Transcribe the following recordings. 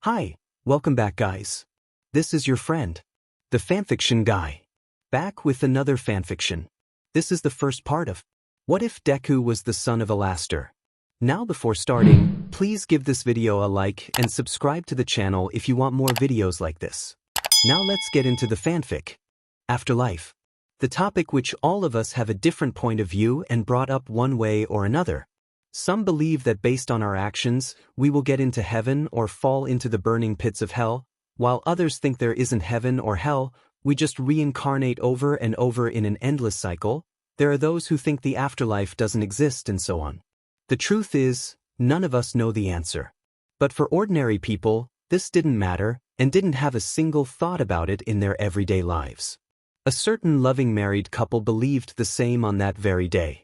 Hi, welcome back guys. This is your friend, the fanfiction guy, back with another fanfiction. This is the first part of What If Deku Was the Son of Alastor? Now before starting, please give this video a like and subscribe to the channel if you want more videos like this. Now let's get into the fanfic. Afterlife. The topic which all of us have a different point of view and brought up one way or another. Some believe that based on our actions, we will get into heaven or fall into the burning pits of hell, while others think there isn't heaven or hell, we just reincarnate over and over in an endless cycle. There are those who think the afterlife doesn't exist and so on. The truth is, none of us know the answer. But for ordinary people, this didn't matter and didn't have a single thought about it in their everyday lives. A certain loving married couple believed the same on that very day.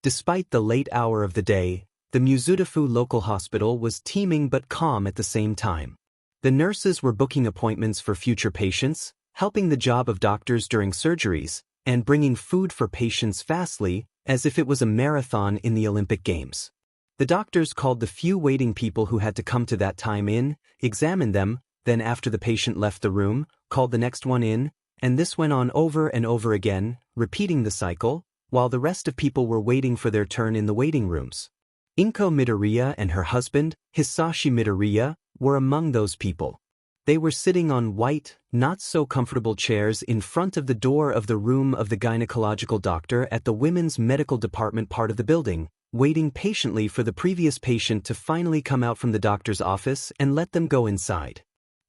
Despite the late hour of the day, the Mizudafu local hospital was teeming but calm at the same time. The nurses were booking appointments for future patients, helping the job of doctors during surgeries, and bringing food for patients fastly, as if it was a marathon in the Olympic Games. The doctors called the few waiting people who had to come to that time in, examined them, then after the patient left the room, called the next one in, and this went on over and over again, repeating the cycle, while the rest of people were waiting for their turn in the waiting rooms. Izuku Midoriya and her husband, Hisashi Midoriya, were among those people. They were sitting on white, not-so-comfortable chairs in front of the door of the room of the gynecological doctor at the women's medical department part of the building, waiting patiently for the previous patient to finally come out from the doctor's office and let them go inside.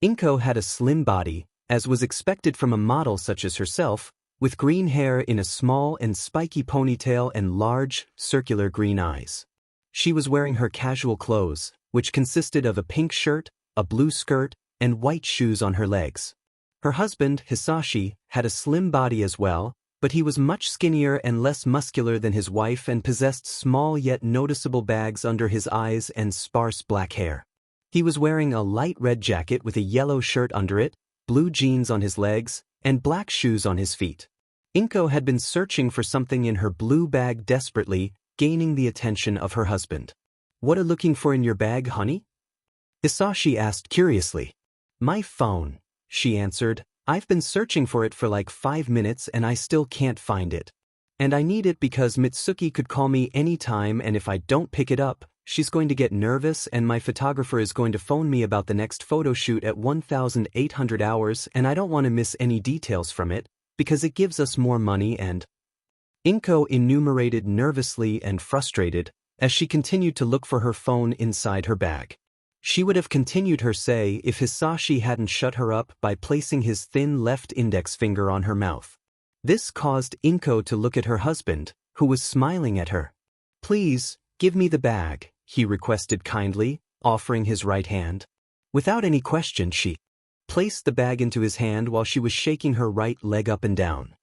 Izuku had a slim body, as was expected from a model such as herself, with green hair in a small and spiky ponytail and large, circular green eyes. She was wearing her casual clothes, which consisted of a pink shirt, a blue skirt, and white shoes on her legs. Her husband, Hisashi, had a slim body as well, but he was much skinnier and less muscular than his wife and possessed small yet noticeable bags under his eyes and sparse black hair. He was wearing a light red jacket with a yellow shirt under it, blue jeans on his legs, and black shoes on his feet. Izuku had been searching for something in her blue bag desperately, gaining the attention of her husband. "What are looking for in your bag, honey?" Hisashi asked curiously. "My phone," she answered. "I've been searching for it for like 5 minutes and I still can't find it. And I need it because Mitsuki could call me anytime and if I don't pick it up, she's going to get nervous and my photographer is going to phone me about the next photo shoot at 1800 hours and I don't want to miss any details from it, because it gives us more money and..." Izuku enumerated nervously and frustrated, as she continued to look for her phone inside her bag. She would have continued her say if Hisashi hadn't shut her up by placing his thin left index finger on her mouth. This caused Izuku to look at her husband, who was smiling at her. "Please, give me the bag," he requested kindly, offering his right hand. Without any question she placed the bag into his hand while she was shaking her right leg up and down.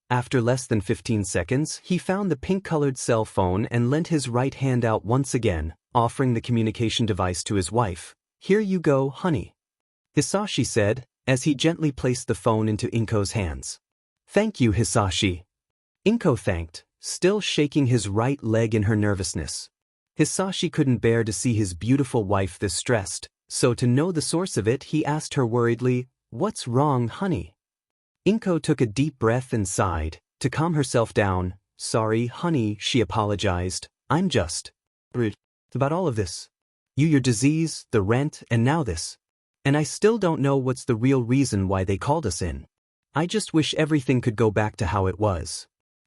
After less than 15 seconds, he found the pink-colored cell phone and lent his right hand out once again, offering the communication device to his wife. "Here you go, honey," Hisashi said, as he gently placed the phone into Izuku's hands. "Thank you, Hisashi." Izuku thanked, still shaking his right leg in her nervousness. Hisashi couldn't bear to see his beautiful wife this stressed, so to know the source of it he asked her worriedly, "What's wrong, honey?" Izuku took a deep breath and sighed, to calm herself down. "Sorry, honey," she apologized. "I'm just worried about all of this. Your disease, the rent, and now this. And I still don't know what's the real reason why they called us in. I just wish everything could go back to how it was."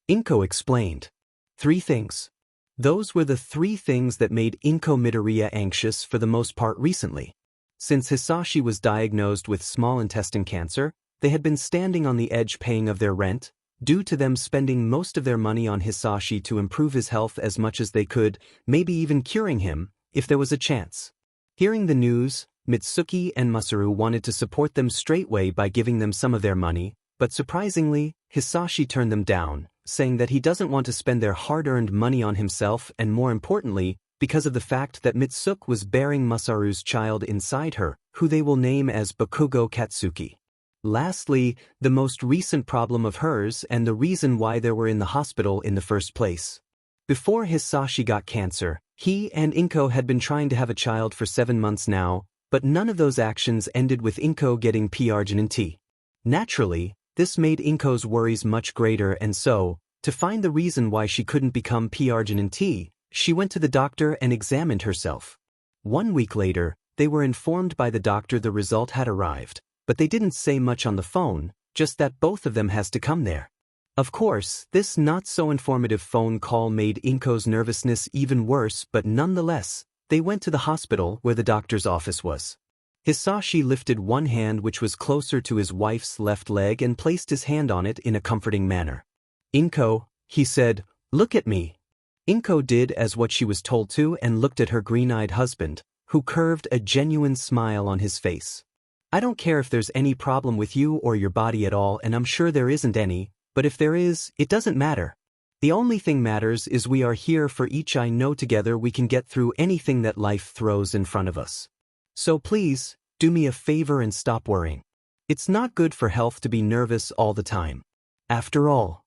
Izuku explained. 3 things. Those were the 3 things that made Izuku Midoriya anxious for the most part recently. Since Hisashi was diagnosed with small intestine cancer, they had been standing on the edge paying of their rent, due to them spending most of their money on Hisashi to improve his health as much as they could, maybe even curing him, if there was a chance. Hearing the news, Mitsuki and Masaru wanted to support them straightway by giving them some of their money, but surprisingly, Hisashi turned them down, saying that he doesn't want to spend their hard-earned money on himself and more importantly, because of the fact that Mitsuki was bearing Masaru's child inside her, who they will name as Bakugo Katsuki. Lastly, the most recent problem of hers and the reason why they were in the hospital in the first place. Before Hisashi got cancer, he and Izuku had been trying to have a child for 7 months now, But none of those actions ended with Inko getting P-Arginine. Naturally, this made Inko's worries much greater, and so, to find the reason why she couldn't become P-Arginine, she went to the doctor and examined herself. 1 week later, they were informed by the doctor the result had arrived, but they didn't say much on the phone, just that both of them has to come there. Of course, this not-so-informative phone call made Inko's nervousness even worse, but nonetheless, they went to the hospital where the doctor's office was. Hisashi lifted one hand which was closer to his wife's left leg and placed his hand on it in a comforting manner. "Inko," he said, "look at me." Inko did as what she was told to and looked at her green-eyed husband, who curved a genuine smile on his face. "I don't care if there's any problem with you or your body at all, and I'm sure there isn't any, but if there is, it doesn't matter. The only thing matters is we are here for each. I know together we can get through anything that life throws in front of us. So please, do me a favor and stop worrying. It's not good for health to be nervous all the time. After all."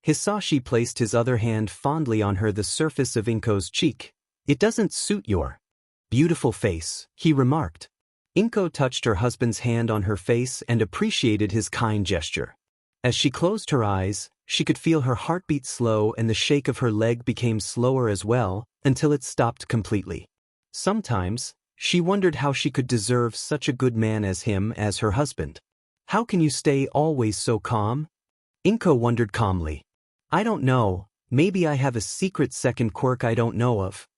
Hisashi placed his other hand fondly on the surface of Inko's cheek. "It doesn't suit your beautiful face," he remarked. Inko touched her husband's hand on her face and appreciated his kind gesture. As she closed her eyes, she could feel her heartbeat slow and the shake of her leg became slower as well, until it stopped completely. Sometimes, she wondered how she could deserve such a good man as him as her husband. "How can you stay always so calm?" Inko wondered calmly. "I don't know, maybe I have a secret second quirk I don't know of,"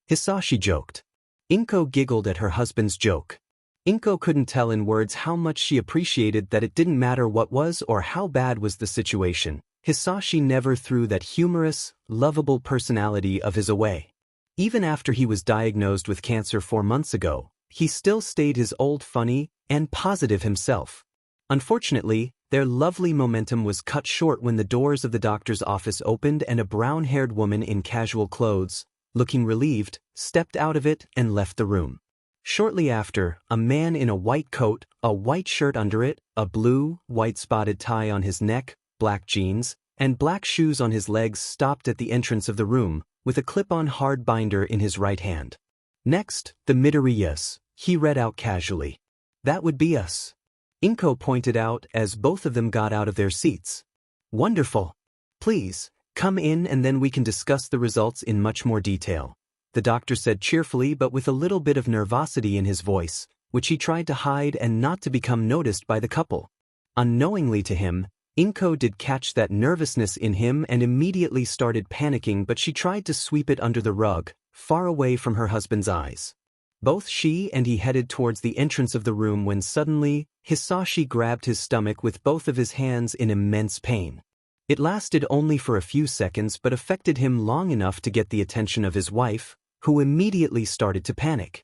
Hisashi joked. Inko giggled at her husband's joke. Inko couldn't tell in words how much she appreciated that it didn't matter what was or how bad was the situation. Hisashi never threw that humorous, lovable personality of his away. Even after he was diagnosed with cancer 4 months ago, he still stayed his old funny and positive himself. Unfortunately, their lovely momentum was cut short when the doors of the doctor's office opened and a brown-haired woman in casual clothes, looking relieved, stepped out of it and left the room. Shortly after, a man in a white coat, a white shirt under it, a blue, white-spotted tie on his neck, black jeans, and black shoes on his legs stopped at the entrance of the room, with a clip-on hard binder in his right hand. "Next, the Midoriyas," he read out casually. "That would be us," Inko pointed out as both of them got out of their seats. "Wonderful. Please, come in and then we can discuss the results in much more detail," the doctor said cheerfully but with a little bit of nervosity in his voice, which he tried to hide and not to become noticed by the couple. Unknowingly to him, Inko did catch that nervousness in him and immediately started panicking, but she tried to sweep it under the rug, far away from her husband's eyes. Both she and he headed towards the entrance of the room when suddenly, Hisashi grabbed his stomach with both of his hands in immense pain. It lasted only for a few seconds but affected him long enough to get the attention of his wife, who immediately started to panic.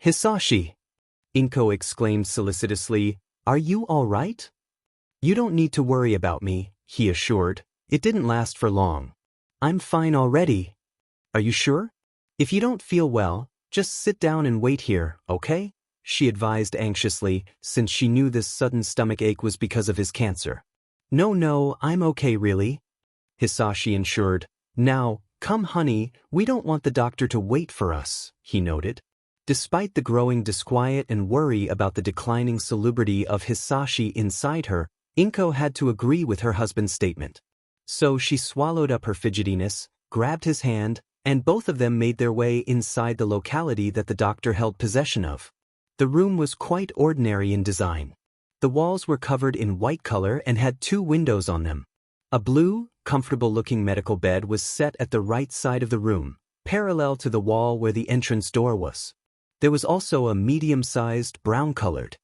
"Hisashi!" Inko exclaimed solicitously, "Are you all right?" "You don't need to worry about me," he assured. "It didn't last for long. I'm fine already." "Are you sure? If you don't feel well, just sit down and wait here, okay?" she advised anxiously, since she knew this sudden stomach ache was because of his cancer. No, I'm okay really," Hisashi ensured. "Now, come honey, we don't want the doctor to wait for us," he noted. Despite the growing disquiet and worry about the declining salubrity of Hisashi inside her, Inko had to agree with her husband's statement. So she swallowed up her fidgetiness, grabbed his hand, and both of them made their way inside the locality that the doctor held possession of. The room was quite ordinary in design. The walls were covered in white color and had 2 windows on them. A blue, comfortable-looking medical bed was set at the right side of the room, parallel to the wall where the entrance door was. There was also a medium-sized, brown-colored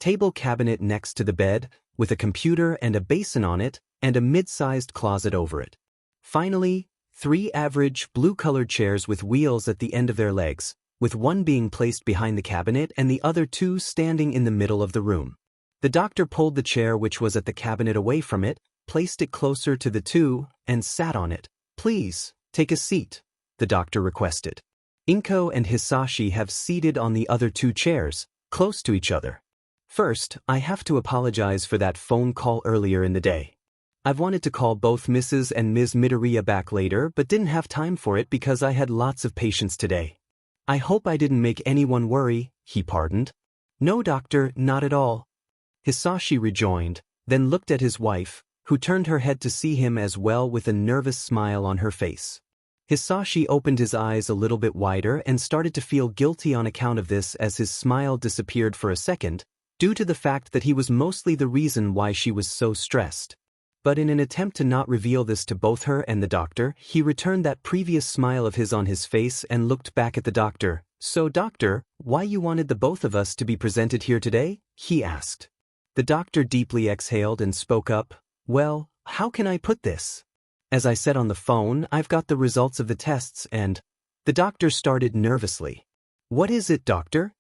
table cabinet next to the bed, with a computer and a basin on it, and a mid-sized closet over it. Finally, 3 average, blue-colored chairs with wheels at the end of their legs, with one being placed behind the cabinet and the other 2 standing in the middle of the room. The doctor pulled the chair which was at the cabinet away from it, placed it closer to the 2, and sat on it. "Please, take a seat," the doctor requested. Inko and Hisashi have seated on the other 2 chairs, close to each other. "First, I have to apologize for that phone call earlier in the day. I've wanted to call both Mrs. and Ms. Midoriya back later but didn't have time for it because I had lots of patients today. I hope I didn't make anyone worry," he pardoned. No, doctor, not at all. Hisashi rejoined, then looked at his wife, who turned her head to see him as well with a nervous smile on her face. Hisashi opened his eyes a little bit wider and started to feel guilty on account of this as his smile disappeared for a second, due to the fact that he was mostly the reason why she was so stressed. But in an attempt to not reveal this to both her and the doctor, he returned that previous smile of his on his face and looked back at the doctor. So doctor, why you wanted the both of us to be presented here today? He asked. The doctor deeply exhaled and spoke up. Well, how can I put this? As I said on the phone, I've got the results of the tests and… The doctor started nervously. What is it, doctor?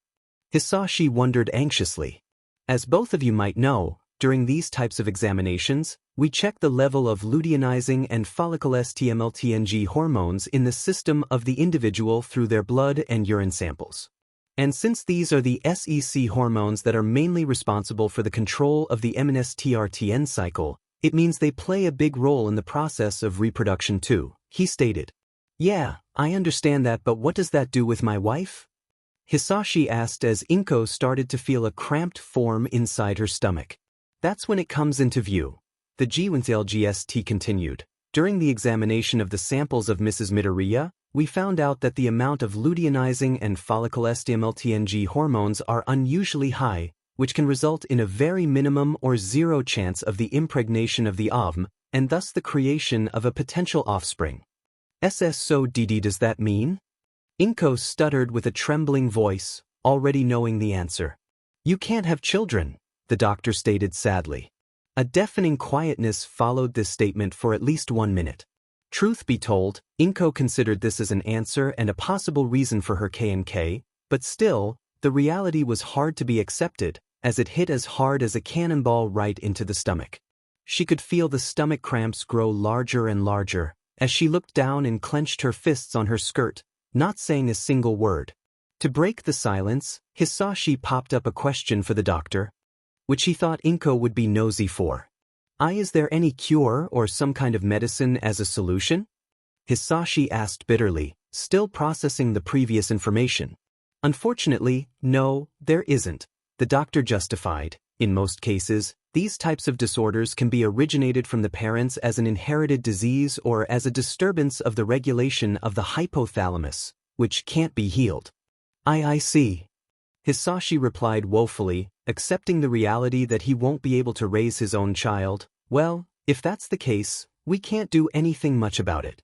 Hisashi wondered anxiously. As both of you might know, during these types of examinations, we check the level of luteinizing and follicle stimultng hormones in the system of the individual through their blood and urine samples. And since these are the SEC hormones that are mainly responsible for the control of the MNSTRTN cycle, it means they play a big role in the process of reproduction too, he stated. Yeah, I understand that, but what does that do with my wife? Hisashi asked as Inko started to feel a cramped form inside her stomach. That's when it comes into view. The GST continued. During the examination of the samples of Mrs. Midoriya, we found out that the amount of luteinizing and follicle stimultng hormones are unusually high, which can result in a very minimum or zero chance of the impregnation of the ovum, and thus the creation of a potential offspring. So does that mean? Inko stuttered with a trembling voice, already knowing the answer. You can't have children, the doctor stated sadly. A deafening quietness followed this statement for at least 1 minute. Truth be told, Inko considered this as an answer and a possible reason for her K&K, but still, the reality was hard to be accepted, as it hit as hard as a cannonball right into the stomach. She could feel the stomach cramps grow larger and larger, as she looked down and clenched her fists on her skirt, not saying a single word. To break the silence, Hisashi popped up a question for the doctor, which he thought Inko would be nosy for. Is there any cure or some kind of medicine as a solution? Hisashi asked bitterly, still processing the previous information. Unfortunately, no, there isn't, the doctor justified. In most cases, these types of disorders can be originated from the parents as an inherited disease or as a disturbance of the regulation of the hypothalamus, which can't be healed. I see. Hisashi replied woefully, accepting the reality that he won't be able to raise his own child. Well, if that's the case, we can't do anything much about it.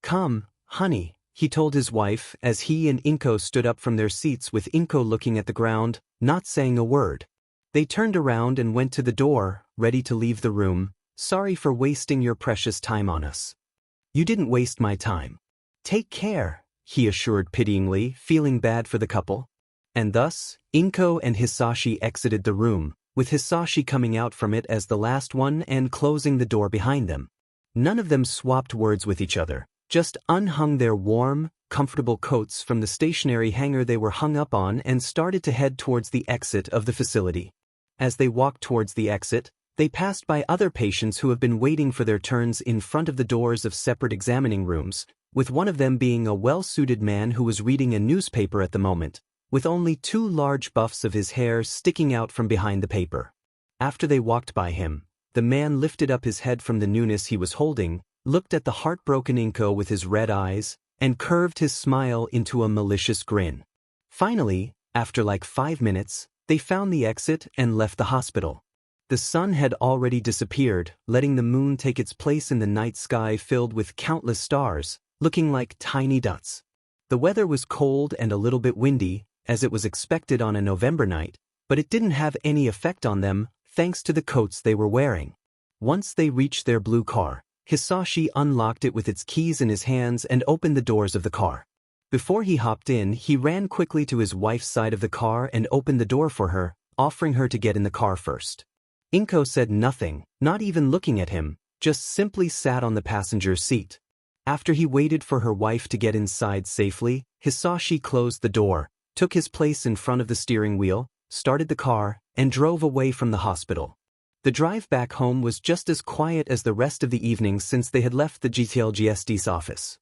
Come, honey, he told his wife as he and Inko stood up from their seats with Inko looking at the ground, not saying a word. They turned around and went to the door, ready to leave the room. Sorry for wasting your precious time on us. You didn't waste my time. Take care, he assured pityingly, feeling bad for the couple. And thus, Inko and Hisashi exited the room, with Hisashi coming out from it as the last one and closing the door behind them. None of them swapped words with each other, just unhung their warm, comfortable coats from the stationary hanger they were hung up on and started to head towards the exit of the facility. As they walked towards the exit, they passed by other patients who have been waiting for their turns in front of the doors of separate examining rooms, with one of them being a well-suited man who was reading a newspaper at the moment, with only 2 large buffs of his hair sticking out from behind the paper. After they walked by him, the man lifted up his head from the newness he was holding, looked at the heartbroken Inko with his red eyes, and curved his smile into a malicious grin. Finally, after like 5 minutes, they found the exit and left the hospital. The sun had already disappeared, letting the moon take its place in the night sky filled with countless stars, looking like tiny dots. The weather was cold and a little bit windy, as it was expected on a November night, but it didn't have any effect on them, thanks to the coats they were wearing. Once they reached their blue car, Hisashi unlocked it with its keys in his hands and opened the doors of the car. Before he hopped in, he ran quickly to his wife's side of the car and opened the door for her, offering her to get in the car first. Inko said nothing, not even looking at him, just simply sat on the passenger seat. After he waited for her wife to get inside safely, Hisashi closed the door, took his place in front of the steering wheel, started the car, and drove away from the hospital. The drive back home was just as quiet as the rest of the evening since they had left the GTLGSD's office.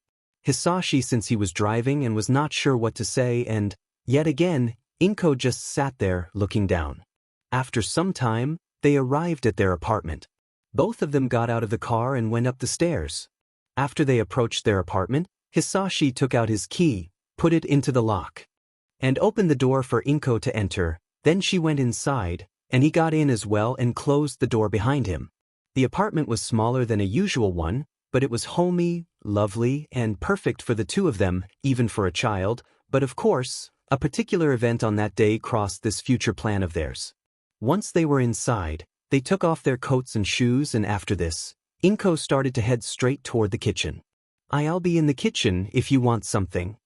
Hisashi, since he was driving and was not sure what to say, and, yet again, Inko just sat there, looking down. After some time, they arrived at their apartment. Both of them got out of the car and went up the stairs. After they approached their apartment, Hisashi took out his key, put it into the lock, and opened the door for Inko to enter. Then she went inside, and he got in as well and closed the door behind him. The apartment was smaller than a usual one, but it was homey, lovely, and perfect for the two of them, even for a child. But of course, a particular event on that day crossed this future plan of theirs. Once they were inside, they took off their coats and shoes, and after this, Inko started to head straight toward the kitchen. "I'll be in the kitchen if you want something,"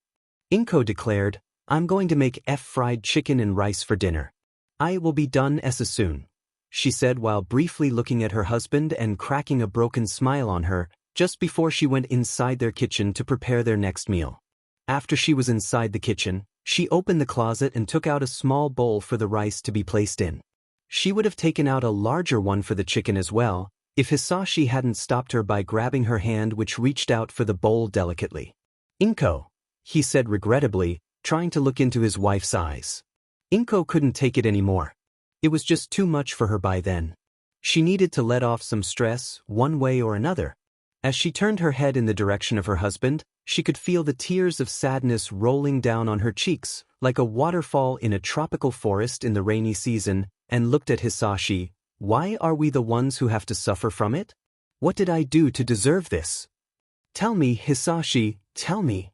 Inko declared. "I'm going to make fried chicken and rice for dinner. I will be done as soon," she said while briefly looking at her husband and cracking a broken smile on her, just before she went inside their kitchen to prepare their next meal. After she was inside the kitchen, she opened the closet and took out a small bowl for the rice to be placed in. She would have taken out a larger one for the chicken as well, if Hisashi hadn't stopped her by grabbing her hand, which reached out for the bowl delicately. "Inko," he said regrettably, trying to look into his wife's eyes. Inko couldn't take it anymore. It was just too much for her by then. She needed to let off some stress, one way or another. As she turned her head in the direction of her husband, she could feel the tears of sadness rolling down on her cheeks, like a waterfall in a tropical forest in the rainy season, and looked at Hisashi. "Why are we the ones who have to suffer from it? What did I do to deserve this? Tell me, Hisashi, tell me,"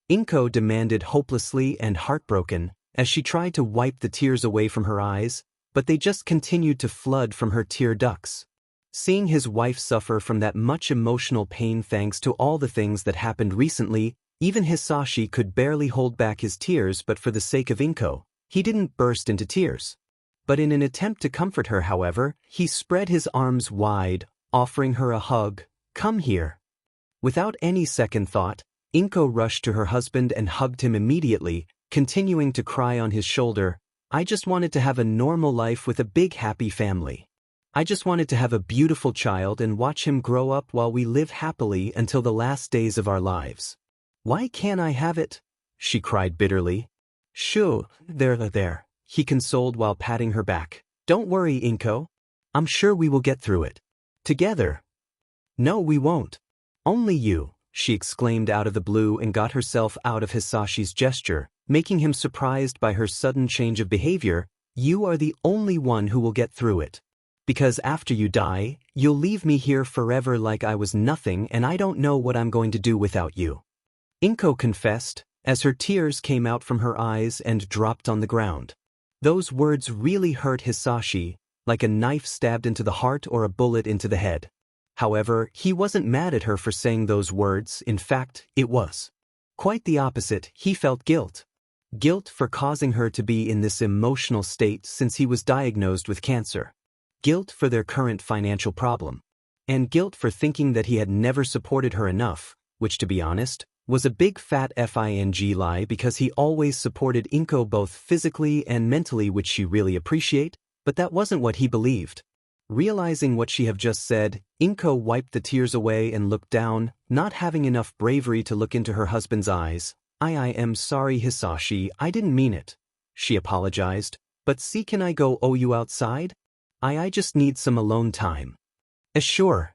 Inko demanded hopelessly and heartbroken, as she tried to wipe the tears away from her eyes, but they just continued to flood from her tear ducts. Seeing his wife suffer from that much emotional pain thanks to all the things that happened recently, even Hisashi could barely hold back his tears, but for the sake of Inko, he didn't burst into tears. But in an attempt to comfort her, however, he spread his arms wide, offering her a hug. "Come here." Without any second thought, Inko rushed to her husband and hugged him immediately, continuing to cry on his shoulder. "I just wanted to have a normal life with a big happy family. I just wanted to have a beautiful child and watch him grow up while we live happily until the last days of our lives. Why can't I have it?" she cried bitterly. "Shoo, there," he consoled while patting her back. "Don't worry, Inko. I'm sure we will get through it. Together." "No, we won't. Only you," she exclaimed out of the blue and got herself out of Hisashi's gesture, making him surprised by her sudden change of behavior. "You are the only one who will get through it. Because after you die, you'll leave me here forever like I was nothing, and I don't know what I'm going to do without you," Inko confessed, as her tears came out from her eyes and dropped on the ground. Those words really hurt Hisashi, like a knife stabbed into the heart or a bullet into the head. However, he wasn't mad at her for saying those words. In fact, it was quite the opposite. He felt guilt. Guilt for causing her to be in this emotional state since he was diagnosed with cancer. Guilt for their current financial problem. And guilt for thinking that he had never supported her enough, which, to be honest, was a big fat FING lie, because he always supported Inko both physically and mentally, which she really appreciated, but that wasn't what he believed. Realizing what she had just said, Inko wiped the tears away and looked down, not having enough bravery to look into her husband's eyes. I am sorry, Hisashi, I didn't mean it," she apologized. "But see, can I go you outside? I just need some alone time." "Sure,"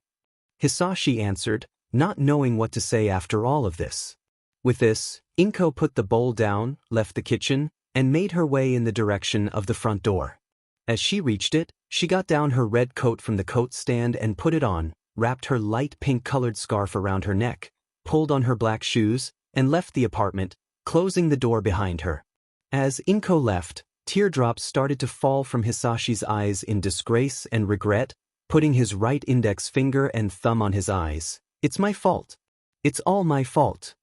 Hisashi answered, not knowing what to say after all of this. With this, Inko put the bowl down, left the kitchen, and made her way in the direction of the front door. As she reached it, she got down her red coat from the coat stand and put it on, wrapped her light pink-colored scarf around her neck, pulled on her black shoes, and left the apartment, closing the door behind her. As Inko left, teardrops started to fall from Hisashi's eyes in disgrace and regret, putting his right index finger and thumb on his eyes. "It's my fault. It's all my fault."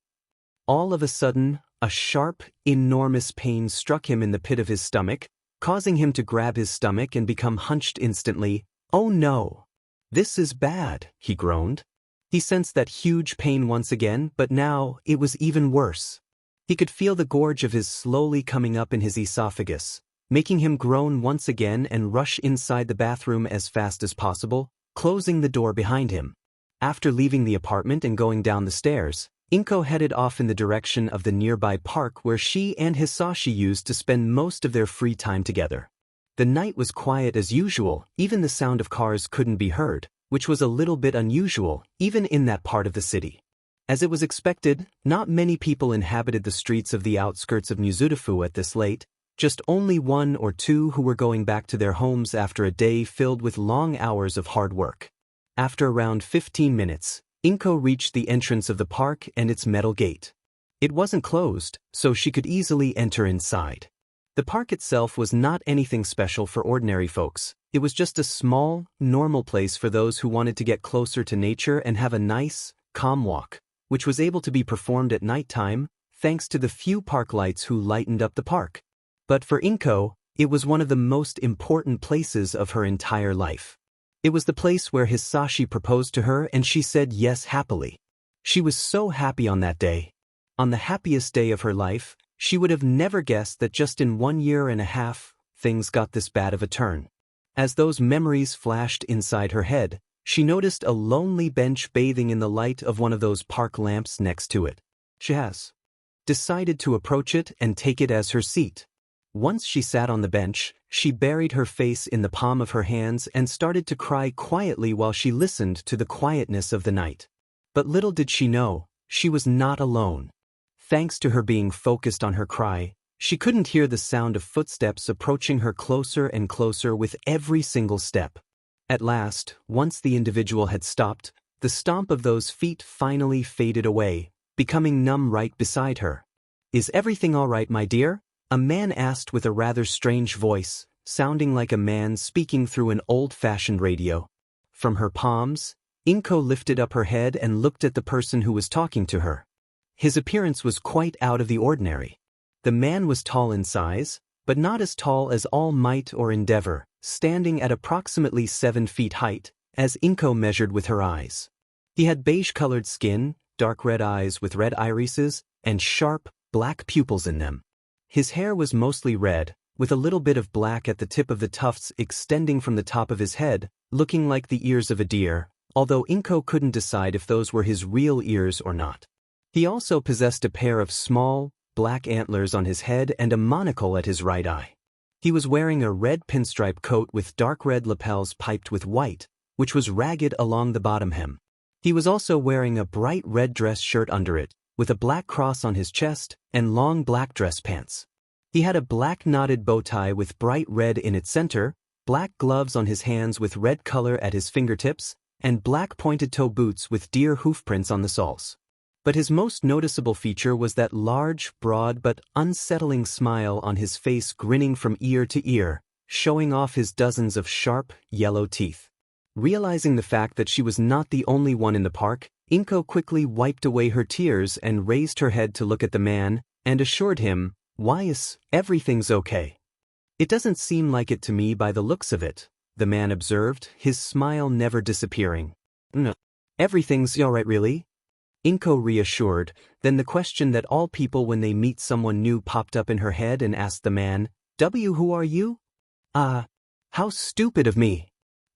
All of a sudden, a sharp, enormous pain struck him in the pit of his stomach, causing him to grab his stomach and become hunched instantly. "Oh no! This is bad," he groaned. He sensed that huge pain once again, but now it was even worse. He could feel the gorge of his slowly coming up in his esophagus, making him groan once again and rush inside the bathroom as fast as possible, closing the door behind him. After leaving the apartment and going down the stairs, Inko headed off in the direction of the nearby park where she and Hisashi used to spend most of their free time together. The night was quiet as usual, even the sound of cars couldn't be heard, which was a little bit unusual, even in that part of the city. As it was expected, not many people inhabited the streets of the outskirts of Mizudafu at this late, just only one or two who were going back to their homes after a day filled with long hours of hard work. After around 15 minutes, Inko reached the entrance of the park and its metal gate. It wasn't closed, so she could easily enter inside. The park itself was not anything special for ordinary folks. It was just a small, normal place for those who wanted to get closer to nature and have a nice, calm walk, which was able to be performed at nighttime, thanks to the few park lights who lightened up the park. But for Inko, it was one of the most important places of her entire life. It was the place where Hisashi proposed to her and she said yes happily. She was so happy on that day. On the happiest day of her life, she would have never guessed that just in 1 year and a half, things got this bad of a turn. As those memories flashed inside her head, she noticed a lonely bench bathing in the light of one of those park lamps next to it. She has decided to approach it and take it as her seat. Once she sat on the bench, she buried her face in the palm of her hands and started to cry quietly while she listened to the quietness of the night. But little did she know, she was not alone. Thanks to her being focused on her cry, she couldn't hear the sound of footsteps approaching her closer and closer with every single step. At last, once the individual had stopped, the stomp of those feet finally faded away, becoming numb right beside her. "Is everything all right, my dear?" a man asked with a rather strange voice, sounding like a man speaking through an old-fashioned radio. From her palms, Inko lifted up her head and looked at the person who was talking to her. His appearance was quite out of the ordinary. The man was tall in size, but not as tall as All Might or Endeavor, standing at approximately 7 feet height, as Inko measured with her eyes. He had beige-colored skin, dark red eyes with red irises, and sharp, black pupils in them. His hair was mostly red, with a little bit of black at the tip of the tufts extending from the top of his head, looking like the ears of a deer, although Inko couldn't decide if those were his real ears or not. He also possessed a pair of small, black antlers on his head and a monocle at his right eye. He was wearing a red pinstripe coat with dark red lapels piped with white, which was ragged along the bottom hem. He was also wearing a bright red dress shirt under it, with a black cross on his chest and long black dress pants. He had a black knotted bow tie with bright red in its center, black gloves on his hands with red color at his fingertips, and black pointed toe boots with deer hoof prints on the soles. But his most noticeable feature was that large, broad but unsettling smile on his face, grinning from ear to ear, showing off his dozens of sharp, yellow teeth. Realizing the fact that she was not the only one in the park, Inko quickly wiped away her tears and raised her head to look at the man, and assured him, "Why is everything's okay?" "It doesn't seem like it to me by the looks of it," the man observed, his smile never disappearing. "No. Everything's alright really?" Inko reassured, then the question that all people when they meet someone new popped up in her head and asked the man, Who are you?" How stupid of me.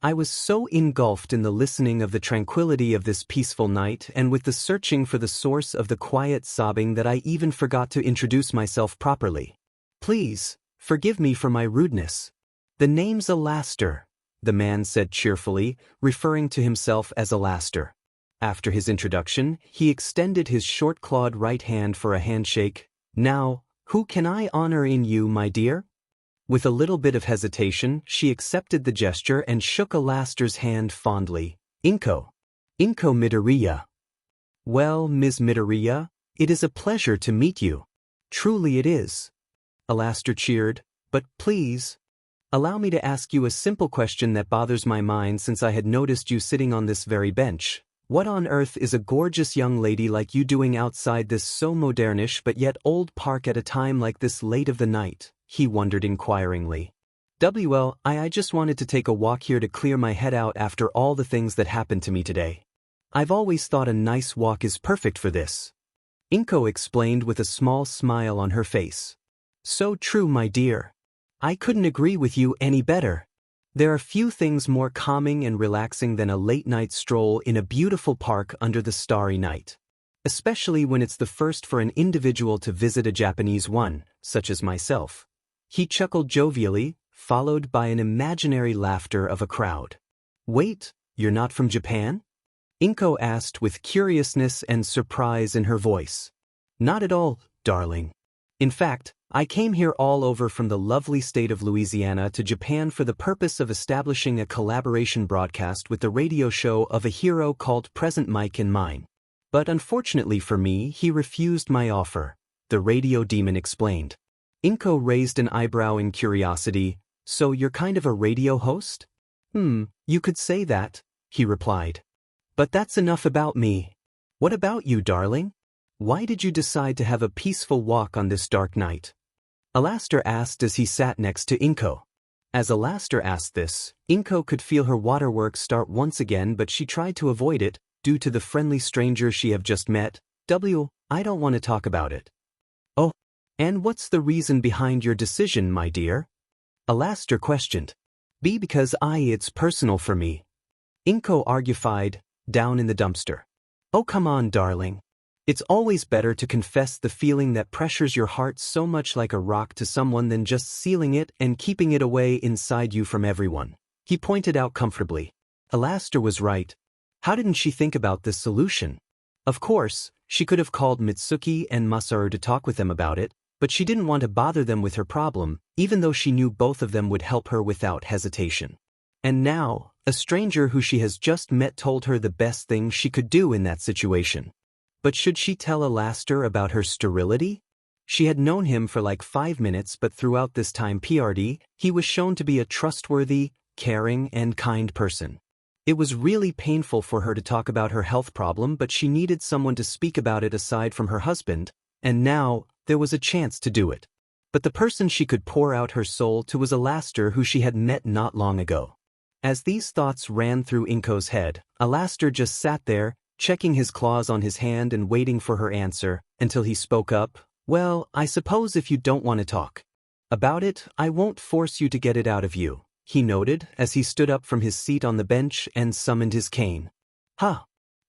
I was so engulfed in the listening of the tranquility of this peaceful night and with the searching for the source of the quiet sobbing that I even forgot to introduce myself properly. "Please, forgive me for my rudeness. The name's Alastor," the man said cheerfully, referring to himself as Alastor. After his introduction, he extended his short-clawed right hand for a handshake. "Now, who can I honor in you, my dear?" With a little bit of hesitation, she accepted the gesture and shook Alastor's hand fondly. Inko Midoriya." "Well, Ms. Midoriya, it is a pleasure to meet you." "Truly it is," Alastor cheered, "but please, allow me to ask you a simple question that bothers my mind since I had noticed you sitting on this very bench. What on earth is a gorgeous young lady like you doing outside this so modernish but yet old park at a time like this late of the night?" he wondered inquiringly. I just wanted to take a walk here to clear my head out after all the things that happened to me today. I've always thought a nice walk is perfect for this," Inko explained with a small smile on her face. "So true, my dear. I couldn't agree with you any better. There are few things more calming and relaxing than a late-night stroll in a beautiful park under the starry night." especially when it's the first for an individual to visit a Japanese one, such as myself. He chuckled jovially, followed by an imaginary laughter of a crowd. Wait, you're not from Japan? Inko asked with curiousness and surprise in her voice. Not at all, darling. In fact, I came here all over from the lovely state of Louisiana to Japan for the purpose of establishing a collaboration broadcast with the radio show of a hero called Present Mike in mine. But unfortunately for me, he refused my offer, the radio demon explained. Inko raised an eyebrow in curiosity. So you're kind of a radio host? You could say that, he replied. But that's enough about me. What about you, darling? Why did you decide to have a peaceful walk on this dark night? Alastor asked as he sat next to Inko. As Alastor asked this, Inko could feel her waterworks start once again, but she tried to avoid it, due to the friendly stranger she have just met. I don't want to talk about it. Oh, and what's the reason behind your decision, my dear? Alastor questioned. Because it's personal for me. Inko argued, down in the dumpster. Oh come on, darling. It's always better to confess the feeling that pressures your heart so much like a rock to someone than just sealing it and keeping it away inside you from everyone, he pointed out comfortably. Alastor was right. How didn't she think about this solution? Of course, she could have called Mitsuki and Masaru to talk with them about it, but she didn't want to bother them with her problem, even though she knew both of them would help her without hesitation. And now, a stranger who she has just met told her the best thing she could do in that situation. But should she tell Alastor about her sterility? She had known him for like 5 minutes, but throughout this time he was shown to be a trustworthy, caring, and kind person. It was really painful for her to talk about her health problem, but she needed someone to speak about it aside from her husband, and now, there was a chance to do it. But the person she could pour out her soul to was Alastor, who she had met not long ago. As these thoughts ran through Inko's head, Alastor just sat there, checking his claws on his hand and waiting for her answer, until he spoke up. Well, I suppose if you don't want to talk about it, I won't force you to get it out of you, he noted as he stood up from his seat on the bench and summoned his cane. Huh?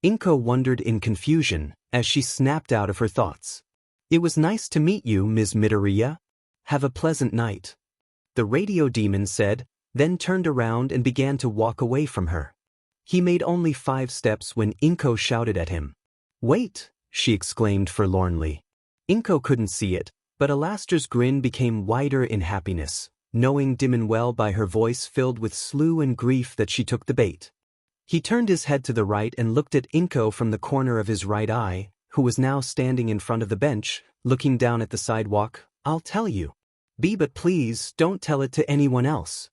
Inko wondered in confusion, as she snapped out of her thoughts. It was nice to meet you, Ms. Midoriya. Have a pleasant night. The radio demon said, then turned around and began to walk away from her. He made only 5 steps when Inko shouted at him. Wait, she exclaimed forlornly. Inko couldn't see it, but Alastor's grin became wider in happiness, knowing dim and well by her voice filled with slew and grief that she took the bait. He turned his head to the right and looked at Inko from the corner of his right eye, who was now standing in front of the bench, looking down at the sidewalk. I'll tell you. But please don't tell it to anyone else.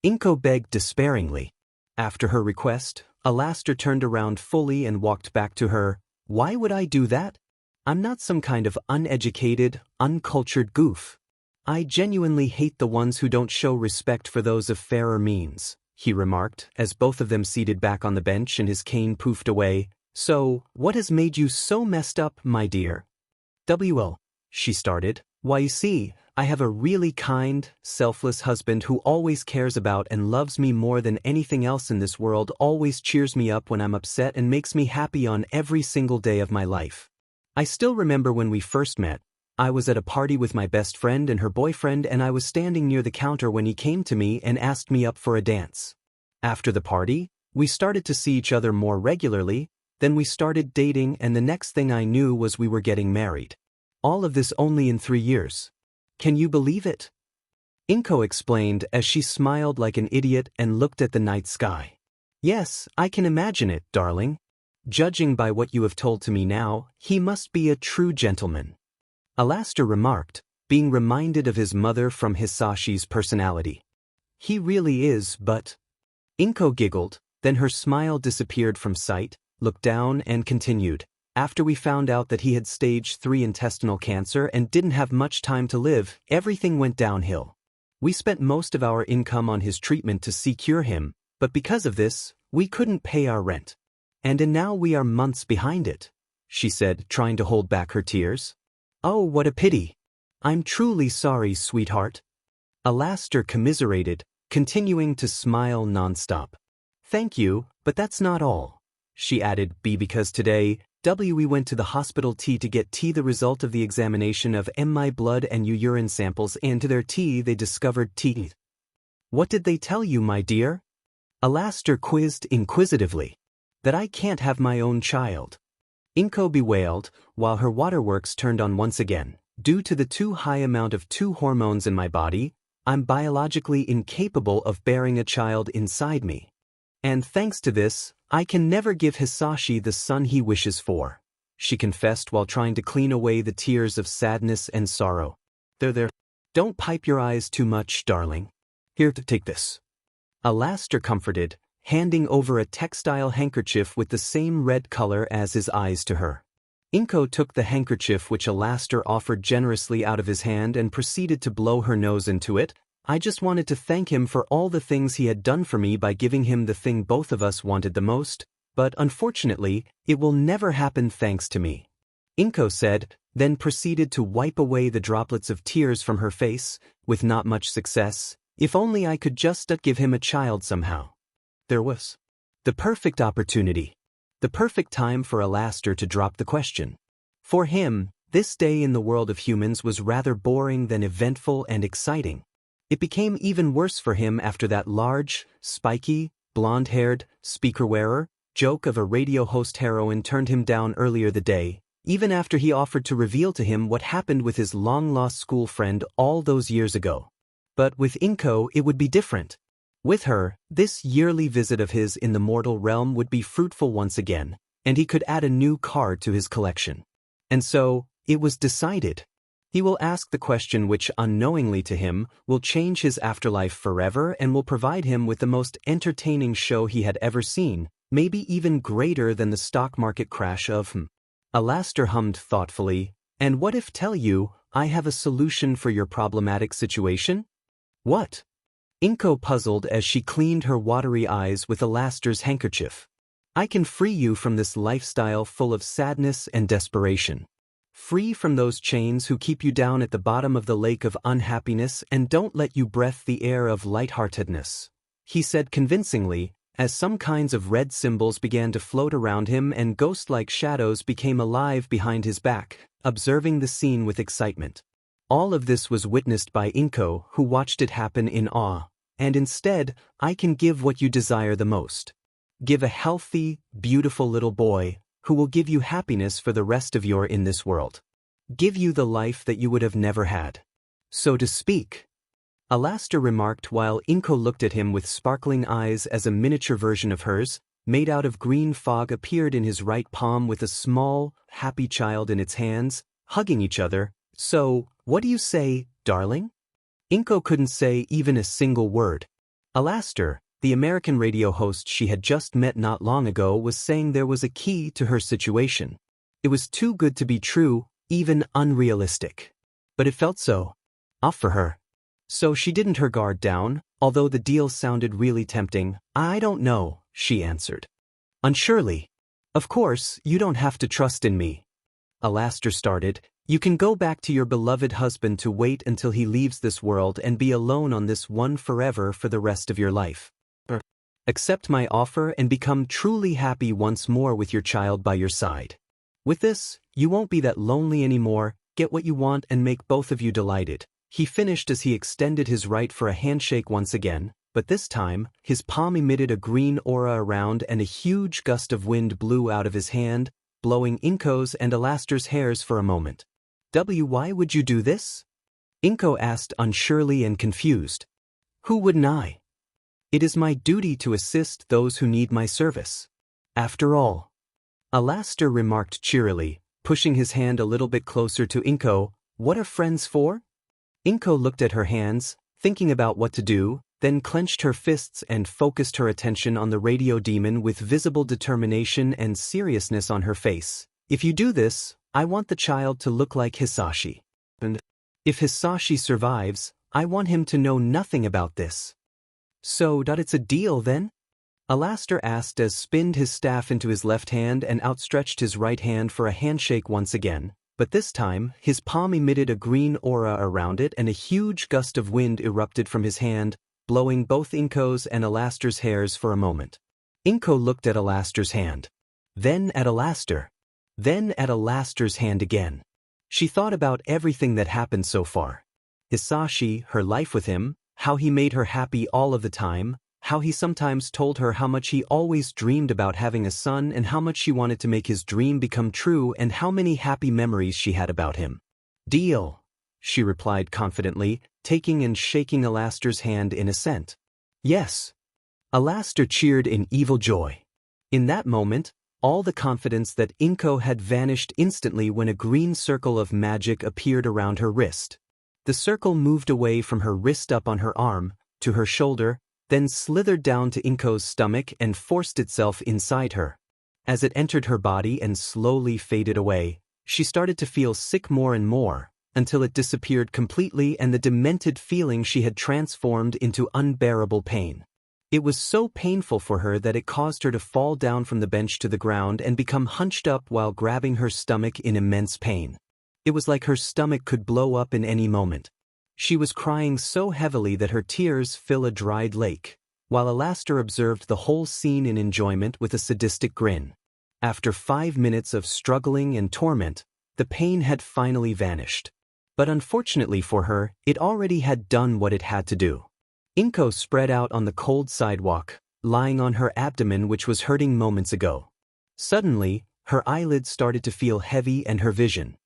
Inko begged despairingly. After her request, Alastor turned around fully and walked back to her. Why would I do that? I'm not some kind of uneducated, uncultured goof. I genuinely hate the ones who don't show respect for those of fairer means, he remarked, as both of them seated back on the bench and his cane poofed away. So, what has made you so messed up, my dear? She started. Why, you see, I have a really kind, selfless husband who always cares about and loves me more than anything else in this world, always cheers me up when I'm upset and makes me happy on every single day of my life. I still remember when we first met. I was at a party with my best friend and her boyfriend, and I was standing near the counter when he came to me and asked me up for a dance. After the party, we started to see each other more regularly, then we started dating, and the next thing I knew was we were getting married. All of this only in 3 years. Can you believe it? Inko explained as she smiled like an idiot and looked at the night sky. Yes, I can imagine it, darling. Judging by what you have told to me now, he must be a true gentleman. Alastor remarked, being reminded of his mother from Hisashi's personality. He really is, but... Inko giggled, then her smile disappeared from sight, looked down and continued. After we found out that he had stage 3 intestinal cancer and didn't have much time to live, everything went downhill. We spent most of our income on his treatment to cure him, but because of this, we couldn't pay our rent. And now we are months behind it, she said, trying to hold back her tears. Oh, what a pity. I'm truly sorry, sweetheart. Alastor commiserated, continuing to smile nonstop. Thank you, but that's not all, she added, because today, We went to the hospital to get the result of the examination of my blood and urine samples, and to their they discovered T. What did they tell you, my dear? Alastor quizzed inquisitively. That I can't have my own child. Inko bewailed, while her waterworks turned on once again. Due to the too high amount of two hormones in my body, I'm biologically incapable of bearing a child inside me. And thanks to this, I can never give Hisashi the son he wishes for, she confessed while trying to clean away the tears of sadness and sorrow. There. Don't pipe your eyes too much, darling. Here, take this. Alastor comforted, handing over a textile handkerchief with the same red color as his eyes to her. Inko took the handkerchief which Alastor offered generously out of his hand and proceeded to blow her nose into it. I just wanted to thank him for all the things he had done for me by giving him the thing both of us wanted the most, but unfortunately, it will never happen thanks to me. Inko said, then proceeded to wipe away the droplets of tears from her face, with not much success. If only I could just give him a child somehow. There was the perfect opportunity. The perfect time for Alastor to drop the question. For him, this day in the world of humans was rather boring than eventful and exciting. It became even worse for him after that large, spiky, blonde-haired, speaker-wearer joke of a radio host heroine turned him down earlier the day, even after he offered to reveal to him what happened with his long-lost school friend all those years ago. But with Inko it would be different. With her, this yearly visit of his in the mortal realm would be fruitful once again, and he could add a new card to his collection. And so, it was decided. He will ask the question which, unknowingly to him, will change his afterlife forever and will provide him with the most entertaining show he had ever seen, maybe even greater than the stock market crash of Alastor hummed thoughtfully, and what if tell you, I have a solution for your problematic situation? What? Inko puzzled as she cleaned her watery eyes with Alastor's handkerchief. I can free you from this lifestyle full of sadness and desperation. Free from those chains who keep you down at the bottom of the lake of unhappiness and don't let you breathe the air of lightheartedness, he said convincingly, as some kinds of red symbols began to float around him and ghost-like shadows became alive behind his back, observing the scene with excitement. All of this was witnessed by Inko, who watched it happen in awe. And instead, I can give what you desire the most. Give a healthy, beautiful little boy, who will give you happiness for the rest of your in this world. Give you the life that you would have never had. So to speak. Alastor remarked while Inko looked at him with sparkling eyes as a miniature version of hers, made out of green fog appeared in his right palm with a small, happy child in its hands, hugging each other. So, what do you say, darling? Inko couldn't say even a single word. Alastor, the American radio host she had just met not long ago, was saying there was a key to her situation. It was too good to be true, even unrealistic. But it felt so. Off for her. So she didn't her guard down, although the deal sounded really tempting. I don't know, she answered. Unsurely. Of course, you don't have to trust in me. Alastor started. You can go back to your beloved husband to wait until he leaves this world and be alone on this one forever for the rest of your life. Accept my offer and become truly happy once more with your child by your side. With this, you won't be that lonely anymore, get what you want and make both of you delighted. He finished as he extended his right for a handshake once again, but this time, his palm emitted a green aura around and a huge gust of wind blew out of his hand, blowing Inko's and Alastor's hairs for a moment. Why would you do this? Inko asked unsurely and confused. Who wouldn't I? It is my duty to assist those who need my service. After all. Alastor remarked cheerily, pushing his hand a little bit closer to Inko. What are friends for? Inko looked at her hands, thinking about what to do, then clenched her fists and focused her attention on the radio demon with visible determination and seriousness on her face. If you do this, I want the child to look like Hisashi. And if Hisashi survives, I want him to know nothing about this. So, it's a deal then? Alastor asked as spinned his staff into his left hand and outstretched his right hand for a handshake once again, but this time, his palm emitted a green aura around it and a huge gust of wind erupted from his hand, blowing both Inko's and Alastor's hairs for a moment. Inko looked at Alastor's hand. Then at Alastor. Then at Alastor's hand again. She thought about everything that happened so far. Hisashi, her life with him, how he made her happy all of the time, how he sometimes told her how much he always dreamed about having a son and how much she wanted to make his dream become true and how many happy memories she had about him. "Deal," she replied confidently, taking and shaking Alastor's hand in assent. "Yes." Alastor cheered in evil joy. In that moment, all the confidence that Inko had vanished instantly when a green circle of magic appeared around her wrist. The circle moved away from her wrist up on her arm, to her shoulder, then slithered down to Inko's stomach and forced itself inside her. As it entered her body and slowly faded away, she started to feel sick more and more, until it disappeared completely and the demented feeling she had transformed into unbearable pain. It was so painful for her that it caused her to fall down from the bench to the ground and become hunched up while grabbing her stomach in immense pain. It was like her stomach could blow up in any moment. She was crying so heavily that her tears fill a dried lake, while Alastor observed the whole scene in enjoyment with a sadistic grin. After 5 minutes of struggling and torment, the pain had finally vanished. But unfortunately for her, it already had done what it had to do. Inko spread out on the cold sidewalk, lying on her abdomen which was hurting moments ago. Suddenly, her eyelids started to feel heavy and her vision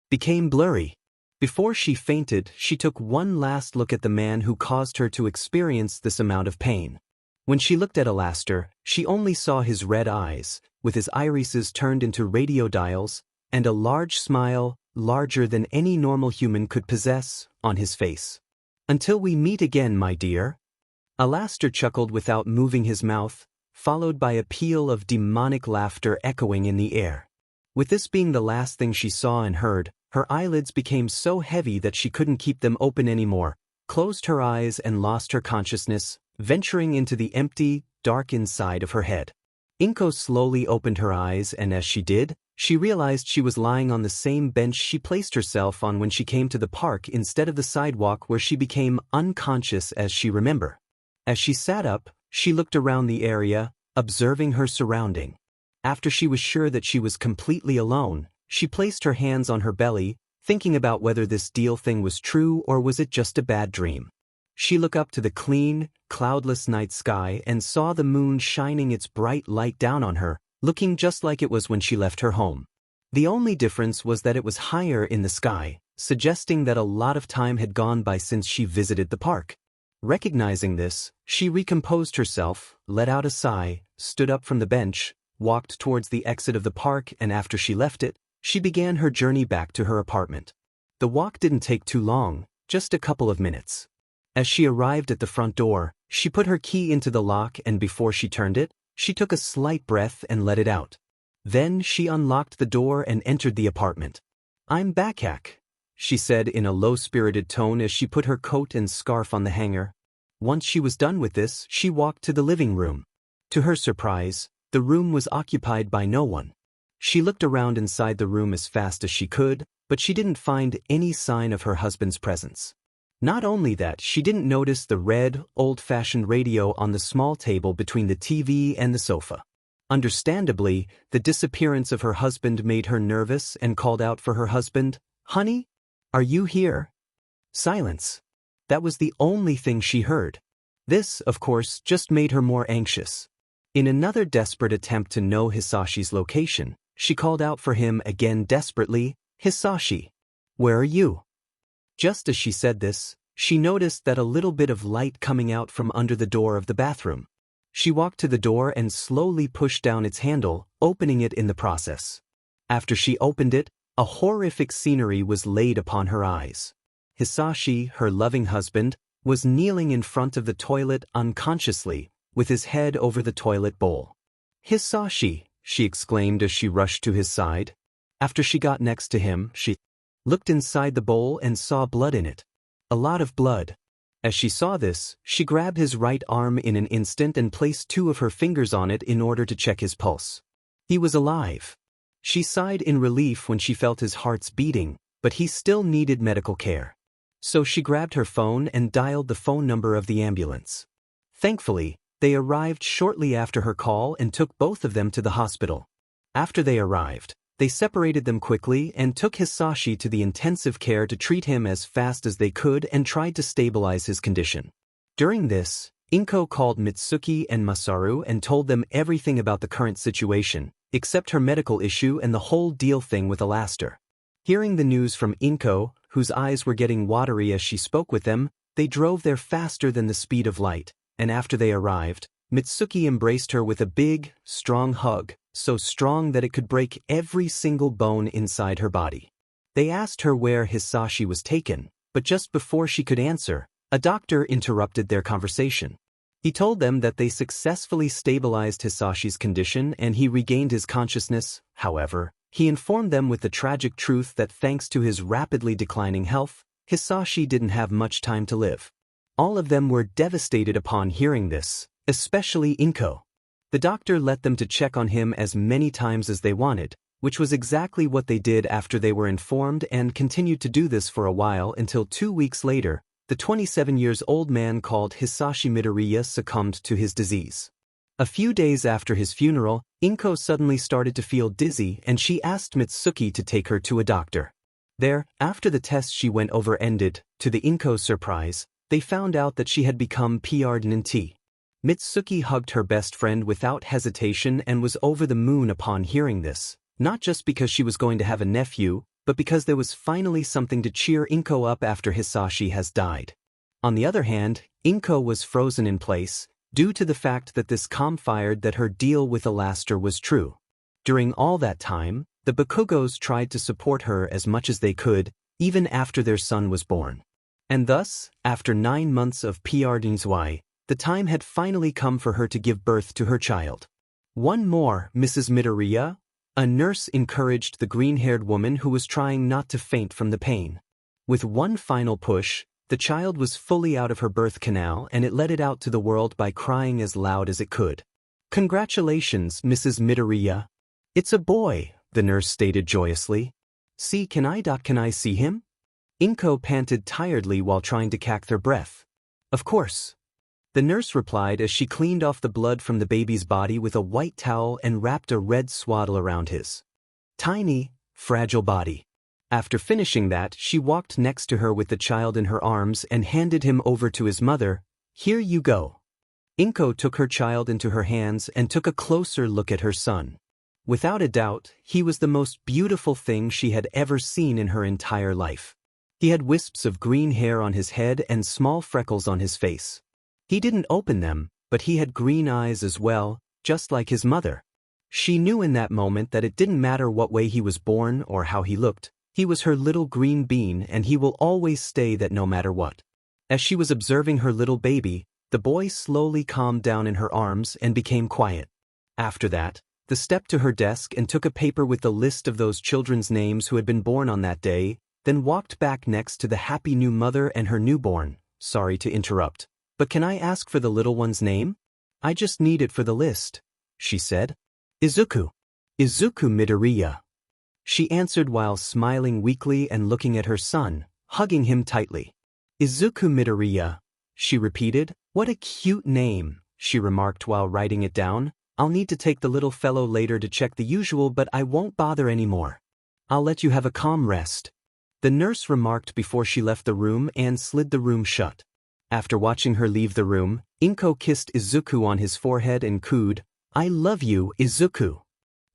became blurry. Before she fainted, she took one last look at the man who caused her to experience this amount of pain. When she looked at Alastor, she only saw his red eyes, with his irises turned into radio dials, and a large smile, larger than any normal human could possess, on his face. "Until we meet again, my dear." Alastor chuckled without moving his mouth, followed by a peal of demonic laughter echoing in the air. With this being the last thing she saw and heard, her eyelids became so heavy that she couldn't keep them open anymore, closed her eyes and lost her consciousness, venturing into the empty, dark inside of her head. Inko slowly opened her eyes and as she did, she realized she was lying on the same bench she placed herself on when she came to the park instead of the sidewalk where she became unconscious as she remembered. As she sat up, she looked around the area, observing her surrounding. After she was sure that she was completely alone, she placed her hands on her belly, thinking about whether this deal thing was true or was it just a bad dream. She looked up to the clean, cloudless night sky and saw the moon shining its bright light down on her, looking just like it was when she left her home. The only difference was that it was higher in the sky, suggesting that a lot of time had gone by since she visited the park. Recognizing this, she recomposed herself, let out a sigh, stood up from the bench, walked towards the exit of the park and after she left it, she began her journey back to her apartment. The walk didn't take too long, just a couple of minutes. As she arrived at the front door, she put her key into the lock and before she turned it, she took a slight breath and let it out. Then she unlocked the door and entered the apartment. "I'm back," she said in a low-spirited tone as she put her coat and scarf on the hanger. Once she was done with this, she walked to the living room. To her surprise, the room was occupied by no one. She looked around inside the room as fast as she could, but she didn't find any sign of her husband's presence. Not only that, she didn't notice the red, old-fashioned radio on the small table between the TV and the sofa. Understandably, the disappearance of her husband made her nervous and called out for her husband, "Honey? Are you here?" Silence. That was the only thing she heard. This, of course, just made her more anxious. In another desperate attempt to know Hisashi's location, she called out for him again desperately, "Hisashi, where are you?" Just as she said this, she noticed that a little bit of light coming out from under the door of the bathroom. She walked to the door and slowly pushed down its handle, opening it in the process. After she opened it, a horrific scenery was laid upon her eyes. Hisashi, her loving husband, was kneeling in front of the toilet unconsciously, with his head over the toilet bowl. "Hisashi," she exclaimed as she rushed to his side. After she got next to him, she looked inside the bowl and saw blood in it. A lot of blood. As she saw this, she grabbed his right arm in an instant and placed 2 of her fingers on it in order to check his pulse. He was alive. She sighed in relief when she felt his heart's beating, but he still needed medical care. So she grabbed her phone and dialed the phone number of the ambulance. Thankfully, they arrived shortly after her call and took both of them to the hospital. After they arrived, They separated them quickly and took Hisashi to the intensive care to treat him as fast as they could and tried to stabilize his condition. During this, Inko called Mitsuki and Masaru and told them everything about the current situation, except her medical issue and the whole deal thing with Alastor. Hearing the news from Inko, whose eyes were getting watery as she spoke with them, they drove there faster than the speed of light, and after they arrived, Mitsuki embraced her with a big, strong hug, so strong that it could break every single bone inside her body. They asked her where Hisashi was taken, but just before she could answer, a doctor interrupted their conversation. He told them that they successfully stabilized Hisashi's condition and he regained his consciousness. However, he informed them with the tragic truth that thanks to his rapidly declining health, Hisashi didn't have much time to live. All of them were devastated upon hearing this, especially Inko. The doctor let them to check on him as many times as they wanted, which was exactly what they did after they were informed and continued to do this for a while until 2 weeks later, the 27-year-old man called Hisashi Midoriya succumbed to his disease. A few days after his funeral, Inko suddenly started to feel dizzy and she asked Mitsuki to take her to a doctor. There, after the tests she went over ended, to the Inko's surprise, they found out that she had become pregnant. Mitsuki hugged her best friend without hesitation and was over the moon upon hearing this, not just because she was going to have a nephew, but because there was finally something to cheer Inko up after Hisashi has died. On the other hand, Inko was frozen in place, due to the fact that this confirmed that her deal with Alastor was true. During all that time, the Bakugos tried to support her as much as they could, even after their son was born. And thus, after 9 months of pregnancy, the time had finally come for her to give birth to her child. One more, Mrs. Midoriya? A nurse encouraged the green-haired woman who was trying not to faint from the pain. With one final push, the child was fully out of her birth canal and it let it out to the world by crying as loud as it could. "Congratulations, Mrs. Midoriya. It's a boy," the nurse stated joyously. "See, can I see him?" Inko panted tiredly while trying to catch their breath. "Of course." The nurse replied as she cleaned off the blood from the baby's body with a white towel and wrapped a red swaddle around his tiny, fragile body. After finishing that, she walked next to her with the child in her arms and handed him over to his mother. "Here you go." Inko took her child into her hands and took a closer look at her son. Without a doubt, he was the most beautiful thing she had ever seen in her entire life. He had wisps of green hair on his head and small freckles on his face. He didn't open them, but he had green eyes as well, just like his mother. She knew in that moment that it didn't matter what way he was born or how he looked, he was her little green bean and he will always stay that no matter what. As she was observing her little baby, the boy slowly calmed down in her arms and became quiet. After that, the stepped to her desk and took a paper with the list of those children's names who had been born on that day, then walked back next to the happy new mother and her newborn. "Sorry to interrupt, but can I ask for the little one's name? I just need it for the list," she said. "Izuku Midoriya," she answered while smiling weakly and looking at her son, hugging him tightly. "Izuku Midoriya," she repeated. "What a cute name," she remarked while writing it down. "I'll need to take the little fellow later to check the usual, but I won't bother anymore. I'll let you have a calm rest," the nurse remarked before she left the room and slid the room shut. After watching her leave the room, Inko kissed Izuku on his forehead and cooed, "I love you, Izuku."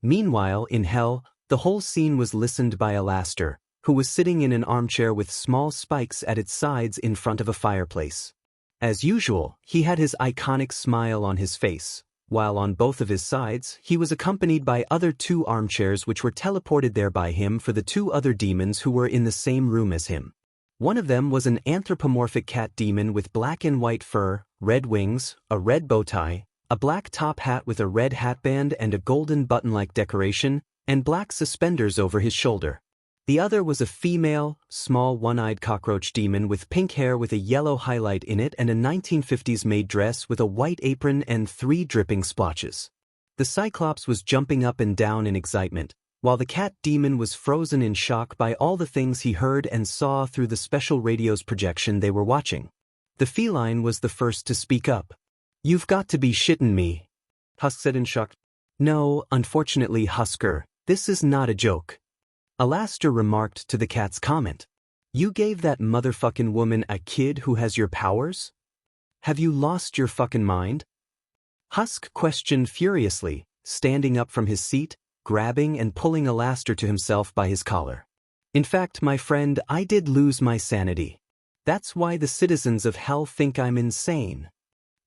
Meanwhile, in hell, the whole scene was listened by Alastor, who was sitting in an armchair with small spikes at its sides in front of a fireplace. As usual, he had his iconic smile on his face, while on both of his sides, he was accompanied by other 2 armchairs which were teleported there by him for the 2 other demons who were in the same room as him. One of them was an anthropomorphic cat demon with black and white fur, red wings, a red bow tie, a black top hat with a red hatband and a golden button-like decoration, and black suspenders over his shoulder. The other was a female, small one-eyed cockroach demon with pink hair with a yellow highlight in it and a 1950s made dress with a white apron and 3 dripping splotches. The Cyclops was jumping up and down in excitement, while the cat demon was frozen in shock by all the things he heard and saw through the special radio's projection they were watching. The feline was the first to speak up. "You've got to be shitting me," Husk said in shock. "No, unfortunately, Husker," This is not a joke. Alastor remarked to the cat's comment. You gave that motherfucking woman a kid who has your powers? Have you lost your fucking mind? Husk questioned furiously, standing up from his seat, grabbing and pulling Alastor to himself by his collar. In fact, my friend, I did lose my sanity. That's why the citizens of Hell think I'm insane.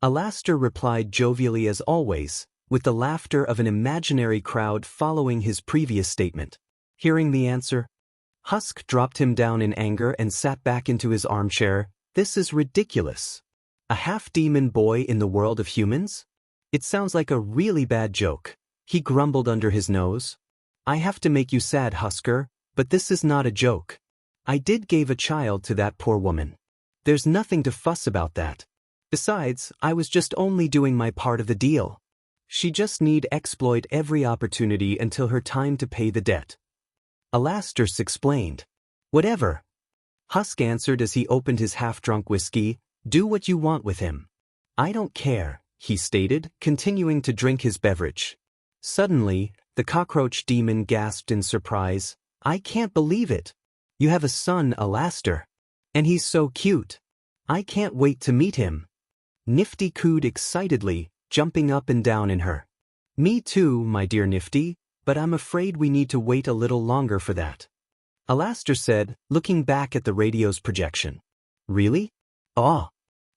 Alastor replied jovially as always, with the laughter of an imaginary crowd following his previous statement. Hearing the answer, Husk dropped him down in anger and sat back into his armchair. This is ridiculous. A half-demon boy in the world of humans? It sounds like a really bad joke. He grumbled under his nose. I have to make you sad, Husker, but this is not a joke. I did give a child to that poor woman. There's nothing to fuss about that. Besides, I was just only doing my part of the deal. She just need exploit every opportunity until her time to pay the debt. Alastor explained. Whatever. Husk answered as he opened his half-drunk whiskey. Do what you want with him. I don't care, he stated, continuing to drink his beverage. Suddenly, the cockroach demon gasped in surprise. I can't believe it. You have a son, Alastor. And he's so cute. I can't wait to meet him. Nifty cooed excitedly, jumping up and down in her. Me too, my dear Nifty, but I'm afraid we need to wait a little longer for that. Alastor said, looking back at the radio's projection. Really? Ah.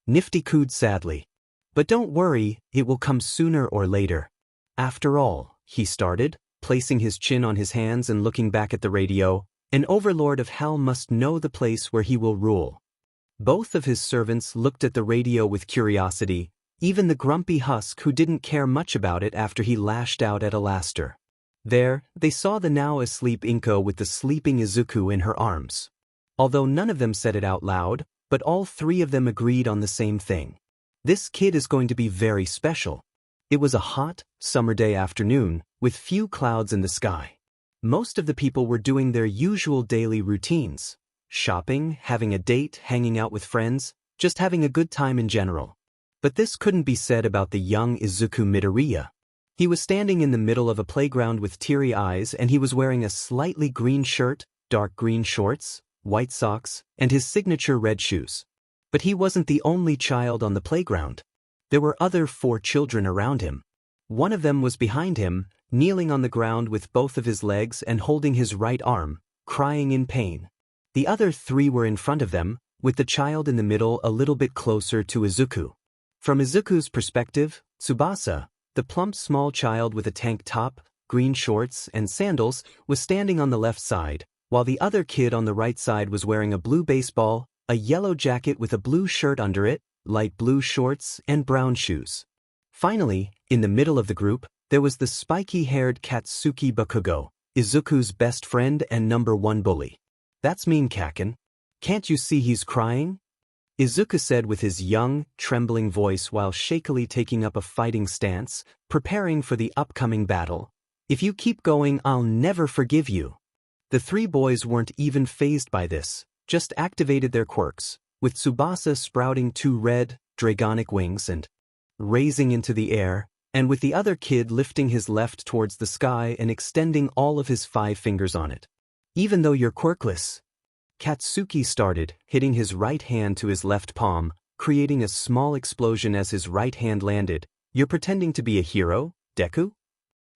Nifty cooed sadly. But don't worry, it will come sooner or later. After all, he started, placing his chin on his hands and looking back at the radio, an overlord of hell must know the place where he will rule. Both of his servants looked at the radio with curiosity, even the grumpy Husk who didn't care much about it after he lashed out at Alastor. There, they saw the now asleep Inko with the sleeping Izuku in her arms. Although none of them said it out loud, but all three of them agreed on the same thing. This kid is going to be very special. It was a hot, summer day afternoon, with few clouds in the sky. Most of the people were doing their usual daily routines. Shopping, having a date, hanging out with friends, just having a good time in general. But this couldn't be said about the young Izuku Midoriya. He was standing in the middle of a playground with teary eyes and he was wearing a slightly green shirt, dark green shorts, white socks, and his signature red shoes. But he wasn't the only child on the playground. There were other 4 children around him. One of them was behind him, kneeling on the ground with both of his legs and holding his right arm, crying in pain. The other 3 were in front of them, with the child in the middle a little bit closer to Izuku. From Izuku's perspective, Tsubasa, the plump small child with a tank top, green shorts, and sandals, was standing on the left side, while the other kid on the right side was wearing a blue baseball, a yellow jacket with a blue shirt under it, light blue shorts, and brown shoes. Finally, in the middle of the group, there was the spiky-haired Katsuki Bakugo, Izuku's best friend and #1 bully. That's mean, Kaken. Can't you see he's crying? Izuku said with his young, trembling voice while shakily taking up a fighting stance, preparing for the upcoming battle. If you keep going, I'll never forgive you. The 3 boys weren't even fazed by this, just activated their quirks, with Tsubasa sprouting 2 red, dragonic wings and raising into the air, and with the other kid lifting his left towards the sky and extending all of his 5 fingers on it. Even though you're quirkless, Katsuki started, hitting his right hand to his left palm, creating a small explosion as his right hand landed. You're pretending to be a hero, Deku?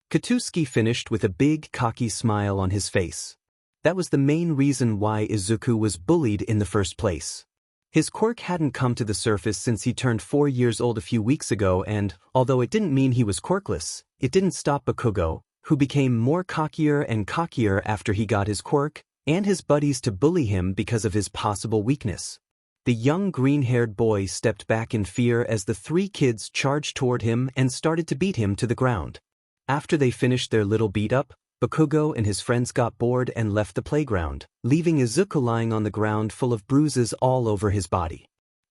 Katsuki finished with a big, cocky smile on his face. That was the main reason why Izuku was bullied in the first place. His quirk hadn't come to the surface since he turned 4 years old a few weeks ago and, although it didn't mean he was quirkless, it didn't stop Bakugo, who became more cockier and cockier after he got his quirk, and his buddies to bully him because of his possible weakness. The young green-haired boy stepped back in fear as the 3 kids charged toward him and started to beat him to the ground. After they finished their little beat-up, Bakugo and his friends got bored and left the playground, leaving Izuku lying on the ground full of bruises all over his body.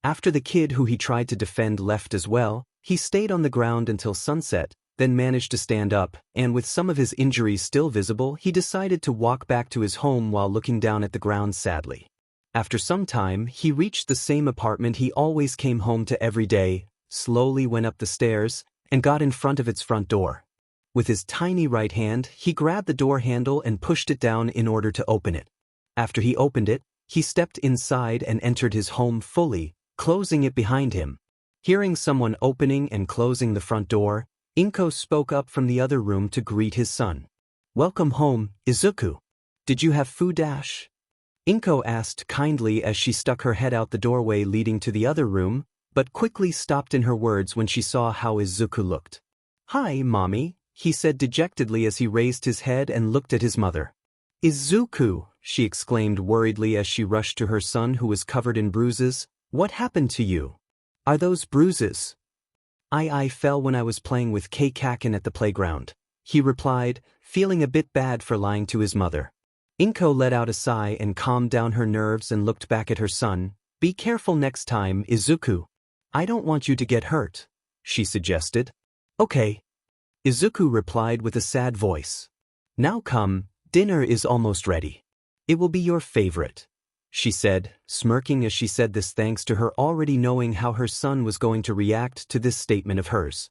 After the kid who he tried to defend left as well, he stayed on the ground until sunset, then managed to stand up, and with some of his injuries still visible, he decided to walk back to his home while looking down at the ground sadly. After some time, he reached the same apartment he always came home to every day, slowly went up the stairs, and got in front of its front door. With his tiny right hand, he grabbed the door handle and pushed it down in order to open it. After he opened it, he stepped inside and entered his home fully, closing it behind him. Hearing someone opening and closing the front door, Inko spoke up from the other room to greet his son. "Welcome home, Izuku. Did you have food dash?" Inko asked kindly as she stuck her head out the doorway leading to the other room, but quickly stopped in her words when she saw how Izuku looked. "Hi, Mommy," he said dejectedly as he raised his head and looked at his mother. "Izuku," she exclaimed worriedly as she rushed to her son who was covered in bruises. "What happened to you? Are those bruises?" I fell when I was playing with Kaken at the playground," he replied, feeling a bit bad for lying to his mother. Inko let out a sigh and calmed down her nerves and looked back at her son. "Be careful next time, Izuku. I don't want you to get hurt," she suggested. "Okay," Izuku replied with a sad voice. "Now come, dinner is almost ready. It will be your favorite," she said, smirking as she said this thanks to her already knowing how her son was going to react to this statement of hers.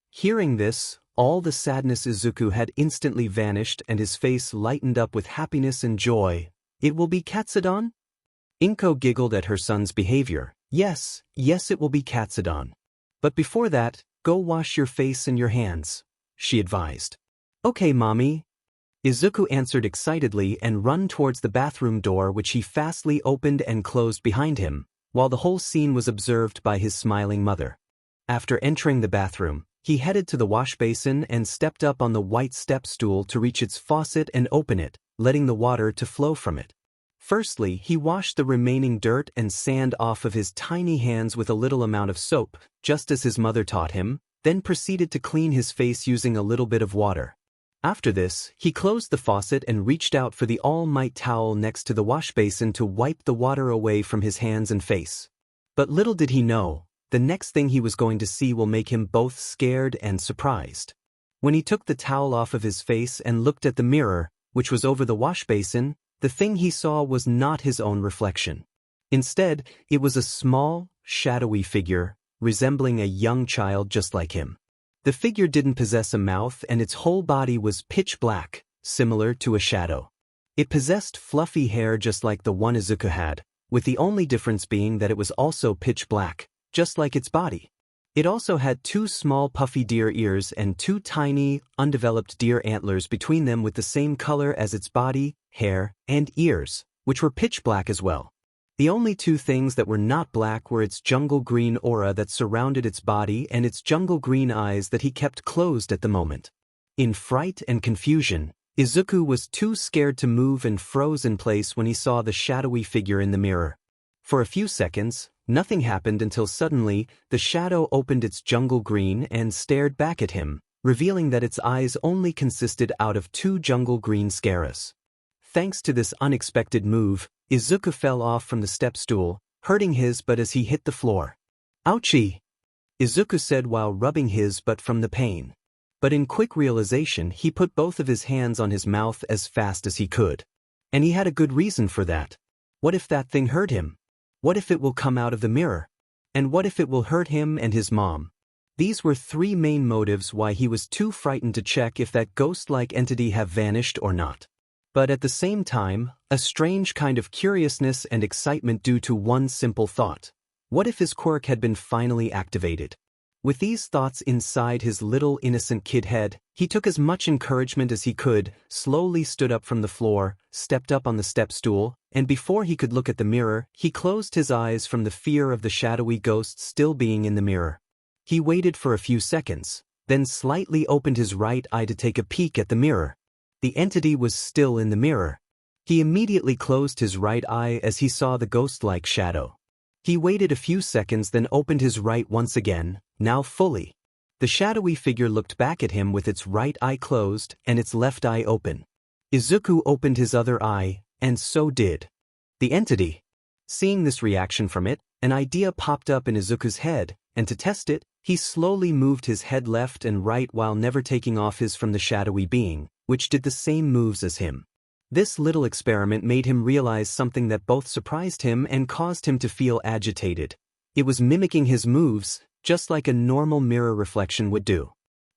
Hearing this, all the sadness Izuku had instantly vanished and his face lightened up with happiness and joy. "It will be Katsudon?" Inko giggled at her son's behavior. Yes, it will be Katsudon. But before that, go wash your face and your hands," she advised. "Okay, Mommy," Izuku answered excitedly and ran towards the bathroom door which he fastly opened and closed behind him, while the whole scene was observed by his smiling mother. After entering the bathroom, he headed to the wash basin and stepped up on the white step stool to reach its faucet and open it, letting the water to flow from it. Firstly, he washed the remaining dirt and sand off of his tiny hands with a little amount of soap, just as his mother taught him, then proceeded to clean his face using a little bit of water. After this, he closed the faucet and reached out for the All Might towel next to the wash basin to wipe the water away from his hands and face. But little did he know, the next thing he was going to see will make him both scared and surprised. When he took the towel off of his face and looked at the mirror, which was over the wash basin, the thing he saw was not his own reflection. Instead, it was a small, shadowy figure, resembling a young child just like him. The figure didn't possess a mouth and its whole body was pitch black, similar to a shadow. It possessed fluffy hair just like the one Izuku had, with the only difference being that it was also pitch black, just like its body. It also had two small puffy deer ears and two tiny, undeveloped deer antlers between them with the same color as its body, hair, and ears, which were pitch black as well. The only two things that were not black were its jungle green aura that surrounded its body and its jungle green eyes that he kept closed at the moment. In fright and confusion, Izuku was too scared to move and froze in place when he saw the shadowy figure in the mirror. For a few seconds, nothing happened until suddenly, the shadow opened its jungle green and stared back at him, revealing that its eyes only consisted out of two jungle green scaras. Thanks to this unexpected move, Izuku fell off from the step stool, hurting his butt as he hit the floor. "Ouchie!" Izuku said while rubbing his butt from the pain. But in quick realization he put both of his hands on his mouth as fast as he could. And he had a good reason for that. What if that thing hurt him? What if it will come out of the mirror? And what if it will hurt him and his mom? These were three main motives why he was too frightened to check if that ghost-like entity have vanished or not. But at the same time, a strange kind of curiousness and excitement due to one simple thought. What if his quirk had been finally activated? With these thoughts inside his little innocent kid head, he took as much encouragement as he could, slowly stood up from the floor, stepped up on the step stool, and before he could look at the mirror, he closed his eyes from the fear of the shadowy ghost still being in the mirror. He waited for a few seconds, then slightly opened his right eye to take a peek at the mirror. The entity was still in the mirror. He immediately closed his right eye as he saw the ghost-like shadow. He waited a few seconds then opened his right once again, now fully. The shadowy figure looked back at him with its right eye closed and its left eye open. Izuku opened his other eye, and so did the entity. Seeing this reaction from it, an idea popped up in Izuku's head, and to test it, he slowly moved his head left and right while never taking off his from the shadowy being, which did the same moves as him. This little experiment made him realize something that both surprised him and caused him to feel agitated. It was mimicking his moves, just like a normal mirror reflection would do.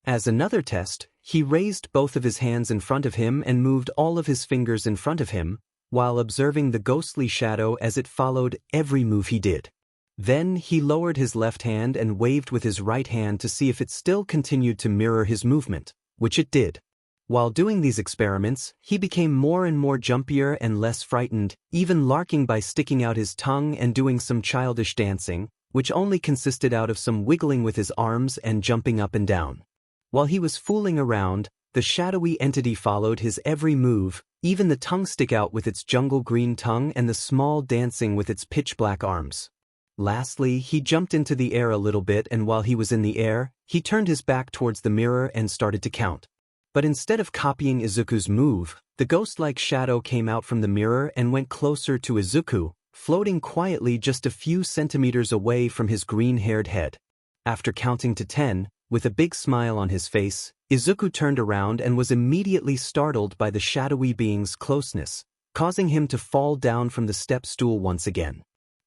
As another test, he raised both of his hands in front of him and moved all of his fingers in front of him, while observing the ghostly shadow as it followed every move he did. Then he lowered his left hand and waved with his right hand to see if it still continued to mirror his movement, which it did. While doing these experiments, he became more and more jumpier and less frightened, even larking by sticking out his tongue and doing some childish dancing, which only consisted out of some wiggling with his arms and jumping up and down. While he was fooling around, the shadowy entity followed his every move, even the tongue stick out with its jungle green tongue and the small dancing with its pitch black arms. Lastly, he jumped into the air a little bit, and while he was in the air, he turned his back towards the mirror and started to count. But instead of copying Izuku's move, the ghost-like shadow came out from the mirror and went closer to Izuku, floating quietly just a few centimeters away from his green-haired head. After counting to 10, with a big smile on his face, Izuku turned around and was immediately startled by the shadowy being's closeness, causing him to fall down from the step stool once again.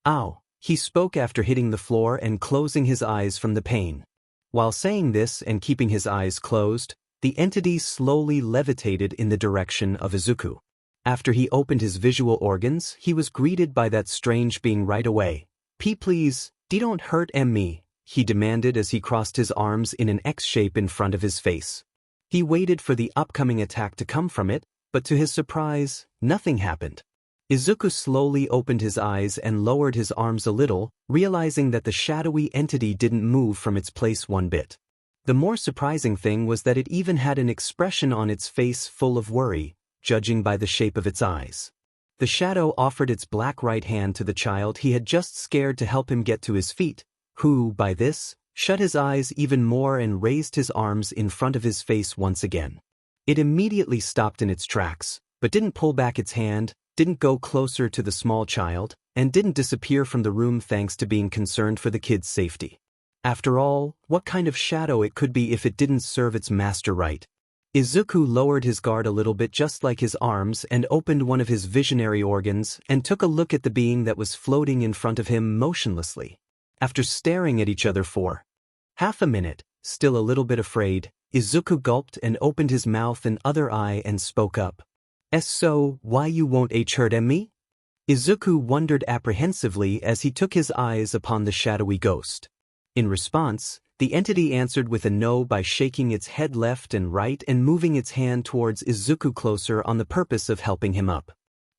"Ow," he spoke after hitting the floor and closing his eyes from the pain. While saying this and keeping his eyes closed, the entity slowly levitated in the direction of Izuku. After he opened his visual organs, he was greeted by that strange being right away. Please, don't hurt me," he demanded as he crossed his arms in an X shape in front of his face. He waited for the upcoming attack to come from it, but to his surprise, nothing happened. Izuku slowly opened his eyes and lowered his arms a little, realizing that the shadowy entity didn't move from its place one bit. The more surprising thing was that it even had an expression on its face full of worry, judging by the shape of its eyes. The shadow offered its black right hand to the child he had just scared to help him get to his feet, who, by this, shut his eyes even more and raised his arms in front of his face once again. It immediately stopped in its tracks, but didn't pull back its hand, didn't go closer to the small child, and didn't disappear from the room thanks to being concerned for the kid's safety. After all, what kind of shadow it could be if it didn't serve its master right? Izuku lowered his guard a little bit just like his arms and opened one of his visionary organs and took a look at the being that was floating in front of him motionlessly. After staring at each other for half a minute, still a little bit afraid, Izuku gulped and opened his mouth and other eye and spoke up. "So, why you won't hurt me?" Izuku wondered apprehensively as he took his eyes upon the shadowy ghost. In response, the entity answered with a no by shaking its head left and right and moving its hand towards Izuku closer on the purpose of helping him up.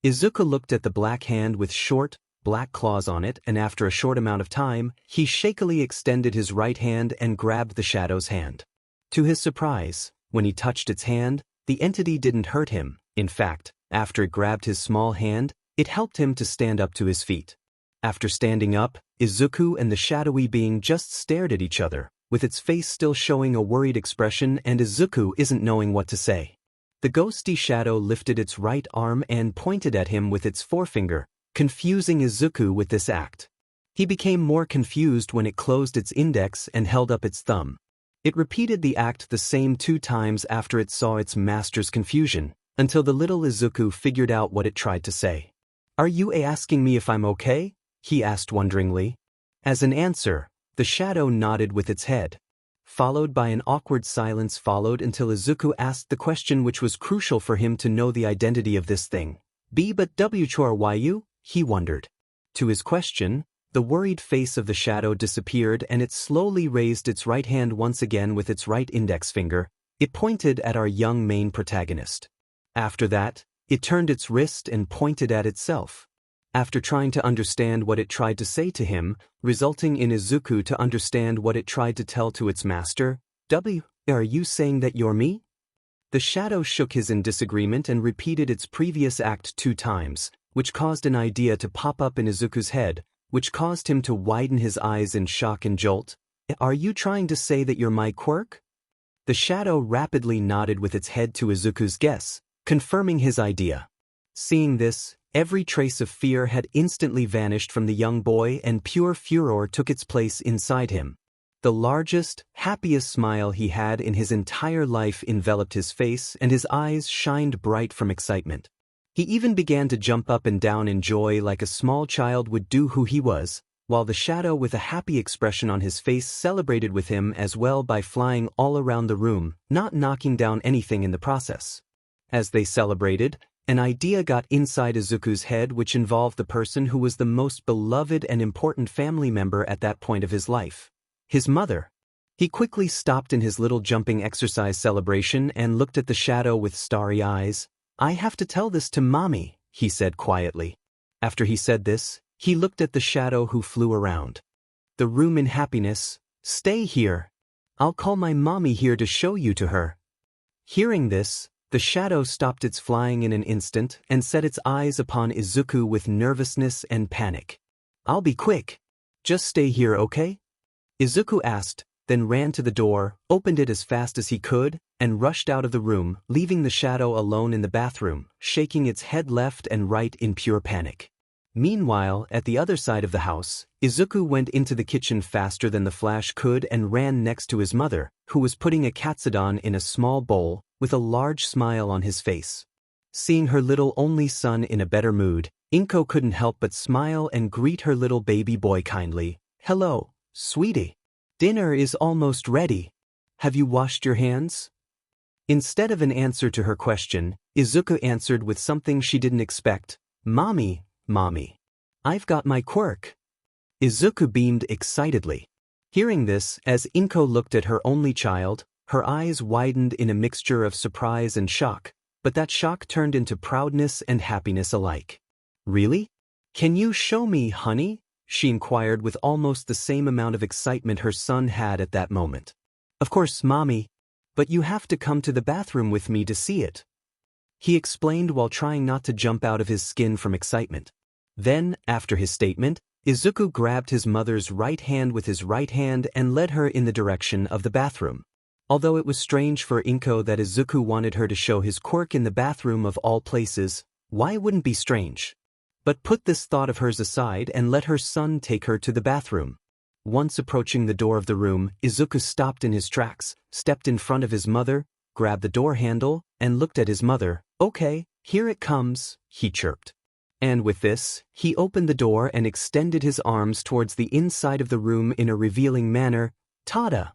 Izuku looked at the black hand with short, black claws on it, and after a short amount of time, he shakily extended his right hand and grabbed the shadow's hand. To his surprise, when he touched its hand, the entity didn't hurt him. In fact, after it grabbed his small hand, it helped him to stand up to his feet. After standing up, Izuku and the shadowy being just stared at each other, with its face still showing a worried expression, and Izuku isn't knowing what to say. The ghosty shadow lifted its right arm and pointed at him with its forefinger, confusing Izuku with this act. He became more confused when it closed its index and held up its thumb. It repeated the act the same 2 times after it saw its master's confusion, until the little Izuku figured out what it tried to say. "Are you asking me if I'm okay?" he asked wonderingly. As an answer, the shadow nodded with its head. Followed by an awkward silence followed until Izuku asked the question which was crucial for him to know the identity of this thing. But why you? He wondered. To his question, the worried face of the shadow disappeared and it slowly raised its right hand once again with its right index finger. It pointed at our young main protagonist. After that, it turned its wrist and pointed at itself. After trying to understand what it tried to say to him, resulting in Izuku to understand what it tried to tell to its master, "Are you saying that you're me?" The shadow shook his in disagreement and repeated its previous act 2 times, which caused an idea to pop up in Izuku's head, which caused him to widen his eyes in shock and jolt. "Are you trying to say that you're my quirk?" The shadow rapidly nodded with its head to Izuku's guess, confirming his idea. Seeing this, every trace of fear had instantly vanished from the young boy and pure furor took its place inside him. The largest, happiest smile he had in his entire life enveloped his face and his eyes shined bright from excitement. He even began to jump up and down in joy like a small child would do who he was, while the shadow with a happy expression on his face celebrated with him as well by flying all around the room, not knocking down anything in the process. As they celebrated, an idea got inside Izuku's head which involved the person who was the most beloved and important family member at that point of his life. His mother. He quickly stopped in his little jumping exercise celebration and looked at the shadow with starry eyes. "I have to tell this to Mommy," he said quietly. After he said this, he looked at the shadow who flew around the room in happiness. "Stay here. I'll call my mommy here to show you to her." Hearing this, the shadow stopped its flying in an instant and set its eyes upon Izuku with nervousness and panic. "I'll be quick. Just stay here, okay?" Izuku asked, then ran to the door, opened it as fast as he could, and rushed out of the room, leaving the shadow alone in the bathroom, shaking its head left and right in pure panic. Meanwhile, at the other side of the house, Izuku went into the kitchen faster than the Flash could and ran next to his mother, who was putting a katsudon in a small bowl, with a large smile on his face. Seeing her little only son in a better mood, Inko couldn't help but smile and greet her little baby boy kindly. "Hello, sweetie. Dinner is almost ready. Have you washed your hands?" Instead of an answer to her question, Izuku answered with something she didn't expect. Mommy, I've got my quirk." Izuku beamed excitedly. Hearing this, as Inko looked at her only child, her eyes widened in a mixture of surprise and shock, but that shock turned into proudness and happiness alike. "Really? Can you show me, honey?" she inquired with almost the same amount of excitement her son had at that moment. "Of course, Mommy, but you have to come to the bathroom with me to see it," he explained while trying not to jump out of his skin from excitement. Then, after his statement, Izuku grabbed his mother's right hand with his right hand and led her in the direction of the bathroom. Although it was strange for Inko that Izuku wanted her to show his quirk in the bathroom of all places, why wouldn't be strange? But put this thought of hers aside and let her son take her to the bathroom. Once approaching the door of the room, Izuku stopped in his tracks, stepped in front of his mother, grabbed the door handle, and looked at his mother. "Okay, here it comes," he chirped. And with this, he opened the door and extended his arms towards the inside of the room in a revealing manner. "Tada!"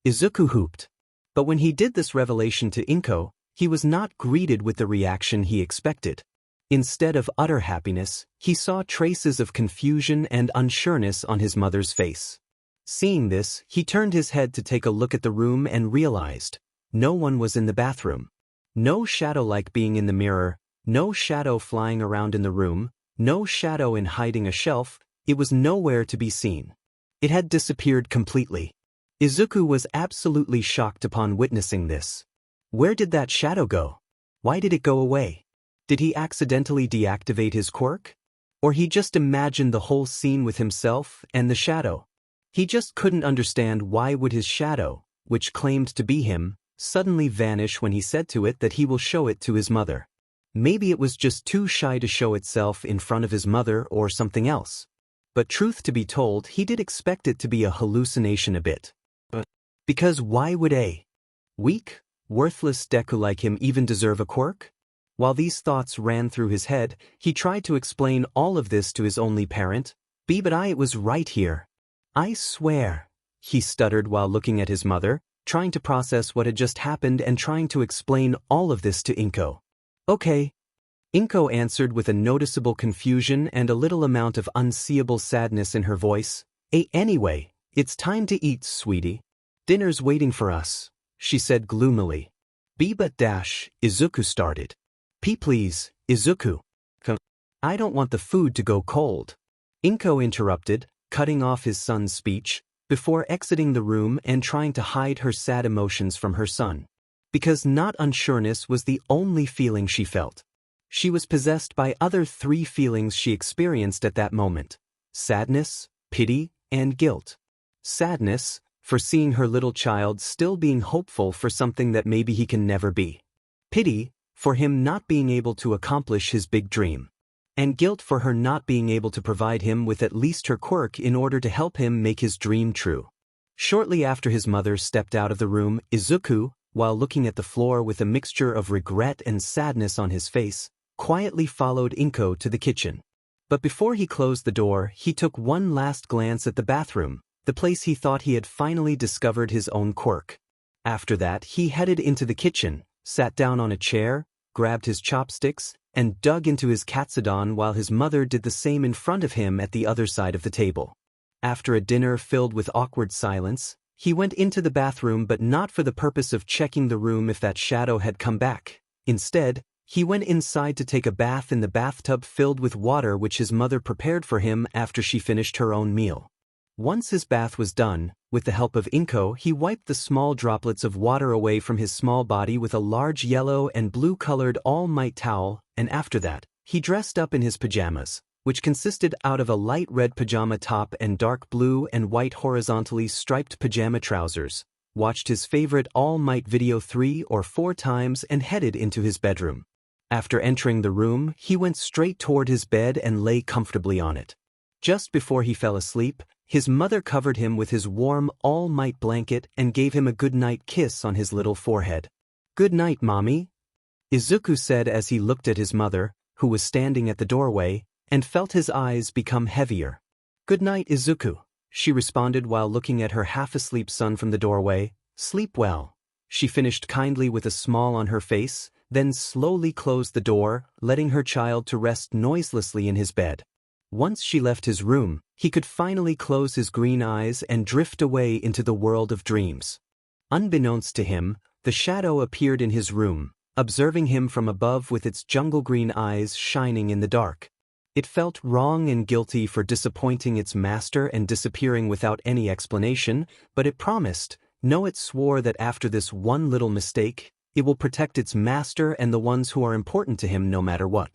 Izuku whooped. But when he did this revelation to Inko, he was not greeted with the reaction he expected. Instead of utter happiness, he saw traces of confusion and unsureness on his mother's face. Seeing this, he turned his head to take a look at the room and realized no one was in the bathroom. No shadow like being in the mirror, no shadow flying around in the room, no shadow in hiding a shelf. It was nowhere to be seen. It had disappeared completely. Izuku was absolutely shocked upon witnessing this. Where did that shadow go? Why did it go away? Did he accidentally deactivate his quirk? Or he just imagined the whole scene with himself and the shadow? He just couldn't understand why would his shadow, which claimed to be him, suddenly vanish when he said to it that he will show it to his mother. Maybe it was just too shy to show itself in front of his mother or something else. But truth to be told, he did expect it to be a hallucination a bit. Because why would a weak, worthless Deku like him even deserve a quirk? While these thoughts ran through his head, he tried to explain all of this to his only parent. But it was right here. "I swear," he stuttered while looking at his mother, trying to process what had just happened and trying to explain all of this to Inko. "Okay," Inko answered with a noticeable confusion and a little amount of unseeable sadness in her voice. Anyway, it's time to eat, sweetie. Dinner's waiting for us," she said gloomily. Izuku started. Please, Izuku. I don't want the food to go cold," Inko interrupted, cutting off his son's speech, before exiting the room and trying to hide her sad emotions from her son. Because not unsureness was the only feeling she felt. She was possessed by other three feelings she experienced at that moment: sadness, pity, and guilt. Sadness, for seeing her little child still being hopeful for something that maybe he can never be. Pity, for him not being able to accomplish his big dream. And guilt for her not being able to provide him with at least her quirk in order to help him make his dream true. Shortly after his mother stepped out of the room, Izuku, while looking at the floor with a mixture of regret and sadness on his face, quietly followed Inko to the kitchen. But before he closed the door, he took one last glance at the bathroom, the place he thought he had finally discovered his own quirk. After that, he headed into the kitchen, sat down on a chair, grabbed his chopsticks, and dug into his katsudon while his mother did the same in front of him at the other side of the table. After a dinner filled with awkward silence, he went into the bathroom, but not for the purpose of checking the room if that shadow had come back. Instead, he went inside to take a bath in the bathtub filled with water which his mother prepared for him after she finished her own meal. Once his bath was done, with the help of Inko, he wiped the small droplets of water away from his small body with a large yellow and blue-colored All Might towel, and after that, he dressed up in his pajamas, which consisted out of a light red pajama top and dark blue and white horizontally striped pajama trousers, watched his favorite All Might video 3 or 4 times and headed into his bedroom. After entering the room, he went straight toward his bed and lay comfortably on it. Just before he fell asleep, his mother covered him with his warm All Might blanket and gave him a good-night kiss on his little forehead. "Good night, Mommy," Izuku said as he looked at his mother, who was standing at the doorway, and felt his eyes become heavier. "Good night, Izuku," she responded while looking at her half-asleep son from the doorway. "Sleep well," she finished kindly with a smile on her face, then slowly closed the door, letting her child to rest noiselessly in his bed. Once she left his room, he could finally close his green eyes and drift away into the world of dreams. Unbeknownst to him, the shadow appeared in his room, observing him from above with its jungle-green eyes shining in the dark. It felt wrong and guilty for disappointing its master and disappearing without any explanation, but it promised, no, it swore that after this one little mistake, it will protect its master and the ones who are important to him no matter what.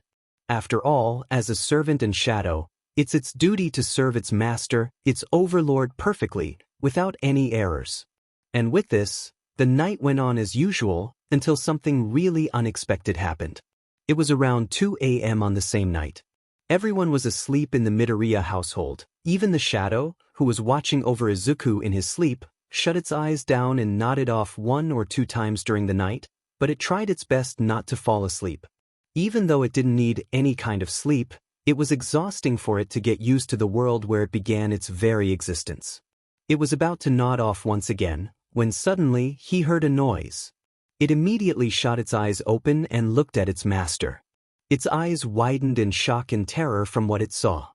After all, as a servant and shadow, it's its duty to serve its master, its overlord, perfectly, without any errors. And with this, the night went on as usual until something really unexpected happened. It was around 2 a.m. on the same night. Everyone was asleep in the Midoriya household. Even the shadow, who was watching over Izuku in his sleep, shut its eyes down and nodded off 1 or 2 times during the night, but it tried its best not to fall asleep. Even though it didn't need any kind of sleep, it was exhausting for it to get used to the world where it began its very existence. It was about to nod off once again, when suddenly he heard a noise. It immediately shot its eyes open and looked at its master. Its eyes widened in shock and terror from what it saw.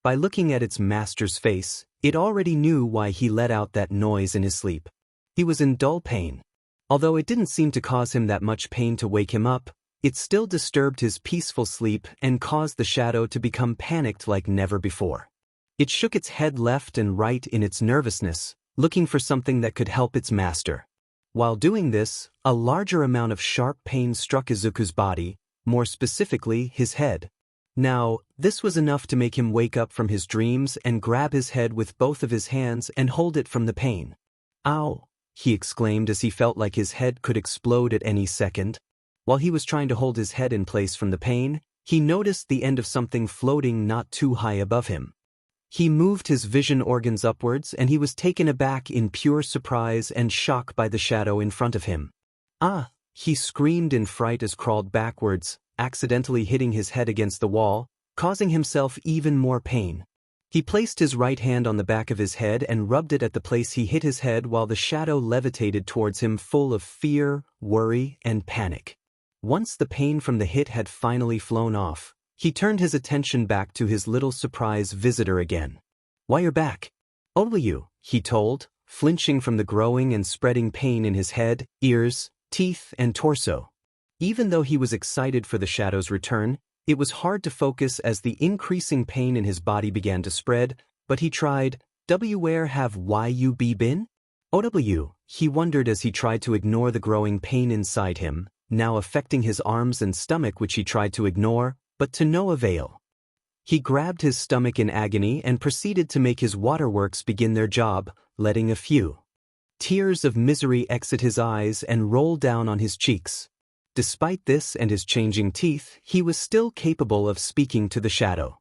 By looking at its master's face, it already knew why he let out that noise in his sleep. He was in dull pain. Although it didn't seem to cause him that much pain to wake him up, it still disturbed his peaceful sleep and caused the shadow to become panicked like never before. It shook its head left and right in its nervousness, looking for something that could help its master. While doing this, a larger amount of sharp pain struck Izuku's body, more specifically his head. Now, this was enough to make him wake up from his dreams and grab his head with both of his hands and hold it from the pain. "Ow!" he exclaimed as he felt like his head could explode at any second. While he was trying to hold his head in place from the pain, he noticed the end of something floating not too high above him. He moved his vision organs upwards and he was taken aback in pure surprise and shock by the shadow in front of him. "Ah!" he screamed in fright as crawled backwards, accidentally hitting his head against the wall, causing himself even more pain. He placed his right hand on the back of his head and rubbed it at the place he hit his head while the shadow levitated towards him full of fear, worry, and panic. Once the pain from the hit had finally flown off, he turned his attention back to his little surprise visitor again. "Why, you're back." "Only you," he told, flinching from the growing and spreading pain in his head, ears, teeth, and torso. Even though he was excited for the shadow's return, it was hard to focus as the increasing pain in his body began to spread, but he tried, "Where have you been?" "OW," he wondered as he tried to ignore the growing pain inside him, now affecting his arms and stomach, which he tried to ignore, but to no avail. He grabbed his stomach in agony and proceeded to make his waterworks begin their job, letting a few tears of misery exit his eyes and roll down on his cheeks. Despite this and his changing teeth, he was still capable of speaking to the shadow.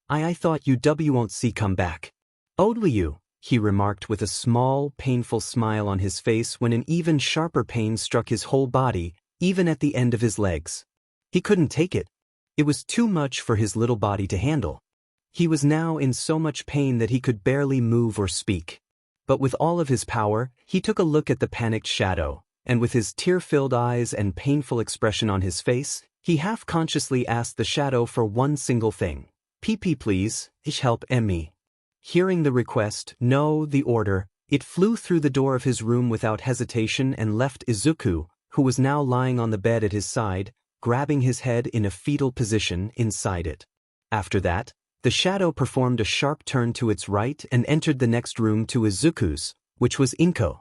I thought you won't see come back." "OW," he remarked with a small, painful smile on his face when an even sharper pain struck his whole body, even at the end of his legs. He couldn't take it. It was too much for his little body to handle. He was now in so much pain that he could barely move or speak. But with all of his power, he took a look at the panicked shadow, and with his tear-filled eyes and painful expression on his face, he half-consciously asked the shadow for one single thing. "PP please, ich help me." Hearing the request, no, the order, it flew through the door of his room without hesitation and left Izuku, who was now lying on the bed at his side, grabbing his head in a fetal position inside it. After that, the shadow performed a sharp turn to its right and entered the next room to Izuku's, which was Inko.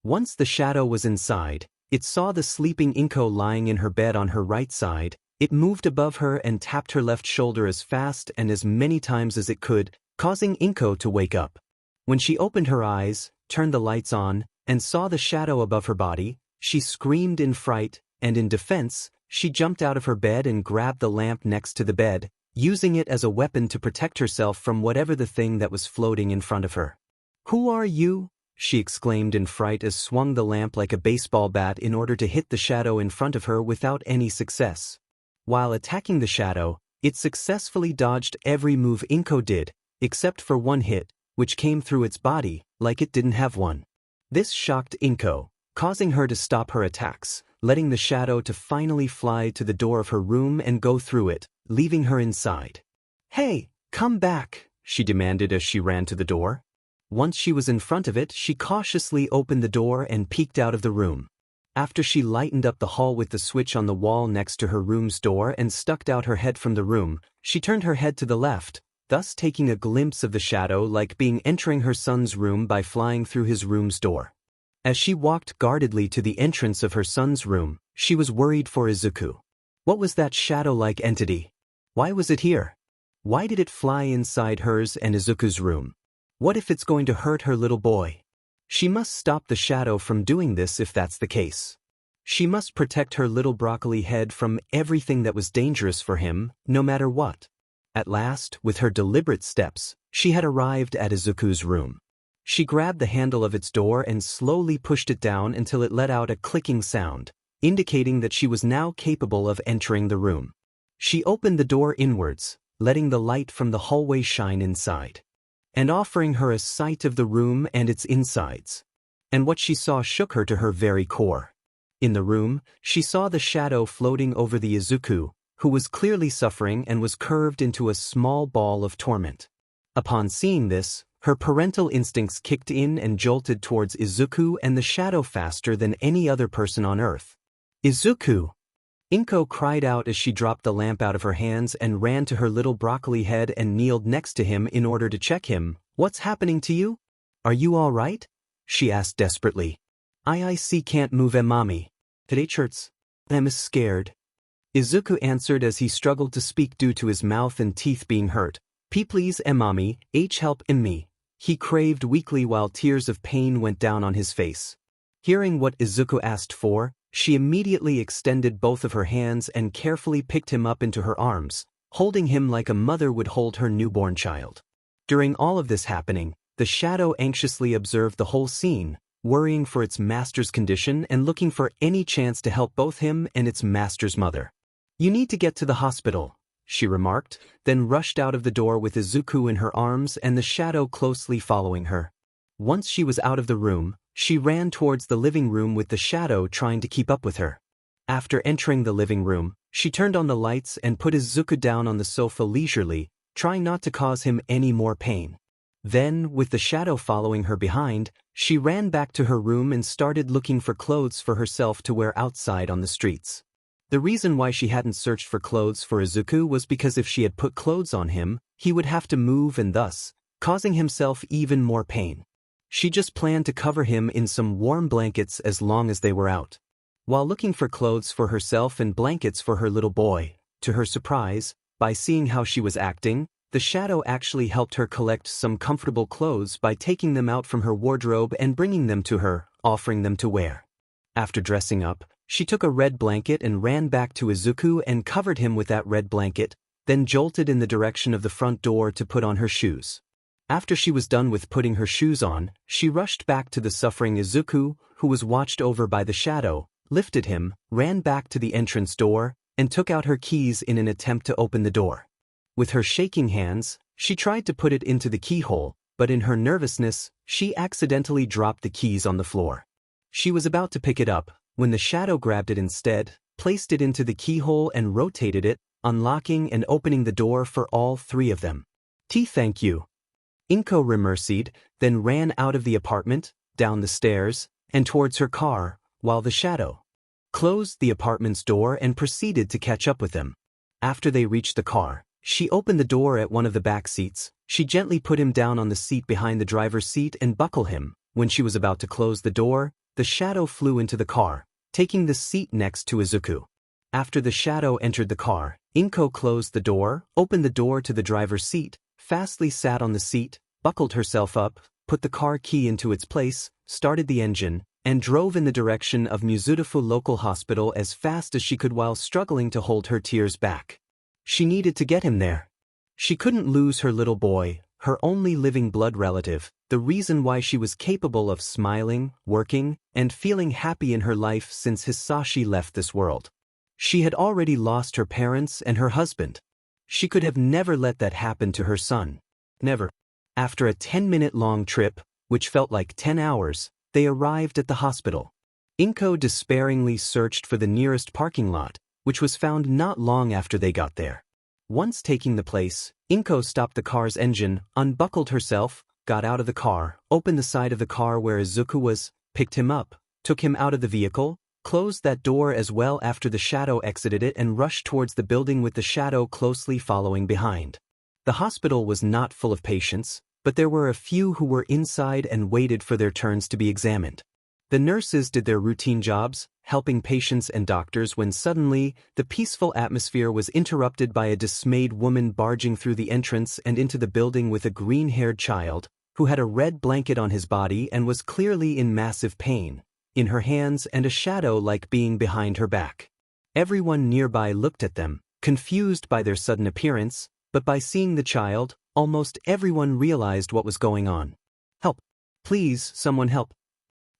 Once the shadow was inside, it saw the sleeping Inko lying in her bed on her right side. It moved above her and tapped her left shoulder as fast and as many times as it could, causing Inko to wake up. When she opened her eyes, turned the lights on, and saw the shadow above her body, she screamed in fright, and in defense, she jumped out of her bed and grabbed the lamp next to the bed, using it as a weapon to protect herself from whatever the thing that was floating in front of her. "Who are you?" she exclaimed in fright as swung the lamp like a baseball bat in order to hit the shadow in front of her without any success. While attacking the shadow, it successfully dodged every move Inko did, except for one hit, which came through its body, like it didn't have one. This shocked Inko, causing her to stop her attacks, letting the shadow to finally fly to the door of her room and go through it, leaving her inside. "Hey, come back," she demanded as she ran to the door. Once she was in front of it, she cautiously opened the door and peeked out of the room. After she lightened up the hall with the switch on the wall next to her room's door and stuck out her head from the room, she turned her head to the left, thus taking a glimpse of the shadow like being entering her son's room by flying through his room's door. As she walked guardedly to the entrance of her son's room, she was worried for Izuku. What was that shadow-like entity? Why was it here? Why did it fly inside hers and Izuku's room? What if it's going to hurt her little boy? She must stop the shadow from doing this if that's the case. She must protect her little broccoli head from everything that was dangerous for him, no matter what. At last, with her deliberate steps, she had arrived at Izuku's room. She grabbed the handle of its door and slowly pushed it down until it let out a clicking sound, indicating that she was now capable of entering the room. She opened the door inwards, letting the light from the hallway shine inside, and offering her a sight of the room and its insides. And what she saw shook her to her very core. In the room, she saw the shadow floating over the Izuku, who was clearly suffering and was curved into a small ball of torment. Upon seeing this, her parental instincts kicked in and jolted towards Izuku and the shadow faster than any other person on Earth. "Izuku!" Inko cried out as she dropped the lamp out of her hands and ran to her little broccoli head and kneeled next to him in order to check him. "What's happening to you? Are you all right?" she asked desperately. "I can't move mommy. It hurts. I'm scared." Izuku answered as he struggled to speak due to his mouth and teeth being hurt. Please mommy, help me." He craved weakly while tears of pain went down on his face. Hearing what Izuku asked for, she immediately extended both of her hands and carefully picked him up into her arms, holding him like a mother would hold her newborn child. During all of this happening, the shadow anxiously observed the whole scene, worrying for its master's condition and looking for any chance to help both him and its master's mother. "You need to get to the hospital," she remarked, then rushed out of the door with Izuku in her arms and the shadow closely following her. Once she was out of the room, she ran towards the living room with the shadow trying to keep up with her. After entering the living room, she turned on the lights and put Izuku down on the sofa leisurely, trying not to cause him any more pain. Then, with the shadow following her behind, she ran back to her room and started looking for clothes for herself to wear outside on the streets. The reason why she hadn't searched for clothes for Izuku was because if she had put clothes on him, he would have to move and thus, causing himself even more pain. She just planned to cover him in some warm blankets as long as they were out. While looking for clothes for herself and blankets for her little boy, to her surprise, by seeing how she was acting, the shadow actually helped her collect some comfortable clothes by taking them out from her wardrobe and bringing them to her, offering them to wear. After dressing up, she took a red blanket and ran back to Izuku and covered him with that red blanket, then jolted in the direction of the front door to put on her shoes. After she was done with putting her shoes on, she rushed back to the suffering Izuku, who was watched over by the shadow, lifted him, ran back to the entrance door, and took out her keys in an attempt to open the door. With her shaking hands, She tried to put it into the keyhole, but in her nervousness, she accidentally dropped the keys on the floor. She was about to pick it up, when the shadow grabbed it instead, placed it into the keyhole and rotated it, unlocking and opening the door for all three of them. Thank you. Inko remercied, then ran out of the apartment, down the stairs, and towards her car, while the shadow closed the apartment's door and proceeded to catch up with them. After they reached the car, she opened the door at one of the back seats. She gently put him down on the seat behind the driver's seat and buckled him. When she was about to close the door, the shadow flew into the car, taking the seat next to Izuku. After the shadow entered the car, Inko closed the door, opened the door to the driver's seat, fastly sat on the seat, buckled herself up, put the car key into its place, started the engine, and drove in the direction of Mizudafu Local Hospital as fast as she could while struggling to hold her tears back. She needed to get him there. She couldn't lose her little boy, her only living blood relative, the reason why she was capable of smiling, working, and feeling happy in her life since Hisashi left this world. She had already lost her parents and her husband. She could have never let that happen to her son. Never. After a 10-minute-long trip, which felt like 10 hours, they arrived at the hospital. Inko despairingly searched for the nearest parking lot, which was found not long after they got there. Once taking the place, Inko stopped the car's engine, unbuckled herself, got out of the car, opened the side of the car where Izuku was, picked him up, took him out of the vehicle, closed that door as well after the shadow exited it and rushed towards the building with the shadow closely following behind. The hospital was not full of patients, but there were a few who were inside and waited for their turns to be examined. The nurses did their routine jobs, helping patients and doctors when suddenly, the peaceful atmosphere was interrupted by a dismayed woman barging through the entrance and into the building with a green-haired child, who had a red blanket on his body and was clearly in massive pain, in her hands and a shadow like being behind her back. Everyone nearby looked at them, confused by their sudden appearance, but by seeing the child, almost everyone realized what was going on. Help! Please, someone help!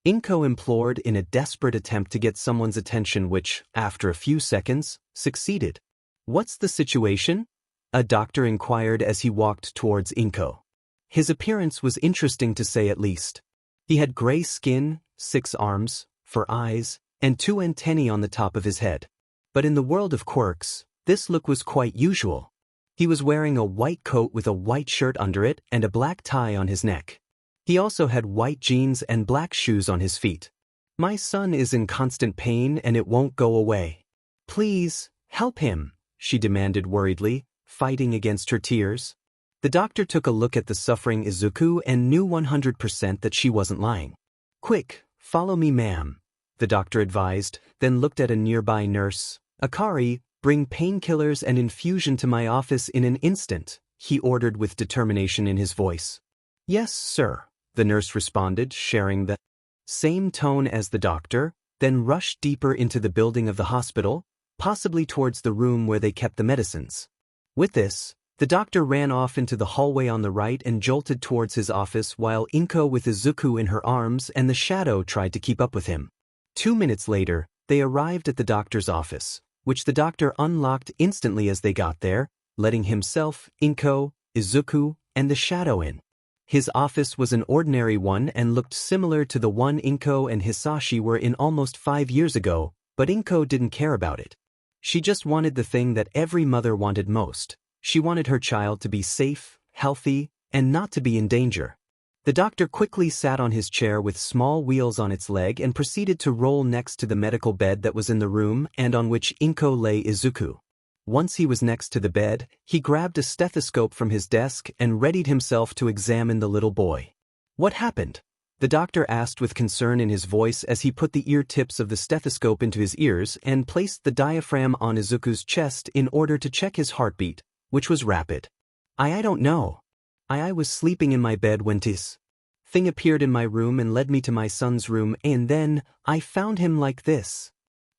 Inko implored in a desperate attempt to get someone's attention which, after a few seconds, succeeded. What's the situation? A doctor inquired as he walked towards Inko. His appearance was interesting to say at least. He had gray skin, 6 arms, 4 eyes, and 2 antennae on the top of his head. But in the world of quirks, this look was quite usual. He was wearing a white coat with a white shirt under it and a black tie on his neck. He also had white jeans and black shoes on his feet. My son is in constant pain and it won't go away. Please, help him, she demanded worriedly, fighting against her tears. The doctor took a look at the suffering Izuku and knew 100% that she wasn't lying. Quick, follow me, ma'am, the doctor advised, then looked at a nearby nurse. Akari, bring painkillers and infusion to my office in an instant, he ordered with determination in his voice. Yes, sir, the nurse responded, sharing the same tone as the doctor, then rushed deeper into the building of the hospital, possibly towards the room where they kept the medicines. With this, the doctor ran off into the hallway on the right and jolted towards his office while Inko with Izuku in her arms and the shadow tried to keep up with him. 2 minutes later, they arrived at the doctor's office, which the doctor unlocked instantly as they got there, letting himself, Inko, Izuku, and the shadow in. His office was an ordinary one and looked similar to the one Inko and Hisashi were in almost 5 years ago, but Inko didn't care about it. She just wanted the thing that every mother wanted most. She wanted her child to be safe, healthy, and not to be in danger. The doctor quickly sat on his chair with small wheels on its leg and proceeded to roll next to the medical bed that was in the room and on which Inko lay Izuku. Once he was next to the bed, he grabbed a stethoscope from his desk and readied himself to examine the little boy. What happened? The doctor asked with concern in his voice as he put the ear tips of the stethoscope into his ears and placed the diaphragm on Izuku's chest in order to check his heartbeat, which was rapid. I don't know. I was sleeping in my bed when this thing appeared in my room and led me to my son's room and then I found him like this.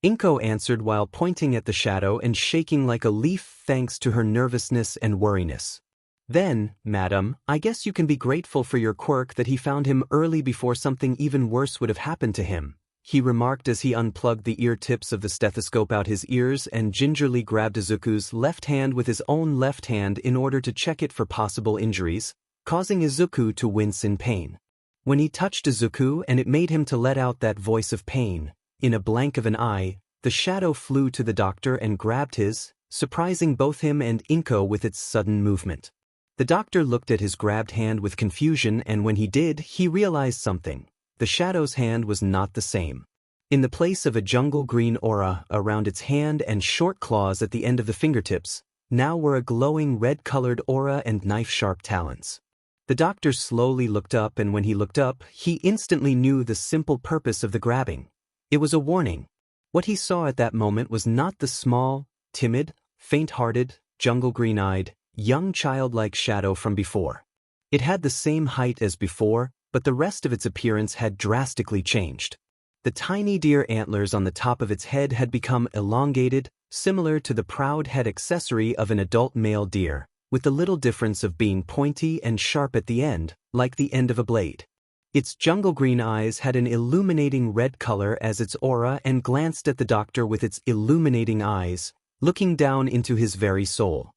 Inko answered while pointing at the shadow and shaking like a leaf thanks to her nervousness and worriness. Then, madam, I guess you can be grateful for your quirk that he found him early before something even worse would have happened to him, he remarked as he unplugged the ear tips of the stethoscope out his ears and gingerly grabbed Izuku's left hand with his own left hand in order to check it for possible injuries, causing Izuku to wince in pain. When he touched Izuku and it made him to let out that voice of pain, in a blank of an eye, the shadow flew to the doctor and grabbed his, surprising both him and Inko with its sudden movement. The doctor looked at his grabbed hand with confusion, and when he did, he realized something. The shadow's hand was not the same. In the place of a jungle green aura around its hand and short claws at the end of the fingertips, now were a glowing red-colored aura and knife-sharp talons. The doctor slowly looked up, and when he looked up, he instantly knew the simple purpose of the grabbing. It was a warning. What he saw at that moment was not the small, timid, faint-hearted, jungle green-eyed, young childlike shadow from before. It had the same height as before, but the rest of its appearance had drastically changed. The tiny deer antlers on the top of its head had become elongated, similar to the proud head accessory of an adult male deer, with the little difference of being pointy and sharp at the end, like the end of a blade. Its jungle green eyes had an illuminating red color as its aura and glanced at the doctor with its illuminating eyes, looking down into his very soul.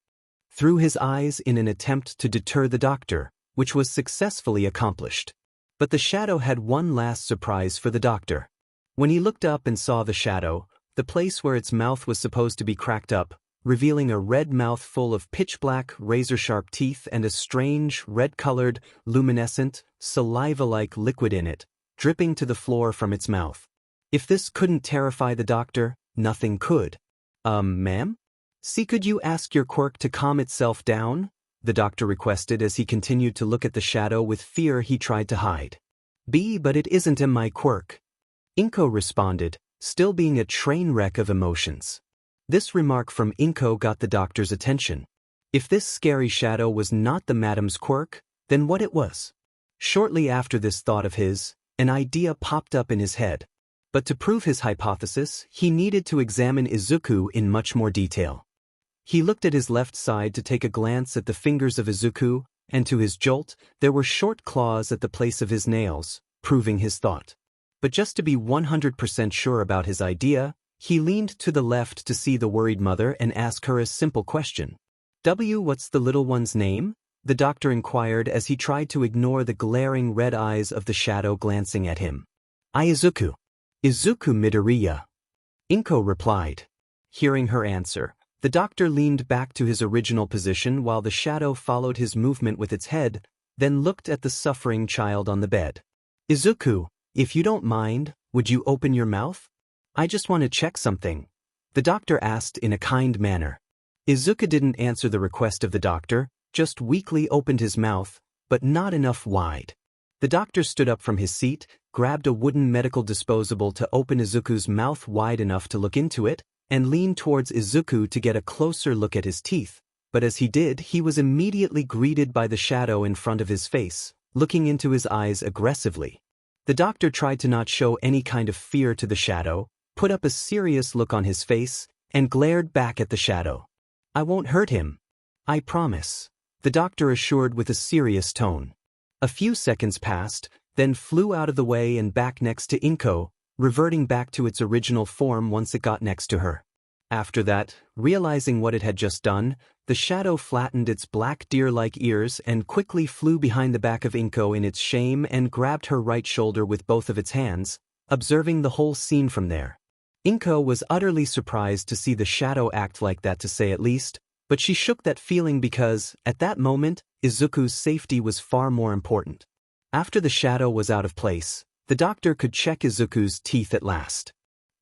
Through his eyes in an attempt to deter the doctor, which was successfully accomplished. But the shadow had one last surprise for the doctor. When he looked up and saw the shadow, the place where its mouth was supposed to be cracked up, revealing a red mouth full of pitch-black, razor-sharp teeth and a strange, red-colored, luminescent, saliva-like liquid in it, dripping to the floor from its mouth. If this couldn't terrify the doctor, nothing could. Ma'am? See, could you ask your quirk to calm itself down? The doctor requested as he continued to look at the shadow with fear he tried to hide. But it isn't in my quirk. Inko responded, still being a train wreck of emotions. This remark from Inko got the doctor's attention. If this scary shadow was not the madam's quirk, then what it was? Shortly after this thought of his, an idea popped up in his head. But to prove his hypothesis, he needed to examine Izuku in much more detail. He looked at his left side to take a glance at the fingers of Izuku, and to his jolt, there were short claws at the place of his nails, proving his thought. But just to be 100% sure about his idea, he leaned to the left to see the worried mother and ask her a simple question. What's the little one's name? The doctor inquired as he tried to ignore the glaring red eyes of the shadow glancing at him. Izuku. Izuku Midoriya. Inko replied. Hearing her answer, the doctor leaned back to his original position while the shadow followed his movement with its head, then looked at the suffering child on the bed. Izuku, if you don't mind, would you open your mouth? I just want to check something, the doctor asked in a kind manner. Izuku didn't answer the request of the doctor, just weakly opened his mouth, but not enough wide. The doctor stood up from his seat, grabbed a wooden medical disposable to open Izuku's mouth wide enough to look into it, and leaned towards Izuku to get a closer look at his teeth, but as he did, he was immediately greeted by the shadow in front of his face, looking into his eyes aggressively. The doctor tried to not show any kind of fear to the shadow, put up a serious look on his face, and glared back at the shadow. I won't hurt him. I promise, the doctor assured with a serious tone. A few seconds passed, then flew out of the way and back next to Inko, reverting back to its original form once it got next to her. After that, realizing what it had just done, the shadow flattened its black deer-like ears and quickly flew behind the back of Inko in its shame and grabbed her right shoulder with both of its hands, observing the whole scene from there. Inko was utterly surprised to see the shadow act like that, to say at least, but she shook that feeling because, at that moment, Izuku's safety was far more important. After the shadow was out of place, the doctor could check Izuku's teeth at last.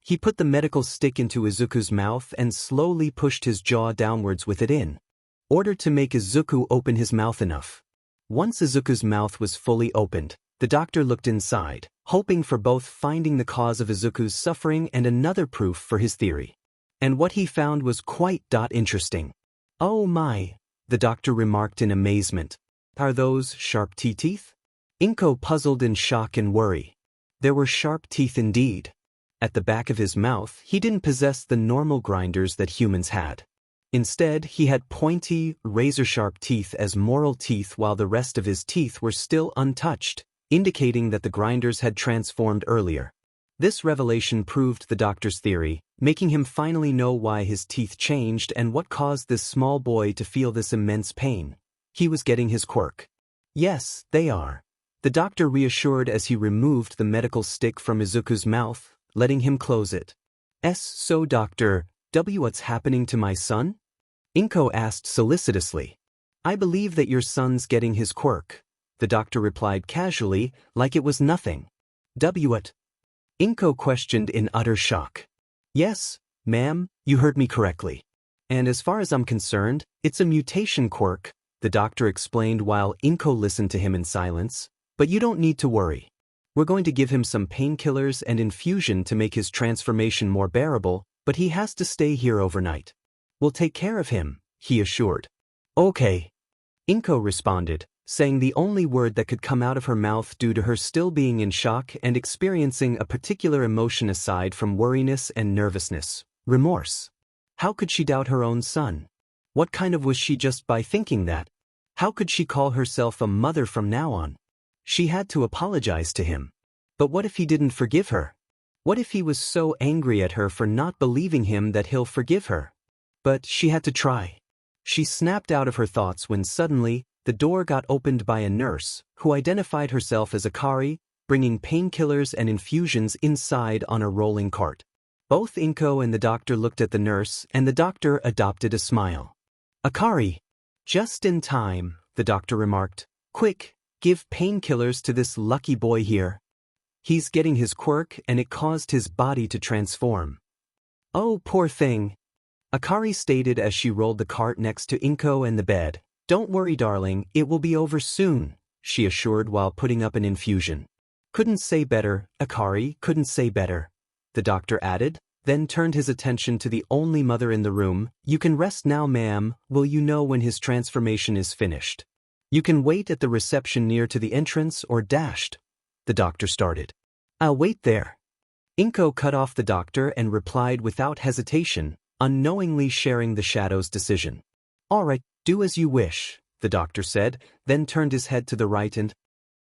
He put the medical stick into Izuku's mouth and slowly pushed his jaw downwards with it in order to make Izuku open his mouth enough. Once Izuku's mouth was fully opened, the doctor looked inside, hoping for both finding the cause of Izuku's suffering and another proof for his theory. And what he found was quite interesting. Oh my, the doctor remarked in amazement. Are those sharp teeth? Inko puzzled in shock and worry. There were sharp teeth indeed. At the back of his mouth, he didn't possess the normal grinders that humans had. Instead, he had pointy, razor-sharp teeth as moral teeth, while the rest of his teeth were still untouched, indicating that the grinders had transformed earlier. This revelation proved the doctor's theory, making him finally know why his teeth changed and what caused this small boy to feel this immense pain. He was getting his quirk. Yes, they are. The doctor reassured as he removed the medical stick from Izuku's mouth, letting him close it. So Dr. W, what's happening to my son? Inko asked solicitously. I believe that your son's getting his quirk, the doctor replied casually, like it was nothing. What? Inko questioned in utter shock. Yes, ma'am, you heard me correctly. And as far as I'm concerned, it's a mutation quirk, the doctor explained while Inko listened to him in silence. But you don't need to worry. We're going to give him some painkillers and infusion to make his transformation more bearable, but he has to stay here overnight. We'll take care of him, he assured. Okay. Inko responded, saying the only word that could come out of her mouth due to her still being in shock and experiencing a particular emotion aside from worriness and nervousness: remorse. How could she doubt her own son? What kind of was she just by thinking that? How could she call herself a mother from now on? She had to apologize to him. But what if he didn't forgive her? What if he was so angry at her for not believing him that he'll forgive her? But she had to try. She snapped out of her thoughts when suddenly, the door got opened by a nurse, who identified herself as Akari, bringing painkillers and infusions inside on a rolling cart. Both Inko and the doctor looked at the nurse, and the doctor adopted a smile. Akari. Just in time, the doctor remarked. Quick, give painkillers to this lucky boy here. He's getting his quirk and it caused his body to transform. Oh, poor thing. Akari stated as she rolled the cart next to Inko and the bed. Don't worry, darling, it will be over soon, she assured while putting up an infusion. Couldn't say better, Akari, couldn't say better, the doctor added, then turned his attention to the only mother in the room. You can rest now, ma'am. Will you know when his transformation is finished? You can wait at the reception near to the entrance or dashed, the doctor started. I'll wait there. Inko cut off the doctor and replied without hesitation, unknowingly sharing the shadow's decision. All right, do as you wish, the doctor said, then turned his head to the right and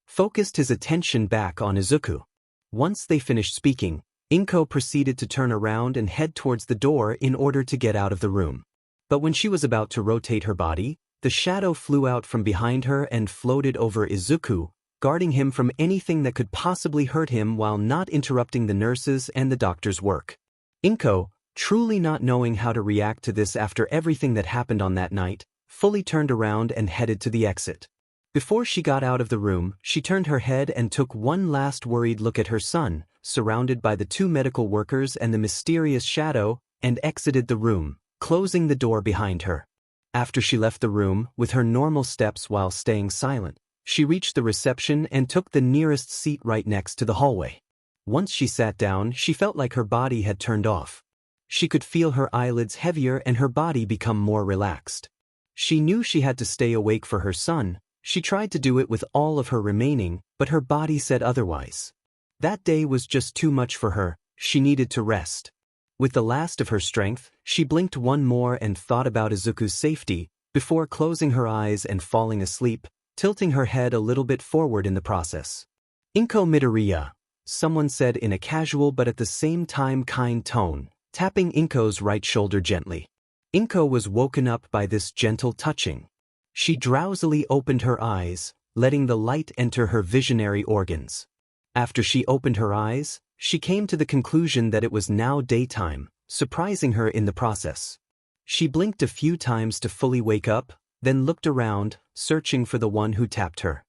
focused his attention back on Izuku. Once they finished speaking, Inko proceeded to turn around and head towards the door in order to get out of the room. But when she was about to rotate her body, the shadow flew out from behind her and floated over Izuku, guarding him from anything that could possibly hurt him while not interrupting the nurses and the doctor's work. Inko, truly not knowing how to react to this after everything that happened on that night, fully turned around and headed to the exit. Before she got out of the room, she turned her head and took one last worried look at her son, surrounded by the two medical workers and the mysterious shadow, and exited the room, closing the door behind her. After she left the room, with her normal steps while staying silent, she reached the reception and took the nearest seat right next to the hallway. Once she sat down, she felt like her body had turned off. She could feel her eyelids heavier and her body become more relaxed. She knew she had to stay awake for her son. She tried to do it with all of her remaining, but her body said otherwise. That day was just too much for her. She needed to rest. With the last of her strength, she blinked one more and thought about Izuku's safety, before closing her eyes and falling asleep, tilting her head a little bit forward in the process. Izuku Midoriya, someone said in a casual but at the same time kind tone, tapping Inko's right shoulder gently. Inko was woken up by this gentle touching. She drowsily opened her eyes, letting the light enter her visionary organs. After she opened her eyes, she came to the conclusion that it was now daytime, surprising her in the process. She blinked a few times to fully wake up, then looked around, searching for the one who tapped her.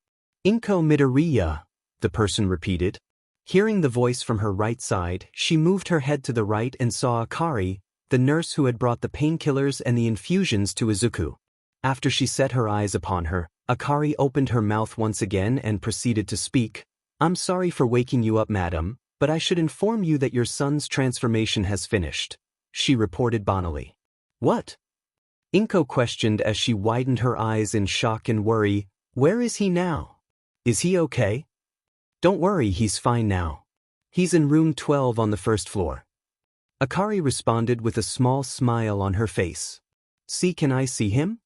Izuku Midoriya, the person repeated. Hearing the voice from her right side, she moved her head to the right and saw Akari, the nurse who had brought the painkillers and the infusions to Izuku. After she set her eyes upon her, Akari opened her mouth once again and proceeded to speak. I'm sorry for waking you up, madam, but I should inform you that your son's transformation has finished, she reported bonily. What? Inko questioned as she widened her eyes in shock and worry. Where is he now? Is he okay? Don't worry, he's fine now. He's in room 12 on the first floor. Akari responded with a small smile on her face. See, can I see him?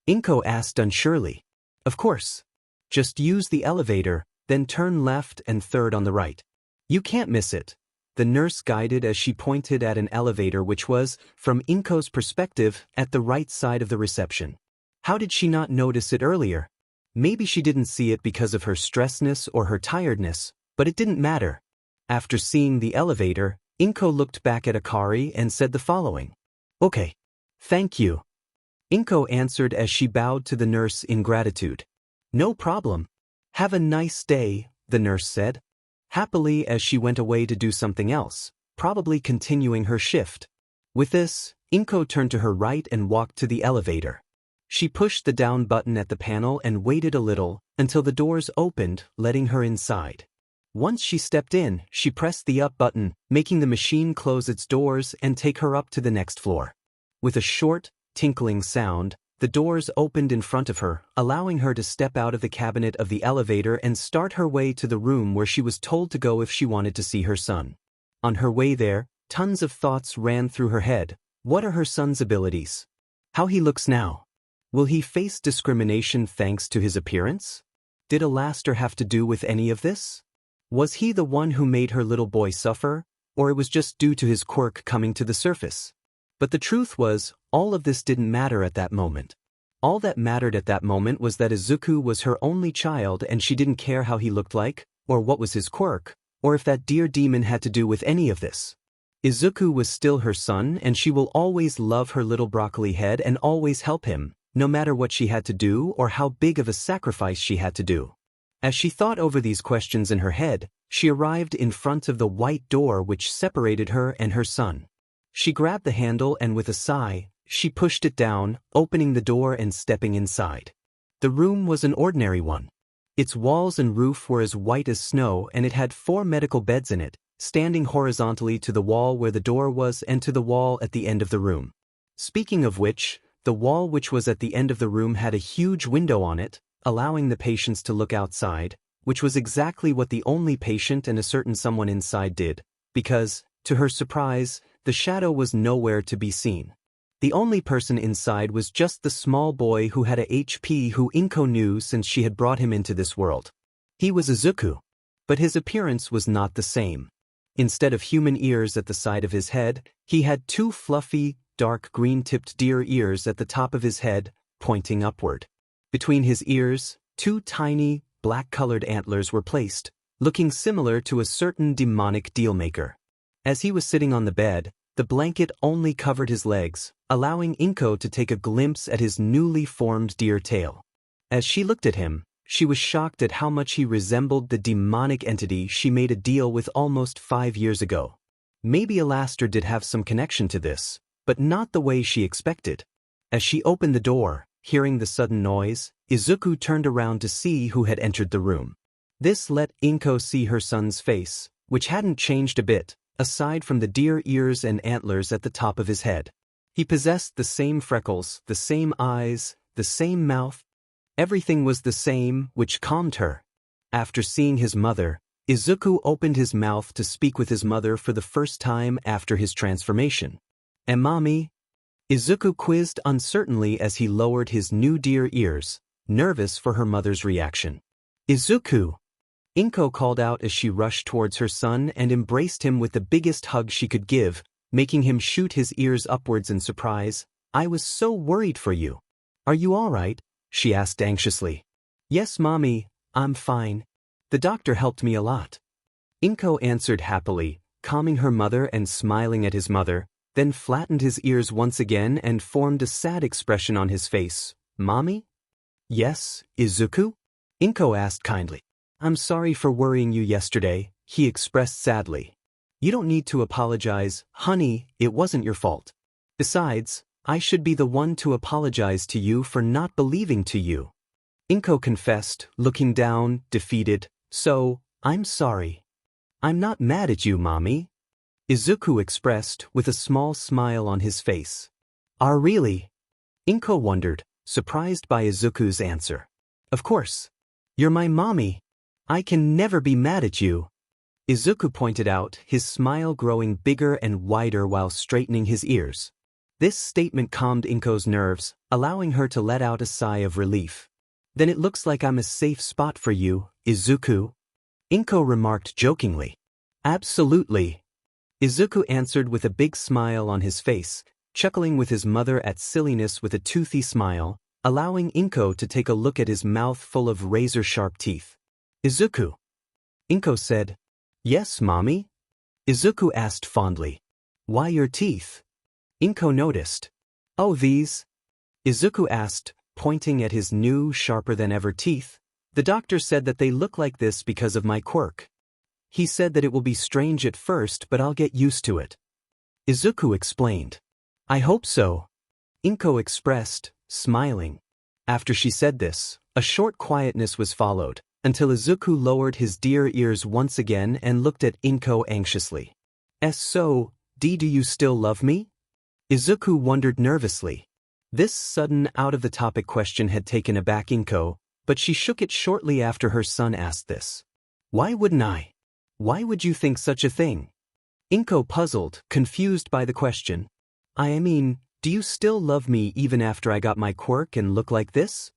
Inko asked unsurely. Of course. Just use the elevator, then turn left and third on the right. You can't miss it, the nurse guided as she pointed at an elevator which was, from Inko's perspective, at the right side of the reception. How did she not notice it earlier? Maybe she didn't see it because of her stressness or her tiredness, but it didn't matter. After seeing the elevator, Inko looked back at Akari and said the following. Okay. Thank you. Inko answered as she bowed to the nurse in gratitude. No problem. Have a nice day, the nurse said, happily as she went away to do something else, probably continuing her shift. With this, Inko turned to her right and walked to the elevator. She pushed the down button at the panel and waited a little until the doors opened, letting her inside. Once she stepped in, she pressed the up button, making the machine close its doors and take her up to the next floor. With a short, tinkling sound, the doors opened in front of her, allowing her to step out of the cabinet of the elevator and start her way to the room where she was told to go if she wanted to see her son. On her way there, tons of thoughts ran through her head. What are her son's abilities? How he looks now? Will he face discrimination thanks to his appearance? Did Alastor have to do with any of this? Was he the one who made her little boy suffer, or it was just due to his quirk coming to the surface? But the truth was, all of this didn't matter at that moment. All that mattered at that moment was that Izuku was her only child and she didn't care how he looked like, or what was his quirk, or if that dear demon had to do with any of this. Izuku was still her son and she will always love her little broccoli head and always help him, no matter what she had to do or how big of a sacrifice she had to do. As she thought over these questions in her head, she arrived in front of the white door which separated her and her son. She grabbed the handle and with a sigh, she pushed it down, opening the door and stepping inside. The room was an ordinary one. Its walls and roof were as white as snow and it had 4 medical beds in it, standing horizontally to the wall where the door was and to the wall at the end of the room. Speaking of which, the wall which was at the end of the room had a huge window on it, allowing the patients to look outside, which was exactly what the only patient and a certain someone inside did, because, to her surprise, the shadow was nowhere to be seen. The only person inside was just the small boy who had a HP who Inko knew since she had brought him into this world. He was Izuku. But his appearance was not the same. Instead of human ears at the side of his head, he had 2 fluffy, dark green-tipped deer ears at the top of his head, pointing upward. Between his ears, 2 tiny, black-colored antlers were placed, looking similar to a certain demonic dealmaker. As he was sitting on the bed, the blanket only covered his legs, allowing Inko to take a glimpse at his newly formed deer tail. As she looked at him, she was shocked at how much he resembled the demonic entity she made a deal with almost 5 years ago. Maybe Alastor did have some connection to this, but not the way she expected. As she opened the door, hearing the sudden noise, Izuku turned around to see who had entered the room. This let Inko see her son's face, which hadn't changed a bit, aside from the deer ears and antlers at the top of his head. He possessed the same freckles, the same eyes, the same mouth. Everything was the same, which calmed her. After seeing his mother, Izuku opened his mouth to speak with his mother for the first time after his transformation. "And mommy?" Izuku quizzed uncertainly as he lowered his new deer ears, nervous for her mother's reaction. "Izuku!" Inko called out as she rushed towards her son and embraced him with the biggest hug she could give, making him shoot his ears upwards in surprise. "I was so worried for you. Are you all right?" she asked anxiously. "Yes, mommy, I'm fine. The doctor helped me a lot." Inko answered happily, calming her mother and smiling at his mother, then flattened his ears once again and formed a sad expression on his face. "Mommy?" "Yes, Izuku?" Inko asked kindly. "I'm sorry for worrying you yesterday," he expressed sadly. "You don't need to apologize, honey, it wasn't your fault. Besides, I should be the one to apologize to you for not believing to you." Inko confessed, looking down, defeated. "So, I'm sorry. I'm not mad at you, mommy," Izuku expressed with a small smile on his face. "Are really?" Inko wondered, surprised by Izuku's answer. "Of course. You're my mommy. I can never be mad at you," Izuku pointed out, his smile growing bigger and wider while straightening his ears. This statement calmed Inko's nerves, allowing her to let out a sigh of relief. "Then it looks like I'm a safe spot for you, Izuku," Inko remarked jokingly. "Absolutely." Izuku answered with a big smile on his face, chuckling with his mother at silliness with a toothy smile, allowing Inko to take a look at his mouth full of razor-sharp teeth. Izuku. Inko said. Yes, mommy? Izuku asked fondly. Why your teeth? Inko noticed. Oh, these? Izuku asked, pointing at his new, sharper-than-ever teeth. The doctor said that they look like this because of my quirk. He said that it will be strange at first, but I'll get used to it. Izuku explained. I hope so. Inko expressed, smiling. After she said this, a short quietness was followed, until Izuku lowered his deer ears once again and looked at Inko anxiously. So, do you still love me? Izuku wondered nervously. This sudden out-of-the-topic question had taken aback Inko, but she shook it shortly after her son asked this. Why wouldn't I? Why would you think such a thing? Inko puzzled, confused by the question. I mean, do you still love me even after I got my quirk and look like this?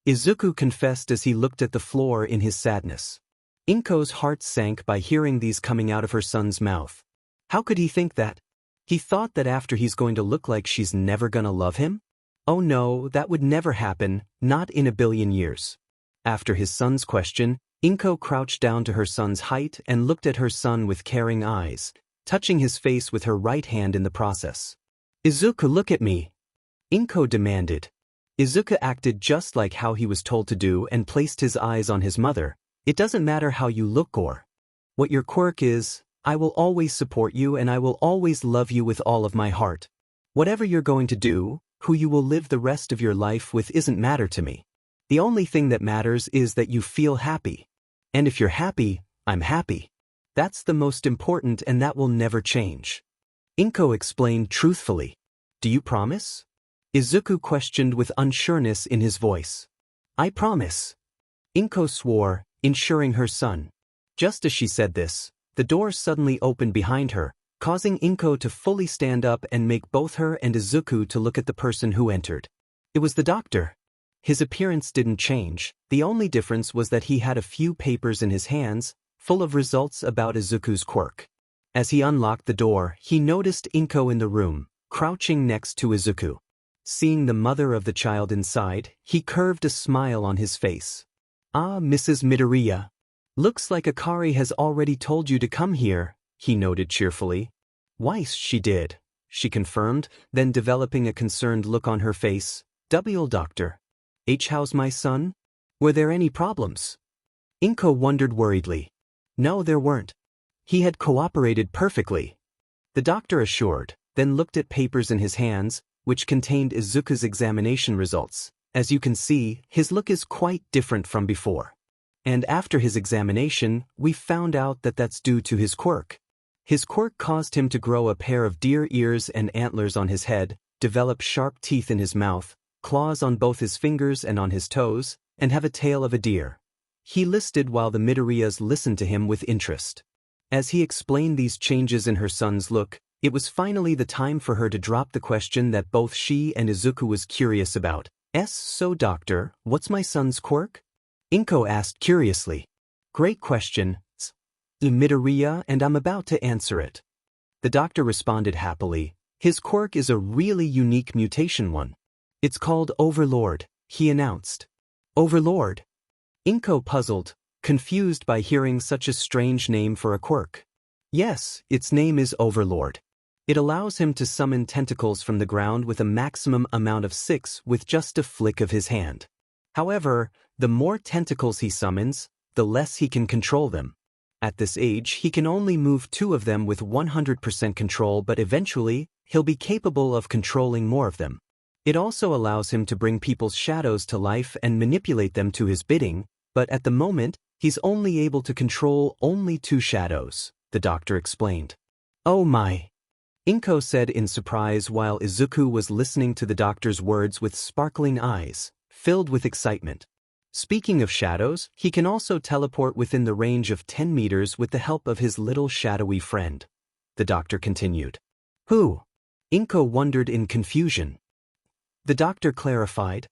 Izuku confessed as he looked at the floor in his sadness. Inko's heart sank by hearing these coming out of her son's mouth. How could he think that? He thought that after he's going to look like she's never gonna love him? Oh no, that would never happen, not in a billion years. After his son's question, Inko crouched down to her son's height and looked at her son with caring eyes, touching his face with her right hand in the process. Izuku, look at me. Inko demanded. Izuku acted just like how he was told to do and placed his eyes on his mother. It doesn't matter how you look or what your quirk is, I will always support you and I will always love you with all of my heart. Whatever you're going to do, who you will live the rest of your life with isn't matter to me. The only thing that matters is that you feel happy. And if you're happy, I'm happy. That's the most important and that will never change. Inko explained truthfully. Do you promise? Izuku questioned with unsureness in his voice. I promise. Inko swore, ensuring her son. Just as she said this, the door suddenly opened behind her, causing Inko to fully stand up and make both her and Izuku to look at the person who entered. It was the doctor. His appearance didn't change, the only difference was that he had a few papers in his hands, full of results about Izuku's quirk. As he unlocked the door, he noticed Inko in the room, crouching next to Izuku. Seeing the mother of the child inside, he curved a smile on his face. Ah, Mrs. Midoriya. Looks like Akari has already told you to come here, he noted cheerfully. Weiss, she did, she confirmed, then developing a concerned look on her face. Doctor. How's my son? Were there any problems? Inko wondered worriedly. No, there weren't. He had cooperated perfectly. The doctor assured, then looked at papers in his hands, which contained Izuku's examination results. As you can see, his look is quite different from before. And after his examination, we found out that that's due to his quirk. His quirk caused him to grow a pair of deer ears and antlers on his head, develop sharp teeth in his mouth, claws on both his fingers and on his toes, and have a tail of a deer. He listed while the Midoriyas listened to him with interest. As he explained these changes in her son's look, it was finally the time for her to drop the question that both she and Izuku was curious about. So doctor, what's my son's quirk? Inko asked curiously. Great question, Midoriya, and I'm about to answer it. The doctor responded happily. His quirk is a really unique mutation one. It's called Overlord, he announced. Overlord? Inko puzzled, confused by hearing such a strange name for a quirk. Yes, its name is Overlord. It allows him to summon tentacles from the ground with a maximum amount of 6 with just a flick of his hand. However, the more tentacles he summons, the less he can control them. At this age, he can only move 2 of them with 100% control, but eventually, he'll be capable of controlling more of them. It also allows him to bring people's shadows to life and manipulate them to his bidding, but at the moment, he's only able to control only 2 shadows, the doctor explained. Oh my! Inko said in surprise while Izuku was listening to the doctor's words with sparkling eyes, filled with excitement. Speaking of shadows, he can also teleport within the range of 10 meters with the help of his little shadowy friend. The doctor continued. Who? Inko wondered in confusion. The doctor clarified,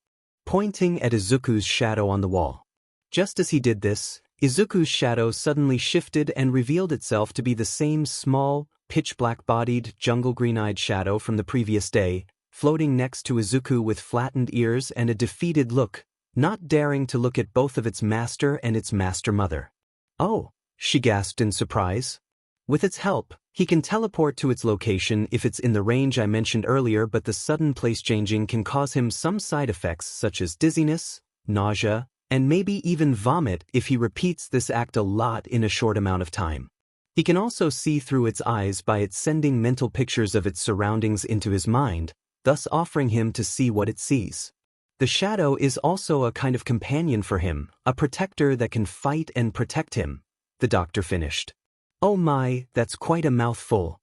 pointing at Izuku's shadow on the wall. Just as he did this, Izuku's shadow suddenly shifted and revealed itself to be the same small, pitch-black-bodied, jungle-green-eyed shadow from the previous day, floating next to Izuku with flattened ears and a defeated look, not daring to look at both of its master and its master-mother. "Oh," she gasped in surprise. "With its help, he can teleport to its location if it's in the range I mentioned earlier, but the sudden place changing can cause him some side effects such as dizziness, nausea, and maybe even vomit if he repeats this act a lot in a short amount of time. He can also see through its eyes by it sending mental pictures of its surroundings into his mind, thus offering him to see what it sees. The shadow is also a kind of companion for him, a protector that can fight and protect him," the doctor finished. "Oh my, that's quite a mouthful,"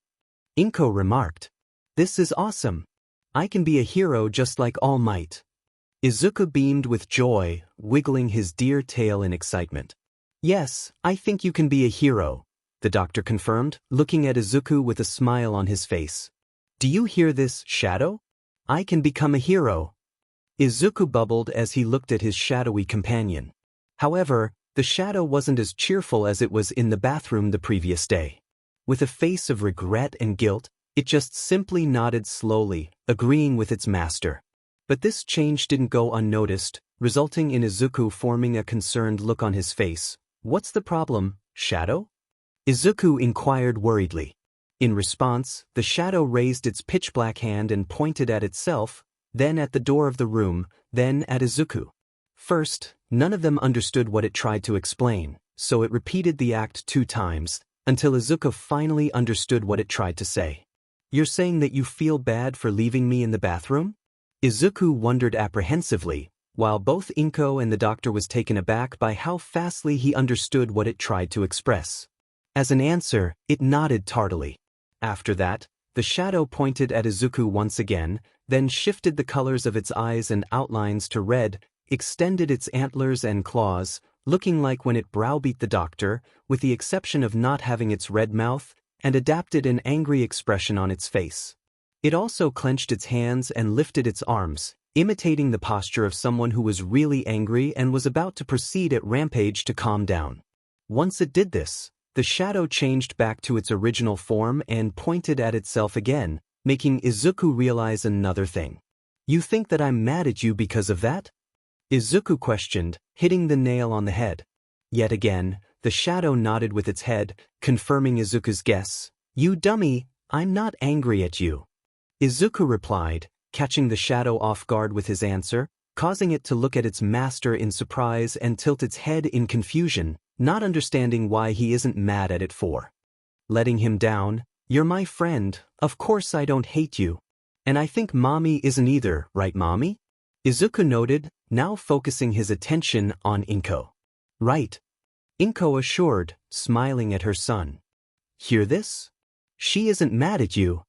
Inko remarked. "This is awesome. I can be a hero just like All Might." Izuku beamed with joy, wiggling his deer tail in excitement. "Yes, I think you can be a hero," the doctor confirmed, looking at Izuku with a smile on his face. "Do you hear this, Shadow? I can become a hero." Izuku bubbled as he looked at his shadowy companion. However, the shadow wasn't as cheerful as it was in the bathroom the previous day. With a face of regret and guilt, it just simply nodded slowly, agreeing with its master. But this change didn't go unnoticed, resulting in Izuku forming a concerned look on his face. "What's the problem, Shadow?" Izuku inquired worriedly. In response, the shadow raised its pitch-black hand and pointed at itself, then at the door of the room, then at Izuku. First, none of them understood what it tried to explain, so it repeated the act 2 times, until Izuku finally understood what it tried to say. "You're saying that you feel bad for leaving me in the bathroom?" Izuku wondered apprehensively, while both Inko and the doctor was taken aback by how fastly he understood what it tried to express. As an answer, it nodded tardily. After that, the shadow pointed at Izuku once again, then shifted the colors of its eyes and outlines to red, extended its antlers and claws, looking like when it browbeat the doctor, with the exception of not having its red mouth, and adapted an angry expression on its face. It also clenched its hands and lifted its arms, imitating the posture of someone who was really angry and was about to proceed at rampage to calm down. Once it did this, the shadow changed back to its original form and pointed at itself again, making Izuku realize another thing. "You think that I'm mad at you because of that?" Izuku questioned, hitting the nail on the head. Yet again, the shadow nodded with its head, confirming Izuku's guess. "You dummy, I'm not angry at you." Izuku replied, catching the shadow off guard with his answer, causing it to look at its master in surprise and tilt its head in confusion, not understanding why he isn't mad at it for. Letting him down, "You're my friend, of course I don't hate you. And I think Mommy isn't either, right Mommy?" Izuku noted, now focusing his attention on Inko. "Right," Inko assured, smiling at her son. "Hear this? She isn't mad at you,"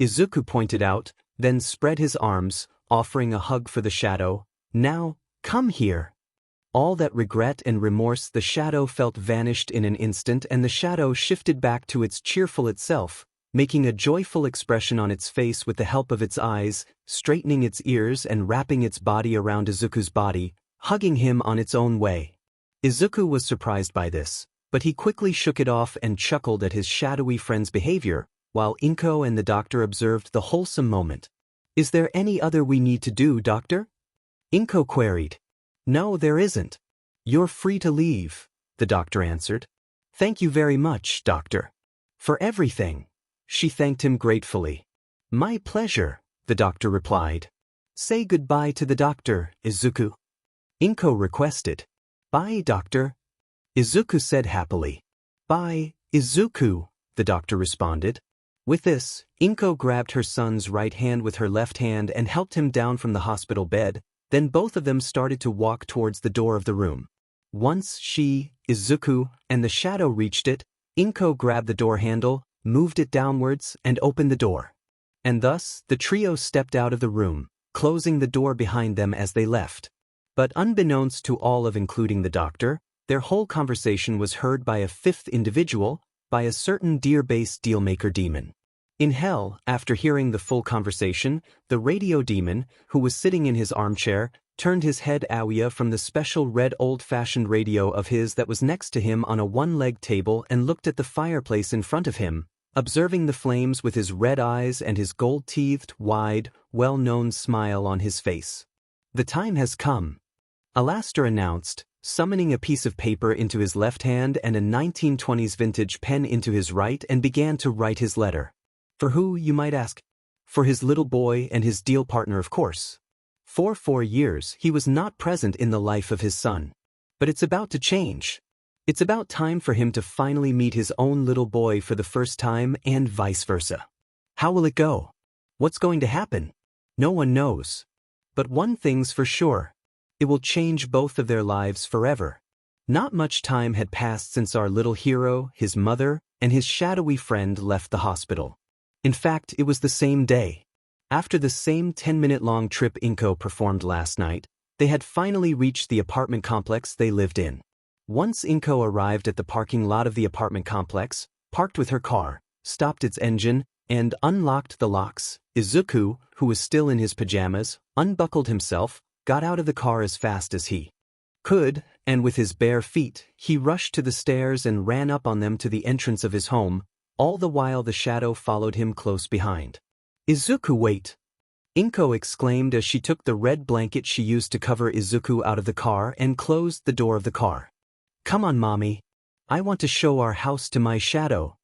Izuku pointed out, then spread his arms, offering a hug for the shadow. "Now, come here." All that regret and remorse the shadow felt vanished in an instant, and the shadow shifted back to its cheerful itself, making a joyful expression on its face with the help of its eyes, straightening its ears and wrapping its body around Izuku's body, hugging him on its own way. Izuku was surprised by this, but he quickly shook it off and chuckled at his shadowy friend's behavior, while Inko and the doctor observed the wholesome moment. "Is there any other we need to do, doctor?" Inko queried. "No, there isn't. You're free to leave," the doctor answered. "Thank you very much, doctor. For everything." She thanked him gratefully. "My pleasure," the doctor replied. "Say goodbye to the doctor, Izuku," Inko requested. "Bye, doctor," Izuku said happily. "Bye, Izuku," the doctor responded. With this, Inko grabbed her son's right hand with her left hand and helped him down from the hospital bed, then both of them started to walk towards the door of the room. Once she, Izuku, and the shadow reached it, Inko grabbed the door handle, moved it downwards, and opened the door. And thus, the trio stepped out of the room, closing the door behind them as they left. But unbeknownst to all of including the doctor, their whole conversation was heard by a fifth individual, by a certain deer-based dealmaker demon. In hell, after hearing the full conversation, the radio demon, who was sitting in his armchair, turned his head away from the special red old-fashioned radio of his that was next to him on a one-legged table and looked at the fireplace in front of him, observing the flames with his red eyes and his gold-teethed, wide, well-known smile on his face. "The time has come," Alastor announced, summoning a piece of paper into his left hand and a 1920s vintage pen into his right, and began to write his letter. For who, you might ask? For his little boy and his deal partner, of course. For 4 years he was not present in the life of his son. But it's about to change. It's about time for him to finally meet his own little boy for the first time, and vice versa. How will it go? What's going to happen? No one knows. But one thing's for sure. It will change both of their lives forever. Not much time had passed since our little hero, his mother, and his shadowy friend left the hospital. In fact, it was the same day. After the same 10-minute-long trip Inko performed last night, they had finally reached the apartment complex they lived in. Once Inko arrived at the parking lot of the apartment complex, parked with her car, stopped its engine, and unlocked the locks, Izuku, who was still in his pajamas, unbuckled himself, got out of the car as fast as he could, and with his bare feet, he rushed to the stairs and ran up on them to the entrance of his home, all the while the shadow followed him close behind. "Izuku, wait!" Inko exclaimed as she took the red blanket she used to cover Izuku out of the car and closed the door of the car. "Come on, Mommy. I want to show our house to my shadow."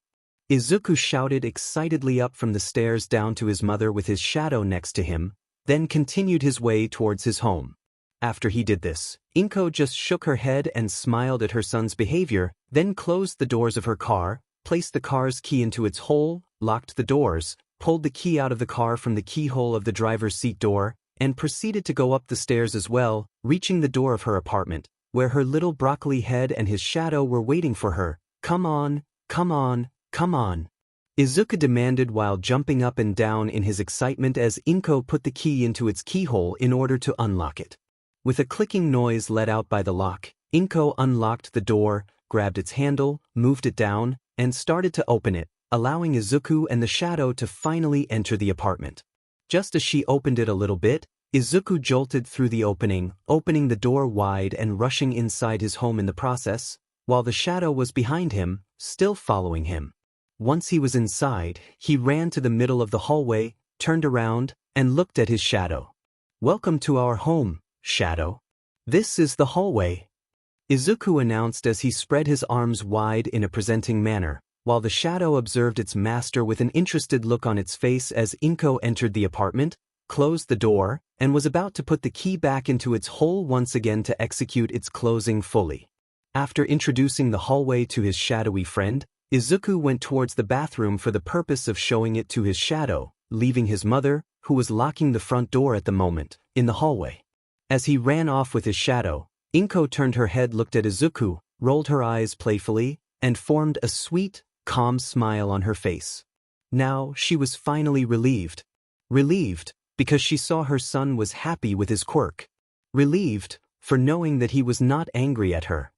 Izuku shouted excitedly up from the stairs down to his mother with his shadow next to him, then continued his way towards his home. After he did this, Inko just shook her head and smiled at her son's behavior, then closed the doors of her car, placed the car's key into its hole, locked the doors, pulled the key out of the car from the keyhole of the driver's seat door, and proceeded to go up the stairs as well, reaching the door of her apartment, where her little broccoli head and his shadow were waiting for her. "Come on, come on, come on," Izuku demanded while jumping up and down in his excitement as Inko put the key into its keyhole in order to unlock it. With a clicking noise let out by the lock, Inko unlocked the door, grabbed its handle, moved it down, and started to open it, allowing Izuku and the shadow to finally enter the apartment. Just as she opened it a little bit, Izuku jolted through the opening the door wide and rushing inside his home in the process, while the shadow was behind him, still following him. Once he was inside, he ran to the middle of the hallway, turned around, and looked at his shadow. "Welcome to our home, Shadow. This is the hallway," Izuku announced as he spread his arms wide in a presenting manner, while the shadow observed its master with an interested look on its face as Inko entered the apartment, closed the door, and was about to put the key back into its hole once again to execute its closing fully. After introducing the hallway to his shadowy friend, Izuku went towards the bathroom for the purpose of showing it to his shadow, leaving his mother, who was locking the front door at the moment, in the hallway. As he ran off with his shadow, Inko turned her head, looked at Izuku, rolled her eyes playfully, and formed a sweet, calm smile on her face. Now she was finally relieved. Relieved, because she saw her son was happy with his quirk. Relieved, for knowing that he was not angry at her.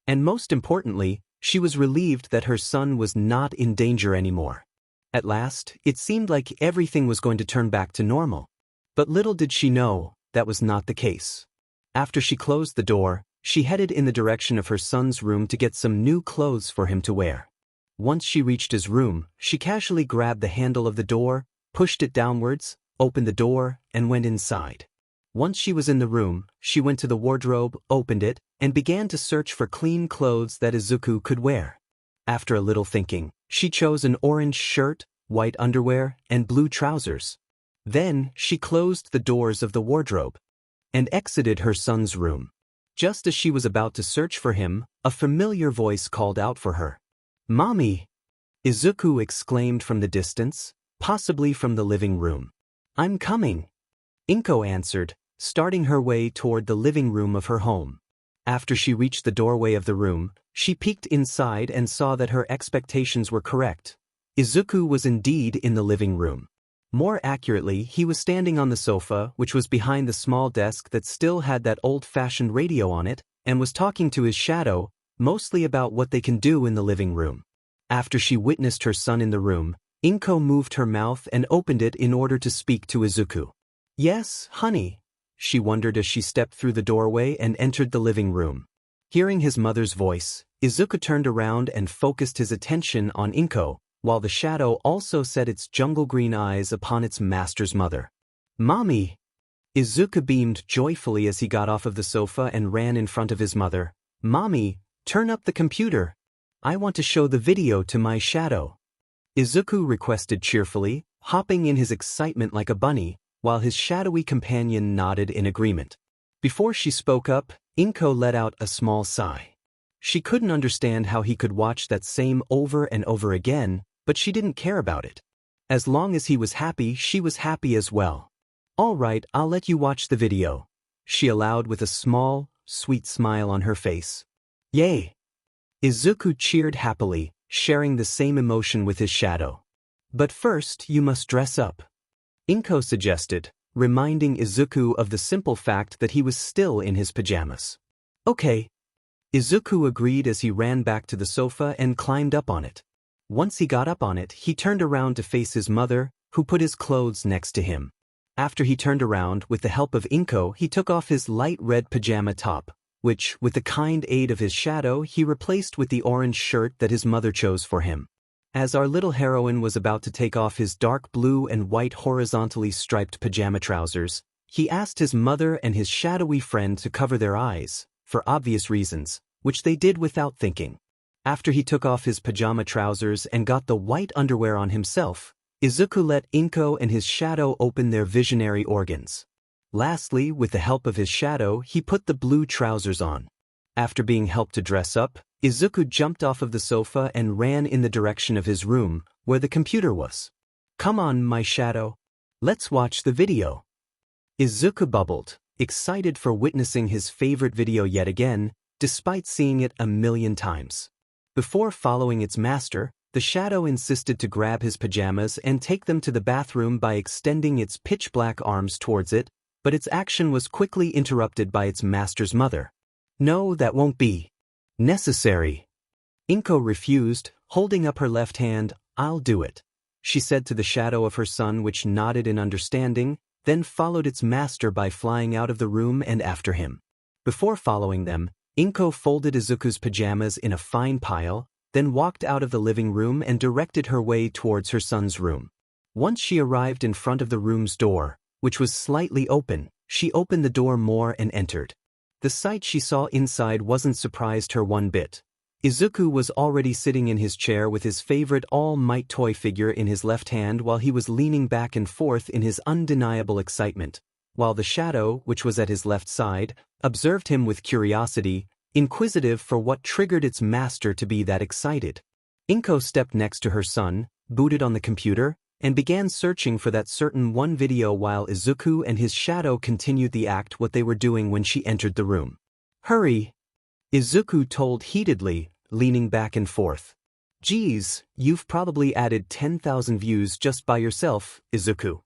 And most importantly, she was relieved that her son was not in danger anymore. At last, it seemed like everything was going to turn back to normal. But little did she know, that was not the case. After she closed the door, she headed in the direction of her son's room to get some new clothes for him to wear. Once she reached his room, she casually grabbed the handle of the door, pushed it downwards, opened the door, and went inside. Once she was in the room, she went to the wardrobe, opened it, and began to search for clean clothes that Izuku could wear. After a little thinking, she chose an orange shirt, white underwear, and blue trousers. Then, she closed the doors of the wardrobe and exited her son's room. Just as she was about to search for him, a familiar voice called out for her. "Mommy!" Izuku exclaimed from the distance, possibly from the living room. "I'm coming," Inko answered, starting her way toward the living room of her home. After she reached the doorway of the room, she peeked inside and saw that her expectations were correct. Izuku was indeed in the living room. More accurately, he was standing on the sofa, which was behind the small desk that still had that old-fashioned radio on it, and was talking to his shadow, mostly about what they can do in the living room. After she witnessed her son in the room, Inko moved her mouth and opened it in order to speak to Izuku. "Yes, honey," she wondered as she stepped through the doorway and entered the living room. Hearing his mother's voice, Izuku turned around and focused his attention on Inko, while the shadow also set its jungle green eyes upon its master's mother. "Mommy!" Izuku beamed joyfully as he got off of the sofa and ran in front of his mother. "Mommy, turn up the computer. I want to show the video to my shadow," Izuku requested cheerfully, hopping in his excitement like a bunny, while his shadowy companion nodded in agreement. Before she spoke up, Inko let out a small sigh. She couldn't understand how he could watch that same over and over again, but she didn't care about it. As long as he was happy, she was happy as well. "All right, I'll let you watch the video," she allowed with a small, sweet smile on her face. "Yay!" Izuku cheered happily, sharing the same emotion with his shadow. "But first, you must dress up," Inko suggested, reminding Izuku of the simple fact that he was still in his pajamas. "Okay." Izuku agreed as he ran back to the sofa and climbed up on it. Once he got up on it, he turned around to face his mother, who put his clothes next to him. After he turned around, with the help of Inko, he took off his light red pajama top, which, with the kind aid of his shadow, he replaced with the orange shirt that his mother chose for him. As our little heroine was about to take off his dark blue and white horizontally striped pajama trousers, he asked his mother and his shadowy friend to cover their eyes, for obvious reasons, which they did without thinking. After he took off his pajama trousers and got the white underwear on himself, Izuku let Inko and his shadow open their visionary organs. Lastly, with the help of his shadow, he put the blue trousers on. After being helped to dress up, Izuku jumped off of the sofa and ran in the direction of his room, where the computer was. "Come on, my shadow. Let's watch the video," Izuku bubbled, excited for witnessing his favorite video yet again, despite seeing it a million times. Before following its master, the shadow insisted to grab his pajamas and take them to the bathroom by extending its pitch-black arms towards it, but its action was quickly interrupted by its master's mother. "No, that won't be necessary." Inko refused, holding up her left hand. "I'll do it," she said to the shadow of her son, which nodded in understanding, then followed its master by flying out of the room and after him. Before following them, Inko folded Izuku's pajamas in a fine pile, then walked out of the living room and directed her way towards her son's room. Once she arrived in front of the room's door, which was slightly open, she opened the door more and entered. The sight she saw inside wasn't surprised her one bit. Izuku was already sitting in his chair with his favorite All Might toy figure in his left hand while he was leaning back and forth in his undeniable excitement, while the shadow, which was at his left side, observed him with curiosity, inquisitive for what triggered its master to be that excited. Inko stepped next to her son, booted on the computer, and began searching for that certain one video while Izuku and his shadow continued the act what they were doing when she entered the room. "Hurry," Izuku told heatedly, leaning back and forth. "Geez, you've probably added 10,000 views just by yourself, Izuku,"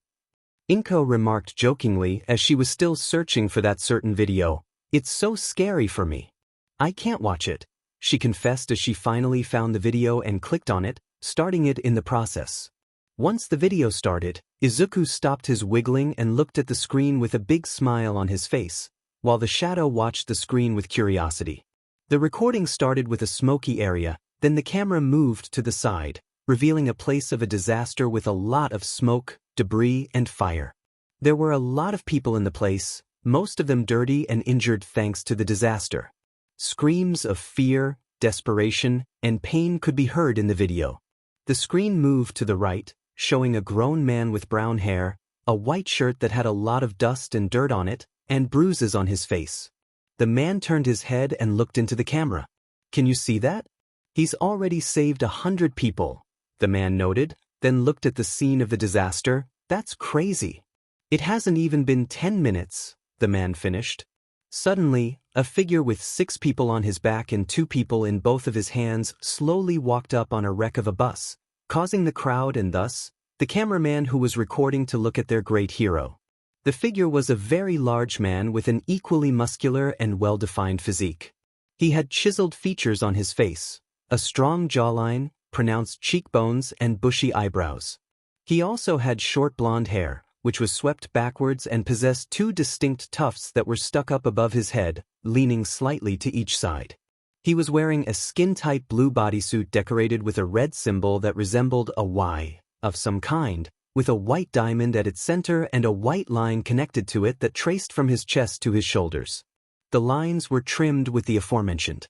Inko remarked jokingly as she was still searching for that certain video. "It's so scary for me. I can't watch it," she confessed as she finally found the video and clicked on it, starting it in the process. Once the video started, Izuku stopped his wiggling and looked at the screen with a big smile on his face, while the shadow watched the screen with curiosity. The recording started with a smoky area, then the camera moved to the side, revealing a place of a disaster with a lot of smoke, debris, and fire. There were a lot of people in the place, most of them dirty and injured thanks to the disaster. Screams of fear, desperation, and pain could be heard in the video. The screen moved to the right, showing a grown man with brown hair, a white shirt that had a lot of dust and dirt on it, and bruises on his face. The man turned his head and looked into the camera. "Can you see that? He's already saved 100 people, the man noted, then looked at the scene of the disaster. "That's crazy. It hasn't even been 10 minutes, the man finished. Suddenly, a figure with 6 people on his back and 2 people in both of his hands slowly walked up on a wreck of a bus, causing the crowd and thus, the cameraman who was recording to look at their great hero. The figure was a very large man with an equally muscular and well-defined physique. He had chiseled features on his face, a strong jawline, pronounced cheekbones, and bushy eyebrows. He also had short blonde hair, which was swept backwards and possessed 2 distinct tufts that were stuck up above his head, leaning slightly to each side. He was wearing a skin-tight blue bodysuit decorated with a red symbol that resembled a Y of some kind, with a white diamond at its center and a white line connected to it that traced from his chest to his shoulders. The lines were trimmed with the aforementioned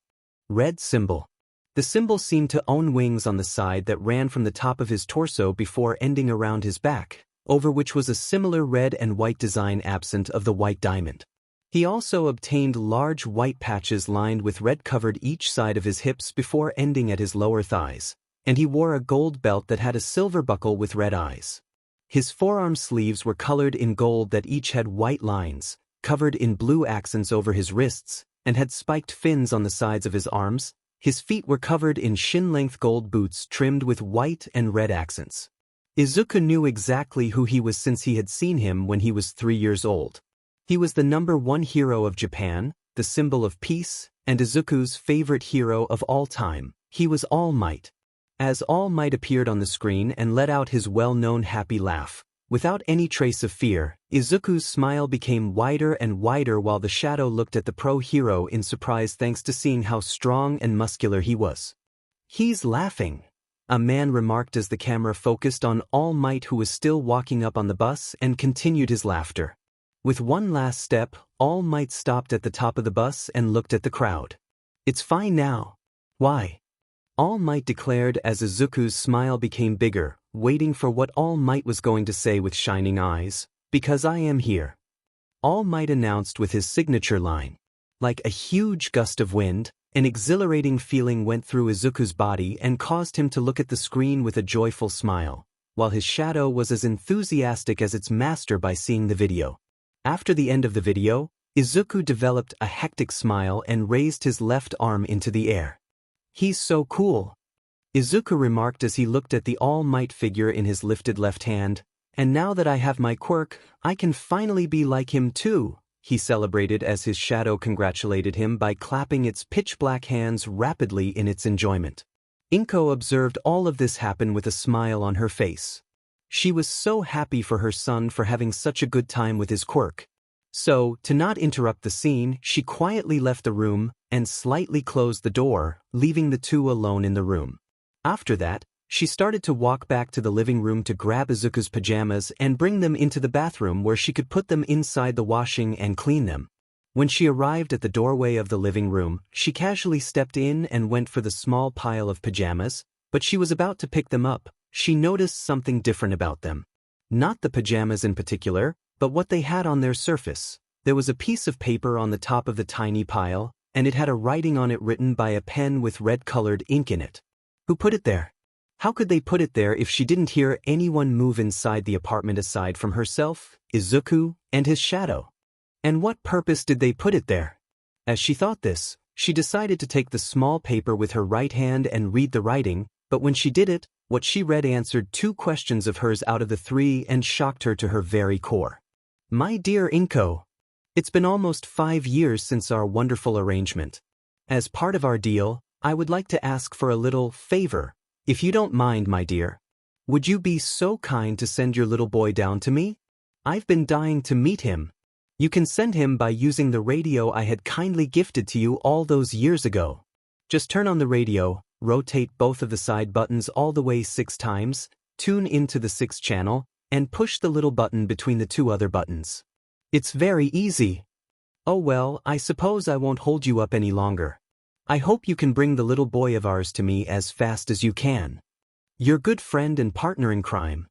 red symbol. The symbol seemed to own wings on the side that ran from the top of his torso before ending around his back, over which was a similar red and white design absent of the white diamond. He also obtained large white patches lined with red covered each side of his hips before ending at his lower thighs, and he wore a gold belt that had a silver buckle with red eyes. His forearm sleeves were colored in gold that each had white lines, covered in blue accents over his wrists, and had spiked fins on the sides of his arms. His feet were covered in shin-length gold boots trimmed with white and red accents. Izuku knew exactly who he was since he had seen him when he was 3 years old. He was the #1 hero of Japan, the symbol of peace, and Izuku's favorite hero of all time. He was All Might. As All Might appeared on the screen and let out his well-known happy laugh, without any trace of fear, Izuku's smile became wider and wider while the shadow looked at the pro-hero in surprise thanks to seeing how strong and muscular he was. "He's laughing," a man remarked as the camera focused on All Might, who was still walking up on the bus, and continued his laughter. With one last step, All Might stopped at the top of the bus and looked at the crowd. "It's fine now." "Why?" All Might declared as Izuku's smile became bigger, waiting for what All Might was going to say with shining eyes. "Because I am here," All Might announced with his signature line. Like a huge gust of wind, an exhilarating feeling went through Izuku's body and caused him to look at the screen with a joyful smile, while his shadow was as enthusiastic as its master by seeing the video. After the end of the video, Izuku developed a hectic smile and raised his left arm into the air. "He's so cool," Izuku remarked as he looked at the All Might figure in his lifted left hand. "And now that I have my quirk, I can finally be like him too," he celebrated as his shadow congratulated him by clapping its pitch-black hands rapidly in its enjoyment. Inko observed all of this happen with a smile on her face. She was so happy for her son for having such a good time with his quirk. So, to not interrupt the scene, she quietly left the room and slightly closed the door, leaving the two alone in the room. After that, she started to walk back to the living room to grab Izuku's pajamas and bring them into the bathroom where she could put them inside the washing and clean them. When she arrived at the doorway of the living room, she casually stepped in and went for the small pile of pajamas, but she was about to pick them up. She noticed something different about them. Not the pajamas in particular, but what they had on their surface. There was a piece of paper on the top of the tiny pile, and it had a writing on it written by a pen with red-colored ink in it. Who put it there? How could they put it there if she didn't hear anyone move inside the apartment aside from herself, Izuku, and his shadow? And what purpose did they put it there? As she thought this, she decided to take the small paper with her right hand and read the writing, but when she did it, what she read answered 2 questions of hers out of the 3 and shocked her to her very core. "My dear Inko, it's been almost 5 years since our wonderful arrangement. As part of our deal, I would like to ask for a little favor, if you don't mind, my dear. Would you be so kind to send your little boy down to me? I've been dying to meet him. You can send him by using the radio I had kindly gifted to you all those years ago. Just turn on the radio, rotate both of the side buttons all the way 6 times, tune into the 6th channel, and push the little button between the 2 other buttons. It's very easy. Oh well, I suppose I won't hold you up any longer. I hope you can bring the little boy of ours to me as fast as you can. Your good friend and partner in crime,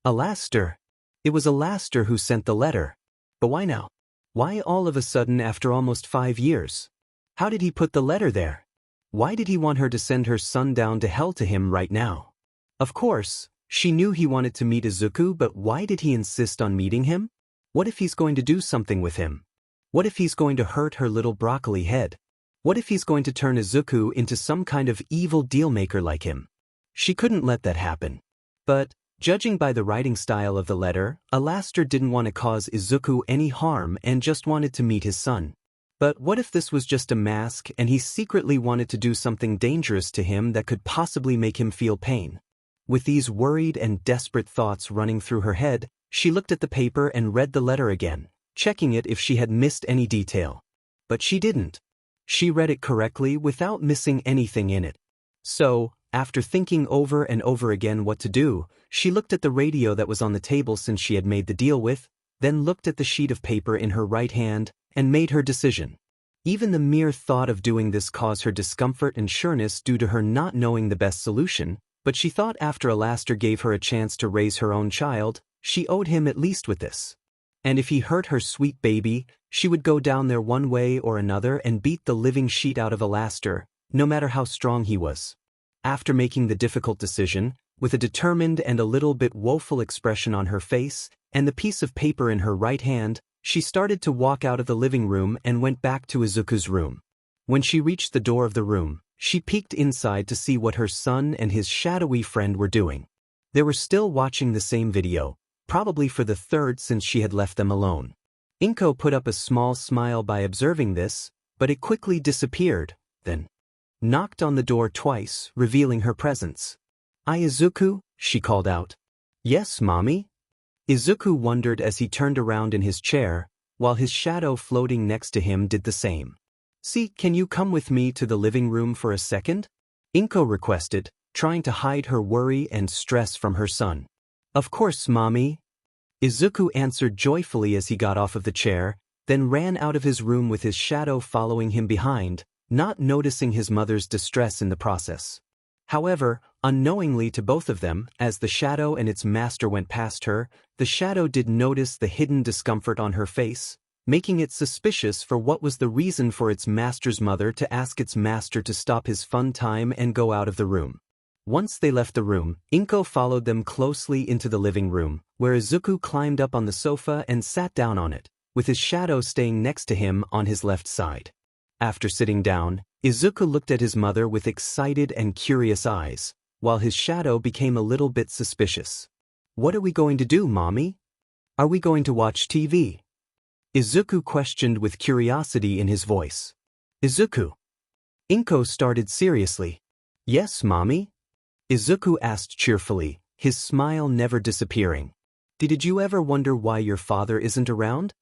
Alastor." It was Alastor who sent the letter. But why now? Why all of a sudden after almost 5 years? How did he put the letter there? Why did he want her to send her son down to hell to him right now? Of course, she knew he wanted to meet Izuku, but why did he insist on meeting him? What if he's going to do something with him? What if he's going to hurt her little broccoli head? What if he's going to turn Izuku into some kind of evil dealmaker like him? She couldn't let that happen. But, judging by the writing style of the letter, Alastor didn't want to cause Izuku any harm and just wanted to meet his son. But what if this was just a mask and he secretly wanted to do something dangerous to him that could possibly make him feel pain? With these worried and desperate thoughts running through her head, she looked at the paper and read the letter again, checking it if she had missed any detail. But she didn't. She read it correctly without missing anything in it. So, after thinking over and over again what to do, she looked at the radio that was on the table since she had made the deal with, then looked at the sheet of paper in her right hand, and made her decision. Even the mere thought of doing this caused her discomfort and sureness due to her not knowing the best solution, but she thought after Alastor gave her a chance to raise her own child, she owed him at least with this. And if he hurt her sweet baby, she would go down there one way or another and beat the living sheet out of Alastor, no matter how strong he was. After making the difficult decision, with a determined and a little bit woeful expression on her face, and the piece of paper in her right hand, she started to walk out of the living room and went back to Izuku's room. When she reached the door of the room, she peeked inside to see what her son and his shadowy friend were doing. They were still watching the same video, probably for the third since she had left them alone. Inko put up a small smile by observing this, but it quickly disappeared, then knocked on the door twice, revealing her presence. Izuku, she called out. Yes, mommy? Izuku wondered as he turned around in his chair, while his shadow floating next to him did the same. See, can you come with me to the living room for a second? Inko requested, trying to hide her worry and stress from her son. Of course, mommy. Izuku answered joyfully as he got off of the chair, then ran out of his room with his shadow following him behind, not noticing his mother's distress in the process. However, unknowingly to both of them, as the shadow and its master went past her, the shadow did notice the hidden discomfort on her face, making it suspicious for what was the reason for its master's mother to ask its master to stop his fun time and go out of the room. Once they left the room, Inko followed them closely into the living room, where Izuku climbed up on the sofa and sat down on it, with his shadow staying next to him on his left side. After sitting down, Izuku looked at his mother with excited and curious eyes, while his shadow became a little bit suspicious. What are we going to do, mommy? Are we going to watch TV? Izuku questioned with curiosity in his voice. Izuku. Inko started seriously. Yes, mommy? Izuku asked cheerfully, his smile never disappearing. Did you ever wonder why your father isn't around?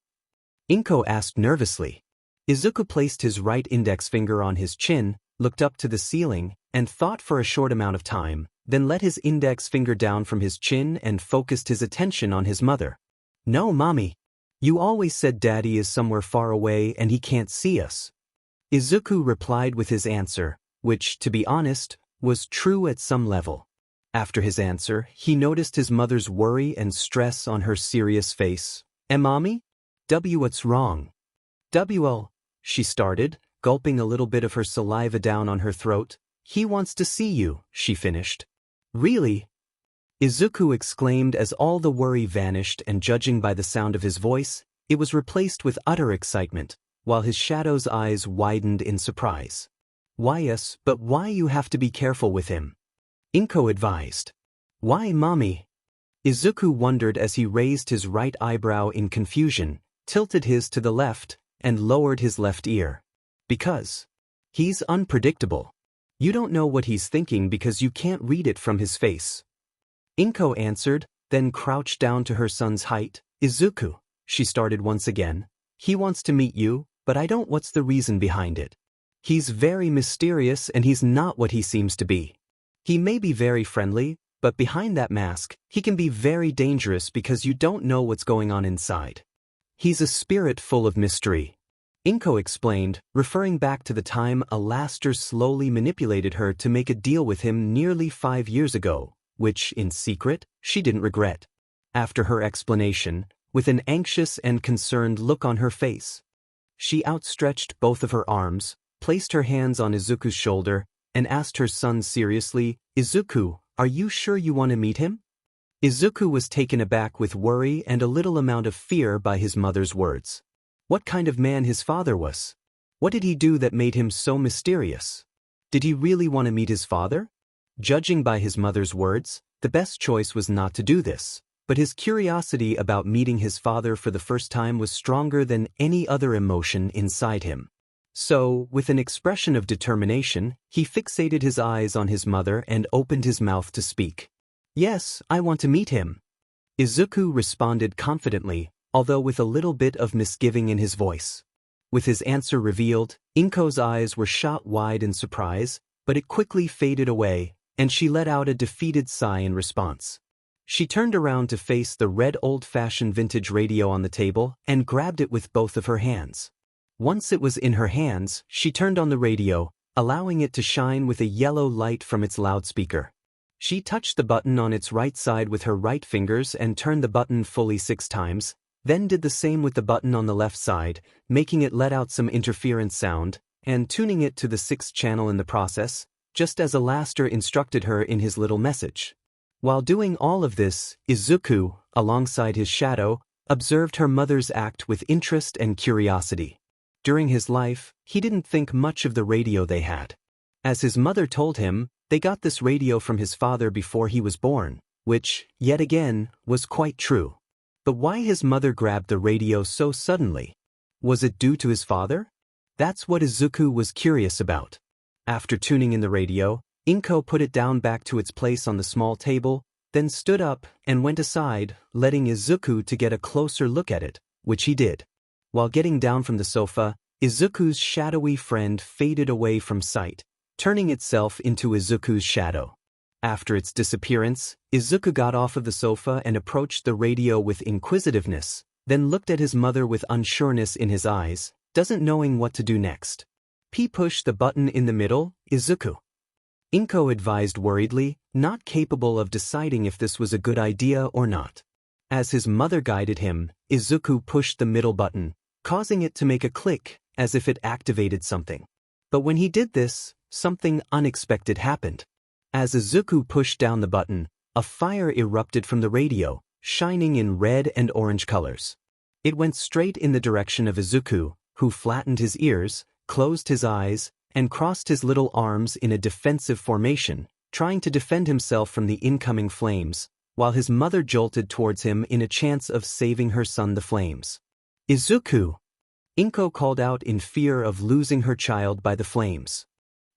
Inko asked nervously. Izuku placed his right index finger on his chin, looked up to the ceiling, and thought for a short amount of time, then let his index finger down from his chin and focused his attention on his mother. No, mommy. You always said daddy is somewhere far away and he can't see us. Izuku replied with his answer, which, to be honest, was true at some level. After his answer, he noticed his mother's worry and stress on her serious face. Mommy? What's wrong? She started, gulping a little bit of her saliva down on her throat. He wants to see you, she finished. Really? Izuku exclaimed as all the worry vanished, and judging by the sound of his voice, it was replaced with utter excitement, while his shadow's eyes widened in surprise. Why yes, but why you have to be careful with him? Inko advised. Why, mommy? Izuku wondered as he raised his right eyebrow in confusion, tilted his to the left, and lowered his left ear. Because he's unpredictable. You don't know what he's thinking because you can't read it from his face. Inko answered, then crouched down to her son's height. Izuku, she started once again. He wants to meet you, but I don't. What's the reason behind it? He's very mysterious and he's not what he seems to be. He may be very friendly, but behind that mask, he can be very dangerous because you don't know what's going on inside. He's a spirit full of mystery. Inko explained, referring back to the time Alastor slowly manipulated her to make a deal with him nearly 5 years ago, which, in secret, she didn't regret. After her explanation, with an anxious and concerned look on her face, she outstretched both of her arms, placed her hands on Izuku's shoulder, and asked her son seriously, Izuku, are you sure you want to meet him? Izuku was taken aback with worry and a little amount of fear by his mother's words. What kind of man his father was? What did he do that made him so mysterious? Did he really want to meet his father? Judging by his mother's words, the best choice was not to do this, but his curiosity about meeting his father for the first time was stronger than any other emotion inside him. So, with an expression of determination, he fixated his eyes on his mother and opened his mouth to speak. Yes, I want to meet him. Izuku responded confidently, although with a little bit of misgiving in his voice. With his answer revealed, Inko's eyes were shot wide in surprise, but it quickly faded away, and she let out a defeated sigh in response. She turned around to face the red old-fashioned vintage radio on the table and grabbed it with both of her hands. Once it was in her hands, she turned on the radio, allowing it to shine with a yellow light from its loudspeaker. She touched the button on its right side with her right fingers and turned the button fully 6 times, then did the same with the button on the left side, making it let out some interference sound, and tuning it to the 6th channel in the process, just as Alastor instructed her in his little message. While doing all of this, Izuku, alongside his shadow, observed her mother's act with interest and curiosity. During his life, he didn't think much of the radio they had. As his mother told him, they got this radio from his father before he was born, which, yet again, was quite true. But why his mother grabbed the radio so suddenly? Was it due to his father? That's what Izuku was curious about. After tuning in the radio, Inko put it down back to its place on the small table, then stood up and went aside, letting Izuku to get a closer look at it, which he did. While getting down from the sofa, Izuku's shadowy friend faded away from sight, turning itself into Izuku's shadow. After its disappearance, Izuku got off of the sofa and approached the radio with inquisitiveness, then looked at his mother with unsureness in his eyes, doesn't knowing what to do next. Push the button in the middle, Izuku. Inko advised worriedly, not capable of deciding if this was a good idea or not. As his mother guided him, Izuku pushed the middle button, causing it to make a click, as if it activated something. But when he did this, something unexpected happened. As Izuku pushed down the button, a fire erupted from the radio, shining in red and orange colors. It went straight in the direction of Izuku, who flattened his ears, closed his eyes, and crossed his little arms in a defensive formation, trying to defend himself from the incoming flames, while his mother jolted towards him in a chance of saving her son the flames. "Izuku!" Inko called out in fear of losing her child by the flames.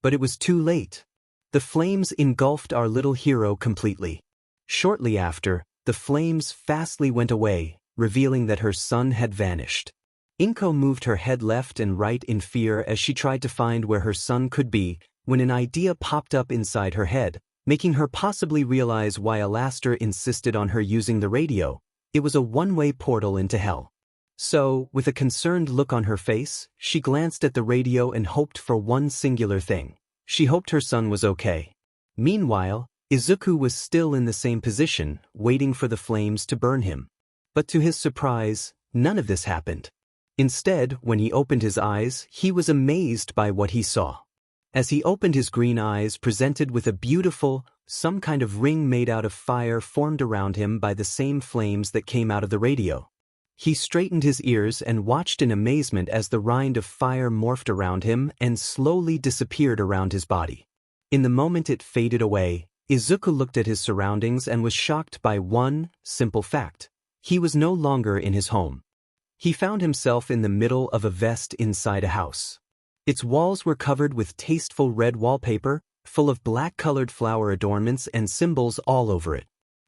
But it was too late. The flames engulfed our little hero completely. Shortly after, the flames fastly went away, revealing that her son had vanished. Inko moved her head left and right in fear as she tried to find where her son could be, when an idea popped up inside her head, making her possibly realize why Alastor insisted on her using the radio. It was a one-way portal into hell. So, with a concerned look on her face, she glanced at the radio and hoped for one singular thing. She hoped her son was okay. Meanwhile, Izuku was still in the same position, waiting for the flames to burn him. But to his surprise, none of this happened. Instead, when he opened his eyes, he was amazed by what he saw. As he opened his green eyes, presented with a beautiful, some kind of ring made out of fire formed around him by the same flames that came out of the radio. He straightened his ears and watched in amazement as the rind of fire morphed around him and slowly disappeared around his body. In the moment it faded away, Izuku looked at his surroundings and was shocked by one simple fact. He was no longer in his home. He found himself in the middle of a vest inside a house. Its walls were covered with tasteful red wallpaper, full of black-colored flower adornments and symbols all over it.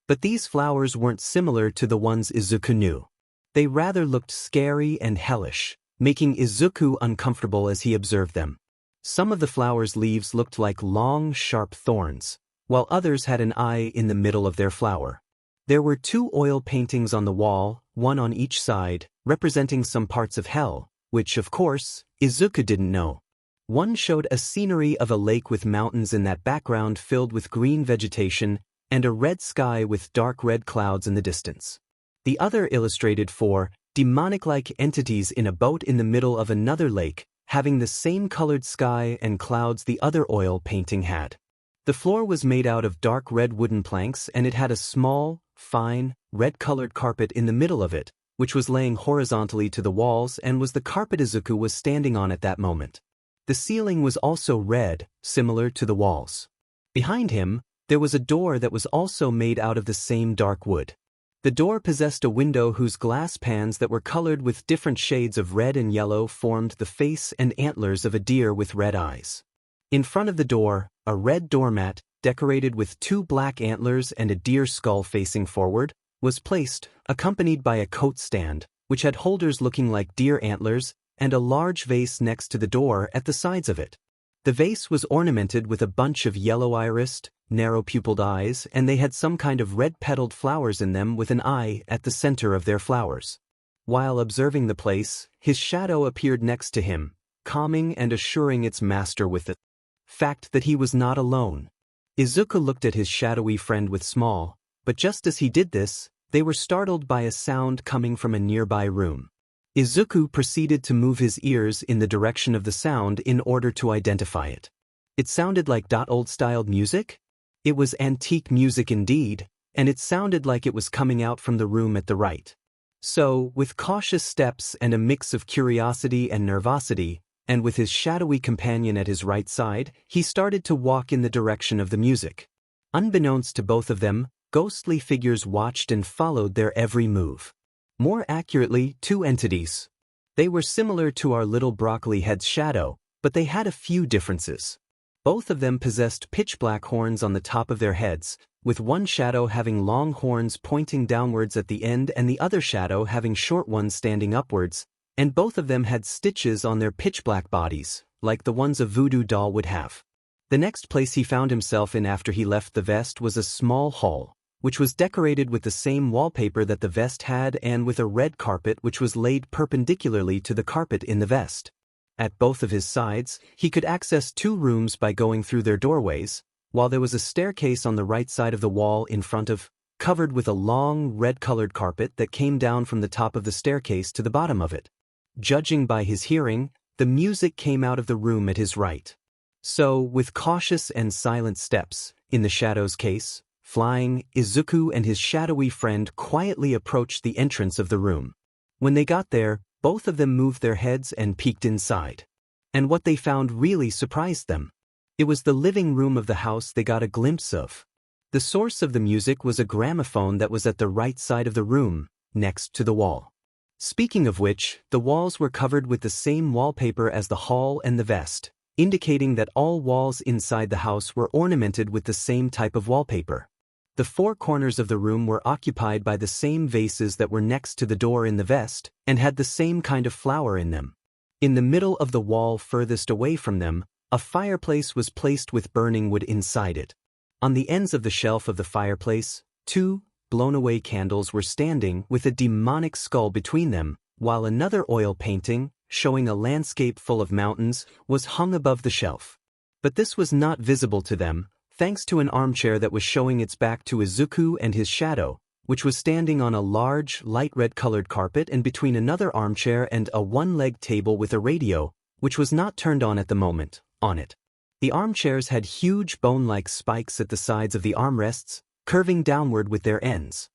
But these flowers weren't similar to the ones Izuku knew. They rather looked scary and hellish, making Izuku uncomfortable as he observed them. Some of the flowers' leaves looked like long, sharp thorns, while others had an eye in the middle of their flower. There were 2 oil paintings on the wall, one on each side, representing some parts of hell, which, of course, Izuku didn't know. One showed a scenery of a lake with mountains in that background filled with green vegetation and a red sky with dark red clouds in the distance. The other illustrated 4 demonic-like entities in a boat in the middle of another lake, having the same colored sky and clouds the other oil painting had. The floor was made out of dark red wooden planks and it had a small, fine, red-colored carpet in the middle of it, which was laying horizontally to the walls and was the carpet Izuku was standing on at that moment. The ceiling was also red, similar to the walls. Behind him, there was a door that was also made out of the same dark wood. The door possessed a window whose glass panes that were colored with different shades of red and yellow formed the face and antlers of a deer with red eyes. In front of the door, a red doormat, decorated with 2 black antlers and a deer skull facing forward, was placed, accompanied by a coat stand, which had holders looking like deer antlers, and a large vase next to the door at the sides of it. The vase was ornamented with a bunch of yellow-irised, narrow-pupilled eyes, and they had some kind of red-petaled flowers in them with an eye at the center of their flowers. While observing the place, his shadow appeared next to him, calming and assuring its master with the fact that he was not alone. Izuku looked at his shadowy friend with small, but just as he did this, they were startled by a sound coming from a nearby room. Izuku proceeded to move his ears in the direction of the sound in order to identify it. It sounded like old-styled music? It was antique music indeed, and it sounded like it was coming out from the room at the right. So, with cautious steps and a mix of curiosity and nervosity, and with his shadowy companion at his right side, he started to walk in the direction of the music. Unbeknownst to both of them, ghostly figures watched and followed their every move. More accurately, two entities. They were similar to our little broccoli head's shadow, but they had a few differences. Both of them possessed pitch-black horns on the top of their heads, with one shadow having long horns pointing downwards at the end and the other shadow having short ones standing upwards, and both of them had stitches on their pitch-black bodies, like the ones a voodoo doll would have. The next place he found himself in after he left the vest was a small hall, which was decorated with the same wallpaper that the vest had and with a red carpet which was laid perpendicularly to the carpet in the vest. At both of his sides, he could access two rooms by going through their doorways, while there was a staircase on the right side of the wall in front of, covered with a long red-colored carpet that came down from the top of the staircase to the bottom of it. Judging by his hearing, the music came out of the room at his right. So, with cautious and silent steps, in the shadow's case, flying, Izuku and his shadowy friend quietly approached the entrance of the room. When they got there, both of them moved their heads and peeked inside. And what they found really surprised them. It was the living room of the house they got a glimpse of. The source of the music was a gramophone that was at the right side of the room, next to the wall. Speaking of which, the walls were covered with the same wallpaper as the hall and the vest, indicating that all walls inside the house were ornamented with the same type of wallpaper. The four corners of the room were occupied by the same vases that were next to the door in the vest, and had the same kind of flower in them. In the middle of the wall furthest away from them, a fireplace was placed with burning wood inside it. On the ends of the shelf of the fireplace, two blown-away candles were standing with a demonic skull between them, while another oil painting, showing a landscape full of mountains, was hung above the shelf. But this was not visible to them, thanks to an armchair that was showing its back to Izuku and his shadow, which was standing on a large, light red-colored carpet and between another armchair and a one-legged table with a radio, which was not turned on at the moment, on it. The armchairs had huge bone-like spikes at the sides of the armrests, curving downward with their ends,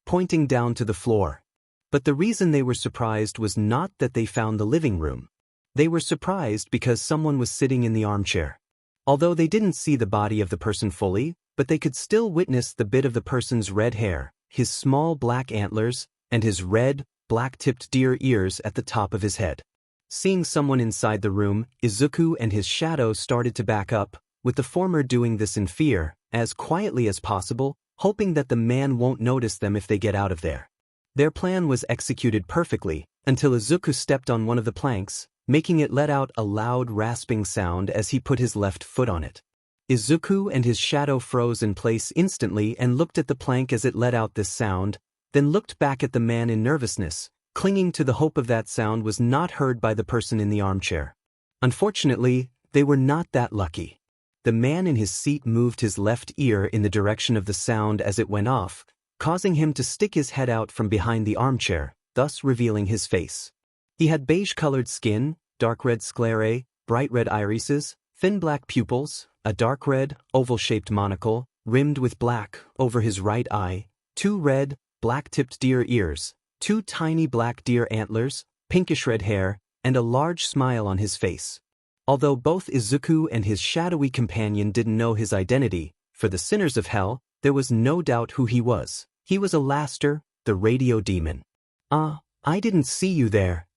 pointing down to the floor. But the reason they were surprised was not that they found the living room. They were surprised because someone was sitting in the armchair. Although they didn't see the body of the person fully, but they could still witness the bit of the person's red hair, his small black antlers, and his red, black-tipped deer ears at the top of his head. Seeing someone inside the room, Izuku and his shadow started to back up, with the former doing this in fear, as quietly as possible, hoping that the man won't notice them if they get out of there. Their plan was executed perfectly, until Izuku stepped on one of the planks, making it let out a loud rasping sound as he put his left foot on it. Izuku and his shadow froze in place instantly and looked at the plank as it let out this sound, then looked back at the man in nervousness, clinging to the hope of that sound was not heard by the person in the armchair. Unfortunately, they were not that lucky. The man in his seat moved his left ear in the direction of the sound as it went off, causing him to stick his head out from behind the armchair, thus revealing his face. He had beige-colored skin, dark red sclerae, bright red irises, thin black pupils, a dark red, oval-shaped monocle, rimmed with black, over his right eye, two red, black-tipped deer ears, two tiny black deer antlers, pinkish red hair, and a large smile on his face. Although both Izuku and his shadowy companion didn't know his identity, for the sinners of hell, there was no doubt who he was. He was Alastor, the radio demon. I didn't see you there,"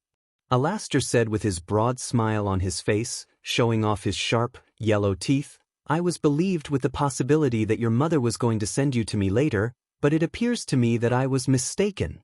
Alastor said with his broad smile on his face, showing off his sharp, yellow teeth. "I was believed with the possibility that your mother was going to send you to me later, but it appears to me that I was mistaken."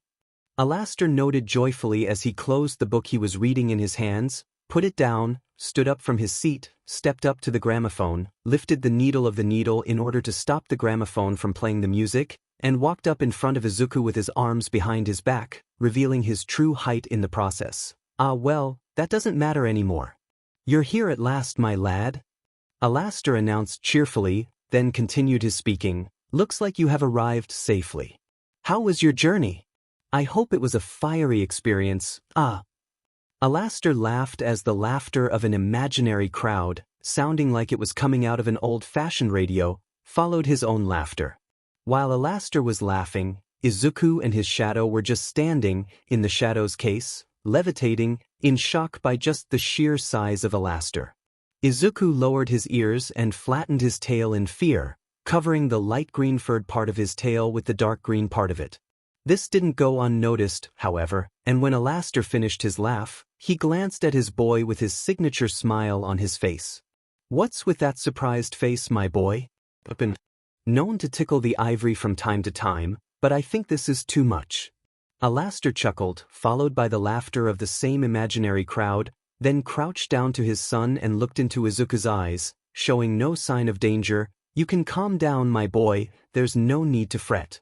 Alastor noted joyfully as he closed the book he was reading in his hands, put it down, stood up from his seat, stepped up to the gramophone, lifted the needle of the needle in order to stop the gramophone from playing the music, and walked up in front of Izuku with his arms behind his back, revealing his true height in the process. "Ah well, that doesn't matter anymore. You're here at last, my lad," Alastor announced cheerfully, then continued his speaking. "Looks like you have arrived safely. How was your journey? I hope it was a fiery experience." "Ah." Alastor laughed as the laughter of an imaginary crowd, sounding like it was coming out of an old-fashioned radio, followed his own laughter. While Alastor was laughing, Izuku and his shadow were just standing, in the shadow's case, levitating, in shock by just the sheer size of Alastor. Izuku lowered his ears and flattened his tail in fear, covering the light green furred part of his tail with the dark green part of it. This didn't go unnoticed, however, and when Alastor finished his laugh, he glanced at his boy with his signature smile on his face. "What's with that surprised face, my boy?" "I've been known to tickle the ivory from time to time, but I think this is too much." Alastor chuckled, followed by the laughter of the same imaginary crowd, then crouched down to his son and looked into Izuku's eyes, showing no sign of danger. "You can calm down, my boy, there's no need to fret."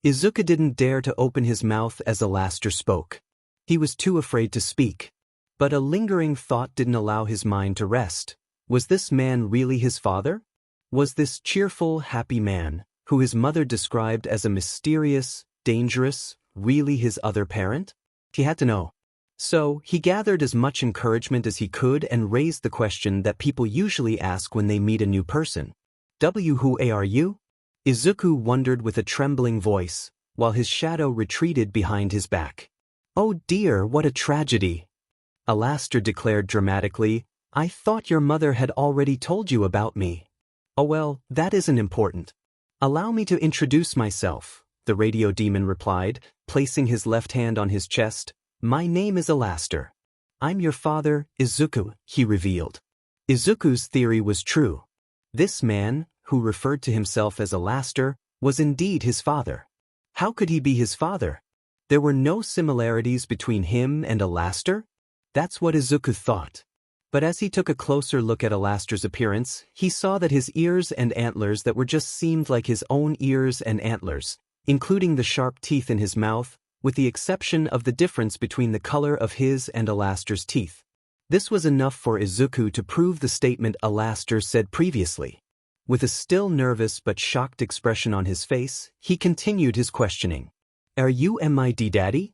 Izuku didn't dare to open his mouth as Alastor spoke. He was too afraid to speak. But a lingering thought didn't allow his mind to rest. Was this man really his father? Was this cheerful, happy man, who his mother described as a mysterious, dangerous, really his other parent? He had to know. So, he gathered as much encouragement as he could and raised the question that people usually ask when they meet a new person. Who are you?" Izuku wondered with a trembling voice, while his shadow retreated behind his back. "Oh dear, what a tragedy," Alastor declared dramatically. "I thought your mother had already told you about me." "Oh well, that isn't important. Allow me to introduce myself," the radio demon replied, placing his left hand on his chest. "My name is Alastor. I'm your father, Izuku," he revealed. Izuku's theory was true. This man, who referred to himself as Alastor, was indeed his father. How could he be his father? There were no similarities between him and Alastor? That's what Izuku thought. But as he took a closer look at Alastor's appearance, he saw that his ears and antlers that were just seemed like his own ears and antlers, including the sharp teeth in his mouth, with the exception of the difference between the color of his and Alastor's teeth. This was enough for Izuku to prove the statement Alastor said previously. With a still nervous but shocked expression on his face, he continued his questioning. "Are you my daddy?"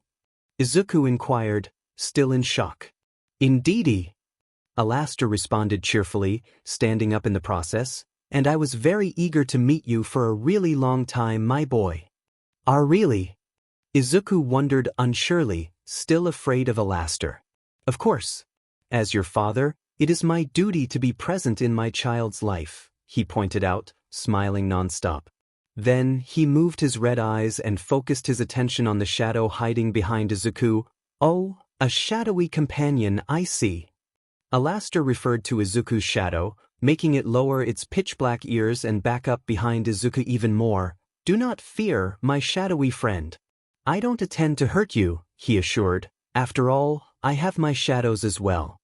Izuku inquired, still in shock. "Indeedy," Alastor responded cheerfully, standing up in the process, "and I was very eager to meet you for a really long time, my boy." "Ah really?" Izuku wondered unsurely, still afraid of Alastor. "Of course. As your father, it is my duty to be present in my child's life," he pointed out, smiling nonstop. Then, he moved his red eyes and focused his attention on the shadow hiding behind Izuku. "Oh, a shadowy companion, I see." Alastor referred to Izuku's shadow, making it lower its pitch-black ears and back up behind Izuku even more. "Do not fear, my shadowy friend. I don't intend to hurt you," he assured. "After all, I have my shadows as well."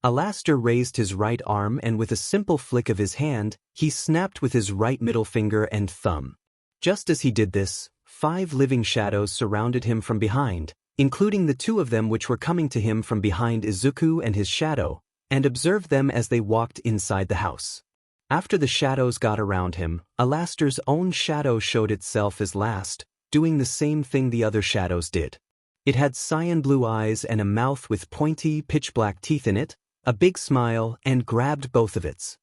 Alastor raised his right arm and with a simple flick of his hand, he snapped with his right middle finger and thumb. Just as he did this, 5 living shadows surrounded him from behind, including the 2 of them which were coming to him from behind Izuku and his shadow, and observed them as they walked inside the house. After the shadows got around him, Alastor's own shadow showed itself as last, doing the same thing the other shadows did. It had cyan blue eyes and a mouth with pointy, pitch-black teeth in it, a big smile, and grabbed both of its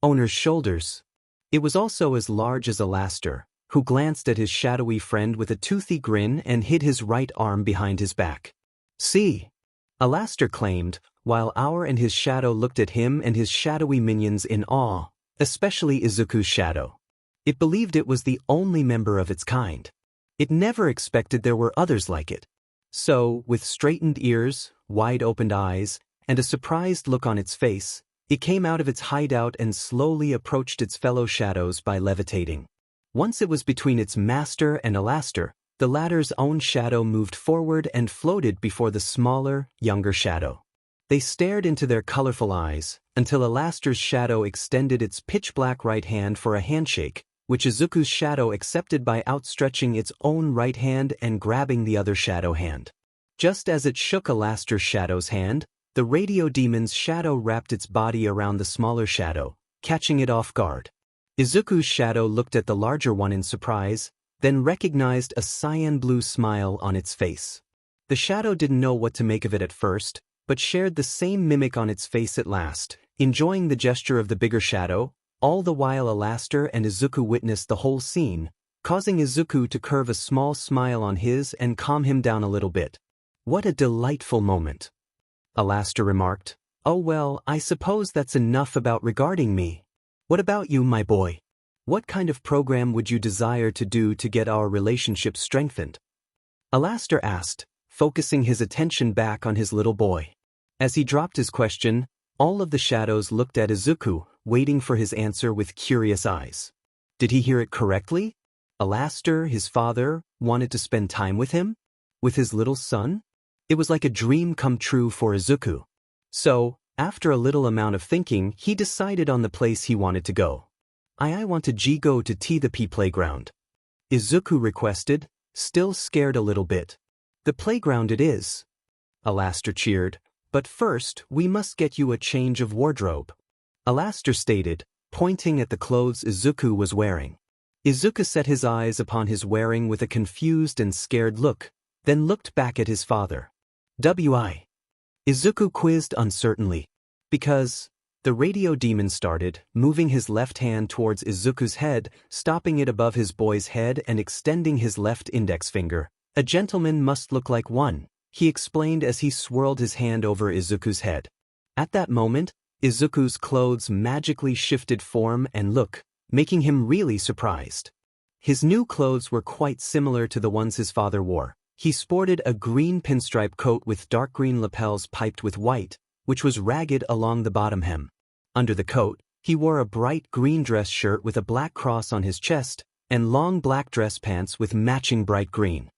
owner's shoulders. It was also as large as Alastor, who glanced at his shadowy friend with a toothy grin and hid his right arm behind his back. "See," Alastor claimed, while Aur and his shadow looked at him and his shadowy minions in awe, especially Izuku's shadow. It believed it was the only member of its kind. It never expected there were others like it. So, with straightened ears, wide-opened eyes, and a surprised look on its face, it came out of its hideout and slowly approached its fellow shadows by levitating. Once it was between its master and Alastor, The latter's own shadow moved forward and floated before the smaller, younger shadow. They stared into their colorful eyes, until Alastor's shadow extended its pitch-black right hand for a handshake, which Izuku's shadow accepted by outstretching its own right hand and grabbing the other shadow hand. Just as it shook Alastor's shadow's hand, the radio demon's shadow wrapped its body around the smaller shadow, catching it off guard. Izuku's shadow looked at the larger one in surprise, then recognized a cyan blue smile on its face. The shadow didn't know what to make of it at first, but shared the same mimic on its face at last, enjoying the gesture of the bigger shadow, all the while Alastor and Izuku witnessed the whole scene, causing Izuku to curve a small smile on his and calm him down a little bit. "What a delightful moment," Alastor remarked. "Oh well, I suppose that's enough about regarding me. What about you, my boy? What kind of program would you desire to do to get our relationship strengthened?" Alastor asked, focusing his attention back on his little boy. As he dropped his question, all of the shadows looked at Izuku, waiting for his answer with curious eyes. Did he hear it correctly? Alastor, his father, wanted to spend time with him? With his little son? It was like a dream come true for Izuku. So, after a little amount of thinking, he decided on the place he wanted to go. I want to go to the P playground," Izuku requested, still scared a little bit. "The playground it is," Alastor cheered. "But first, we must get you a change of wardrobe," Alastor stated, pointing at the clothes Izuku was wearing. Izuku set his eyes upon his wearing with a confused and scared look, then looked back at his father. "Why?" Izuku quizzed uncertainly. "Because," the radio demon started, moving his left hand towards Izuku's head, stopping it above his boy's head and extending his left index finger. "A gentleman must look like one," he explained as he swirled his hand over Izuku's head. At that moment, Izuku's clothes magically shifted form and look, making him really surprised. His new clothes were quite similar to the ones his father wore. He sported a green pinstripe coat with dark green lapels piped with white, which was ragged along the bottom hem. Under the coat, he wore a bright green dress shirt with a black cross on his chest, and long black dress pants with matching bright green.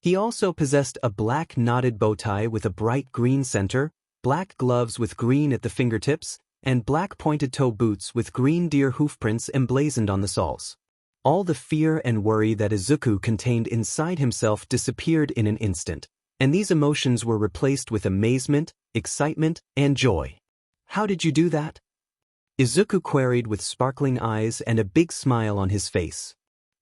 He also possessed a black knotted bow tie with a bright green center, black gloves with green at the fingertips, and black pointed-toe boots with green deer hoofprints emblazoned on the soles. All the fear and worry that Izuku contained inside himself disappeared in an instant, and these emotions were replaced with amazement, excitement, and joy. "How did you do that?" Izuku queried with sparkling eyes and a big smile on his face.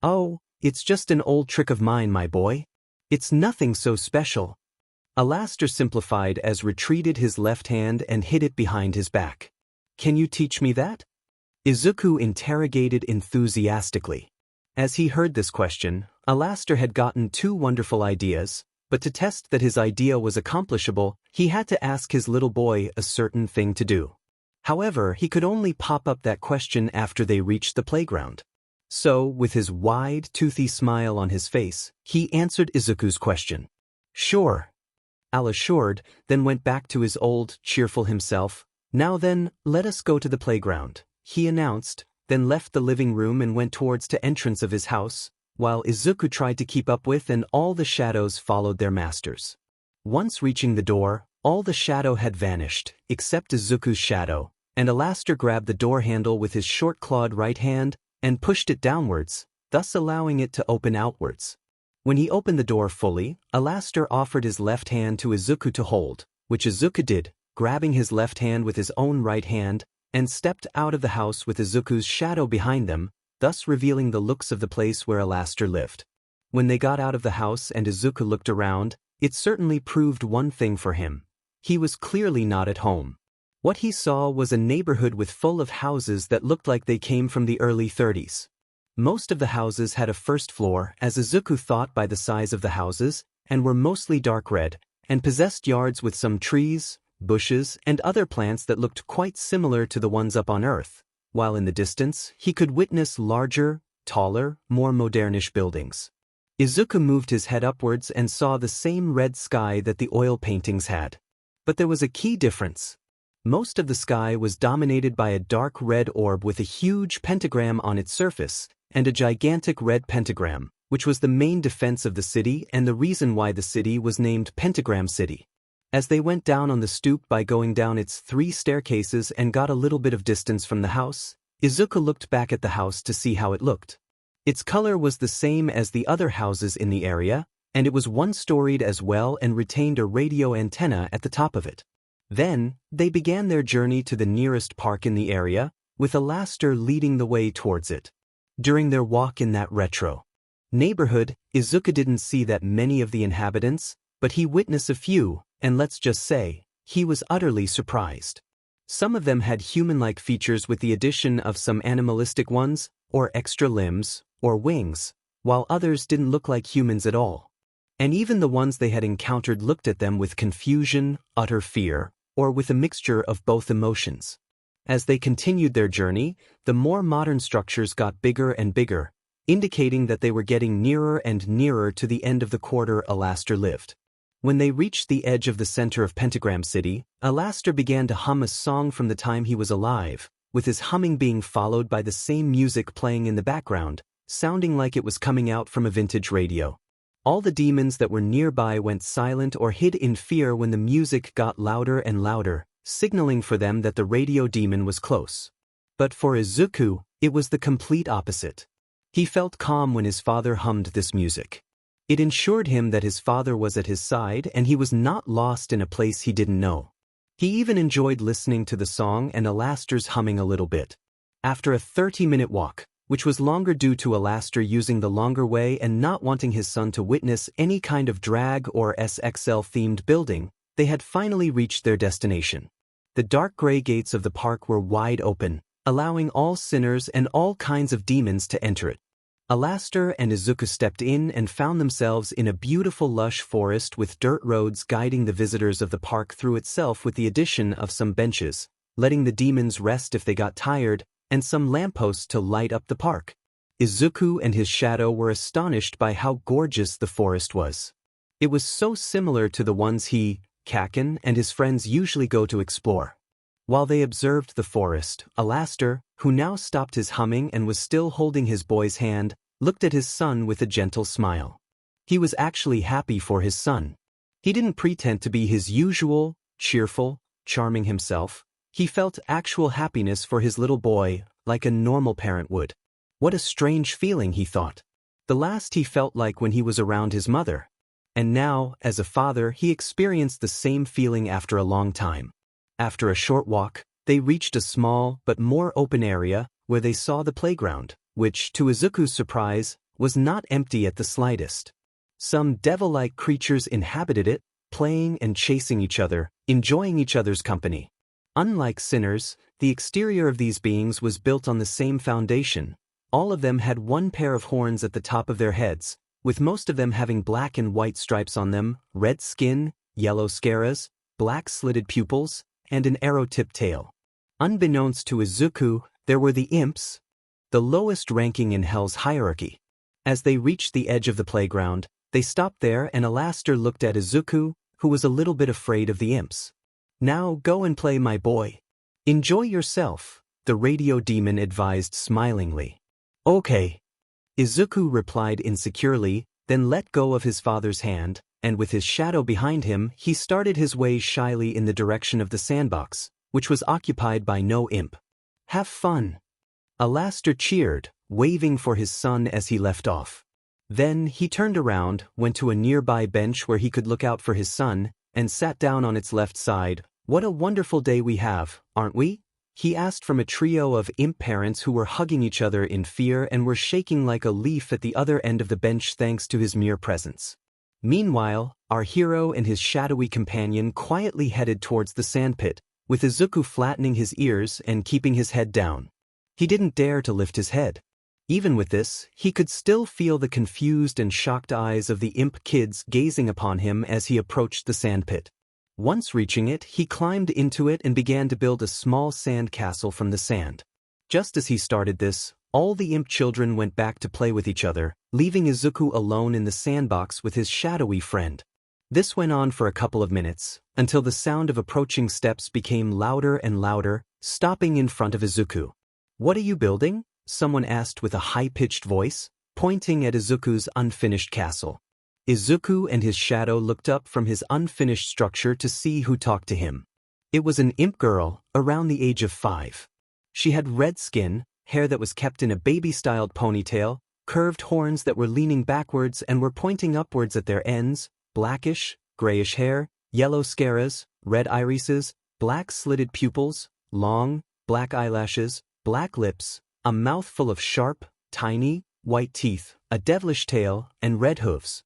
"Oh, it's just an old trick of mine, my boy. It's nothing so special," Alastor simplified as retreated his left hand and hid it behind his back. "Can you teach me that?" Izuku interrogated enthusiastically. As he heard this question, Alastor had gotten two wonderful ideas, but to test that his idea was accomplishable, he had to ask his little boy a certain thing to do. However, he could only pop up that question after they reached the playground. So, with his wide, toothy smile on his face, he answered Izuku's question. "Sure," Al assured, then went back to his old, cheerful himself. "Now then, let us go to the playground," he announced, then left the living room and went towards the entrance of his house, while Izuku tried to keep up with and all the shadows followed their masters. Once reaching the door, all the shadow had vanished, except Izuku's shadow, and Alastor grabbed the door handle with his short-clawed right hand and pushed it downwards, thus allowing it to open outwards. When he opened the door fully, Alastor offered his left hand to Izuku to hold, which Izuku did, grabbing his left hand with his own right hand, and stepped out of the house with Izuku's shadow behind them, thus revealing the looks of the place where Alastor lived. When they got out of the house and Izuku looked around, it certainly proved one thing for him. He was clearly not at home. What he saw was a neighborhood with full of houses that looked like they came from the early 30s. Most of the houses had a first floor, as Izuku thought by the size of the houses, and were mostly dark red, and possessed yards with some trees, bushes, and other plants that looked quite similar to the ones up on Earth, while in the distance, he could witness larger, taller, more modernish buildings. Izuku moved his head upwards and saw the same red sky that the oil paintings had. But there was a key difference. Most of the sky was dominated by a dark red orb with a huge pentagram on its surface, and a gigantic red pentagram, which was the main defense of the city and the reason why the city was named Pentagram City. As they went down on the stoop by going down its 3 staircases and got a little bit of distance from the house, Izuku looked back at the house to see how it looked. Its color was the same as the other houses in the area, and it was one-storied as well and retained a radio antenna at the top of it. Then, they began their journey to the nearest park in the area, with Alastor leading the way towards it. During their walk in that retro neighborhood, Izuku didn't see that many of the inhabitants, but he witnessed a few, and let's just say, he was utterly surprised. Some of them had human-like features with the addition of some animalistic ones, or extra limbs, or wings, while others didn't look like humans at all. And even the ones they had encountered looked at them with confusion, utter fear, or with a mixture of both emotions. As they continued their journey, the more modern structures got bigger and bigger, indicating that they were getting nearer and nearer to the end of the quarter Alastor lived. When they reached the edge of the center of Pentagram City, Alastor began to hum a song from the time he was alive, with his humming being followed by the same music playing in the background, sounding like it was coming out from a vintage radio. All the demons that were nearby went silent or hid in fear when the music got louder and louder, signaling for them that the radio demon was close. But for Izuku, it was the complete opposite. He felt calm when his father hummed this music. It ensured him that his father was at his side and he was not lost in a place he didn't know. He even enjoyed listening to the song and Alastor's humming a little bit. After a 30-minute walk, which was longer due to Alastor using the longer way and not wanting his son to witness any kind of drag or SXL-themed building, they had finally reached their destination. The dark gray gates of the park were wide open, allowing all sinners and all kinds of demons to enter it. Alastor and Izuku stepped in and found themselves in a beautiful lush forest with dirt roads guiding the visitors of the park through itself with the addition of some benches, letting the demons rest if they got tired, and some lampposts to light up the park. Izuku and his shadow were astonished by how gorgeous the forest was. It was so similar to the ones he, Kaken, and his friends usually go to explore. While they observed the forest, Alastor, who now stopped his humming and was still holding his boy's hand, looked at his son with a gentle smile. He was actually happy for his son. He didn't pretend to be his usual, cheerful, charming himself. He felt actual happiness for his little boy, like a normal parent would. What a strange feeling, he thought. The last he felt like when he was around his mother. And now, as a father, he experienced the same feeling after a long time. After a short walk, they reached a small but more open area where they saw the playground, which, to Izuku's surprise, was not empty at the slightest. Some devil-like creatures inhabited it, playing and chasing each other, enjoying each other's company. Unlike sinners, the exterior of these beings was built on the same foundation. All of them had one pair of horns at the top of their heads, with most of them having black and white stripes on them, red skin, yellow scaras, black slitted pupils, and an arrow-tipped tail. Unbeknownst to Izuku, there were the imps, the lowest ranking in Hell's hierarchy. As they reached the edge of the playground, they stopped there and Alastor looked at Izuku, who was a little bit afraid of the imps. "Now go and play, my boy. Enjoy yourself," the radio demon advised smilingly. "Okay," Izuku replied insecurely, then let go of his father's hand, and with his shadow behind him, he started his way shyly in the direction of the sandbox, which was occupied by no imp. "Have fun." Alastor cheered, waving for his son as he left off. Then he turned around, went to a nearby bench where he could look out for his son, and sat down on its left side. "What a wonderful day we have, aren't we?" he asked from a trio of imp parents who were hugging each other in fear and were shaking like a leaf at the other end of the bench thanks to his mere presence. Meanwhile, our hero and his shadowy companion quietly headed towards the sandpit, with Izuku flattening his ears and keeping his head down. He didn't dare to lift his head. Even with this, he could still feel the confused and shocked eyes of the imp kids gazing upon him as he approached the sandpit. Once reaching it, he climbed into it and began to build a small sand castle from the sand. Just as he started this, all the imp children went back to play with each other, leaving Izuku alone in the sandbox with his shadowy friend. This went on for a couple of minutes, until the sound of approaching steps became louder and louder, stopping in front of Izuku. "What are you building?" someone asked with a high-pitched voice, pointing at Izuku's unfinished castle. Izuku and his shadow looked up from his unfinished structure to see who talked to him. It was an imp girl, around the age of 5. She had red skin, hair that was kept in a baby-styled ponytail, curved horns that were leaning backwards and were pointing upwards at their ends, blackish, grayish hair, yellow scaras, red irises, black slitted pupils, long, black eyelashes, black lips, a mouth full of sharp, tiny, white teeth, a devilish tail, and red hooves.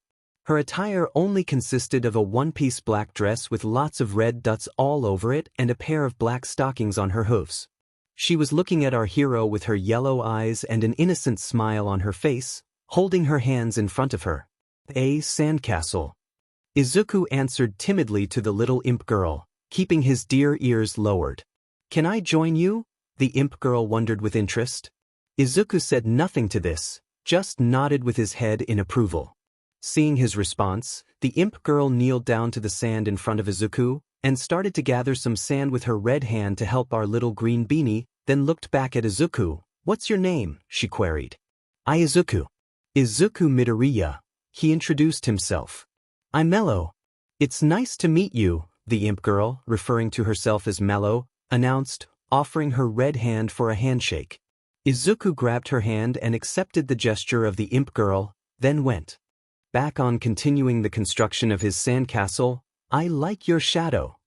Her attire only consisted of a one-piece black dress with lots of red dots all over it and a pair of black stockings on her hooves. She was looking at our hero with her yellow eyes and an innocent smile on her face, holding her hands in front of her. A sandcastle. Izuku answered timidly to the little imp girl, keeping his dear ears lowered. Can I join you? The imp girl wondered with interest. Izuku said nothing to this, just nodded with his head in approval. Seeing his response, the imp girl kneeled down to the sand in front of Izuku, and started to gather some sand with her red hand to help our little green beanie, then looked back at Izuku. What's your name? She queried. I Izuku. Izuku Midoriya. He introduced himself. I'm Mello. It's nice to meet you, the imp girl, referring to herself as Mello, announced, offering her red hand for a handshake. Izuku grabbed her hand and accepted the gesture of the imp girl, then went back on continuing the construction of his sandcastle. I like your shadow.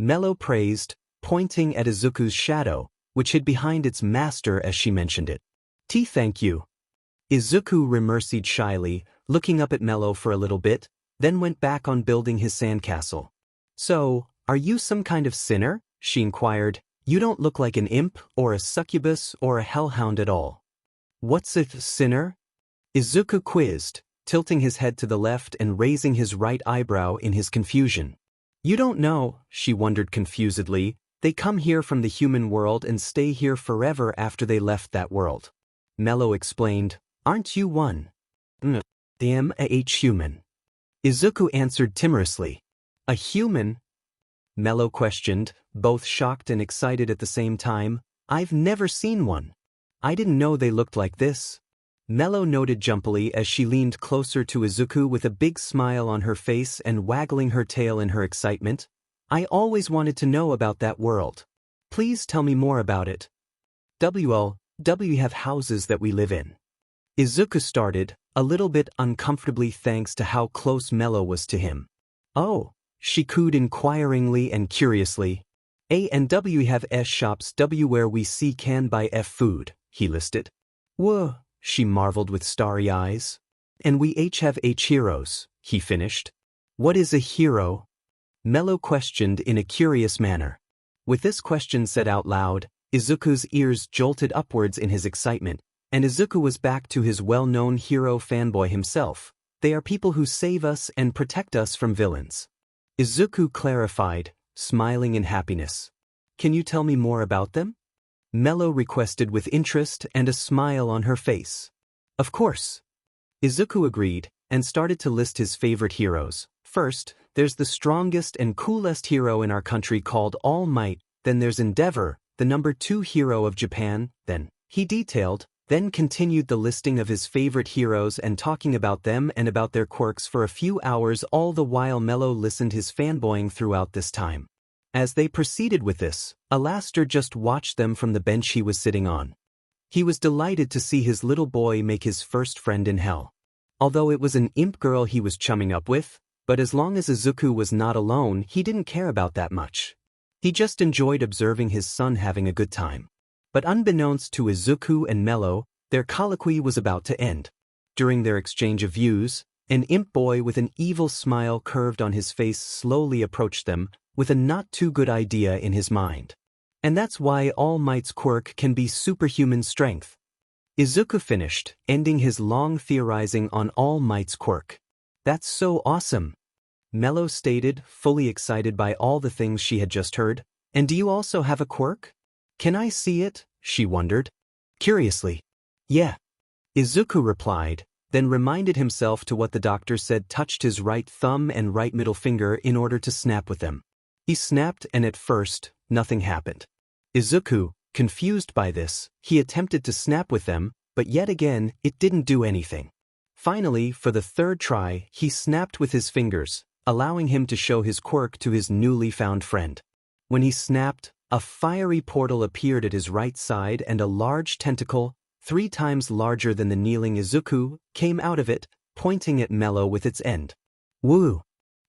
Mello praised, pointing at Izuku's shadow, which hid behind its master as she mentioned it. Thank you. Izuku remercied shyly, looking up at Mello for a little bit, then went back on building his sandcastle. So, are you some kind of sinner? She inquired. You don't look like an imp, or a succubus, or a hellhound at all. What's a sinner? Izuku quizzed, tilting his head to the left and raising his right eyebrow in his confusion. You don't know, she wondered confusedly. They come here from the human world and stay here forever after they left that world. Mello explained, aren't you one? Am a human. Izuku answered timorously. A human? Mello questioned, both shocked and excited at the same time. I've never seen one. I didn't know they looked like this. Mello noted jumpily as she leaned closer to Izuku with a big smile on her face and waggling her tail in her excitement. I always wanted to know about that world. Please tell me more about it. We have houses that we live in. Izuku started, a little bit uncomfortably thanks to how close Mello was to him. Oh, she cooed inquiringly and curiously. We have shops where we see can buy food, he listed. Whoa, she marveled with starry eyes. And we have heroes, he finished. What is a hero? Mello questioned in a curious manner. With this question said out loud, Izuku's ears jolted upwards in his excitement, and Izuku was back to his well-known hero fanboy himself. They are people who save us and protect us from villains. Izuku clarified, smiling in happiness. Can you tell me more about them? Mello requested with interest and a smile on her face. Of course. Izuku agreed, and started to list his favorite heroes. First, there's the strongest and coolest hero in our country called All Might, then there's Endeavor, the number 2 hero of Japan, then continued the listing of his favorite heroes and talking about them and about their quirks for a few hours, all the while Mello listened his fanboying throughout this time. As they proceeded with this, Alastor just watched them from the bench he was sitting on. He was delighted to see his little boy make his first friend in hell. Although it was an imp girl he was chumming up with, but as long as Izuku was not alone, he didn't care about that much. He just enjoyed observing his son having a good time. But unbeknownst to Izuku and Mello, their colloquy was about to end. During their exchange of views, an imp boy with an evil smile curved on his face slowly approached them, with a not-too-good idea in his mind. And that's why All Might's quirk can be superhuman strength. Izuku finished, ending his long theorizing on All Might's quirk. That's so awesome. Mello stated, fully excited by all the things she had just heard. And do you also have a quirk? Can I see it? She wondered. Curiously. Yeah. Izuku replied, then reminded himself to what the doctor said, touched his right thumb and right middle finger in order to snap with them. He snapped and at first, nothing happened. Izuku, confused by this, he attempted to snap with them, But yet again, it didn't do anything. Finally, for the third try, he snapped with his fingers, allowing him to show his quirk to his newly found friend. When he snapped, a fiery portal appeared at his right side and a large tentacle, 3 times larger than the kneeling Izuku, came out of it, pointing at Mello with its end. Woo!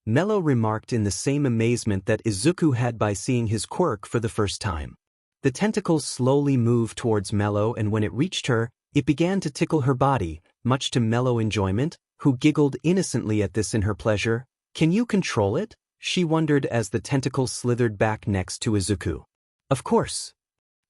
Mello remarked in the same amazement that Izuku had by seeing his quirk for the first time. The tentacle slowly moved towards Mello, and when it reached her, it began to tickle her body, much to Mello's enjoyment, who giggled innocently at this in her pleasure. Can you control it? She wondered as the tentacle slithered back next to Izuku. Of course.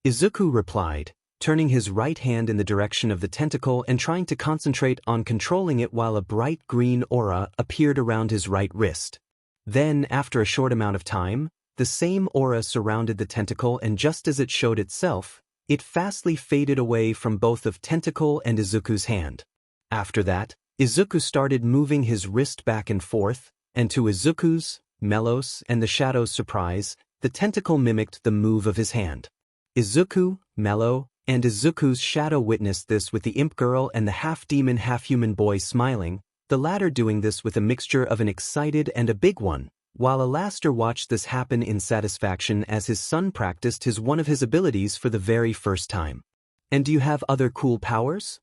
Izuku replied, turning his right hand in the direction of the tentacle and trying to concentrate on controlling it while a bright green aura appeared around his right wrist. Then, after a short amount of time, the same aura surrounded the tentacle, and just as it showed itself, it fastly faded away from both of tentacle and Izuku's hand. After that, Izuku started moving his wrist back and forth, and to Izuku's, Mello's, and the Shadow's surprise, the tentacle mimicked the move of his hand. Izuku, Mello, and Izuku's Shadow witnessed this with the imp girl and the half-demon half-human boy smiling, the latter doing this with a mixture of an excited and a big one, while Alastor watched this happen in satisfaction as his son practiced one of his abilities for the very first time. And do you have other cool powers?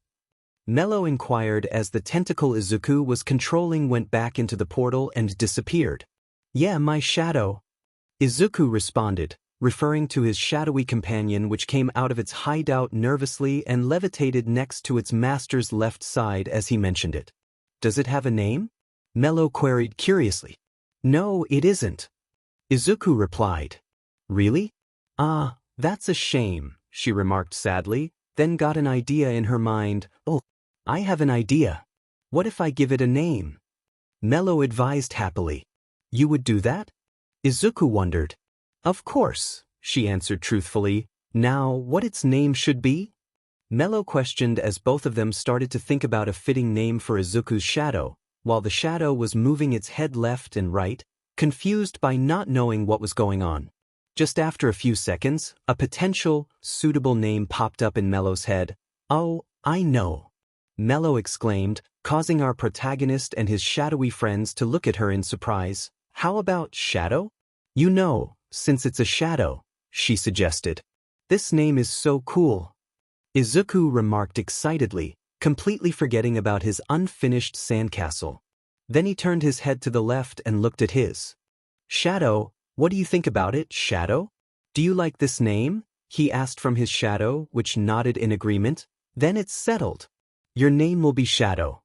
Mello inquired as the tentacle Izuku was controlling went back into the portal and disappeared. Yeah, my shadow. Izuku responded, referring to his shadowy companion which came out of its hideout nervously and levitated next to its master's left side as he mentioned it. Does it have a name? Mello queried curiously. No, it isn't. Izuku replied. Really? Ah, that's a shame, she remarked sadly, then got an idea in her mind. Oh, I have an idea. What if I give it a name? Mello advised happily. You would do that? Izuku wondered. Of course, she answered truthfully. Now, what its name should be? Mello questioned as both of them started to think about a fitting name for Izuku's shadow, while the shadow was moving its head left and right, confused by not knowing what was going on. Just after a few seconds, a potential, suitable name popped up in Mello's head. Oh, I know! Mello exclaimed, causing our protagonist and his shadowy friends to look at her in surprise. How about Shadow? You know, since it's a shadow, she suggested. This name is so cool. Izuku remarked excitedly, completely forgetting about his unfinished sandcastle. Then he turned his head to the left and looked at his. Shadow, what do you think about it, Shadow? Do you like this name? He asked from his shadow, which nodded in agreement. Then it's settled. Your name will be Shadow.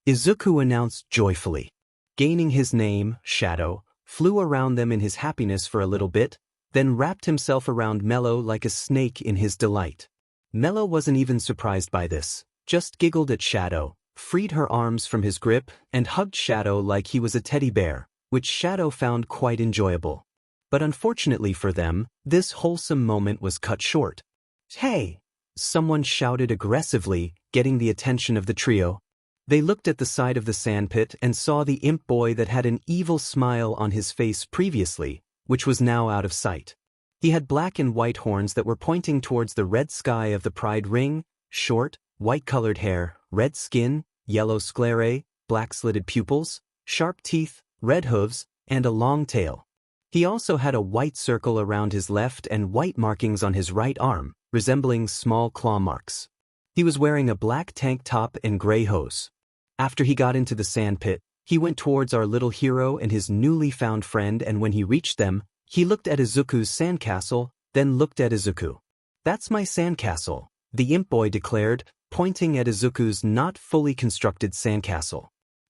Izuku announced joyfully. Gaining his name, Shadow, flew around them in his happiness for a little bit, then wrapped himself around Mello like a snake in his delight. Mello wasn't even surprised by this, just giggled at Shadow, freed her arms from his grip, and hugged Shadow like he was a teddy bear, which Shadow found quite enjoyable. But unfortunately for them, this wholesome moment was cut short. Hey! Someone shouted aggressively, getting the attention of the trio. They looked at the side of the sandpit and saw the imp boy that had an evil smile on his face previously, which was now out of sight. He had black and white horns that were pointing towards the red sky of the Pride Ring, short, white-colored hair, red skin, yellow sclerae, black-slitted pupils, sharp teeth, red hooves, and a long tail. He also had a white circle around his left and white markings on his right arm, resembling small claw marks. He was wearing a black tank top and gray hose. After he got into the sandpit, he went towards our little hero and his newly found friend, and when he reached them, he looked at Izuku's sandcastle, then looked at Izuku. That's my sandcastle, the imp boy declared, pointing at Izuku's not fully constructed sandcastle.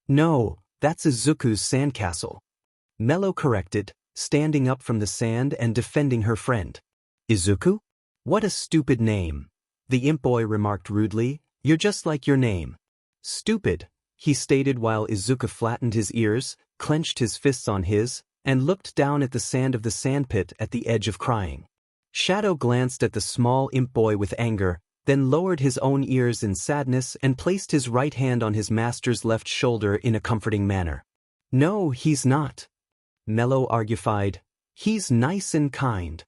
No, that's Izuku's sandcastle. Mello corrected, standing up from the sand and defending her friend. Izuku? What a stupid name. The imp boy remarked rudely. You're just like your name. Stupid, he stated while Izuku flattened his ears, clenched his fists on his, and looked down at the sand of the sandpit at the edge of crying. Shadow glanced at the small imp boy with anger, then lowered his own ears in sadness and placed his right hand on his master's left shoulder in a comforting manner. No, he's not. Mello argued. He's nice and kind.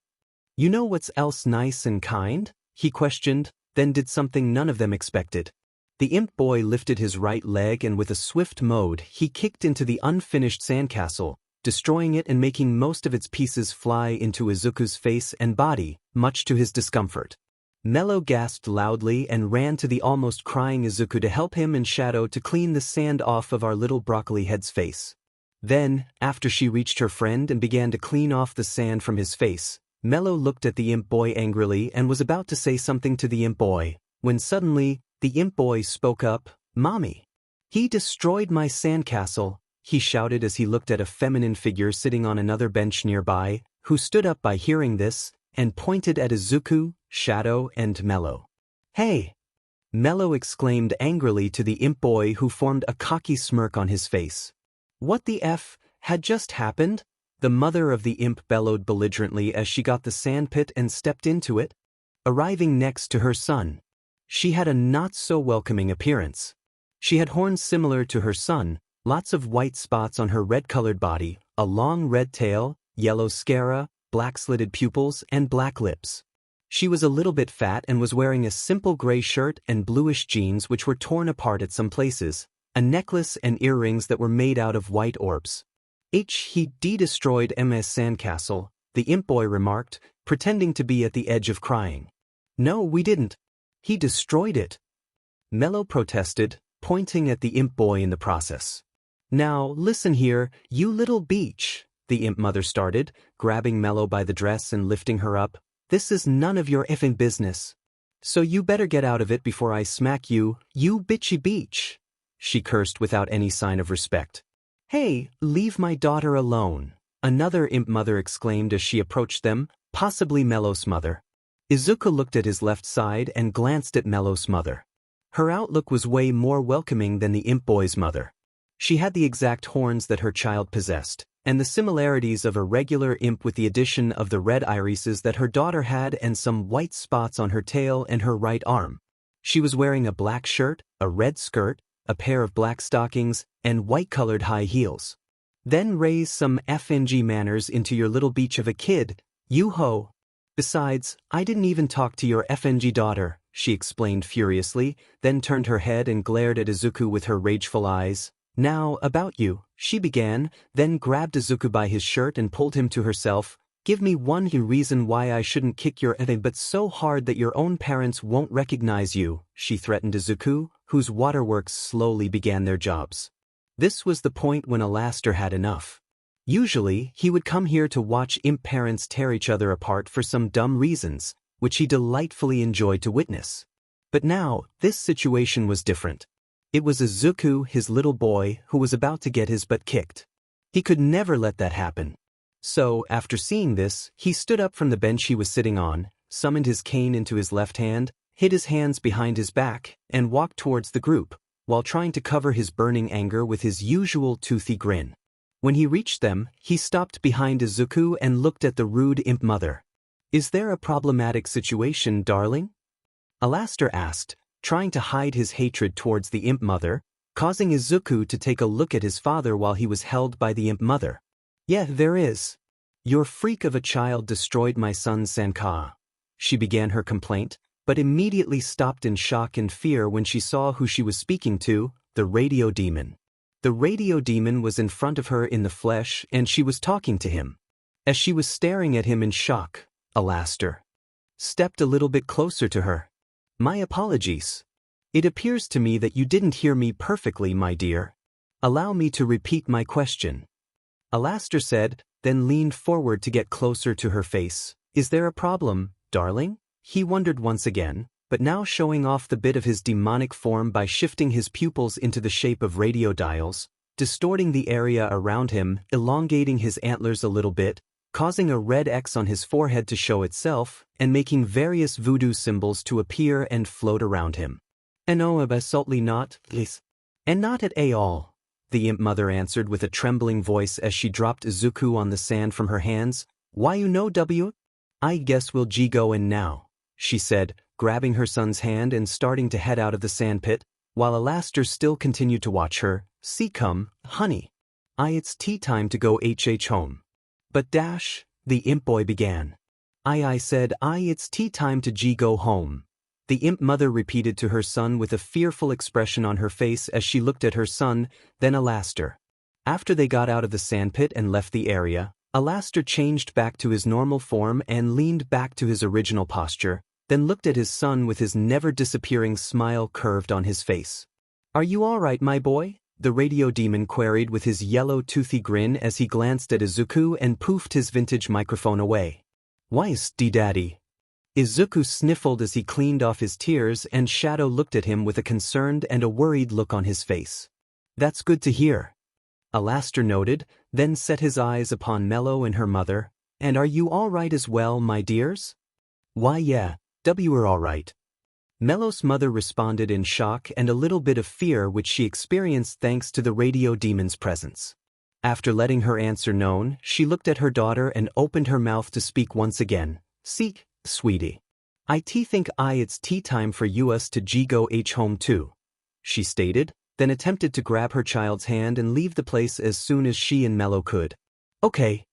You know what's else nice and kind? He questioned, then did something none of them expected. The imp boy lifted his right leg and with a swift mode he kicked into the unfinished sandcastle, destroying it and making most of its pieces fly into Izuku's face and body, much to his discomfort. Mello gasped loudly and ran to the almost crying Izuku to help him and Shadow to clean the sand off of our little broccoli head's face. Then, after she reached her friend and began to clean off the sand from his face, Mello looked at the imp boy angrily and was about to say something to the imp boy, when suddenly, the imp boy spoke up, "Mommy! He destroyed my sandcastle," he shouted as he looked at a feminine figure sitting on another bench nearby, who stood up by hearing this, and pointed at Izuku, Shadow, and Mello. "Hey!" Mello exclaimed angrily to the imp boy who formed a cocky smirk on his face. "What the F had just happened?" The mother of the imp bellowed belligerently as she got the sandpit and stepped into it, arriving next to her son. She had a not-so-welcoming appearance. She had horns similar to her son, lots of white spots on her red-colored body, a long red tail, yellow sclera, black-slitted pupils, and black lips. She was a little bit fat and was wearing a simple gray shirt and bluish jeans which were torn apart at some places, a necklace and earrings that were made out of white orbs. He destroyed MS Sandcastle, the imp boy remarked, pretending to be at the edge of crying. "No, we didn't. He destroyed it," Mello protested, pointing at the imp boy in the process. "Now, listen here, you little beach," the imp mother started, grabbing Mello by the dress and lifting her up. "This is none of your effing business. So you better get out of it before I smack you, you bitchy beach," she cursed without any sign of respect. "Hey, leave my daughter alone," another imp mother exclaimed as she approached them, possibly Mello's mother. Izuku looked at his left side and glanced at Mello's mother. Her outlook was way more welcoming than the imp boy's mother. She had the exact horns that her child possessed, and the similarities of a regular imp with the addition of the red irises that her daughter had and some white spots on her tail and her right arm. She was wearing a black shirt, a red skirt, a pair of black stockings, and white-colored high heels. "Then raise some FNG manners into your little beach of a kid, you ho! Besides, I didn't even talk to your FNG daughter," she explained furiously, then turned her head and glared at Izuku with her rageful eyes. "Now, about you," she began, then grabbed Izuku by his shirt and pulled him to herself. "Give me one reason why I shouldn't kick your effing butt so hard that your own parents won't recognize you," she threatened Izuku, whose waterworks slowly began their jobs. This was the point when Alastor had enough. Usually, he would come here to watch imp parents tear each other apart for some dumb reasons, which he delightfully enjoyed to witness. But now, this situation was different. It was Izuku, his little boy, who was about to get his butt kicked. He could never let that happen. So, after seeing this, he stood up from the bench he was sitting on, summoned his cane into his left hand, hid his hands behind his back, and walked towards the group, while trying to cover his burning anger with his usual toothy grin. When he reached them, he stopped behind Izuku and looked at the rude imp mother. "Is there a problematic situation, darling?" Alastor asked, trying to hide his hatred towards the imp mother, causing Izuku to take a look at his father while he was held by the imp mother. "Yeah, there is. Your freak of a child destroyed my son's Sanka." She began her complaint, but immediately stopped in shock and fear when she saw who she was speaking to, the radio demon. The radio demon was in front of her in the flesh and she was talking to him. As she was staring at him in shock, Alastor stepped a little bit closer to her. "My apologies. It appears to me that you didn't hear me perfectly, my dear. Allow me to repeat my question," Alastor said, then leaned forward to get closer to her face. "Is there a problem, darling?" He wondered once again, but now showing off the bit of his demonic form by shifting his pupils into the shape of radio dials, distorting the area around him, elongating his antlers a little bit, causing a red X on his forehead to show itself, and making various voodoo symbols to appear and float around him. "No, absolutely not, please. And not at all," the imp mother answered with a trembling voice as she dropped Izuku on the sand from her hands. "Why you know W? I guess we'll go in now," she said, grabbing her son's hand and starting to head out of the sandpit, while Alastor still continued to watch her. "See come, honey. It's tea time to go home." "But Dash," the imp boy began. I said, it's tea time to go home," the imp mother repeated to her son with a fearful expression on her face as she looked at her son, then Alastor. After they got out of the sandpit and left the area, Alastor changed back to his normal form and leaned back to his original posture, then looked at his son with his never-disappearing smile curved on his face. "Are you all right, my boy?" the radio demon queried with his yellow toothy grin as he glanced at Izuku and poofed his vintage microphone away. "Why's daddy?" Izuku sniffled as he cleaned off his tears, and Shadow looked at him with a concerned and a worried look on his face. "That's good to hear," Alastor noted, then set his eyes upon Mello and her mother. "And are you all right as well, my dears?" "Why yeah, we're all right." Mello's mother responded in shock and a little bit of fear which she experienced thanks to the radio demon's presence. After letting her answer known, she looked at her daughter and opened her mouth to speak once again. "See, sweetie. Think it's tea time for us to go home too," she stated, then attempted to grab her child's hand and leave the place as soon as she and Mello could. "Okay,"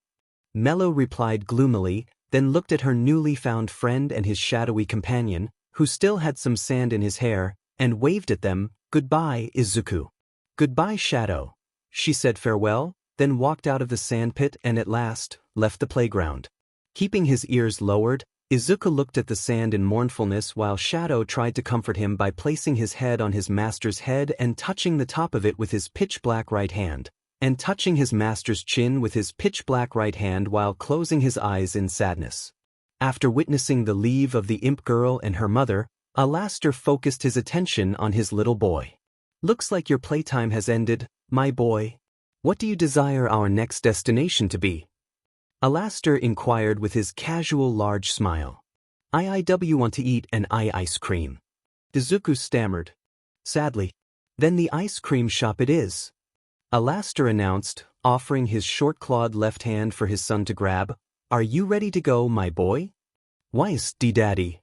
Mello replied gloomily, then looked at her newly found friend and his shadowy companion, who still had some sand in his hair, and waved at them. "Goodbye, Izuku." "Goodbye, Shadow." She said farewell, then walked out of the sandpit and at last left the playground. Keeping his ears lowered, Izuku looked at the sand in mournfulness while Shadow tried to comfort him by placing his head on his master's head and touching the top of it with his pitch-black right hand, and touching his master's chin with his pitch-black right hand while closing his eyes in sadness. After witnessing the leave of the imp girl and her mother, Alastor focused his attention on his little boy. "Looks like your playtime has ended, my boy. What do you desire our next destination to be?" Alastor inquired with his casual large smile. "I want to eat an ice cream," Izuku stammered. "Sadly. Then the ice cream shop it is," Alastor announced, offering his short-clawed left hand for his son to grab. "Are you ready to go, my boy?" "Why's daddy?"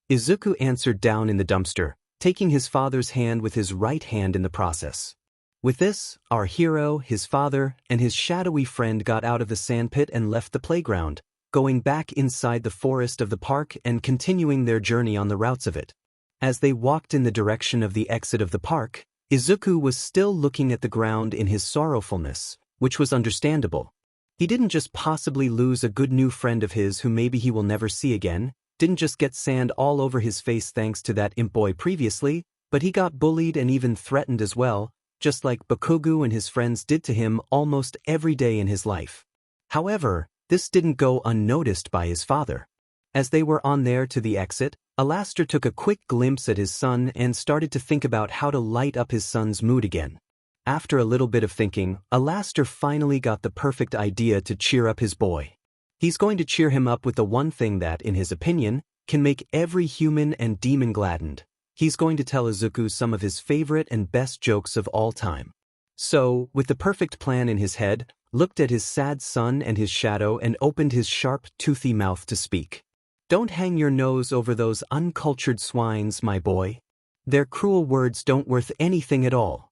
Izuku answered down in the dumpster, taking his father's hand with his right hand in the process. With this, our hero, his father, and his shadowy friend got out of the sandpit and left the playground, going back inside the forest of the park and continuing their journey on the routes of it. As they walked in the direction of the exit of the park, Izuku was still looking at the ground in his sorrowfulness, which was understandable. He didn't just possibly lose a good new friend of his who maybe he will never see again, didn't just get sand all over his face thanks to that imp boy previously, but he got bullied and even threatened as well, just like Bakugo and his friends did to him almost every day in his life. However, this didn't go unnoticed by his father. As they were on their to the exit, Alastor took a quick glimpse at his son and started to think about how to light up his son's mood again. After a little bit of thinking, Alastor finally got the perfect idea to cheer up his boy. He's going to cheer him up with the one thing that, in his opinion, can make every human and demon gladdened. He's going to tell Izuku some of his favorite and best jokes of all time. So, with the perfect plan in his head, looked at his sad son and his shadow and opened his sharp, toothy mouth to speak. "Don't hang your nose over those uncultured swines, my boy. Their cruel words don't worth anything at all,"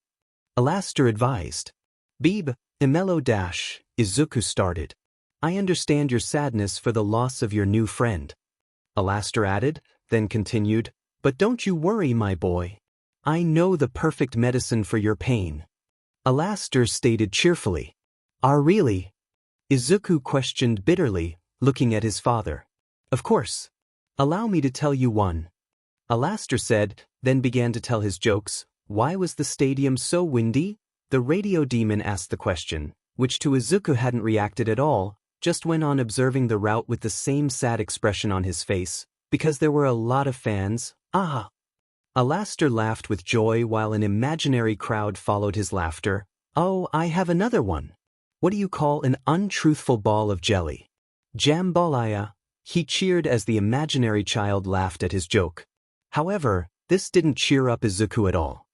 Alastor advised. "Beeb, Imelo dash," Izuku started. "I understand your sadness for the loss of your new friend," Alastor added, then continued, "but don't you worry, my boy. I know the perfect medicine for your pain," Alastor stated cheerfully. Really?" Izuku questioned bitterly, looking at his father. "Of course. Allow me to tell you one," Alastor said, then began to tell his jokes. "Why was the stadium so windy?" The radio demon asked the question, which to Izuku hadn't reacted at all, just went on observing the route with the same sad expression on his face. "Because there were a lot of fans." "Ah!" Alastor laughed with joy while an imaginary crowd followed his laughter. "Oh, I have another one. What do you call an untruthful ball of jelly?" "Jambalaya," he cheered as the imaginary child laughed at his joke. However, this didn't cheer up Izuku at all.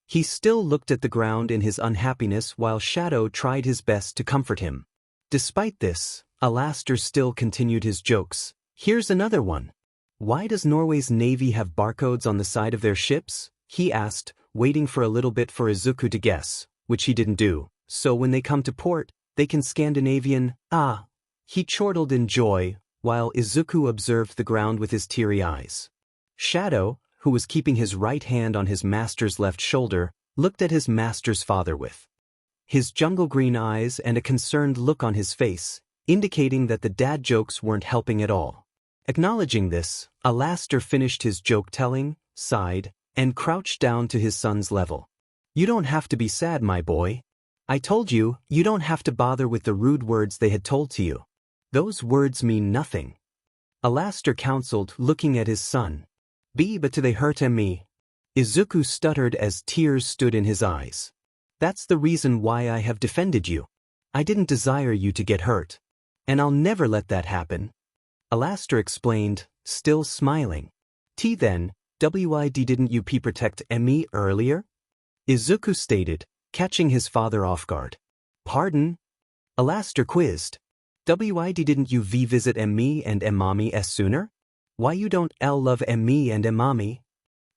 He still looked at the ground in his unhappiness while Shadow tried his best to comfort him. Despite this, Alastor still continued his jokes. "Here's another one. Why does Norway's navy have barcodes on the side of their ships?" he asked, waiting for a little bit for Izuku to guess, which he didn't do. "So when they come to port, they can Scandinavian, ah." He chortled in joy, while Izuku observed the ground with his teary eyes. Shadow, who was keeping his right hand on his master's left shoulder, looked at his master's father with his jungle green eyes and a concerned look on his face, indicating that the dad jokes weren't helping at all. Acknowledging this, Alastor finished his joke-telling, sighed, and crouched down to his son's level. "You don't have to be sad, my boy. I told you, you don't have to bother with the rude words they had told to you. Those words mean nothing." Alastor counseled, looking at his son. But do they hurt me?" Izuku stuttered as tears stood in his eyes. "That's the reason why I have defended you. I didn't desire you to get hurt. And I'll never let that happen." Alastor explained, still smiling. Then, why didn't you protect me earlier?" Izuku stated, catching his father off guard. "Pardon?" Alastor quizzed. "Why didn't you visit me and mommy sooner? Why you don't love me and mommy?"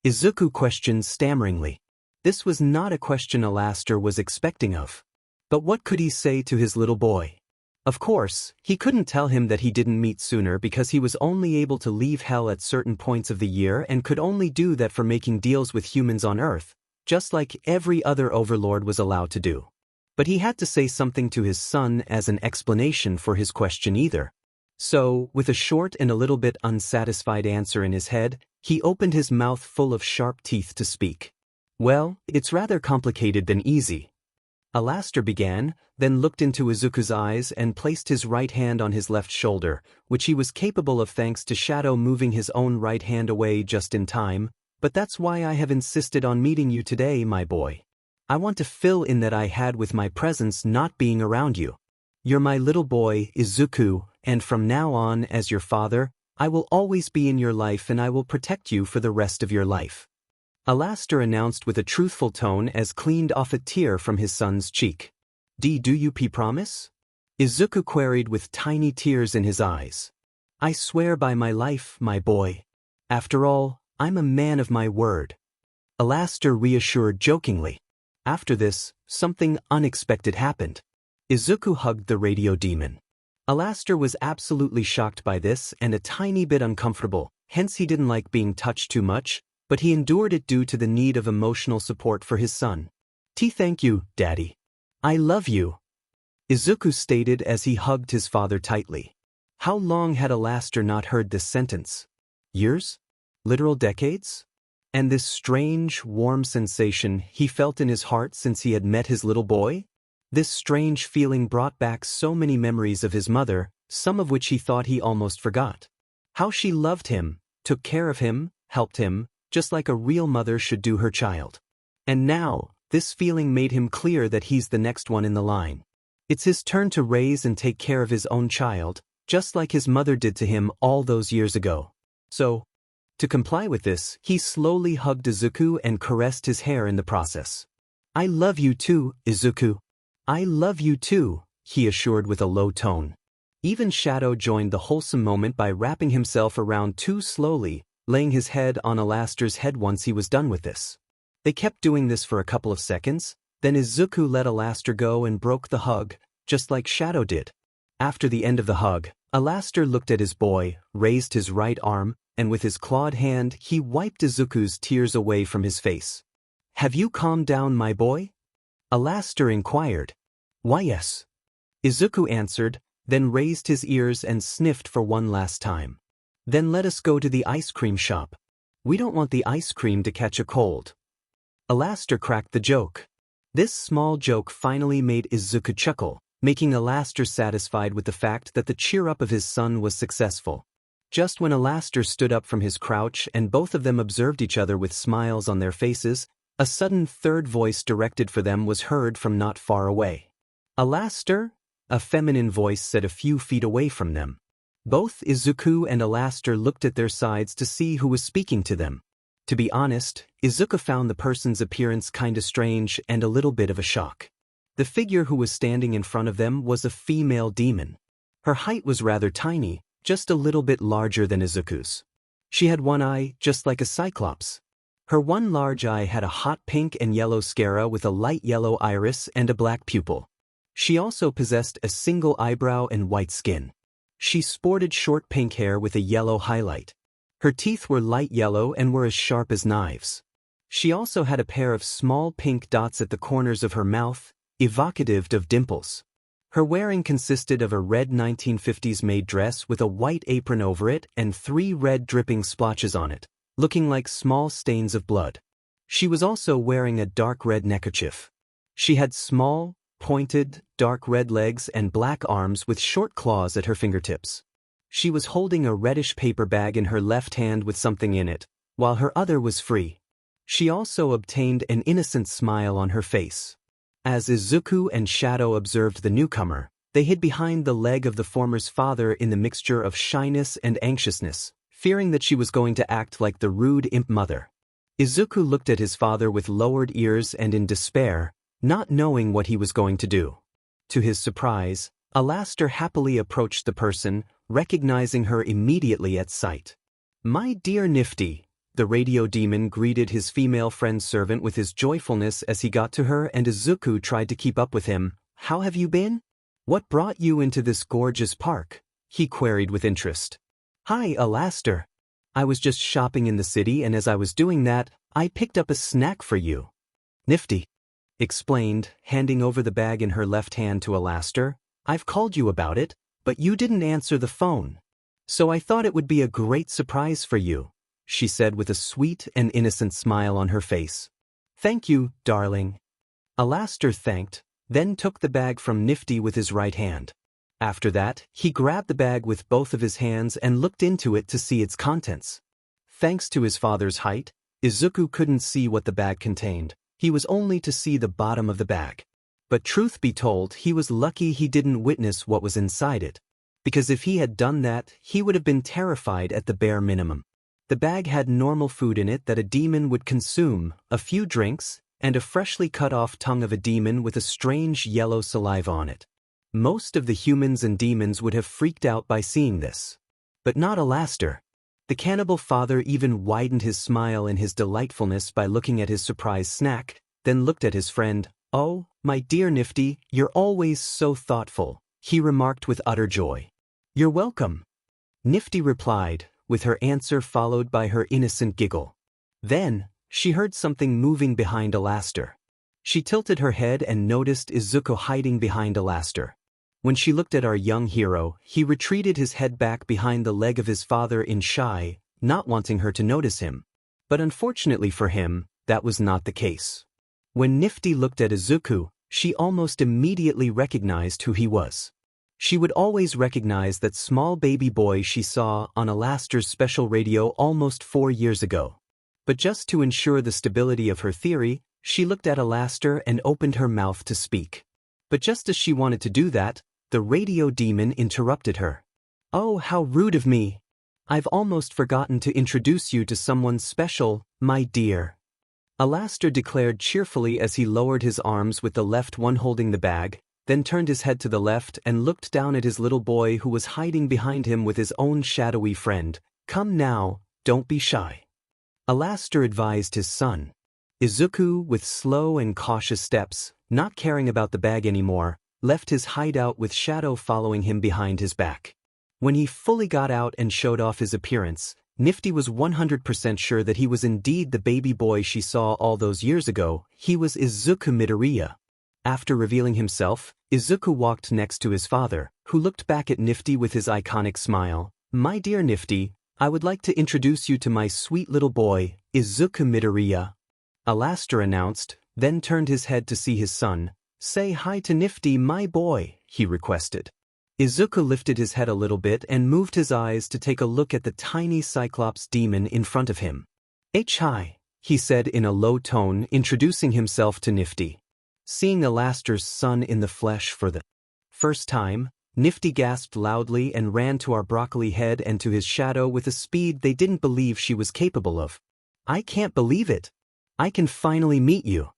Izuku questioned stammeringly. This was not a question Alastor was expecting of. But what could he say to his little boy? Of course, he couldn't tell him that he didn't meet sooner because he was only able to leave Hell at certain points of the year and could only do that for making deals with humans on Earth, just like every other Overlord was allowed to do. But he had to say something to his son as an explanation for his question either. So, with a short and a little bit unsatisfied answer in his head, he opened his mouth full of sharp teeth to speak. "Well, it's rather complicated than easy." Alastor began, then looked into Izuku's eyes and placed his right hand on his left shoulder, which he was capable of thanks to Shadow moving his own right hand away just in time. "But that's why I have insisted on meeting you today, my boy. I want to fill in that I had with my presence not being around you. You're my little boy, Izuku, and from now on, as your father, I will always be in your life and I will protect you for the rest of your life." Alastor announced with a truthful tone as cleaned off a tear from his son's cheek. Do you promise?" Izuku queried with tiny tears in his eyes. "I swear by my life, my boy. After all, I'm a man of my word." Alastor reassured jokingly. After this, something unexpected happened. Izuku hugged the radio demon. Alastor was absolutely shocked by this and a tiny bit uncomfortable, hence he didn't like being touched too much, but he endured it due to the need of emotional support for his son. Thank you, Daddy. I love you," Izuku stated as he hugged his father tightly. How long had Alastor not heard this sentence? Years? Literal decades? And this strange, warm sensation he felt in his heart since he had met his little boy? This strange feeling brought back so many memories of his mother, some of which he thought he almost forgot. How she loved him, took care of him, helped him, just like a real mother should do her child. And now, this feeling made him clear that he's the next one in the line. It's his turn to raise and take care of his own child, just like his mother did to him all those years ago. So, to comply with this, he slowly hugged Izuku and caressed his hair in the process. "I love you too, Izuku. I love you too," he assured with a low tone. Even Shadow joined the wholesome moment by wrapping himself around too slowly, laying his head on Alastor's head once he was done with this. They kept doing this for a couple of seconds, then Izuku let Alastor go and broke the hug, just like Shadow did. After the end of the hug, Alastor looked at his boy, raised his right arm, and with his clawed hand he wiped Izuku's tears away from his face. "Have you calmed down, my boy?" Alastor inquired. "Why, yes," Izuku answered, then raised his ears and sniffed for one last time. "Then let us go to the ice cream shop. We don't want the ice cream to catch a cold." Alastor cracked the joke. This small joke finally made Izuku chuckle, making Alastor satisfied with the fact that the cheer-up of his son was successful. Just when Alastor stood up from his crouch and both of them observed each other with smiles on their faces, a sudden third voice directed for them was heard from not far away. "Alastor?" a feminine voice said a few feet away from them. Both Izuku and Alastor looked at their sides to see who was speaking to them. To be honest, Izuku found the person's appearance kinda strange and a little bit of a shock. The figure who was standing in front of them was a female demon. Her height was rather tiny, just a little bit larger than Izuku's. She had one eye, just like a cyclops. Her one large eye had a hot pink and yellow sclera with a light yellow iris and a black pupil. She also possessed a single eyebrow and white skin. She sported short pink hair with a yellow highlight. Her teeth were light yellow and were as sharp as knives. She also had a pair of small pink dots at the corners of her mouth, evocative of dimples. Her wearing consisted of a red 1950s-made dress with a white apron over it and 3 red dripping splotches on it, looking like small stains of blood. She was also wearing a dark red neckerchief. She had small, pointed, dark red legs and black arms with short claws at her fingertips. She was holding a reddish paper bag in her left hand with something in it, while her other was free. She also obtained an innocent smile on her face. As Izuku and Shadow observed the newcomer, they hid behind the leg of the former's father in the mixture of shyness and anxiousness, fearing that she was going to act like the rude imp mother. Izuku looked at his father with lowered ears and in despair, not knowing what he was going to do. To his surprise, Alastor happily approached the person, recognizing her immediately at sight. "My dear Nifty," the radio demon greeted his female friend servant with his joyfulness as he got to her, and Izuku tried to keep up with him. "How have you been? What brought you into this gorgeous park?" he queried with interest. "Hi, Alastor. I was just shopping in the city, and as I was doing that, I picked up a snack for you," Nifty explained, handing over the bag in her left hand to Alastor. "I've called you about it, but you didn't answer the phone. So I thought it would be a great surprise for you," she said with a sweet and innocent smile on her face. "Thank you, darling." Alastor thanked, then took the bag from Nifty with his right hand. After that, he grabbed the bag with both of his hands and looked into it to see its contents. Thanks to his father's height, Izuku couldn't see what the bag contained. He was only to see the bottom of the bag. But truth be told, he was lucky he didn't witness what was inside it. Because if he had done that, he would have been terrified at the bare minimum. The bag had normal food in it that a demon would consume, a few drinks, and a freshly cut off tongue of a demon with a strange yellow saliva on it. Most of the humans and demons would have freaked out by seeing this. But not Alastor. The cannibal father even widened his smile in his delightfulness by looking at his surprise snack, then looked at his friend. "Oh, my dear Nifty, you're always so thoughtful," he remarked with utter joy. "You're welcome," Nifty replied, with her answer followed by her innocent giggle. Then, she heard something moving behind Alastor. She tilted her head and noticed Izuku hiding behind Alastor. When she looked at our young hero, he retreated his head back behind the leg of his father in shy, not wanting her to notice him. But unfortunately for him, that was not the case. When Nifty looked at Izuku, she almost immediately recognized who he was. She would always recognize that small baby boy she saw on Alastor's special radio almost 4 years ago. But just to ensure the stability of her theory, she looked at Alastor and opened her mouth to speak. But just as she wanted to do that, the radio demon interrupted her. "Oh, how rude of me. I've almost forgotten to introduce you to someone special, my dear," Alastor declared cheerfully as he lowered his arms with the left one holding the bag, then turned his head to the left and looked down at his little boy who was hiding behind him with his own shadowy friend. "Come now, don't be shy," Alastor advised his son. Izuku, with slow and cautious steps, not caring about the bag anymore, left his hideout with Shadow following him behind his back. When he fully got out and showed off his appearance, Nifty was 100% sure that he was indeed the baby boy she saw all those years ago. He was Izuku Midoriya. After revealing himself, Izuku walked next to his father, who looked back at Nifty with his iconic smile. "My dear Nifty, I would like to introduce you to my sweet little boy, Izuku Midoriya," Alastor announced, then turned his head to see his son. "Say hi to Nifty, my boy," he requested. Izuku lifted his head a little bit and moved his eyes to take a look at the tiny Cyclops demon in front of him. "Hi," he said in a low tone, introducing himself to Nifty. Seeing Alastor's son in the flesh for the first time, Nifty gasped loudly and ran to our broccoli head and to his shadow with a speed they didn't believe she was capable of. "I can't believe it. I can finally meet you.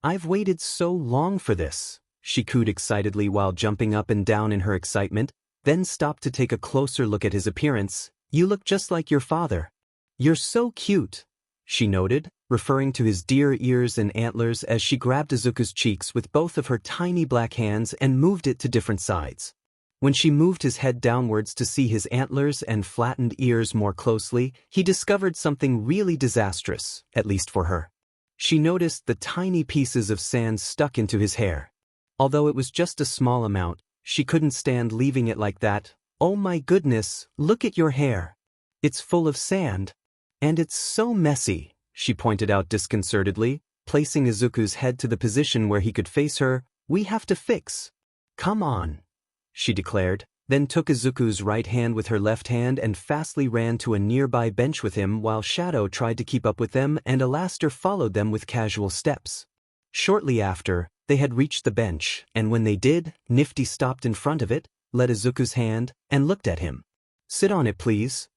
I've waited so long for this," she cooed excitedly while jumping up and down in her excitement, then stopped to take a closer look at his appearance. "You look just like your father. You're so cute," she noted, referring to his deer ears and antlers as she grabbed Izuku's cheeks with both of her tiny black hands and moved it to different sides. When she moved his head downwards to see his antlers and flattened ears more closely, he discovered something really disastrous, at least for her. She noticed the tiny pieces of sand stuck into his hair. Although it was just a small amount, she couldn't stand leaving it like that. "Oh my goodness, look at your hair. It's full of sand. And it's so messy," she pointed out disconcertedly, placing Izuku's head to the position where he could face her. "We have to fix." "Come on," she declared, then took Izuku's right hand with her left hand and fastly ran to a nearby bench with him while Shadow tried to keep up with them and Alastor followed them with casual steps. Shortly after, they had reached the bench, and when they did, Nifty stopped in front of it, led Izuku's hand, and looked at him. "Sit on it, please,"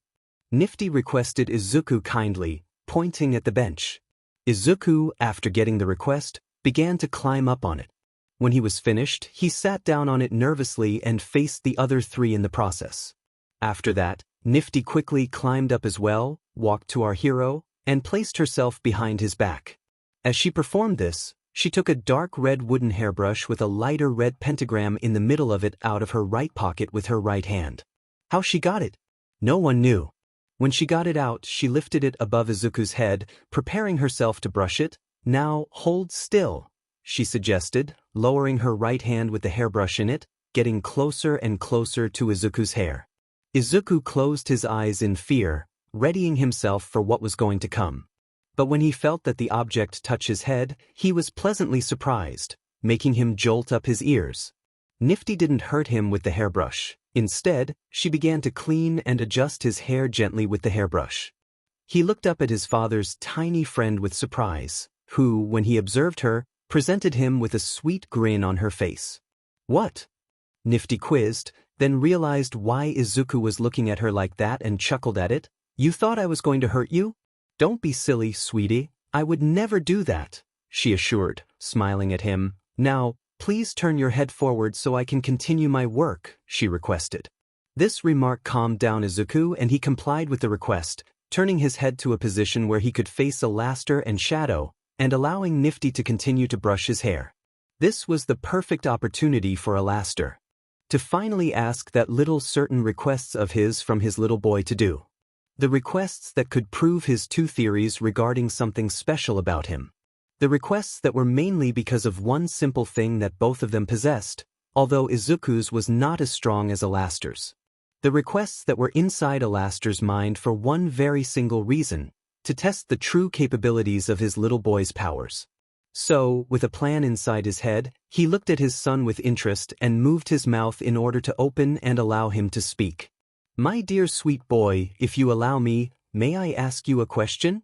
Nifty requested Izuku kindly, pointing at the bench. Izuku, after getting the request, began to climb up on it. When he was finished, he sat down on it nervously and faced the other three in the process. After that, Nifty quickly climbed up as well, walked to our hero, and placed herself behind his back. As she performed this, she took a dark red wooden hairbrush with a lighter red pentagram in the middle of it out of her right pocket with her right hand. How she got it? No one knew. When she got it out, she lifted it above Izuku's head, preparing herself to brush it. "Now, hold still," she suggested, lowering her right hand with the hairbrush in it, getting closer and closer to Izuku's hair. Izuku closed his eyes in fear, readying himself for what was going to come. But when he felt that the object touch his head, he was pleasantly surprised, making him jolt up his ears. Nifty didn't hurt him with the hairbrush. Instead, she began to clean and adjust his hair gently with the hairbrush. He looked up at his father's tiny friend with surprise, who, when he observed her, presented him with a sweet grin on her face. "What?" Nifty quizzed, then realized why Izuku was looking at her like that and chuckled at it. "You thought I was going to hurt you? Don't be silly, sweetie. I would never do that," she assured, smiling at him. "Now, please turn your head forward so I can continue my work," she requested. This remark calmed down Izuku and he complied with the request, turning his head to a position where he could face Alastor and Shadow, and allowing Nifty to continue to brush his hair. This was the perfect opportunity for Alastor to finally ask that little certain requests of his from his little boy to do. The requests that could prove his two theories regarding something special about him. The requests that were mainly because of one simple thing that both of them possessed, although Izuku's was not as strong as Alastor's. The requests that were inside Alastor's mind for one very single reason, to test the true capabilities of his little boy's powers. So, with a plan inside his head, he looked at his son with interest and moved his mouth in order to open and allow him to speak. "My dear sweet boy, if you allow me, may I ask you a question?"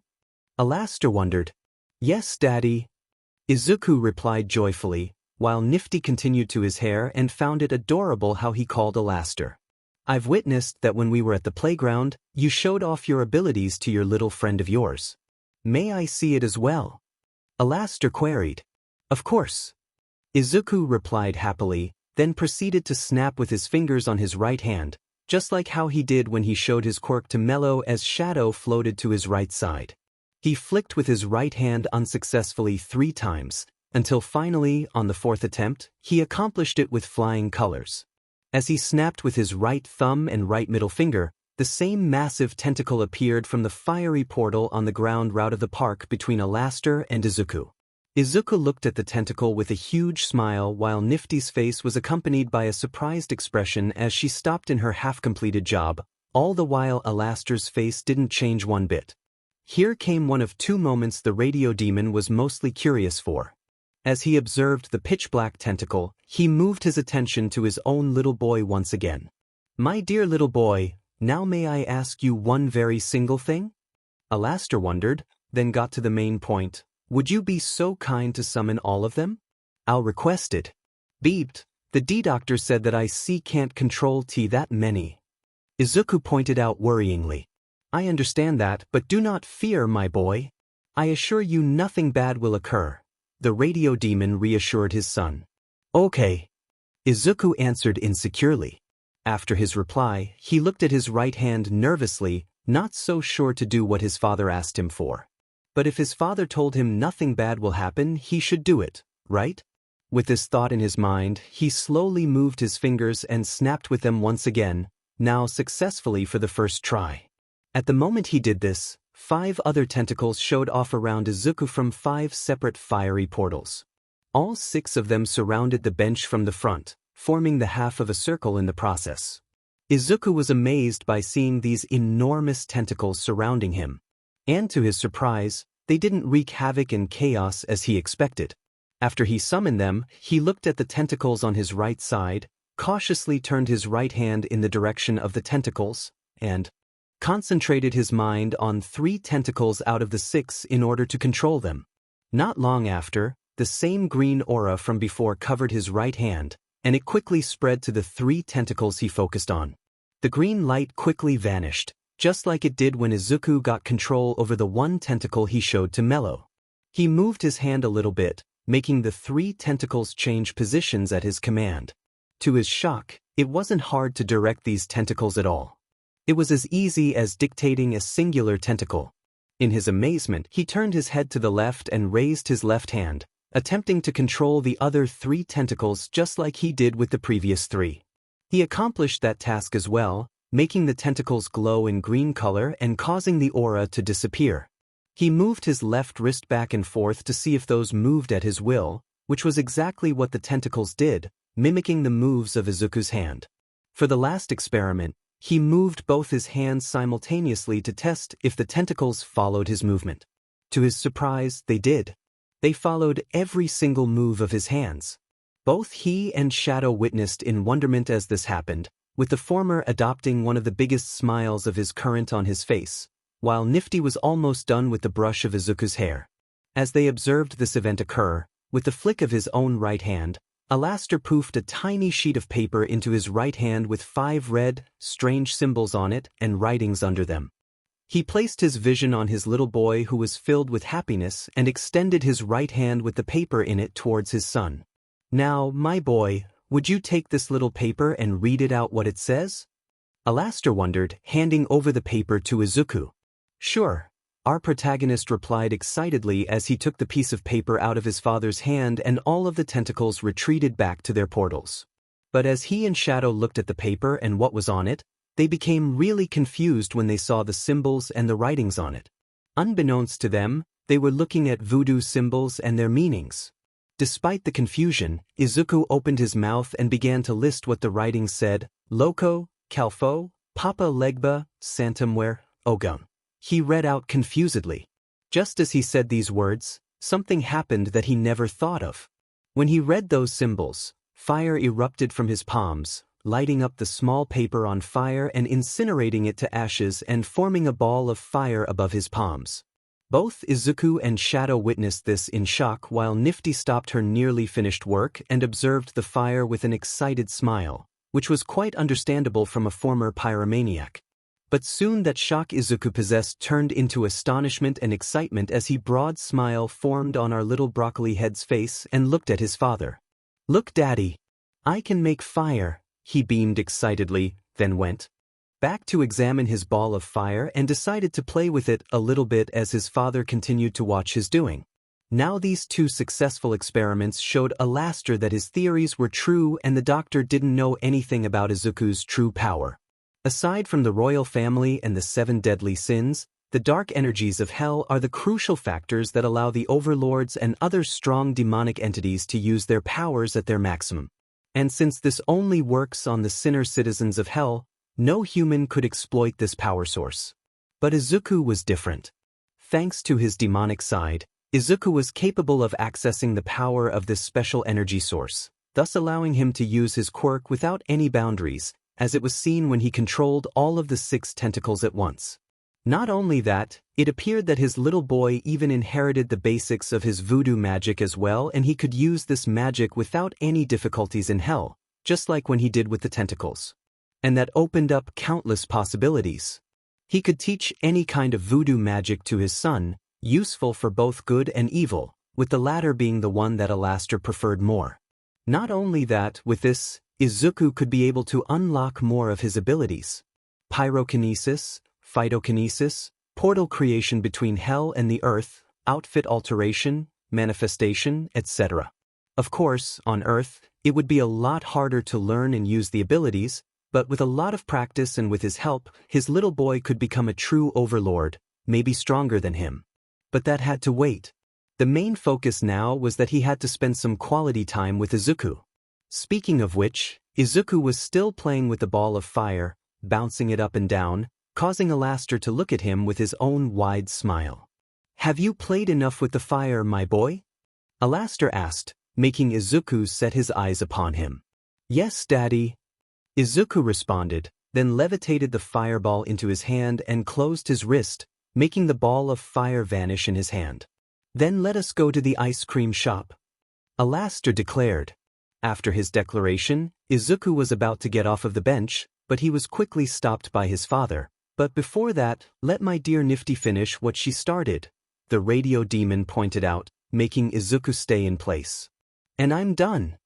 Alastor wondered. "Yes, Daddy," Izuku replied joyfully, while Nifty continued to his hair and found it adorable how he called Alastor. "I've witnessed that when we were at the playground, you showed off your abilities to your little friend of yours. May I see it as well?" Alastor queried. "Of course," Izuku replied happily, then proceeded to snap with his fingers on his right hand, just like how he did when he showed his quirk to Mello as Shadow floated to his right side. He flicked with his right hand unsuccessfully 3 times, until finally, on the 4th attempt, he accomplished it with flying colors. As he snapped with his right thumb and right middle finger, the same massive tentacle appeared from the fiery portal on the ground route of the park between Alastor and Izuku. Izuku looked at the tentacle with a huge smile while Nifty's face was accompanied by a surprised expression as she stopped in her half-completed job, all the while Alastor's face didn't change one bit. Here came one of 2 moments the radio demon was mostly curious for. As he observed the pitch-black tentacle, he moved his attention to his own little boy once again. "My dear little boy, now may I ask you one very single thing?" Alastor wondered, then got to the main point. "Would you be so kind to summon all of them?" "I'll request it." Beeped. "The D-Doctor said that I can't control that many." Izuku pointed out worryingly. "I understand that, but do not fear, my boy. I assure you nothing bad will occur," the radio demon reassured his son. "Okay," Izuku answered insecurely. After his reply, he looked at his right hand nervously, not so sure to do what his father asked him for. But if his father told him nothing bad will happen, he should do it, right? With this thought in his mind, he slowly moved his fingers and snapped with them once again, now successfully for the first try. At the moment he did this, 5 other tentacles showed off around Izuku from 5 separate fiery portals. All 6 of them surrounded the bench from the front, forming the half of a circle in the process. Izuku was amazed by seeing these enormous tentacles surrounding him. And to his surprise, they didn't wreak havoc and chaos as he expected. After he summoned them, he looked at the tentacles on his right side, cautiously turned his right hand in the direction of the tentacles, and concentrated his mind on 3 tentacles out of the 6 in order to control them. Not long after, the same green aura from before covered his right hand, and it quickly spread to the 3 tentacles he focused on. The green light quickly vanished, just like it did when Izuku got control over the 1 tentacle he showed to Mello. He moved his hand a little bit, making the 3 tentacles change positions at his command. To his shock, it wasn't hard to direct these tentacles at all. It was as easy as dictating a singular tentacle. In his amazement, he turned his head to the left and raised his left hand, attempting to control the other 3 tentacles just like he did with the previous 3. He accomplished that task as well, making the tentacles glow in green color and causing the aura to disappear. He moved his left wrist back and forth to see if those moved at his will, which was exactly what the tentacles did, mimicking the moves of Izuku's hand. For the last experiment, he moved both his hands simultaneously to test if the tentacles followed his movement. To his surprise, they did. They followed every single move of his hands. Both he and Shadow witnessed in wonderment as this happened, with the former adopting one of the biggest smiles of his current on his face, while Nifty was almost done with the brush of Izuku's hair. As they observed this event occur, with the flick of his own right hand, Alastor poofed a tiny sheet of paper into his right hand with 5 red, strange symbols on it and writings under them. He placed his vision on his little boy who was filled with happiness and extended his right hand with the paper in it towards his son. "Now, my boy, would you take this little paper and read it out what it says?" Alastor wondered, handing over the paper to Izuku. "Sure," our protagonist replied excitedly as he took the piece of paper out of his father's hand and all of the tentacles retreated back to their portals. But as he and Shadow looked at the paper and what was on it, they became really confused when they saw the symbols and the writings on it. Unbeknownst to them, they were looking at voodoo symbols and their meanings. Despite the confusion, Izuku opened his mouth and began to list what the writings said: Loco, Calfo, Papa Legba, Santamware, Ogun. He read out confusedly. Just as he said these words, something happened that he never thought of. When he read those symbols, fire erupted from his palms, lighting up the small paper on fire and incinerating it to ashes and forming a ball of fire above his palms. Both Izuku and Shadow witnessed this in shock while Nifty stopped her nearly finished work and observed the fire with an excited smile, which was quite understandable from a former pyromaniac. But soon that shock Izuku possessed turned into astonishment and excitement as he broad smile formed on our little broccoli head's face and looked at his father. "Look, Daddy. I can make fire," he beamed excitedly, then went back to examine his ball of fire and decided to play with it a little bit as his father continued to watch his doing. Now these 2 successful experiments showed Alastor that his theories were true and the doctor didn't know anything about Izuku's true power. Aside from the royal family and the 7 deadly sins, the dark energies of hell are the crucial factors that allow the overlords and other strong demonic entities to use their powers at their maximum. And since this only works on the sinner citizens of hell, no human could exploit this power source. But Izuku was different. Thanks to his demonic side, Izuku was capable of accessing the power of this special energy source, thus allowing him to use his quirk without any boundaries, as it was seen when he controlled all of the 6 tentacles at once. Not only that, it appeared that his little boy even inherited the basics of his voodoo magic as well, and he could use this magic without any difficulties in hell, just like when he did with the tentacles. And that opened up countless possibilities. He could teach any kind of voodoo magic to his son, useful for both good and evil, with the latter being the one that Alastor preferred more. Not only that, with this, Izuku could be able to unlock more of his abilities: pyrokinesis, phytokinesis, portal creation between hell and the earth, outfit alteration, manifestation, etc. Of course, on Earth, it would be a lot harder to learn and use the abilities, but with a lot of practice and with his help, his little boy could become a true Overlord, maybe stronger than him. But that had to wait. The main focus now was that he had to spend some quality time with Izuku. Speaking of which, Izuku was still playing with the ball of fire, bouncing it up and down, causing Alastor to look at him with his own wide smile. "Have you played enough with the fire, my boy?" Alastor asked, making Izuku set his eyes upon him. "Yes, Daddy." Izuku responded, then levitated the fireball into his hand and closed his wrist, making the ball of fire vanish in his hand. "Then let us go to the ice cream shop," Alastor declared. After his declaration, Izuku was about to get off of the bench, but he was quickly stopped by his father. "But before that, let my dear Nifty finish what she started," the radio demon pointed out, making Izuku stay in place. "And I'm done,"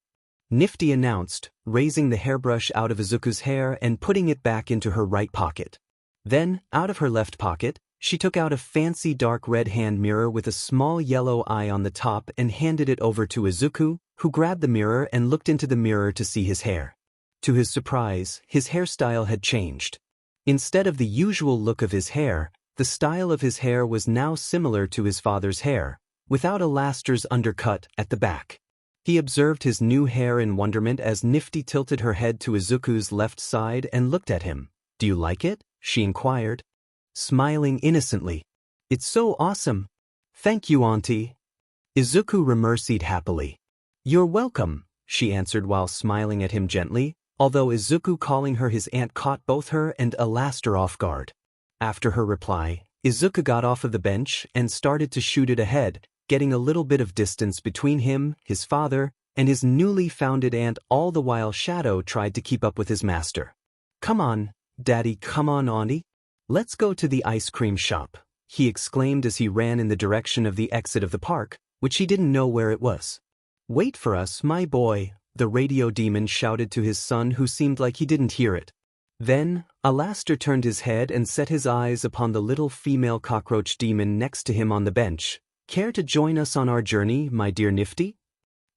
Nifty announced, raising the hairbrush out of Izuku's hair and putting it back into her right pocket. Then, out of her left pocket, she took out a fancy dark red hand mirror with a small yellow eye on the top and handed it over to Izuku, who grabbed the mirror and looked into the mirror to see his hair. To his surprise, his hairstyle had changed. Instead of the usual look of his hair, the style of his hair was now similar to his father's hair, without Alastor's undercut at the back. He observed his new hair in wonderment as Nifty tilted her head to Izuku's left side and looked at him. "Do you like it?" she inquired, smiling innocently. "It's so awesome." "Thank you, Auntie." Izuku remercied happily. "You're welcome," she answered while smiling at him gently, although Izuku calling her his aunt caught both her and Alastor off guard. After her reply, Izuku got off of the bench and started to shoot it ahead, getting a little bit of distance between him, his father, and his newly founded aunt, all the while Shadow tried to keep up with his master. "Come on, Daddy, come on, Auntie. Let's go to the ice cream shop," he exclaimed as he ran in the direction of the exit of the park, which he didn't know where it was. "Wait for us, my boy," the radio demon shouted to his son, who seemed like he didn't hear it. Then, Alastor turned his head and set his eyes upon the little female cockroach demon next to him on the bench. "Care to join us on our journey, my dear Nifty?"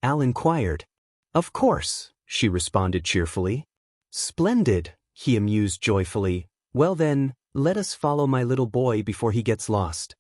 Al inquired. "Of course," she responded cheerfully. "Splendid," he amused joyfully. "Well then, let us follow my little boy before he gets lost,"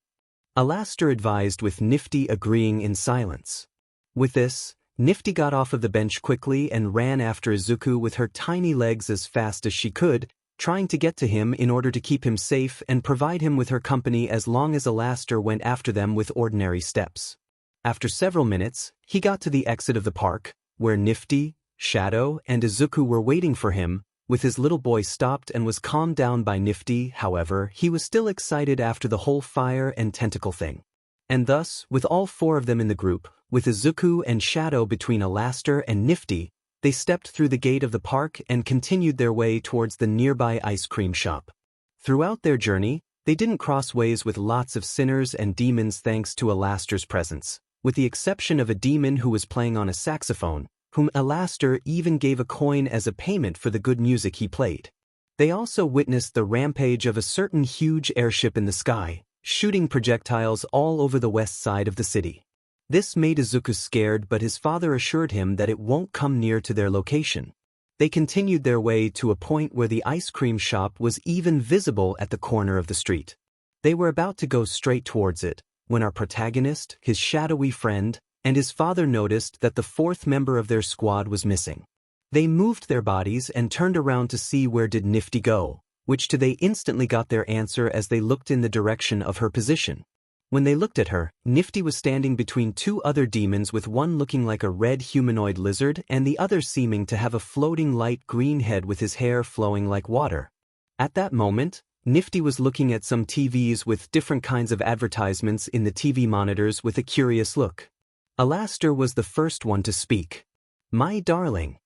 Alastor advised, with Nifty agreeing in silence. With this, Nifty got off of the bench quickly and ran after Izuku with her tiny legs as fast as she could, trying to get to him in order to keep him safe and provide him with her company as long as Alastor went after them with ordinary steps. After several minutes, he got to the exit of the park, where Nifty, Shadow, and Izuku were waiting for him. With his little boy stopped and was calmed down by Nifty. However, he was still excited after the whole fire and tentacle thing. And thus, with all four of them in the group, with Izuku and Shadow between Alastor and Nifty, they stepped through the gate of the park and continued their way towards the nearby ice cream shop. Throughout their journey, they didn't cross ways with lots of sinners and demons thanks to Alastor's presence, with the exception of a demon who was playing on a saxophone, whom Alastor even gave a coin as a payment for the good music he played. They also witnessed the rampage of a certain huge airship in the sky, shooting projectiles all over the west side of the city. This made Izuku scared, but his father assured him that it won't come near to their location. They continued their way to a point where the ice cream shop was even visible at the corner of the street. They were about to go straight towards it, when our protagonist, his shadowy friend, and his father noticed that the fourth member of their squad was missing. They moved their bodies and turned around to see where did Nifty go, which they instantly got their answer as they looked in the direction of her position. When they looked at her, Nifty was standing between two other demons, with one looking like a red humanoid lizard and the other seeming to have a floating light green head with his hair flowing like water. At that moment, Nifty was looking at some TVs with different kinds of advertisements in the TV monitors with a curious look. Alastor was the first one to speak. "My darling.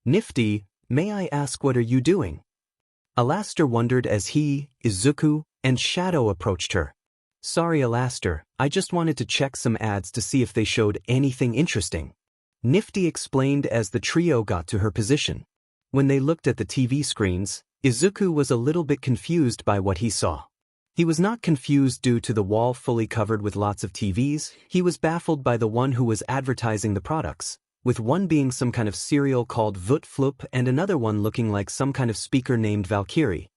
Nifty, may I ask what are you doing?" Alastor wondered as he, Izuku, and Shadow approached her. "Sorry, Alastor, I just wanted to check some ads to see if they showed anything interesting," Nifty explained as the trio got to her position. When they looked at the TV screens, Izuku was a little bit confused by what he saw. He was not confused due to the wall fully covered with lots of TVs, he was baffled by the one who was advertising the products, with one being some kind of cereal called Vut Flup and another one looking like some kind of speaker named Valkyrie.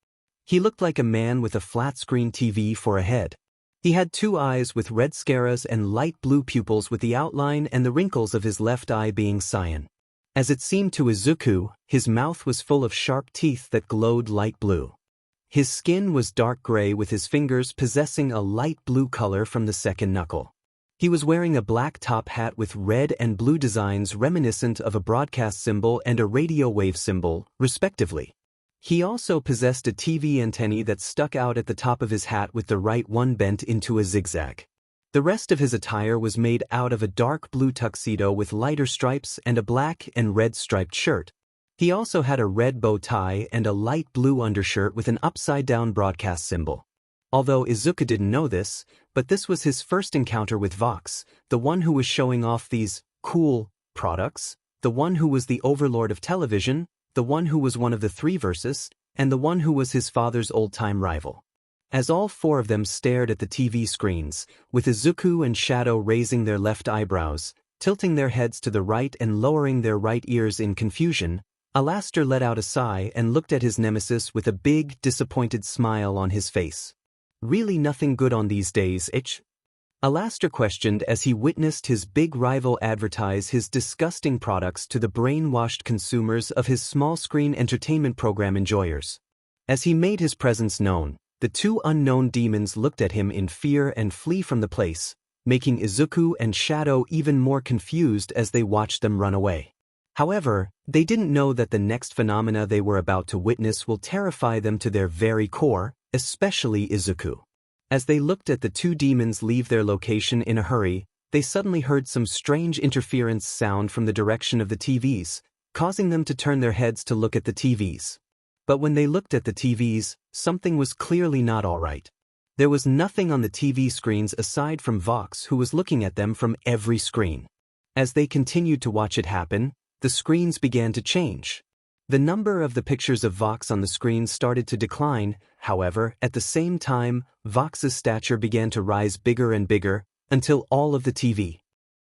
He looked like a man with a flat-screen TV for a head. He had 2 eyes with red scaras and light blue pupils, with the outline and the wrinkles of his left eye being cyan. As it seemed to Izuku, his mouth was full of sharp teeth that glowed light blue. His skin was dark gray, with his fingers possessing a light blue color from the second knuckle. He was wearing a black top hat with red and blue designs reminiscent of a broadcast symbol and a radio wave symbol, respectively. He also possessed a TV antennae that stuck out at the top of his hat, with the right one bent into a zigzag. The rest of his attire was made out of a dark blue tuxedo with lighter stripes and a black and red striped shirt. He also had a red bow tie and a light blue undershirt with an upside-down broadcast symbol. Although Izuku didn't know this, but this was his first encounter with Vox, the one who was showing off these cool products, the one who was the overlord of television, the one who was one of the 3 Versus, and the one who was his father's old-time rival. As all 4 of them stared at the TV screens, with Izuku and Shadow raising their left eyebrows, tilting their heads to the right and lowering their right ears in confusion, Alastor let out a sigh and looked at his nemesis with a big, disappointed smile on his face. "Really nothing good on these days, ich?" Alastor questioned as he witnessed his big rival advertise his disgusting products to the brainwashed consumers of his small-screen entertainment program enjoyers. As he made his presence known, the 2 unknown demons looked at him in fear and flee from the place, making Izuku and Shadow even more confused as they watched them run away. However, they didn't know that the next phenomena they were about to witness will terrify them to their very core, especially Izuku. As they looked at the 2 demons leave their location in a hurry, they suddenly heard some strange interference sound from the direction of the TVs, causing them to turn their heads to look at the TVs. But when they looked at the TVs, something was clearly not all right. There was nothing on the TV screens aside from Vox, who was looking at them from every screen. As they continued to watch it happen, the screens began to change. The number of the pictures of Vox on the screen started to decline. However, at the same time, Vox's stature began to rise bigger and bigger, until all of the TV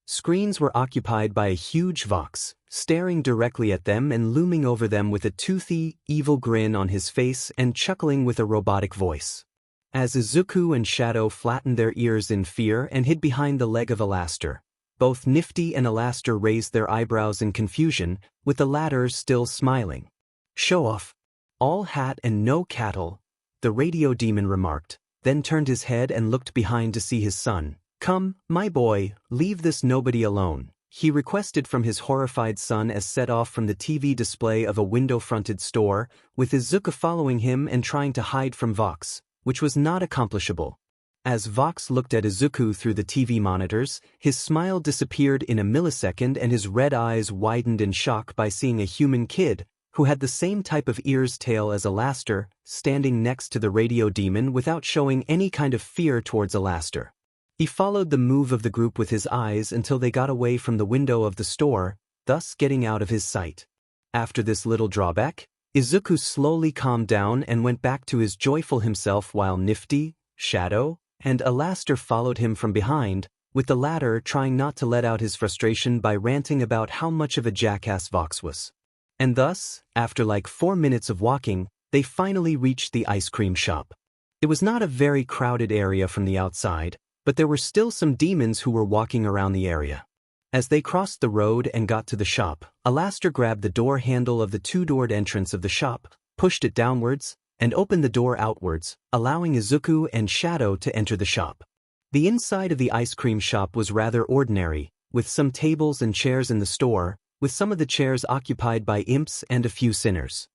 screens were occupied by a huge Vox, staring directly at them and looming over them with a toothy, evil grin on his face and chuckling with a robotic voice. As Izuku and Shadow flattened their ears in fear and hid behind the leg of Alastor, both Nifty and Alastor raised their eyebrows in confusion, with the latter still smiling. "Show off. All hat and no cattle," the radio demon remarked, then turned his head and looked behind to see his son. "Come, my boy, leave this nobody alone," he requested from his horrified son as set off from the TV display of a window-fronted store, with Izuku following him and trying to hide from Vox, which was not accomplishable. As Vox looked at Izuku through the TV monitors, his smile disappeared in a millisecond and his red eyes widened in shock by seeing a human kid, who had the same type of ears tail as Alastor, standing next to the radio demon without showing any kind of fear towards Alastor. He followed the move of the group with his eyes until they got away from the window of the store, thus getting out of his sight. After this little drawback, Izuku slowly calmed down and went back to his joyful himself, while Nifty, Shadow, and Alastor followed him from behind, with the latter trying not to let out his frustration by ranting about how much of a jackass Vox was. And thus, after like 4 minutes of walking, they finally reached the ice cream shop. It was not a very crowded area from the outside, but there were still some demons who were walking around the area. As they crossed the road and got to the shop, Alastor grabbed the door handle of the 2-doored entrance of the shop, pushed it downwards, and opened the door outwards, allowing Izuku and Shadow to enter the shop. The inside of the ice cream shop was rather ordinary, with some tables and chairs in the store, with some of the chairs occupied by imps and a few sinners.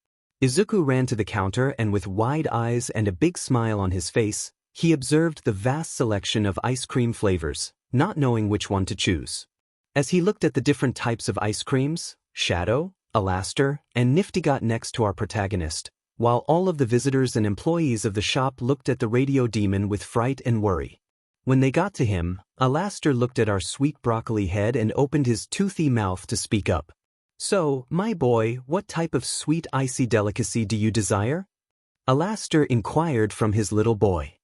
Izuku ran to the counter and with wide eyes and a big smile on his face, he observed the vast selection of ice cream flavors, not knowing which one to choose. As he looked at the different types of ice creams, Shadow, Alastor, and Nifty got next to our protagonist, while all of the visitors and employees of the shop looked at the radio demon with fright and worry. When they got to him, Alastor looked at our sweet broccoli head and opened his toothy mouth to speak up. "So, my boy, what type of sweet icy delicacy do you desire?" Alastor inquired from his little boy.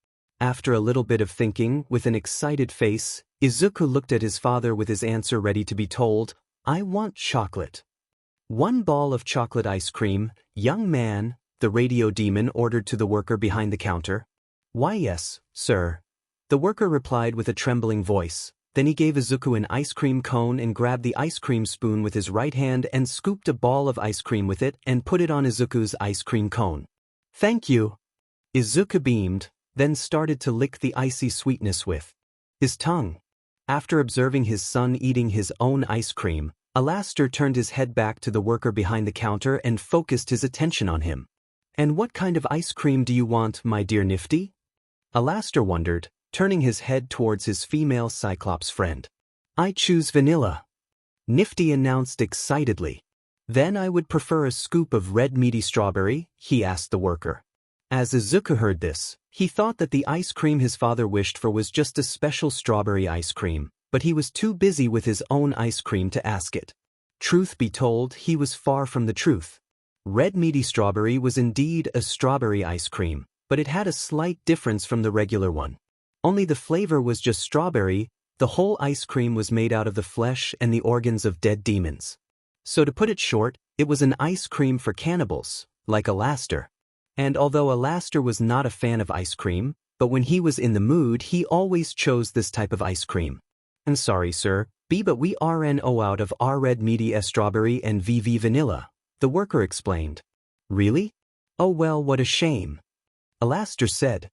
After a little bit of thinking, with an excited face, Izuku looked at his father with his answer ready to be told. I want chocolate. 1 ball of chocolate ice cream, young man, the radio demon ordered to the worker behind the counter. Why yes, sir. The worker replied with a trembling voice. Then he gave Izuku an ice cream cone and grabbed the ice cream spoon with his right hand and scooped a ball of ice cream with it and put it on Izuku's ice cream cone. Thank you. Izuku beamed, then started to lick the icy sweetness with his tongue. After observing his son eating his own ice cream, Alastor turned his head back to the worker behind the counter and focused his attention on him. And what kind of ice cream do you want, my dear Nifty? Alastor wondered, turning his head towards his female Cyclops friend. I choose vanilla. Nifty announced excitedly. Then I would prefer a scoop of red meaty strawberry, he asked the worker. As Izuku heard this, he thought that the ice cream his father wished for was just a special strawberry ice cream, but he was too busy with his own ice cream to ask it. Truth be told, he was far from the truth. Red meaty strawberry was indeed a strawberry ice cream, but it had a slight difference from the regular one. Only the flavor was just strawberry, the whole ice cream was made out of the flesh and the organs of dead demons. So to put it short, it was an ice cream for cannibals, like Alastor. And although Alastor was not a fan of ice cream, but when he was in the mood he always chose this type of ice cream. I'm sorry sir, but we RNO out of R red meaty strawberry and VV vanilla, the worker explained. Really? Oh well, what a shame. Alastor said.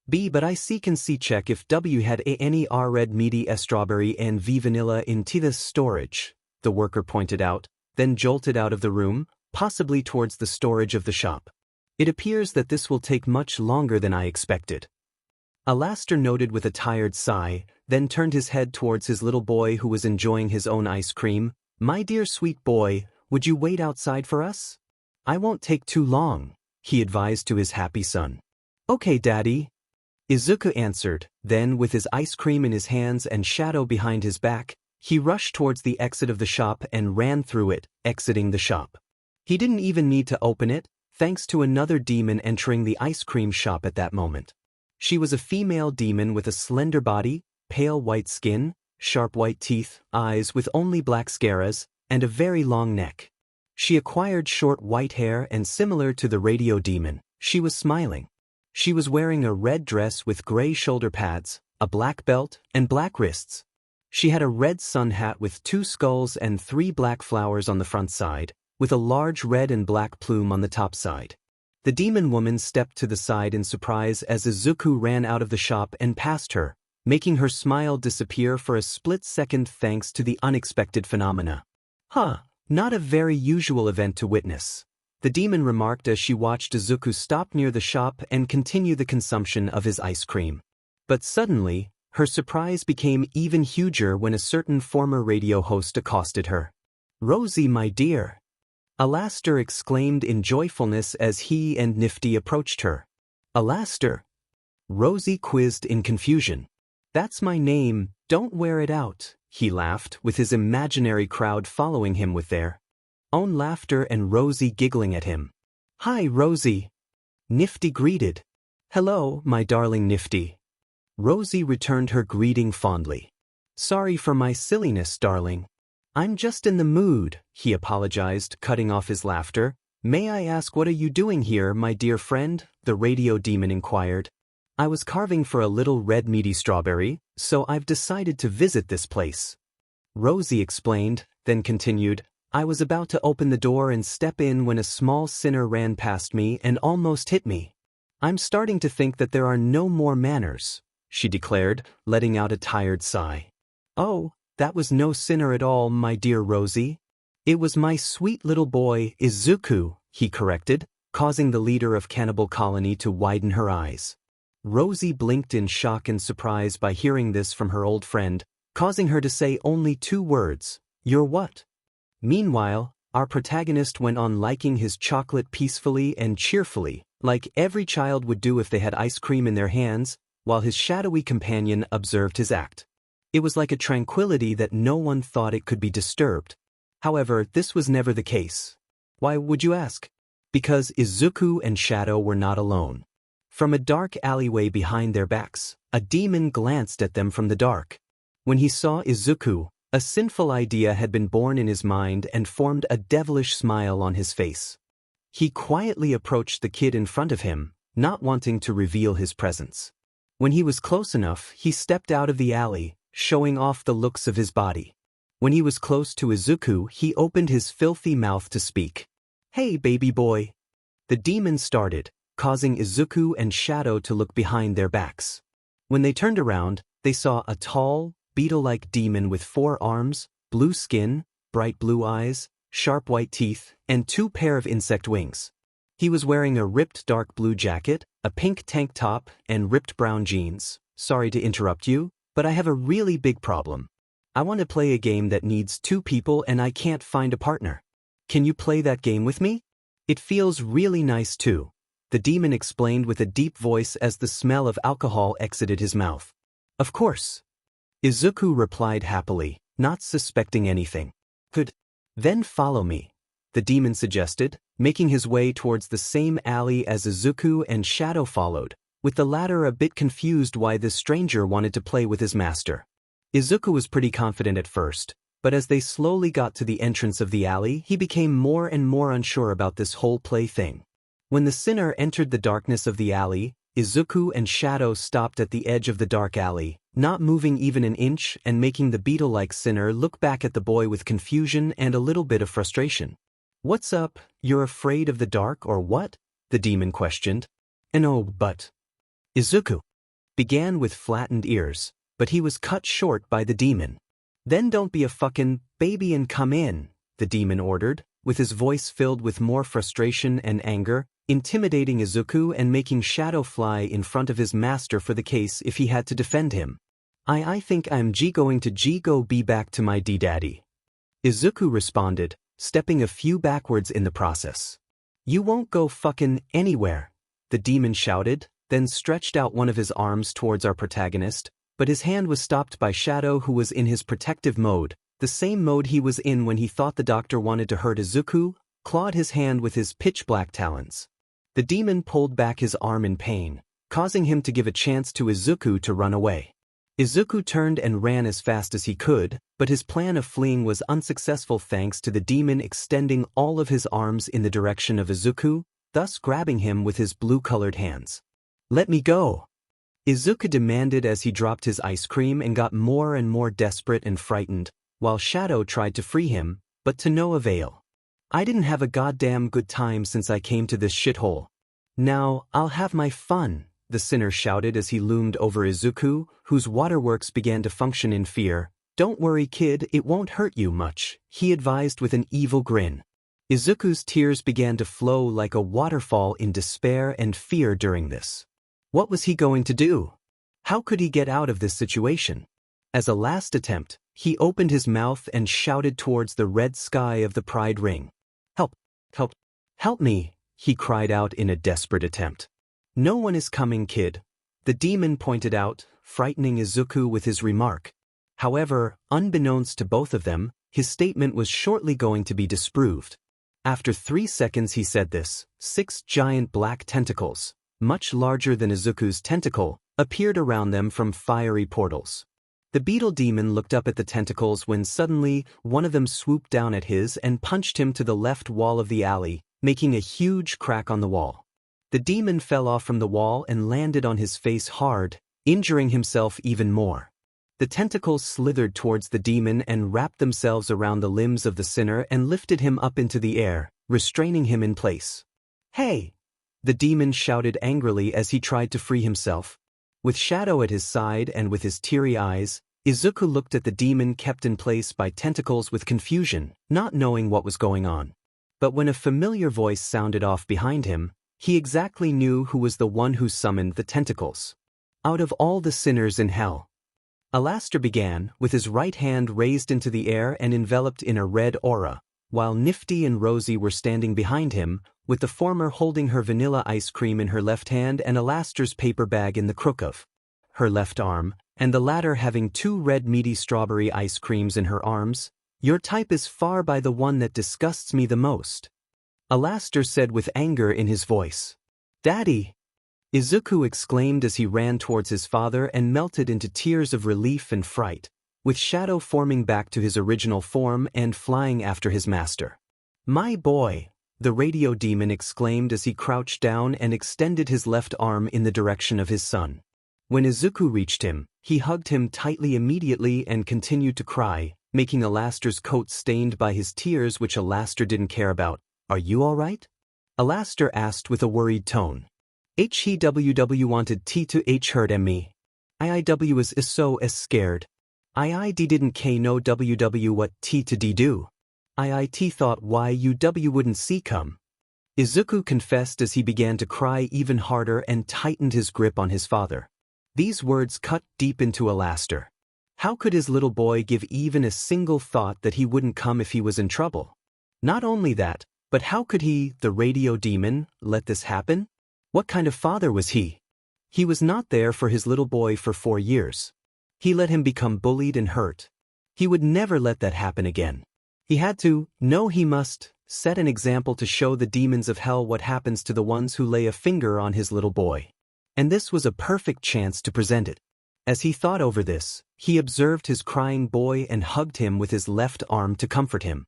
But I can see check if W had any R red meaty strawberry and V vanilla in this storage, the worker pointed out, then jolted out of the room, possibly towards the storage of the shop. It appears that this will take much longer than I expected. Alastor noted with a tired sigh, then turned his head towards his little boy who was enjoying his own ice cream. My dear sweet boy, would you wait outside for us? I won't take too long, he advised to his happy son. Okay, Daddy. Izuku answered, then with his ice cream in his hands and shadow behind his back, he rushed towards the exit of the shop and ran through it, exiting the shop. He didn't even need to open it, thanks to another demon entering the ice cream shop at that moment. She was a female demon with a slender body, pale white skin, sharp white teeth, eyes with only black scaras, and a very long neck. She acquired short white hair and similar to the radio demon, she was smiling. She was wearing a red dress with gray shoulder pads, a black belt, and black wrists. She had a red sun hat with 2 skulls and 3 black flowers on the front side, with a large red and black plume on the top side. The demon woman stepped to the side in surprise as Izuku ran out of the shop and past her, making her smile disappear for a split second thanks to the unexpected phenomena. Not a very usual event to witness, the demon remarked as she watched Izuku stop near the shop and continue the consumption of his ice cream. But suddenly, her surprise became even huger when a certain former radio host accosted her. Rosie, my dear. Alastor exclaimed in joyfulness as he and Nifty approached her. Alastor? Rosie quizzed in confusion. That's my name, don't wear it out, he laughed with his imaginary crowd following him with their own laughter and Rosie giggling at him. Hi, Rosie. Nifty greeted. Hello, my darling Nifty. Rosie returned her greeting fondly. Sorry for my silliness, darling. I'm just in the mood, he apologized, cutting off his laughter. May I ask what are you doing here, my dear friend? The radio demon inquired. I was carving for a little red meaty strawberry, so I've decided to visit this place. Rosie explained, then continued, I was about to open the door and step in when a small sinner ran past me and almost hit me. I'm starting to think that there are no more manners, she declared, letting out a tired sigh. Oh, that was no sinner at all, my dear Rosie. It was my sweet little boy, Izuku, he corrected, causing the leader of Cannibal Colony to widen her eyes. Rosie blinked in shock and surprise by hearing this from her old friend, causing her to say only 2 words, You're what? Meanwhile, our protagonist went on liking his chocolate peacefully and cheerfully, like every child would do if they had ice cream in their hands, while his shadowy companion observed his act. It was like a tranquility that no one thought it could be disturbed. However, this was never the case. Why would you ask? Because Izuku and Shadow were not alone. From a dark alleyway behind their backs, a demon glanced at them from the dark. When he saw Izuku, A sinful idea had been born in his mind and formed a devilish smile on his face. He quietly approached the kid in front of him, not wanting to reveal his presence. When he was close enough, he stepped out of the alley, showing off the looks of his body. When he was close to Izuku, he opened his filthy mouth to speak. "Hey, baby boy." The demon started, causing Izuku and Shadow to look behind their backs. When they turned around, they saw a tall, beetle-like demon with 4 arms, blue skin, bright blue eyes, sharp white teeth, and 2 pair of insect wings. He was wearing a ripped dark blue jacket, a pink tank top, and ripped brown jeans. "Sorry to interrupt you, but I have a really big problem. I want to play a game that needs 2 people and I can't find a partner. Can you play that game with me? It feels really nice too," the demon explained with a deep voice as the smell of alcohol exited his mouth. "Of course," Izuku replied happily, not suspecting anything. "Good. Then follow me," the demon suggested, making his way towards the same alley as Izuku and Shadow followed, with the latter a bit confused why this stranger wanted to play with his master. Izuku was pretty confident at first, but as they slowly got to the entrance of the alley, he became more and more unsure about this whole play thing. When the sinner entered the darkness of the alley, Izuku and Shadow stopped at the edge of the dark alley, not moving even an inch and making the beetle-like sinner look back at the boy with confusion and a little bit of frustration. "What's up, you're afraid of the dark or what?" the demon questioned. "No, but..." Izuku began with flattened ears, but he was cut short by the demon. "Then don't be a fucking baby and come in," the demon ordered, with his voice filled with more frustration and anger, intimidating Izuku and making Shadow fly in front of his master for the case if he had to defend him. I think I'm going to go be back to my D-daddy," Izuku responded, stepping a few backwards in the process. "You won't go fucking anywhere," the demon shouted, then stretched out one of his arms towards our protagonist, but his hand was stopped by Shadow, who was in his protective mode, the same mode he was in when he thought the doctor wanted to hurt Izuku, clawed his hand with his pitch-black talons. The demon pulled back his arm in pain, causing him to give a chance to Izuku to run away. Izuku turned and ran as fast as he could, but his plan of fleeing was unsuccessful thanks to the demon extending all of his arms in the direction of Izuku, thus grabbing him with his blue-colored hands. "Let me go," Izuku demanded as he dropped his ice cream and got more and more desperate and frightened, while Shadow tried to free him, but to no avail. "I didn't have a goddamn good time since I came to this shithole. Now, I'll have my fun," the sinner shouted as he loomed over Izuku, whose waterworks began to function in fear. "Don't worry, kid, it won't hurt you much," he advised with an evil grin. Izuku's tears began to flow like a waterfall in despair and fear during this. What was he going to do? How could he get out of this situation? As a last attempt, he opened his mouth and shouted towards the red sky of the Pride Ring. "Help! Help! Help me!" he cried out in a desperate attempt. "No one is coming, kid," the demon pointed out, frightening Izuku with his remark. However, unbeknownst to both of them, his statement was shortly going to be disproved. After 3 seconds he said this, 6 giant black tentacles, much larger than Izuku's tentacle, appeared around them from fiery portals. The beetle demon looked up at the tentacles when suddenly one of them swooped down at his and punched him to the left wall of the alley, making a huge crack on the wall. The demon fell off from the wall and landed on his face hard, injuring himself even more. The tentacles slithered towards the demon and wrapped themselves around the limbs of the sinner and lifted him up into the air, restraining him in place. "Hey!" the demon shouted angrily as he tried to free himself. With Shadow at his side and with his teary eyes, Izuku looked at the demon kept in place by tentacles with confusion, not knowing what was going on. But when a familiar voice sounded off behind him, he exactly knew who was the one who summoned the tentacles. "Out of all the sinners in hell," Alastor began, with his right hand raised into the air and enveloped in a red aura, while Nifty and Rosie were standing behind him, with the former holding her vanilla ice cream in her left hand and Alastor's paper bag in the crook of her left arm, and the latter having 2 red meaty strawberry ice creams in her arms. "Your type is far by the one that disgusts me the most," Alastor said with anger in his voice. "Daddy!" Izuku exclaimed as he ran towards his father and melted into tears of relief and fright, with Shadow forming back to his original form and flying after his master. "My boy!" the radio demon exclaimed as he crouched down and extended his left arm in the direction of his son. When Izuku reached him, he hugged him tightly immediately and continued to cry, making Alastor's coat stained by his tears, which Alastor didn't care about. "Are you all right?" Alastor asked with a worried tone. "HEWW wanted T to H hurt me. IIW is so scared. IID didn't K no WW what T to D do. IIT thought YUW wouldn't see come." Izuku confessed as he began to cry even harder and tightened his grip on his father. These words cut deep into Alastor. How could his little boy give even a single thought that he wouldn't come if he was in trouble? Not only that, but how could he, the radio demon, let this happen? What kind of father was he? He was not there for his little boy for 4 years. He let him become bullied and hurt. He would never let that happen again. He had to, no he must, set an example to show the demons of hell what happens to the ones who lay a finger on his little boy. And this was a perfect chance to present it. As he thought over this, he observed his crying boy and hugged him with his left arm to comfort him.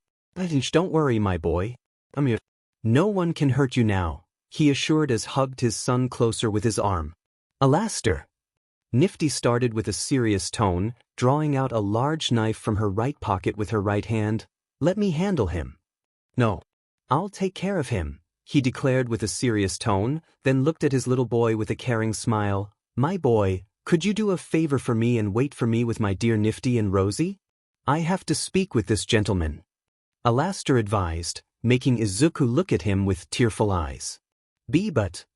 "Don't worry, my boy. I'm here. No one can hurt you now," he assured as hugged his son closer with his arm. "Alastor." Nifty started with a serious tone, drawing out a large knife from her right pocket with her right hand. "Let me handle him." "No. I'll take care of him," he declared with a serious tone, then looked at his little boy with a caring smile. "My boy, could you do a favor for me and wait for me with my dear Nifty and Rosie? I have to speak with this gentleman," Alastor advised, making Izuku look at him with tearful eyes. But,"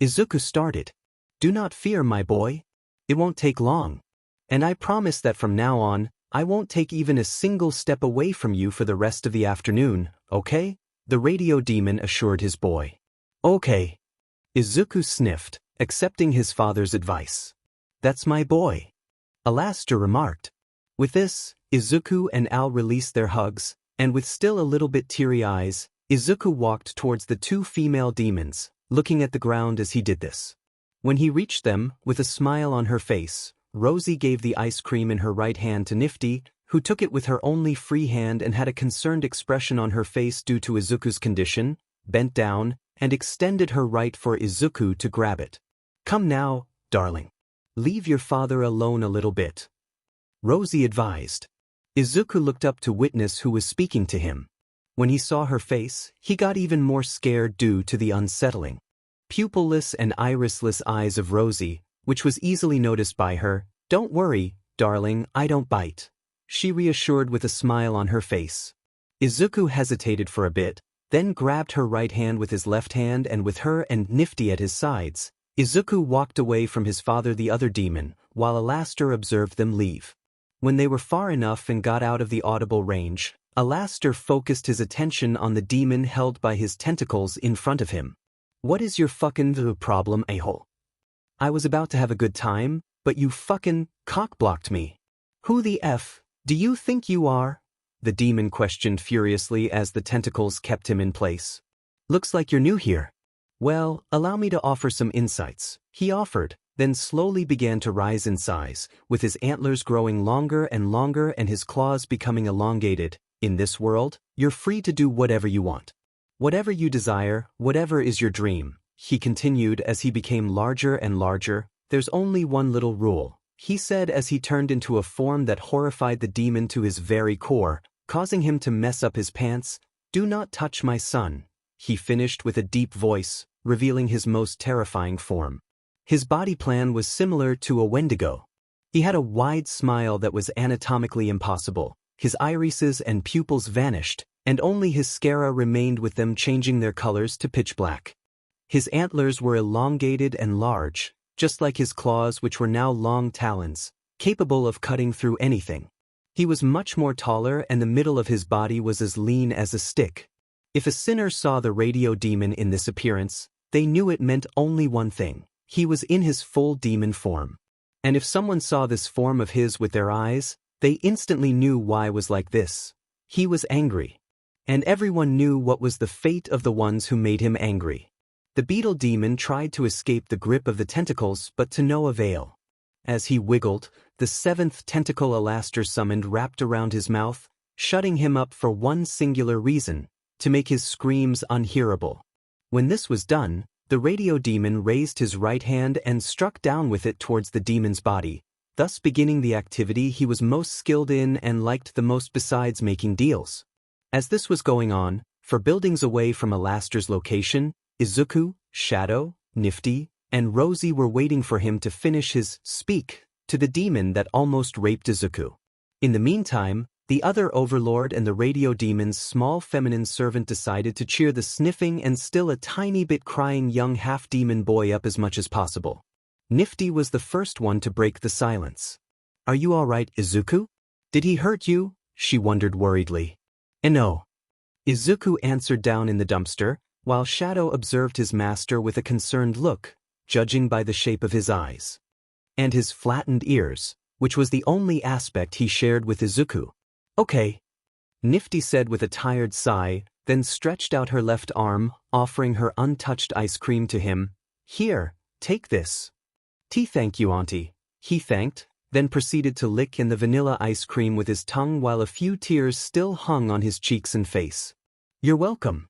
Izuku started. "Do not fear, my boy. It won't take long. And I promise that from now on, I won't take even a single step away from you for the rest of the afternoon, okay?" the radio demon assured his boy. "Okay." Izuku sniffed, accepting his father's advice. "That's my boy," Alastor remarked. With this, Izuku and Al released their hugs, and with still a little bit teary eyes, Izuku walked towards the 2 female demons, looking at the ground as he did this. When he reached them, with a smile on her face, Rosie gave the ice cream in her right hand to Nifty, who took it with her only free hand and had a concerned expression on her face due to Izuku's condition, bent down, and extended her right for Izuku to grab it. "Come now, darling. Leave your father alone a little bit," Rosie advised. Izuku looked up to witness who was speaking to him. When he saw her face, he got even more scared due to the unsettling, pupilless and irisless eyes of Rosie, which was easily noticed by her. "Don't worry, darling, I don't bite," she reassured with a smile on her face. Izuku hesitated for a bit, then grabbed her right hand with his left hand, and with her and Nifty at his sides, Izuku walked away from his father the other demon, while Alastor observed them leave. When they were far enough and got out of the audible range, Alastor focused his attention on the demon held by his tentacles in front of him. "What is your fucking problem, a-hole? I was about to have a good time, but you fucking cock-blocked me. Who the F do you think you are?" the demon questioned furiously as the tentacles kept him in place. "Looks like you're new here. Well, allow me to offer some insights," he offered, then slowly began to rise in size, with his antlers growing longer and longer and his claws becoming elongated. "In this world, you're free to do whatever you want. Whatever you desire, whatever is your dream," he continued as he became larger and larger. "There's only one little rule," he said as he turned into a form that horrified the demon to his very core, causing him to mess up his pants. "Do not touch my son," he finished with a deep voice, revealing his most terrifying form. His body plan was similar to a Wendigo. He had a wide smile that was anatomically impossible. His irises and pupils vanished, and only his sclera remained with them, changing their colors to pitch black. His antlers were elongated and large, just like his claws, which were now long talons, capable of cutting through anything. He was much more taller, and the middle of his body was as lean as a stick. If a sinner saw the radio demon in this appearance, they knew it meant only one thing: he was in his full demon form. And if someone saw this form of his with their eyes, they instantly knew why it was like this. He was angry. And everyone knew what was the fate of the ones who made him angry. The beetle demon tried to escape the grip of the tentacles, but to no avail. As he wiggled, the seventh tentacle Alastor summoned wrapped around his mouth, shutting him up for one singular reason: to make his screams unhearable. When this was done, the radio demon raised his right hand and struck down with it towards the demon's body, thus beginning the activity he was most skilled in and liked the most besides making deals. As this was going on, for buildings away from Alastor's location, Izuku, Shadow, Nifty, and Rosie were waiting for him to finish his speak to the demon that almost raped Izuku. In the meantime, the other Overlord and the radio demon's small feminine servant decided to cheer the sniffing and still a tiny bit crying young half-demon boy up as much as possible. Nifty was the first one to break the silence. "Are you all right, Izuku? Did he hurt you?" she wondered worriedly. "No," Izuku answered down in the dumpster, while Shadow observed his master with a concerned look, judging by the shape of his eyes and his flattened ears, which was the only aspect he shared with Izuku. "Okay," Nifty said with a tired sigh, then stretched out her left arm, offering her untouched ice cream to him. "Here, take this." Thank you, Auntie," he thanked, then proceeded to lick in the vanilla ice cream with his tongue while a few tears still hung on his cheeks and face. "You're welcome,"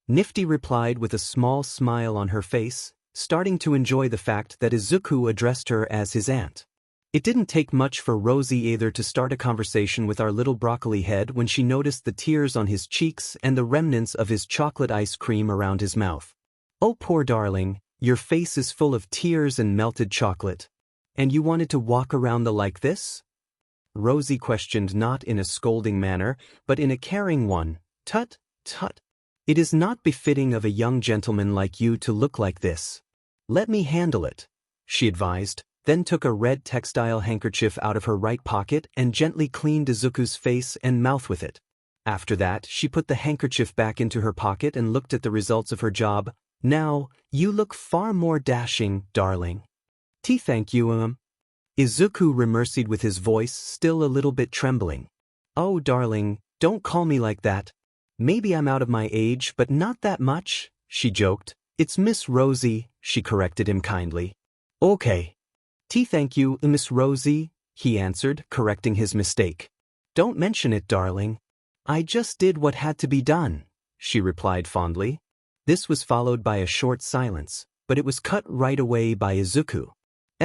Nifty replied with a small smile on her face, starting to enjoy the fact that Izuku addressed her as his aunt. It didn't take much for Rosie either to start a conversation with our little broccoli head when she noticed the tears on his cheeks and the remnants of his chocolate ice cream around his mouth. "Oh, poor darling, your face is full of tears and melted chocolate. And you wanted to walk around like this?" Rosie questioned, not in a scolding manner, but in a caring one. "Tut, tut. It is not befitting of a young gentleman like you to look like this. Let me handle it," she advised, then took a red textile handkerchief out of her right pocket and gently cleaned Izuku's face and mouth with it. After that, she put the handkerchief back into her pocket and looked at the results of her job. "Now, you look far more dashing, darling." Thank you, Izuku remercied with his voice still a little bit trembling. "Oh, darling, don't call me like that. Maybe I'm out of my age, but not that much," she joked. "It's Miss Rosie," she corrected him kindly. "Okay. Thank you, Miss Rosie," he answered, correcting his mistake. "Don't mention it, darling. I just did what had to be done," she replied fondly. This was followed by a short silence, but it was cut right away by Izuku.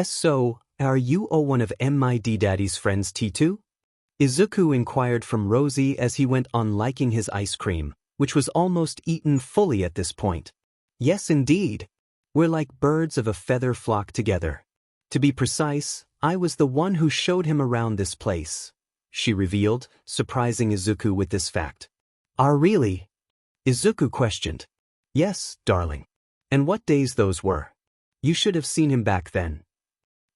"So, are you one of my daddy's friends, T2? Izuku inquired from Rosie as he went on liking his ice cream, which was almost eaten fully at this point. "Yes, indeed. We're like birds of a feather flock together. To be precise, I was the one who showed him around this place," she revealed, surprising Izuku with this fact. Really?" Izuku questioned. "Yes, darling. And what days those were. You should have seen him back then."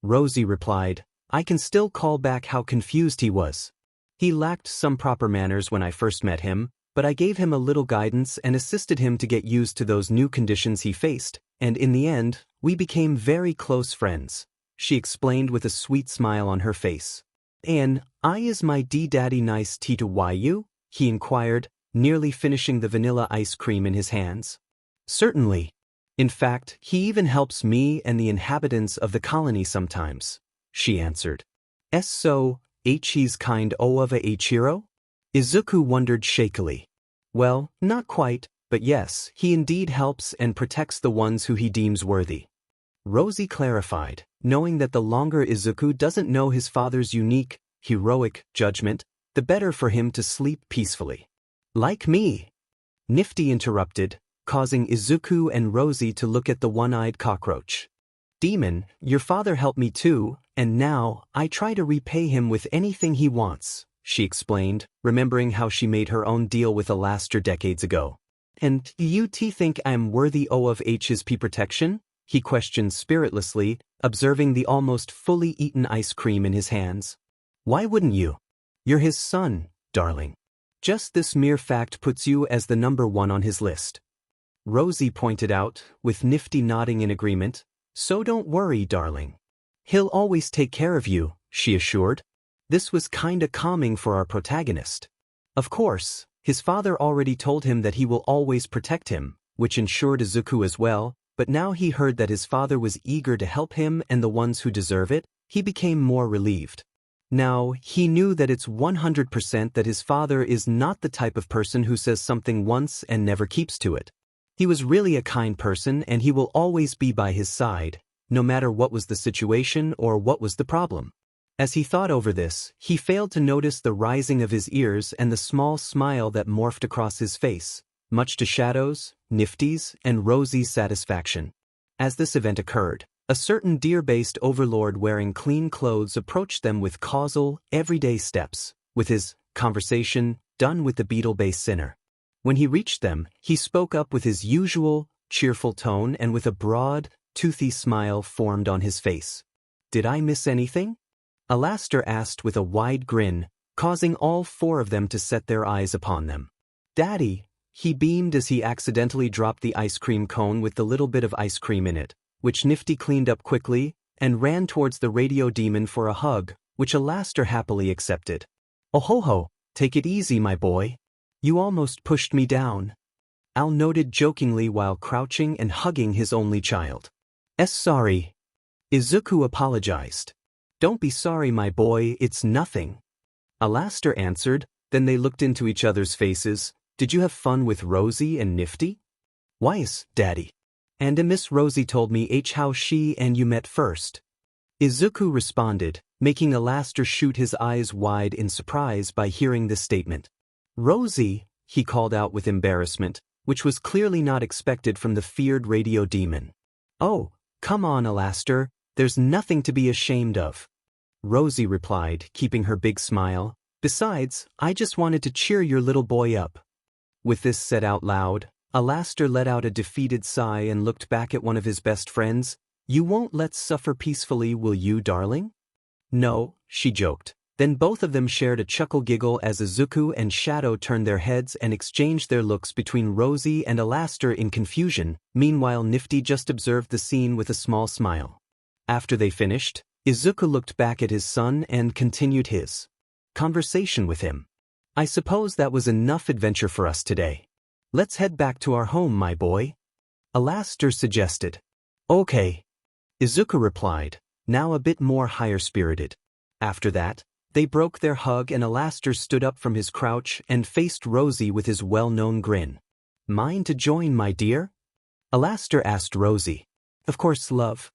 Rosie replied, "I can still call back how confused he was. He lacked some proper manners when I first met him, but I gave him a little guidance and assisted him to get used to those new conditions he faced, and in the end, we became very close friends," she explained with a sweet smile on her face. "And is my daddy nice to you?" he inquired, nearly finishing the vanilla ice cream in his hands. "Certainly. In fact, he even helps me and the inhabitants of the colony sometimes," she answered. "So, he's kind of a hero?" Izuku wondered shakily. "Well, not quite, but yes, he indeed helps and protects the ones who he deems worthy," Rosie clarified, knowing that the longer Izuku doesn't know his father's unique, heroic judgment, the better for him to sleep peacefully. "Like me," Nifty interrupted, causing Izuku and Rosie to look at the one-eyed cockroach. "Demon, your father helped me too, and now I try to repay him with anything he wants," she explained, remembering how she made her own deal with Alastor decades ago. "And you think I'm worthy of his protection?" he questioned spiritlessly, observing the almost fully eaten ice cream in his hands. "Why wouldn't you? You're his son, darling. Just this mere fact puts you as the number one on his list," Rosie pointed out, with Nifty nodding in agreement. "So don't worry, darling. He'll always take care of you," she assured. This was kinda calming for our protagonist. Of course, his father already told him that he will always protect him, which ensured Izuku as well, but now he heard that his father was eager to help him and the ones who deserve it, he became more relieved. Now, he knew that it's 100% that his father is not the type of person who says something once and never keeps to it. He was really a kind person and he will always be by his side, no matter what was the situation or what was the problem. As he thought over this, he failed to notice the rising of his ears and the small smile that morphed across his face, much to Shadow's, Nifty's, and Rosie's satisfaction. As this event occurred, a certain deer-based overlord wearing clean clothes approached them with causal, everyday steps, with his conversation done with the beetle-based sinner. When he reached them, he spoke up with his usual, cheerful tone and with a broad, toothy smile formed on his face. "Did I miss anything?" Alastor asked with a wide grin, causing all four of them to set their eyes upon them. "Daddy," he beamed as he accidentally dropped the ice cream cone with the little bit of ice cream in it, which Nifty cleaned up quickly and ran towards the radio demon for a hug, which Alastor happily accepted. "Oh ho ho, take it easy, my boy. You almost pushed me down," Al noted jokingly while crouching and hugging his only child. Sorry." Izuku apologized. "Don't be sorry, my boy, it's nothing," Alastor answered. Then they looked into each other's faces. "Did you have fun with Rosie and Nifty?" "Why's, Daddy. And Miss Rosie told me how she and you met first," Izuku responded, making Alastor shoot his eyes wide in surprise by hearing this statement. "Rosie," he called out with embarrassment, which was clearly not expected from the feared radio demon. "Oh, come on, Alastor, there's nothing to be ashamed of," Rosie replied, keeping her big smile. "Besides, I just wanted to cheer your little boy up." With this said out loud, Alastor let out a defeated sigh and looked back at one of his best friends. "You won't let's suffer peacefully, will you, darling?" "No," she joked. Then both of them shared a chuckle giggle as Izuku and Shadow turned their heads and exchanged their looks between Rosie and Alastor in confusion. Meanwhile, Nifty just observed the scene with a small smile. After they finished, Izuku looked back at his son and continued his conversation with him. "I suppose that was enough adventure for us today. Let's head back to our home, my boy," Alastor suggested. "Okay," Izuku replied, now a bit more higher-spirited. After that, they broke their hug and Alastor stood up from his crouch and faced Rosie with his well-known grin. "Mind to join, my dear?" Alastor asked Rosie. "Of course, love."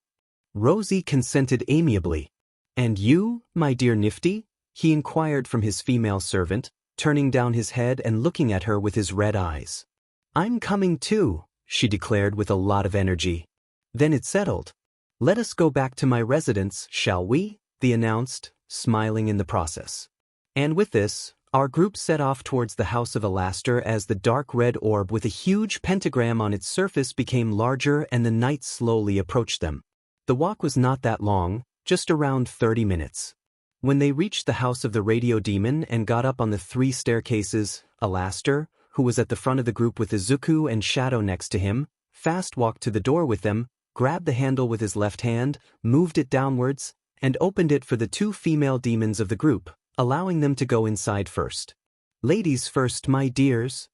Rosie consented amiably. "And you, my dear Nifty?" he inquired from his female servant, turning down his head and looking at her with his red eyes. "I'm coming too," she declared with a lot of energy. "Then it's settled. Let us go back to my residence, shall we?" they announced, smiling in the process. And with this, our group set off towards the house of Alastor as the dark red orb with a huge pentagram on its surface became larger and the night slowly approached them. The walk was not that long, just around 30 minutes. When they reached the house of the radio demon and got up on the 3 staircases, Alastor, who was at the front of the group with Izuku and Shadow next to him, fast walked to the door with them, grabbed the handle with his left hand, moved it downwards, and opened it for the 2 female demons of the group, allowing them to go inside first. "Ladies first, my dears,"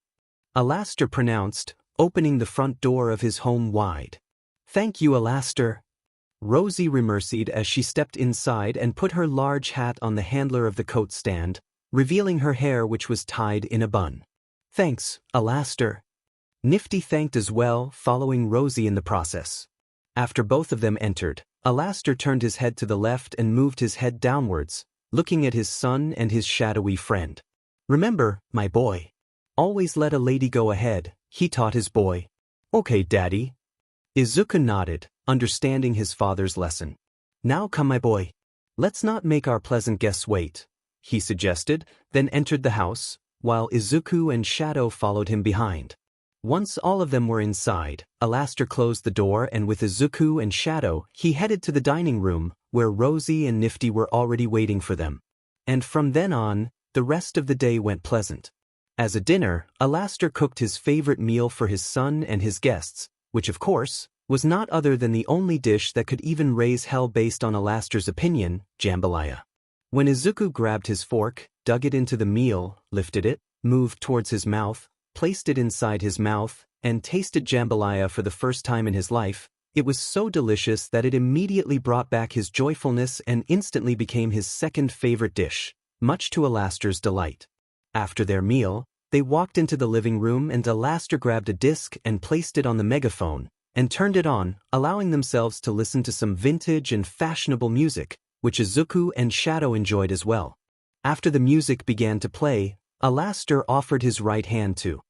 Alastor pronounced, opening the front door of his home wide. "Thank you, Alastor," Rosie remercied as she stepped inside and put her large hat on the handler of the coat stand, revealing her hair which was tied in a bun. "Thanks, Alastor." Nifty thanked as well, following Rosie in the process. After both of them entered, Alastor turned his head to the left and moved his head downwards, looking at his son and his shadowy friend. "Remember, my boy, always let a lady go ahead," he taught his boy. "Okay, Daddy." Izuku nodded, understanding his father's lesson. "Now come, my boy. Let's not make our pleasant guests wait," he suggested, then entered the house, while Izuku and Shadow followed him behind. Once all of them were inside, Alastor closed the door and with Izuku and Shadow, he headed to the dining room, where Rosie and Nifty were already waiting for them. And from then on, the rest of the day went pleasant. As a dinner, Alastor cooked his favorite meal for his son and his guests, which of course, was not other than the only dish that could even raise hell based on Alastor's opinion, jambalaya. When Izuku grabbed his fork, dug it into the meal, lifted it, moved towards his mouth, placed it inside his mouth, and tasted jambalaya for the first time in his life, It was so delicious that it immediately brought back his joyfulness and instantly became his second favorite dish, much to Alastor's delight. After their meal, they walked into the living room and Alastor grabbed a disc and placed it on the megaphone, and turned it on, allowing themselves to listen to some vintage and fashionable music, which Izuku and Shadow enjoyed as well. After the music began to play, Alastor offered his right hand to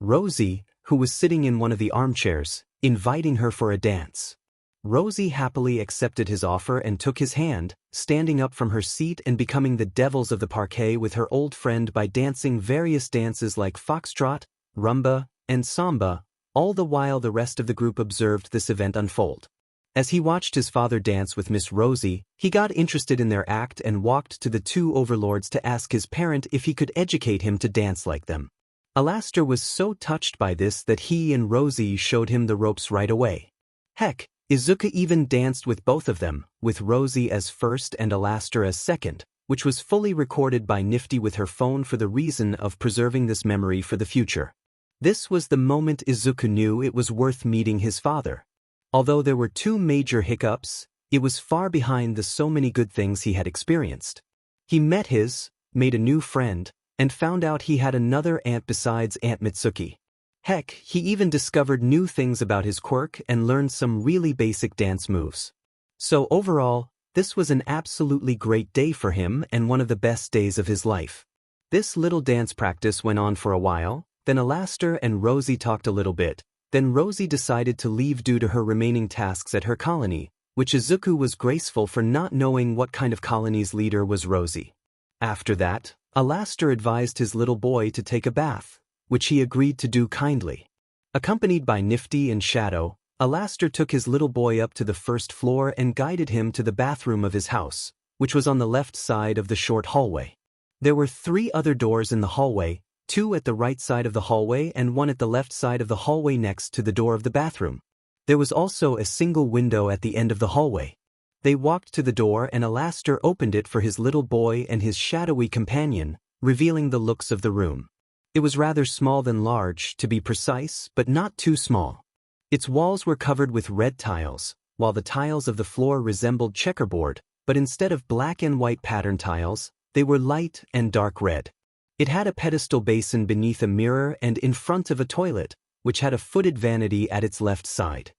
Rosie, who was sitting in one of the armchairs, inviting her for a dance. Rosie happily accepted his offer and took his hand, standing up from her seat and becoming the devils of the parquet with her old friend by dancing various dances like foxtrot, rumba, and samba, all the while the rest of the group observed this event unfold. As he watched his father dance with Miss Rosie, he got interested in their act and walked to the two overlords to ask his parent if he could educate him to dance like them. Alastor was so touched by this that he and Rosie showed him the ropes right away. Heck, Izuku even danced with both of them, with Rosie as first and Alastor as second, which was fully recorded by Nifty with her phone for the reason of preserving this memory for the future. This was the moment Izuku knew it was worth meeting his father. Although there were two major hiccups, it was far behind the so many good things he had experienced. He made a new friend, and found out he had another aunt besides Aunt Mitsuki. Heck, he even discovered new things about his quirk and learned some really basic dance moves. So overall, this was an absolutely great day for him and one of the best days of his life. This little dance practice went on for a while, then Alastor and Rosie talked a little bit, then Rosie decided to leave due to her remaining tasks at her colony, which Izuku was grateful for not knowing what kind of colony's leader was Rosie. After that, Alastor advised his little boy to take a bath, which he agreed to do kindly. Accompanied by Nifty and Shadow, Alastor took his little boy up to the first floor and guided him to the bathroom of his house, which was on the left side of the short hallway. There were 3 other doors in the hallway, 2 at the right side of the hallway and 1 at the left side of the hallway next to the door of the bathroom. There was also a single window at the end of the hallway. They walked to the door and Alastor opened it for his little boy and his shadowy companion, revealing the looks of the room. It was rather small than large, to be precise, but not too small. Its walls were covered with red tiles, while the tiles of the floor resembled checkerboard, but instead of black and white pattern tiles, they were light and dark red. It had a pedestal basin beneath a mirror and in front of a toilet, which had a footed vanity at its left side.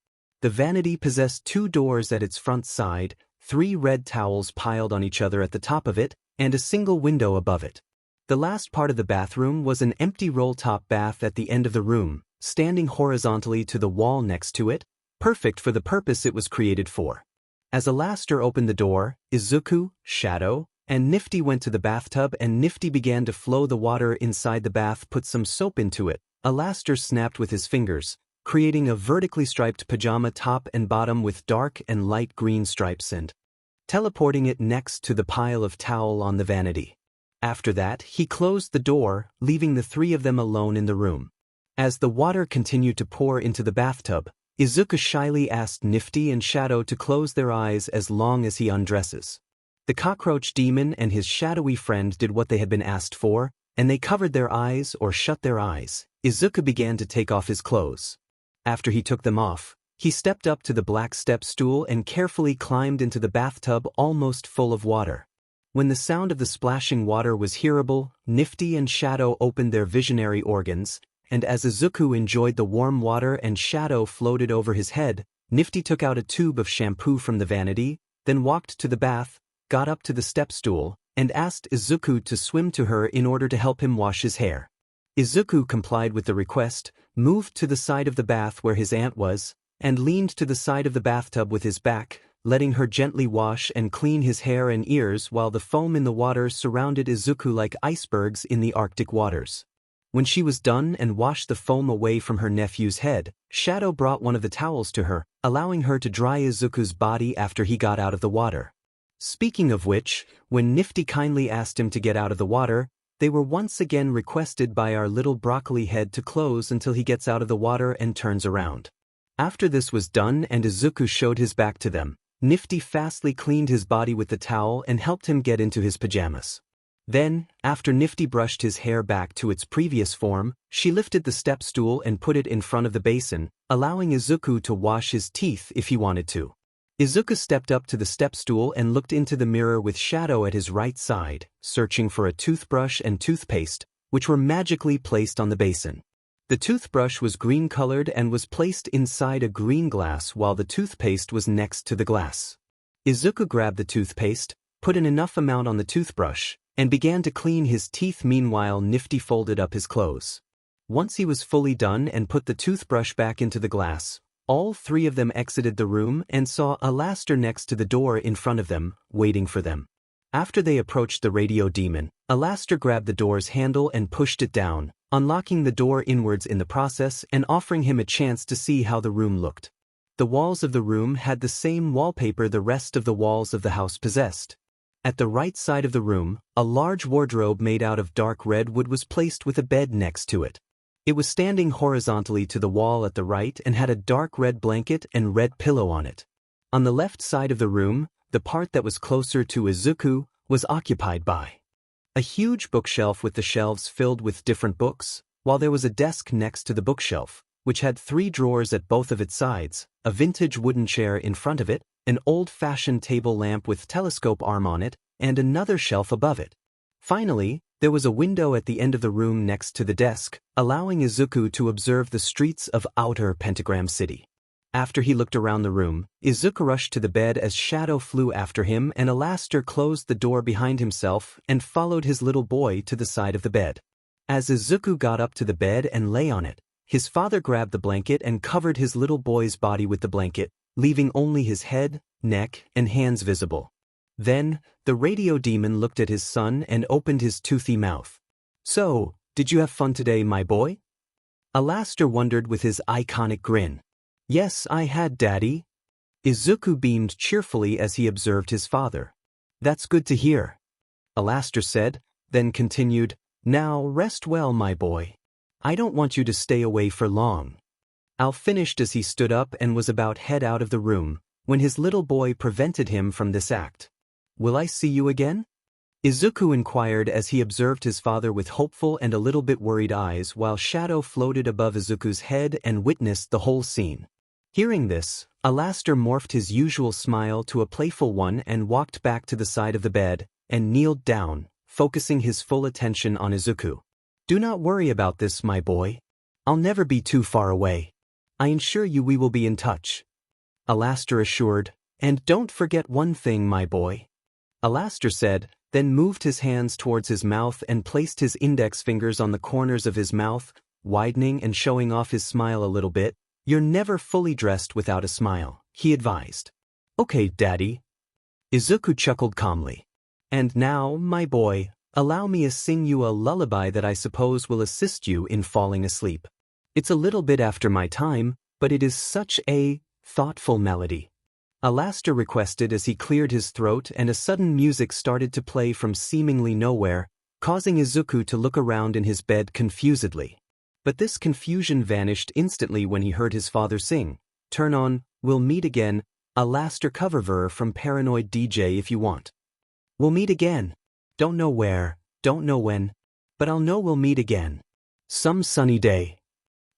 The vanity possessed 2 doors at its front side, 3 red towels piled on each other at the top of it, and a single window above it. The last part of the bathroom was an empty roll-top bath at the end of the room, standing horizontally to the wall next to it, perfect for the purpose it was created for. As Alastor opened the door, Izuku, Shadow, and Nifty went to the bathtub and Nifty began to flow the water inside the bath, put some soap into it. Alastor snapped with his fingers, creating a vertically striped pajama top and bottom with dark and light green stripes and teleporting it next to the pile of towel on the vanity. After that, he closed the door, leaving the 3 of them alone in the room. As the water continued to pour into the bathtub, Izuku shyly asked Nifty and Shadow to close their eyes as long as he undresses. The cockroach demon and his shadowy friend did what they had been asked for, and they covered their eyes or shut their eyes. Izuku began to take off his clothes. After he took them off, he stepped up to the black step stool and carefully climbed into the bathtub almost full of water. When the sound of the splashing water was hearable, Nifty and Shadow opened their visionary organs, and as Izuku enjoyed the warm water and Shadow floated over his head, Nifty took out a tube of shampoo from the vanity, then walked to the bath, got up to the step stool, and asked Izuku to swim to her in order to help him wash his hair. Izuku complied with the request, moved to the side of the bath where his aunt was, and leaned to the side of the bathtub with his back, letting her gently wash and clean his hair and ears while the foam in the water surrounded Izuku like icebergs in the Arctic waters. When she was done and washed the foam away from her nephew's head, Shadow brought one of the towels to her, allowing her to dry Izuku's body after he got out of the water. Speaking of which, when Nifty kindly asked him to get out of the water, they were once again requested by our little broccoli head to close until he gets out of the water and turns around. After this was done and Izuku showed his back to them, Nifty fastly cleaned his body with the towel and helped him get into his pajamas. Then, after Nifty brushed his hair back to its previous form, she lifted the step stool and put it in front of the basin, allowing Izuku to wash his teeth if he wanted to. Izuku stepped up to the step stool and looked into the mirror with Shadow at his right side, searching for a toothbrush and toothpaste, which were magically placed on the basin. The toothbrush was green-colored and was placed inside a green glass while the toothpaste was next to the glass. Izuku grabbed the toothpaste, put in enough amount on the toothbrush, and began to clean his teeth. Meanwhile, Nifty folded up his clothes. Once he was fully done and put the toothbrush back into the glass, all three of them exited the room and saw Alastor next to the door in front of them, waiting for them. After they approached the radio demon, Alastor grabbed the door's handle and pushed it down, unlocking the door inwards in the process and offering him a chance to see how the room looked. The walls of the room had the same wallpaper the rest of the walls of the house possessed. At the right side of the room, a large wardrobe made out of dark red wood was placed with a bed next to it. It was standing horizontally to the wall at the right and had a dark red blanket and red pillow on it. On the left side of the room, the part that was closer to Izuku was occupied by a huge bookshelf with the shelves filled with different books, while there was a desk next to the bookshelf, which had 3 drawers at both of its sides, a vintage wooden chair in front of it, an old-fashioned table lamp with telescope arm on it, and another shelf above it. Finally, there was a window at the end of the room next to the desk, allowing Izuku to observe the streets of Outer Pentagram City. After he looked around the room, Izuku rushed to the bed as Shadow flew after him and Alastor closed the door behind himself and followed his little boy to the side of the bed. As Izuku got up to the bed and lay on it, his father grabbed the blanket and covered his little boy's body with the blanket, leaving only his head, neck, and hands visible. Then, the radio demon looked at his son and opened his toothy mouth. "So, did you have fun today, my boy?" Alastor wondered with his iconic grin. "Yes, I had, Daddy." Izuku beamed cheerfully as he observed his father. "That's good to hear," Alastor said, then continued, "Now rest well, my boy. I don't want you to stay away for long." Al finished as he stood up and was about head out of the room, when his little boy prevented him from this act. "Will I see you again?" Izuku inquired as he observed his father with hopeful and a little bit worried eyes while Shadow floated above Izuku's head and witnessed the whole scene. Hearing this, Alastor morphed his usual smile to a playful one and walked back to the side of the bed and kneeled down, focusing his full attention on Izuku. "Do not worry about this, my boy. I'll never be too far away. I assure you we will be in touch," Alastor assured, "and don't forget one thing, my boy," Alastor said, then moved his hands towards his mouth and placed his index fingers on the corners of his mouth, widening and showing off his smile a little bit. "You're never fully dressed without a smile," he advised. "Okay, Daddy." Izuku chuckled calmly. "And now, my boy, allow me to sing you a lullaby that I suppose will assist you in falling asleep. It's a little bit after my time, but it is such a thoughtful melody," Alastor requested as he cleared his throat and a sudden music started to play from seemingly nowhere, causing Izuku to look around in his bed confusedly. But this confusion vanished instantly when he heard his father sing, "Turn on, We'll Meet Again, Alastor cover from Paranoid DJ if you want. We'll meet again. Don't know where, don't know when, but I'll know we'll meet again. Some sunny day."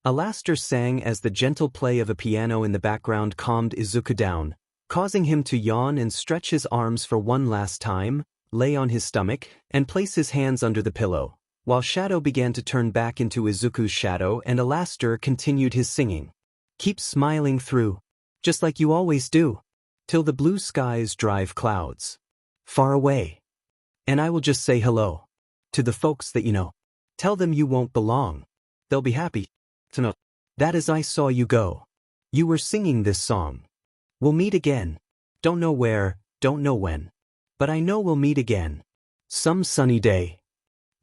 Alastor sang as the gentle play of a piano in the background calmed Izuku down, causing him to yawn and stretch his arms for one last time, lay on his stomach, and place his hands under the pillow, while Shadow began to turn back into Izuku's shadow and Alastor continued his singing. "Keep smiling through, just like you always do, till the blue skies drive clouds far away. And I will just say hello to the folks that you know. Tell them you won't belong. They'll be happy to know that as I saw you go, you were singing this song. We'll meet again. Don't know where, don't know when, but I know we'll meet again. Some sunny day."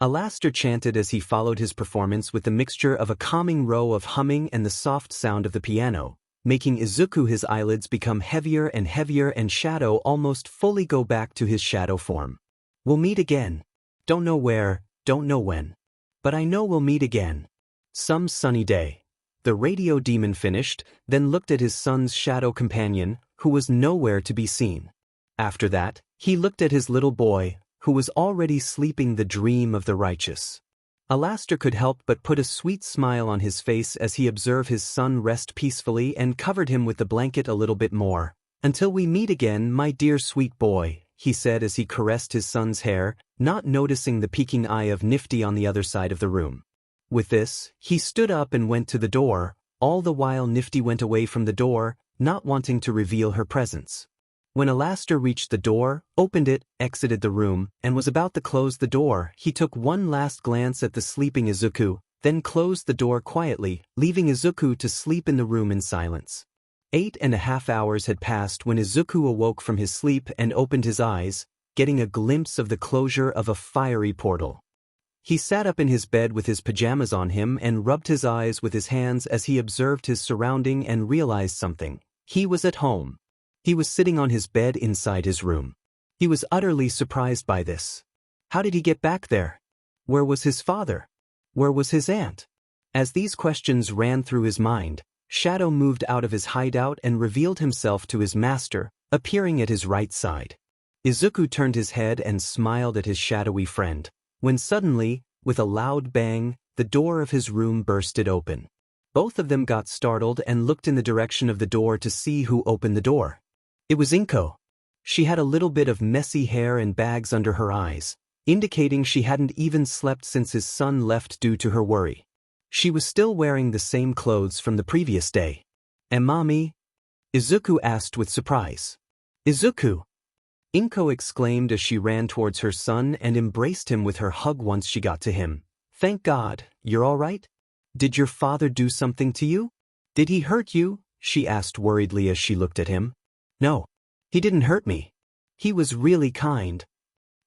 Alastor chanted as he followed his performance with the mixture of a calming row of humming and the soft sound of the piano, making Izuku his eyelids become heavier and Shadow almost fully go back to his shadow form. "We'll meet again. Don't know where, don't know when, but I know we'll meet again. Some sunny day." The radio demon finished, then looked at his son's shadow companion, who was nowhere to be seen. After that, he looked at his little boy, who was already sleeping the dream of the righteous. Alastor could help but put a sweet smile on his face as he observed his son rest peacefully and covered him with the blanket a little bit more. "Until we meet again, my dear sweet boy," he said as he caressed his son's hair, not noticing the peeking eye of Nifty on the other side of the room. With this, he stood up and went to the door, all the while Nifty went away from the door, not wanting to reveal her presence. When Alastor reached the door, opened it, exited the room, and was about to close the door, he took one last glance at the sleeping Izuku, then closed the door quietly, leaving Izuku to sleep in the room in silence. 8.5 hours had passed when Izuku awoke from his sleep and opened his eyes, getting a glimpse of the closure of a fiery portal. He sat up in his bed with his pajamas on him and rubbed his eyes with his hands as he observed his surrounding and realized something. He was at home. He was sitting on his bed inside his room. He was utterly surprised by this. How did he get back there? Where was his father? Where was his aunt? As these questions ran through his mind, Shadow moved out of his hideout and revealed himself to his master, appearing at his right side. Izuku turned his head and smiled at his shadowy friend, when suddenly, with a loud bang, the door of his room bursted open. Both of them got startled and looked in the direction of the door to see who opened the door. It was Inko. She had a little bit of messy hair and bags under her eyes, indicating she hadn't even slept since his son left due to her worry. She was still wearing the same clothes from the previous day. "And mommy?" Izuku asked with surprise. "Izuku!" Inko exclaimed as she ran towards her son and embraced him with her hug once she got to him. "Thank God, you're all right? Did your father do something to you? Did he hurt you?" she asked worriedly as she looked at him. "No. He didn't hurt me. He was really kind,"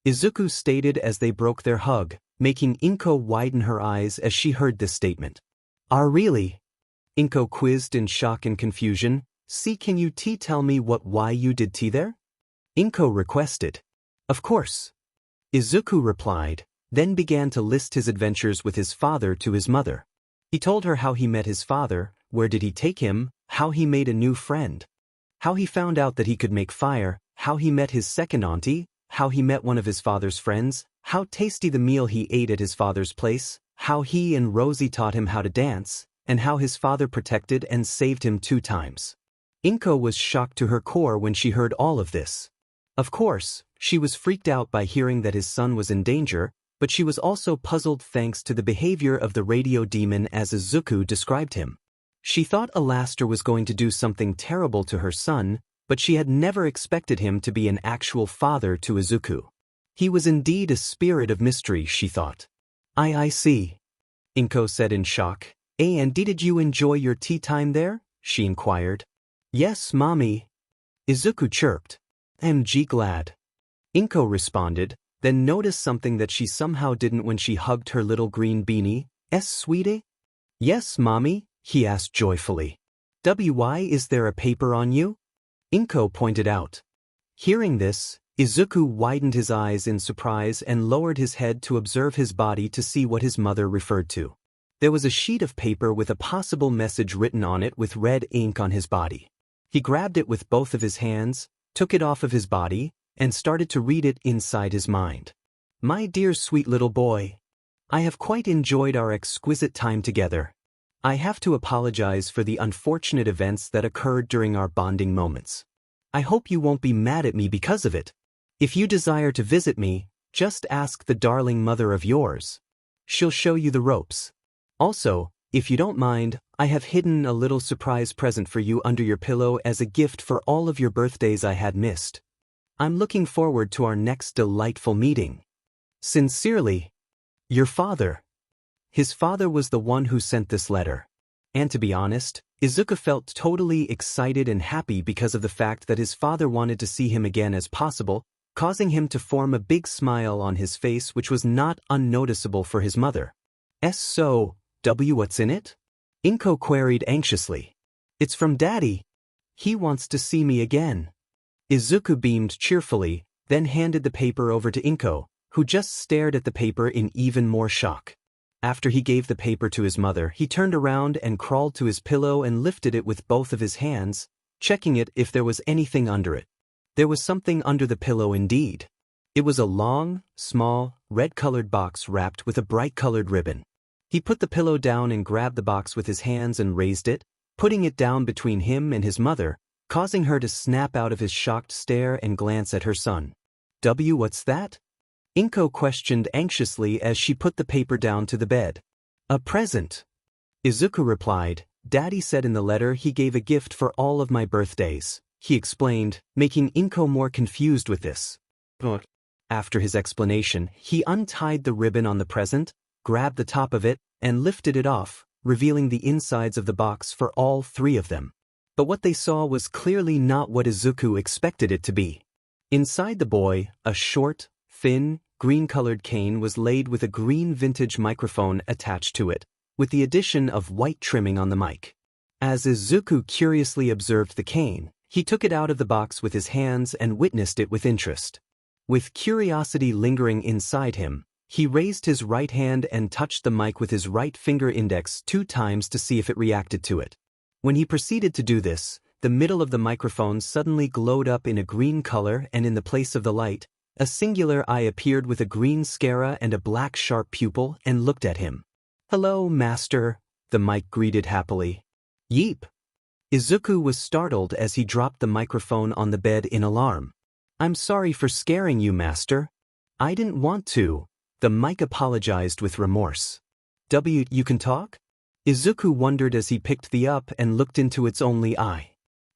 Izuku stated as they broke their hug, making Inko widen her eyes as she heard this statement. "Ah, really?" Inko quizzed in shock and confusion. "See, can you tell me why you did there?" Inko requested. "Of course." Izuku replied, then began to list his adventures with his father to his mother. He told her how he met his father, where did he take him, how he made a new friend, how he found out that he could make fire, how he met his second auntie, how he met one of his father's friends, how tasty the meal he ate at his father's place, how he and Rosie taught him how to dance, and how his father protected and saved him 2 times. Inko was shocked to her core when she heard all of this. Of course, she was freaked out by hearing that his son was in danger, but she was also puzzled thanks to the behavior of the radio demon as Izuku described him. She thought Alastor was going to do something terrible to her son, but she had never expected him to be an actual father to Izuku. He was indeed a spirit of mystery, she thought. I see," Inko said in shock. And did you enjoy your tea time there?" she inquired. "Yes, mommy," Izuku chirped. "I'm glad," Inko responded, then noticed something that she somehow didn't when she hugged her little green beanie. Sweetie?" "Yes, mommy," he asked joyfully. "Why is there a paper on you?" Inko pointed out. Hearing this, Izuku widened his eyes in surprise and lowered his head to observe his body to see what his mother referred to. There was a sheet of paper with a possible message written on it with red ink on his body. He grabbed it with both of his hands, took it off of his body, and started to read it inside his mind. "My dear sweet little boy, I have quite enjoyed our exquisite time together. I have to apologize for the unfortunate events that occurred during our bonding moments. I hope you won't be mad at me because of it. If you desire to visit me, just ask the darling mother of yours. She'll show you the ropes. Also, if you don't mind, I have hidden a little surprise present for you under your pillow as a gift for all of your birthdays I had missed. I'm looking forward to our next delightful meeting. Sincerely, your father." His father was the one who sent this letter. And to be honest, Izuku felt totally excited and happy because of the fact that his father wanted to see him again as possible, causing him to form a big smile on his face which was not unnoticeable for his mother. So, what's in it?" Inko queried anxiously. "It's from Daddy. He wants to see me again." Izuku beamed cheerfully, then handed the paper over to Inko, who just stared at the paper in even more shock. After he gave the paper to his mother, he turned around and crawled to his pillow and lifted it with both of his hands, checking it if there was anything under it. There was something under the pillow indeed. It was a long, small, red-colored box wrapped with a bright-colored ribbon. He put the pillow down and grabbed the box with his hands and raised it, putting it down between him and his mother, causing her to snap out of his shocked stare and glance at her son. What's that? Inko questioned anxiously as she put the paper down to the bed. A present. Izuku replied, Daddy said in the letter he gave a gift for all of my birthdays, he explained, making Inko more confused with this. But after his explanation, he untied the ribbon on the present, grabbed the top of it, and lifted it off, revealing the insides of the box for all three of them. But what they saw was clearly not what Izuku expected it to be. Inside the boy, a short, thin, green-colored cane was laid with a green vintage microphone attached to it, with the addition of white trimming on the mic. As Izuku curiously observed the cane, he took it out of the box with his hands and witnessed it with interest. With curiosity lingering inside him, he raised his right hand and touched the mic with his right finger index 2 times to see if it reacted to it. When he proceeded to do this, the middle of the microphone suddenly glowed up in a green color, and in the place of the light, a singular eye appeared with a green sclera and a black sharp pupil and looked at him. Hello, master, the mic greeted happily. Yeep. Izuku was startled as he dropped the microphone on the bed in alarm. I'm sorry for scaring you, master. I didn't want to. The mic apologized with remorse. You can talk? Izuku wondered as he picked the up and looked into its only eye.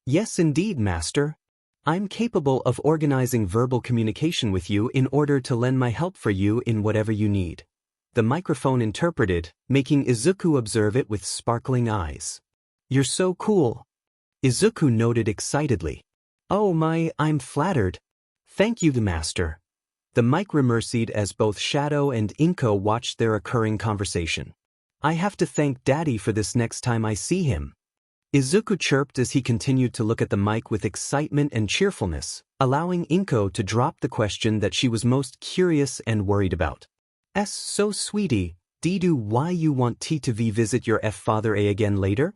Yes indeed, master. I'm capable of organizing verbal communication with you in order to lend my help for you in whatever you need. The microphone interpreted, making Izuku observe it with sparkling eyes. You're so cool. Izuku noted excitedly. Oh my, I'm flattered. Thank you, master. The mic remercied as both Shadow and Inko watched their occurring conversation. I have to thank Daddy for this next time I see him. Izuku chirped as he continued to look at the mic with excitement and cheerfulness, allowing Inko to drop the question that she was most curious and worried about. So sweetie, do why you want to visit your father again later?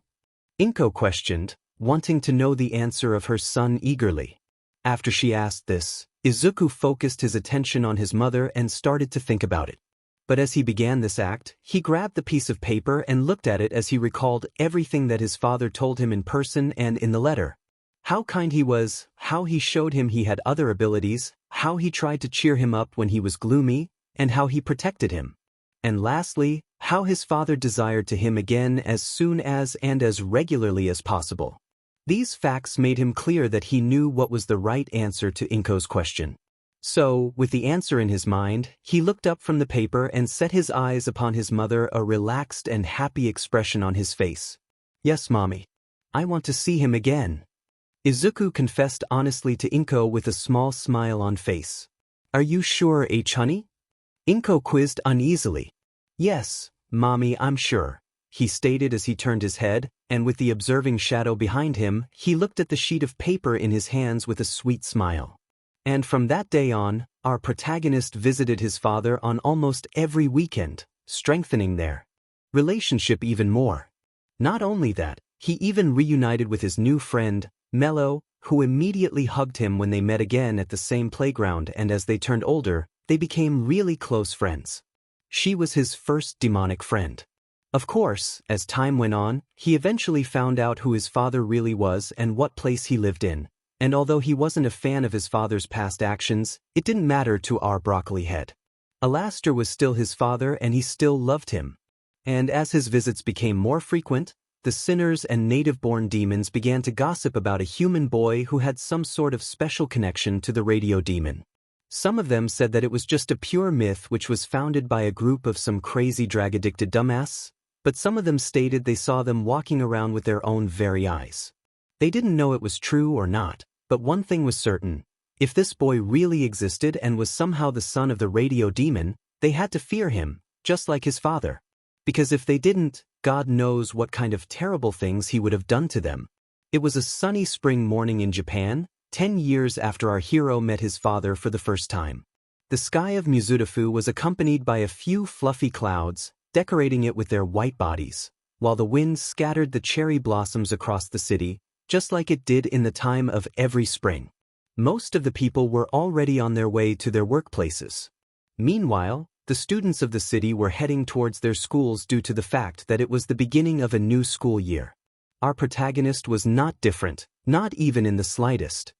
Inko questioned, wanting to know the answer of her son eagerly. After she asked this, Izuku focused his attention on his mother and started to think about it. But as he began this act, he grabbed the piece of paper and looked at it as he recalled everything that his father told him in person and in the letter. How kind he was, how he showed him he had other abilities, how he tried to cheer him up when he was gloomy, and how he protected him. And lastly, how his father desired to him again as soon as and as regularly as possible. These facts made him clear that he knew what was the right answer to Inko's question. So, with the answer in his mind, he looked up from the paper and set his eyes upon his mother, a relaxed and happy expression on his face. Yes, mommy. I want to see him again. Izuku confessed honestly to Inko with a small smile on face. Are you sure, honey? Inko quizzed uneasily. Yes, mommy, I'm sure, he stated as he turned his head, and with the observing Shadow behind him, he looked at the sheet of paper in his hands with a sweet smile. And from that day on, our protagonist visited his father on almost every weekend, strengthening their relationship even more. Not only that, he even reunited with his new friend, Mello, who immediately hugged him when they met again at the same playground, and as they turned older, they became really close friends. She was his first demonic friend. Of course, as time went on, he eventually found out who his father really was and what place he lived in. And although he wasn't a fan of his father's past actions, it didn't matter to our broccoli head. Alastor was still his father and he still loved him. And as his visits became more frequent, the sinners and native-born demons began to gossip about a human boy who had some sort of special connection to the radio demon. Some of them said that it was just a pure myth which was founded by a group of some crazy drag-addicted dumbass, but some of them stated they saw them walking around with their own very eyes. They didn't know it was true or not. But one thing was certain, if this boy really existed and was somehow the son of the radio demon, they had to fear him, just like his father. Because if they didn't, God knows what kind of terrible things he would have done to them. It was a sunny spring morning in Japan, 10 years after our hero met his father for the first time. The sky of Mizutafu was accompanied by a few fluffy clouds, decorating it with their white bodies, while the wind scattered the cherry blossoms across the city, just like it did in the time of every spring. Most of the people were already on their way to their workplaces. Meanwhile, the students of the city were heading towards their schools due to the fact that it was the beginning of a new school year. Our protagonist was not different, not even in the slightest.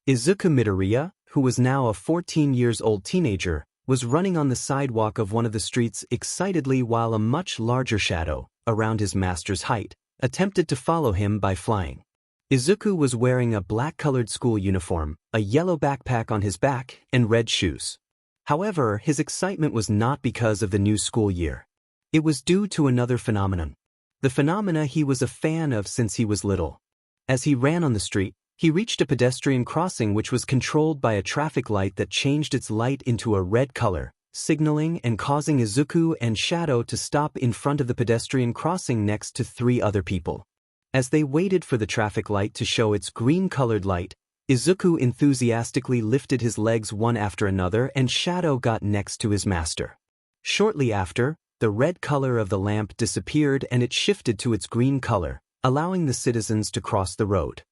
Izuku Midoriya, who was now a 14-year-old teenager, was running on the sidewalk of one of the streets excitedly while a much larger shadow, around his master's height, attempted to follow him by flying. Izuku was wearing a black-colored school uniform, a yellow backpack on his back, and red shoes. However, his excitement was not because of the new school year. It was due to another phenomenon. The phenomena he was a fan of since he was little. As he ran on the street, he reached a pedestrian crossing which was controlled by a traffic light that changed its light into a red color, signaling and causing Izuku and Shadow to stop in front of the pedestrian crossing next to 3 other people. As they waited for the traffic light to show its green-colored light, Izuku enthusiastically lifted his legs one after another and Shadow got next to his master. Shortly after, the red color of the lamp disappeared and it shifted to its green color, allowing the citizens to cross the road.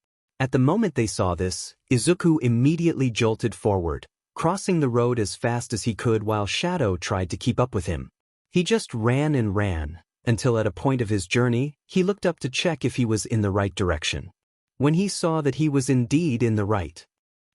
At the moment they saw this, Izuku immediately jolted forward, crossing the road as fast as he could while Shadow tried to keep up with him. He just ran and ran, until at a point of his journey, he looked up to check if he was in the right direction. When he saw that he was indeed in the right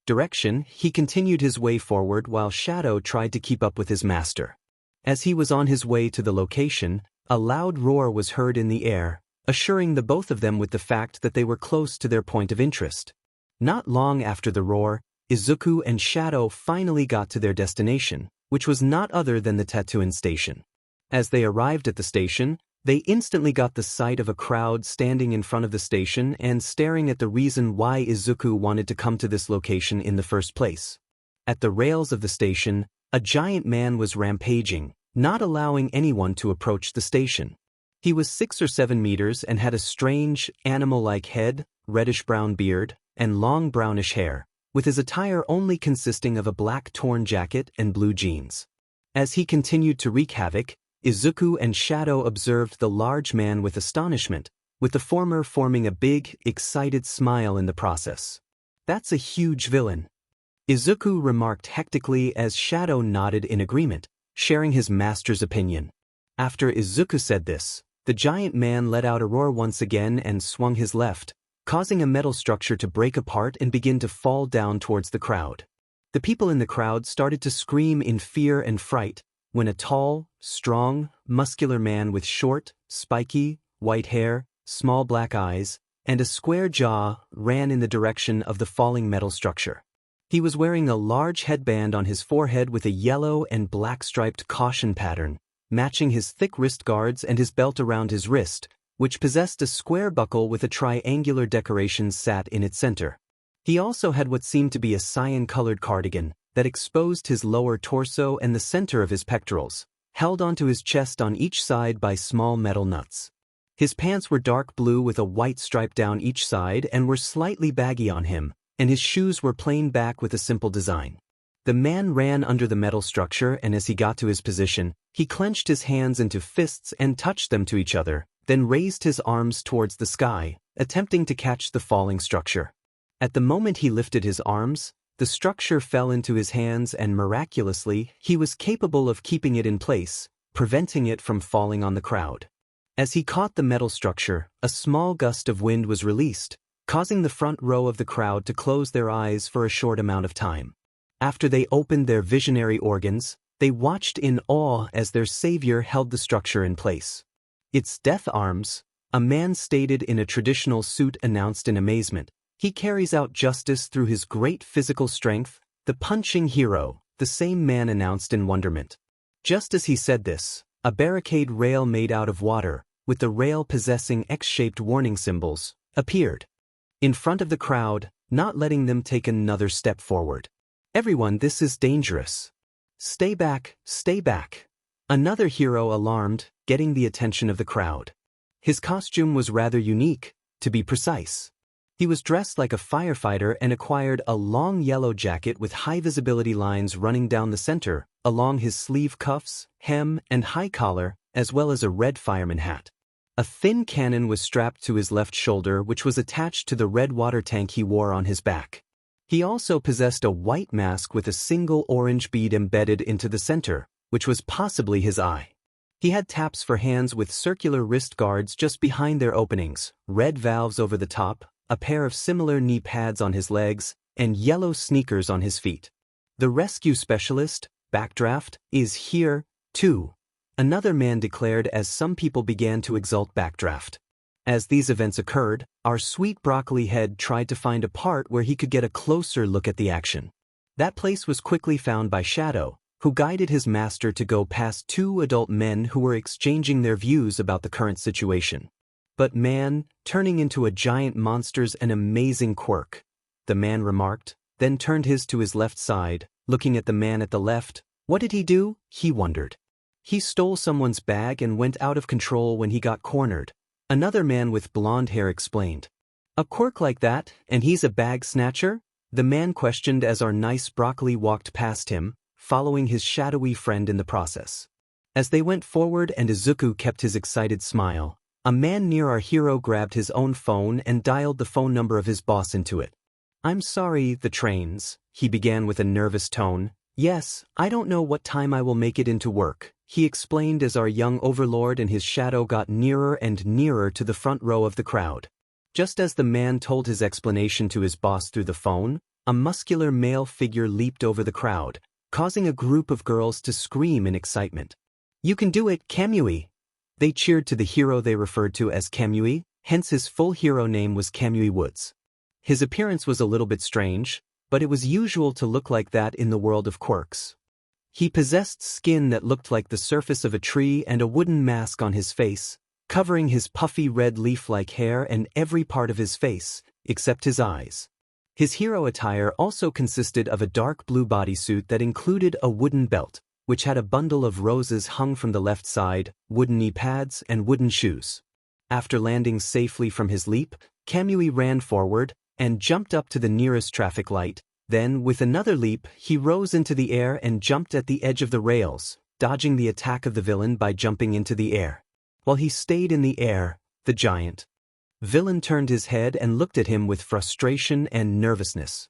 direction, he continued his way forward while Shadow tried to keep up with his master. As he was on his way to the location, a loud roar was heard in the air, assuring the both of them with the fact that they were close to their point of interest. Not long after the roar, Izuku and Shadow finally got to their destination, which was not other than the Tetsuin station. As they arrived at the station, they instantly got the sight of a crowd standing in front of the station and staring at the reason why Izuku wanted to come to this location in the first place. At the rails of the station, a giant man was rampaging, not allowing anyone to approach the station. He was 6 or 7 meters and had a strange, animal-like head, reddish-brown beard, and long brownish hair, with his attire only consisting of a black torn jacket and blue jeans. As he continued to wreak havoc, Izuku and Shadow observed the large man with astonishment, with the former forming a big, excited smile in the process. "That's a huge villain," Izuku remarked hectically as Shadow nodded in agreement, sharing his master's opinion. After Izuku said this, the giant man let out a roar once again and swung his left, causing a metal structure to break apart and begin to fall down towards the crowd. The people in the crowd started to scream in fear and fright, when a tall, strong, muscular man with short, spiky, white hair, small black eyes, and a square jaw ran in the direction of the falling metal structure. He was wearing a large headband on his forehead with a yellow and black striped caution pattern, matching his thick wrist guards and his belt around his wrist, which possessed a square buckle with a triangular decoration sat in its center. He also had what seemed to be a cyan-colored cardigan that exposed his lower torso and the center of his pectorals, held onto his chest on each side by small metal nuts. His pants were dark blue with a white stripe down each side and were slightly baggy on him, and his shoes were plain black with a simple design. The man ran under the metal structure, and as he got to his position, he clenched his hands into fists and touched them to each other, then raised his arms towards the sky, attempting to catch the falling structure. At the moment he lifted his arms, the structure fell into his hands and miraculously, he was capable of keeping it in place, preventing it from falling on the crowd. As he caught the metal structure, a small gust of wind was released, causing the front row of the crowd to close their eyes for a short amount of time. After they opened their visionary organs, they watched in awe as their savior held the structure in place. "It's Death Arms," a man stated in a traditional suit announced in amazement. "He carries out justice through his great physical strength, the punching hero," the same man announced in wonderment. Just as he said this, a barricade rail made out of water, with the rail possessing X-shaped warning symbols, appeared in front of the crowd, not letting them take another step forward. "Everyone, this is dangerous. Stay back, stay back." Another hero alarmed, getting the attention of the crowd. His costume was rather unique, to be precise. He was dressed like a firefighter and acquired a long yellow jacket with high visibility lines running down the center, along his sleeve cuffs, hem, and high collar, as well as a red fireman hat. A thin cannon was strapped to his left shoulder, which was attached to the red water tank he wore on his back. He also possessed a white mask with a single orange bead embedded into the center, which was possibly his eye. He had taps for hands with circular wrist guards just behind their openings, red valves over the top, a pair of similar knee pads on his legs, and yellow sneakers on his feet. The rescue specialist, Backdraft, is here, too, another man declared as some people began to exult Backdraft. As these events occurred, our sweet broccoli head tried to find a part where he could get a closer look at the action. That place was quickly found by Shadow, who guided his master to go past two adult men who were exchanging their views about the current situation. But man, turning into a giant monster's an amazing quirk, the man remarked, then turned his to his left side, looking at the man at the left. What did he do? He wondered. He stole someone's bag and went out of control when he got cornered, another man with blonde hair explained. A quirk like that, and he's a bag snatcher? The man questioned as our nice broccoli walked past him, following his shadowy friend in the process. As they went forward and Izuku kept his excited smile, a man near our hero grabbed his own phone and dialed the phone number of his boss into it. I'm sorry, the trains, he began with a nervous tone. Yes, I don't know what time I will make it into work, he explained as our young overlord and his shadow got nearer and nearer to the front row of the crowd. Just as the man told his explanation to his boss through the phone, a muscular male figure leaped over the crowd, causing a group of girls to scream in excitement. You can do it, Kamui! They cheered to the hero they referred to as Kamui, hence his full hero name was Kamui Woods. His appearance was a little bit strange, but it was usual to look like that in the world of quirks. He possessed skin that looked like the surface of a tree and a wooden mask on his face, covering his puffy red leaf-like hair and every part of his face, except his eyes. His hero attire also consisted of a dark blue bodysuit that included a wooden belt, which had a bundle of roses hung from the left side, wooden knee pads, and wooden shoes. After landing safely from his leap, Kamui ran forward and jumped up to the nearest traffic light. Then, with another leap, he rose into the air and jumped at the edge of the rails, dodging the attack of the villain by jumping into the air. While he stayed in the air, the giant villain turned his head and looked at him with frustration and nervousness.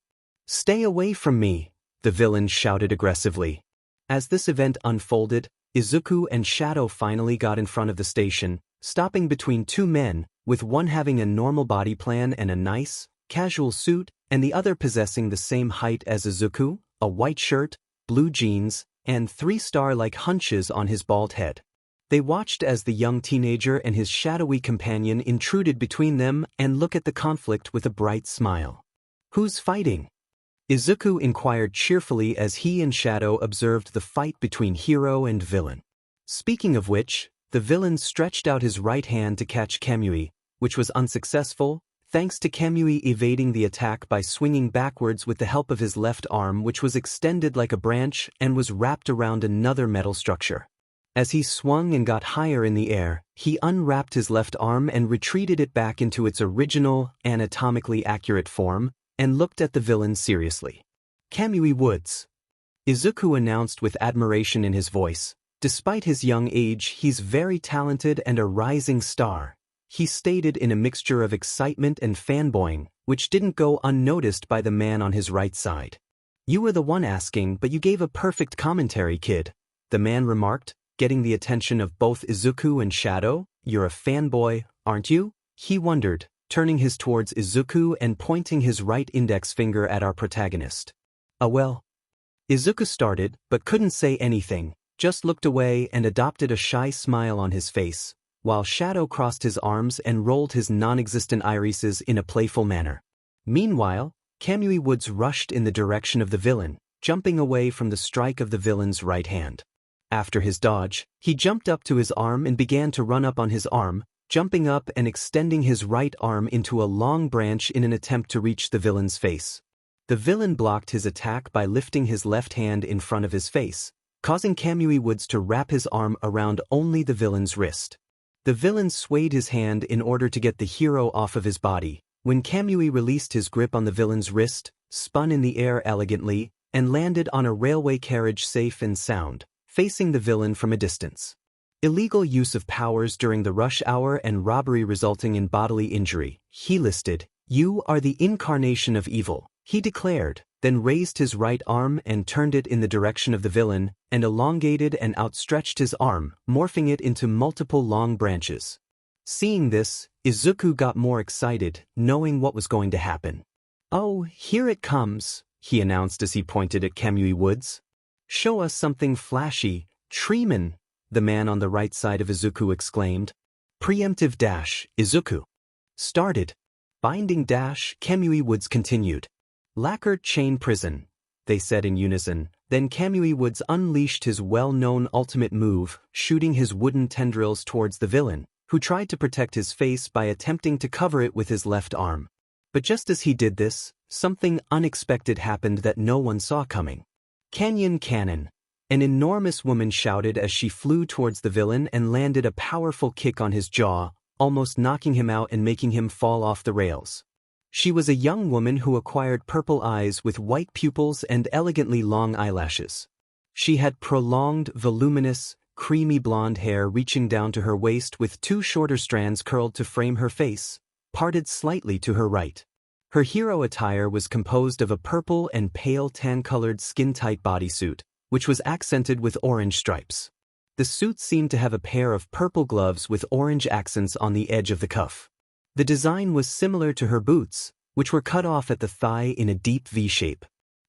Stay away from me, the villain shouted aggressively. As this event unfolded, Izuku and Shadow finally got in front of the station, stopping between two men, with one having a normal body plan and a nice, casual suit, and the other possessing the same height as Izuku, a white shirt, blue jeans, and three-star-like hunches on his bald head. They watched as the young teenager and his shadowy companion intruded between them and looked at the conflict with a bright smile. Who's fighting? Izuku inquired cheerfully as he and Shadow observed the fight between hero and villain. Speaking of which, the villain stretched out his right hand to catch Kamui, which was unsuccessful, thanks to Kamui evading the attack by swinging backwards with the help of his left arm, which was extended like a branch and was wrapped around another metal structure. As he swung and got higher in the air, he unwrapped his left arm and retreated it back into its original, anatomically accurate form, and looked at the villain seriously. Kamui Woods, Izuku announced with admiration in his voice. Despite his young age, he's very talented and a rising star, he stated in a mixture of excitement and fanboying, which didn't go unnoticed by the man on his right side. You were the one asking, but you gave a perfect commentary, kid, the man remarked, getting the attention of both Izuku and Shadow. You're a fanboy, aren't you? He wondered, turning his towards Izuku and pointing his right index finger at our protagonist. Well. Izuku started, but couldn't say anything, just looked away and adopted a shy smile on his face, while Shadow crossed his arms and rolled his non-existent irises in a playful manner. Meanwhile, Kamui Woods rushed in the direction of the villain, jumping away from the strike of the villain's right hand. After his dodge, he jumped up to his arm and began to run up on his arm, jumping up and extending his right arm into a long branch in an attempt to reach the villain's face. The villain blocked his attack by lifting his left hand in front of his face, causing Kamui Woods to wrap his arm around only the villain's wrist. The villain swayed his hand in order to get the hero off of his body. When Kamui released his grip on the villain's wrist, spun in the air elegantly, and landed on a railway carriage safe and sound, facing the villain from a distance. Illegal use of powers during the rush hour and robbery resulting in bodily injury, he listed. You are the incarnation of evil, he declared, then raised his right arm and turned it in the direction of the villain, and elongated and outstretched his arm, morphing it into multiple long branches. Seeing this, Izuku got more excited, knowing what was going to happen. "Oh, here it comes," he announced as he pointed at Kamui Woods. "Show us something flashy, Treeman," the man on the right side of Izuku exclaimed. Preemptive dash, Izuku started. Binding dash, Kamui Woods continued. Lacquered chain prison, they said in unison. Then Kamui Woods unleashed his well-known ultimate move, shooting his wooden tendrils towards the villain, who tried to protect his face by attempting to cover it with his left arm. But just as he did this, something unexpected happened that no one saw coming. Canyon Cannon. An enormous woman shouted as she flew towards the villain and landed a powerful kick on his jaw, almost knocking him out and making him fall off the rails. She was a young woman who acquired purple eyes with white pupils and elegantly long eyelashes. She had prolonged, voluminous, creamy blonde hair reaching down to her waist with two shorter strands curled to frame her face, parted slightly to her right. Her hero attire was composed of a purple and pale tan-colored skin-tight bodysuit, which was accented with orange stripes. The suit seemed to have a pair of purple gloves with orange accents on the edge of the cuff. The design was similar to her boots, which were cut off at the thigh in a deep V shape.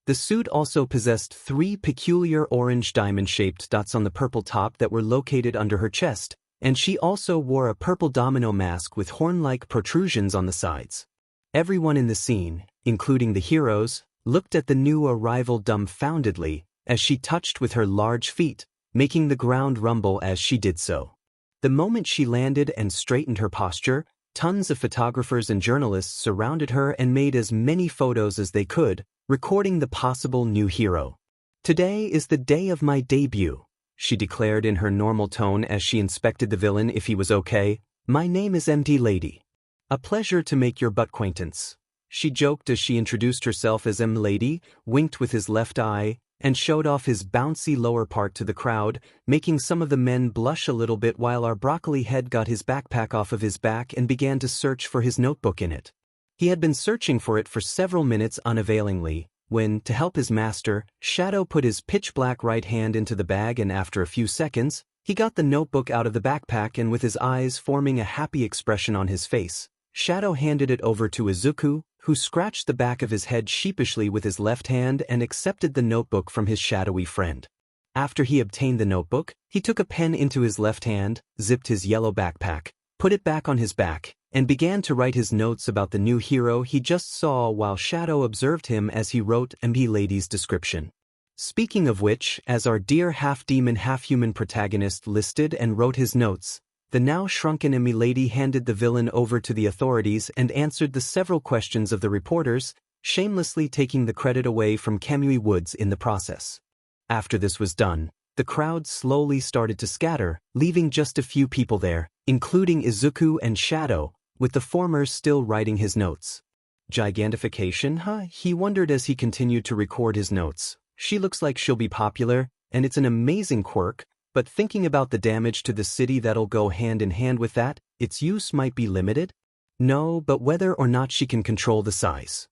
The suit also possessed 3 peculiar orange diamond-shaped dots on the purple top that were located under her chest, and she also wore a purple domino mask with horn-like protrusions on the sides. Everyone in the scene, including the heroes, looked at the new arrival dumbfoundedly as she touched with her large feet, making the ground rumble as she did so. The moment she landed and straightened her posture, tons of photographers and journalists surrounded her and made as many photos as they could, recording the possible new hero. "Today is the day of my debut," she declared in her normal tone as she inspected the villain if he was okay. "My name is MT Lady. A pleasure to make your butt-acquaintance," she joked as she introduced herself as M Lady, winked with his left eye, and showed off his bouncy lower part to the crowd, making some of the men blush a little bit while our broccoli head got his backpack off of his back and began to search for his notebook in it. He had been searching for it for several minutes unavailingly, when, to help his master, Shadow put his pitch-black right hand into the bag and after a few seconds, he got the notebook out of the backpack and with his eyes forming a happy expression on his face, Shadow handed it over to Izuku, who scratched the back of his head sheepishly with his left hand and accepted the notebook from his shadowy friend. After he obtained the notebook, he took a pen into his left hand, zipped his yellow backpack, put it back on his back, and began to write his notes about the new hero he just saw while Shadow observed him as he wrote MP Lady's description. Speaking of which, as our dear half-demon half-human protagonist listed and wrote his notes, the now shrunken MP Lady handed the villain over to the authorities and answered the several questions of the reporters, shamelessly taking the credit away from Kamui Woods in the process. After this was done, the crowd slowly started to scatter, leaving just a few people there, including Izuku and Shadow, with the former still writing his notes. Gigantification, huh? He wondered as he continued to record his notes. She looks like she'll be popular, and it's an amazing quirk, but thinking about the damage to the city that'll go hand in hand with that, its use might be limited? No, but whether or not she can control the size.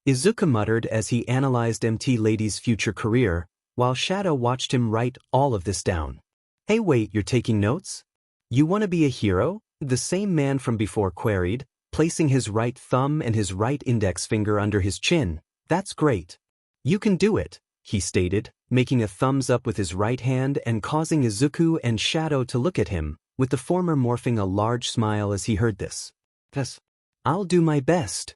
Izuku muttered as he analyzed MT Lady's future career, while Shadow watched him write all of this down. "Hey wait, you're taking notes? You want to be a hero?" the same man from before queried, placing his right thumb and his right index finger under his chin. "That's great. You can do it," he stated, making a thumbs up with his right hand and causing Izuku and Shadow to look at him, with the former morphing a large smile as he heard this. "Yes, I'll do my best."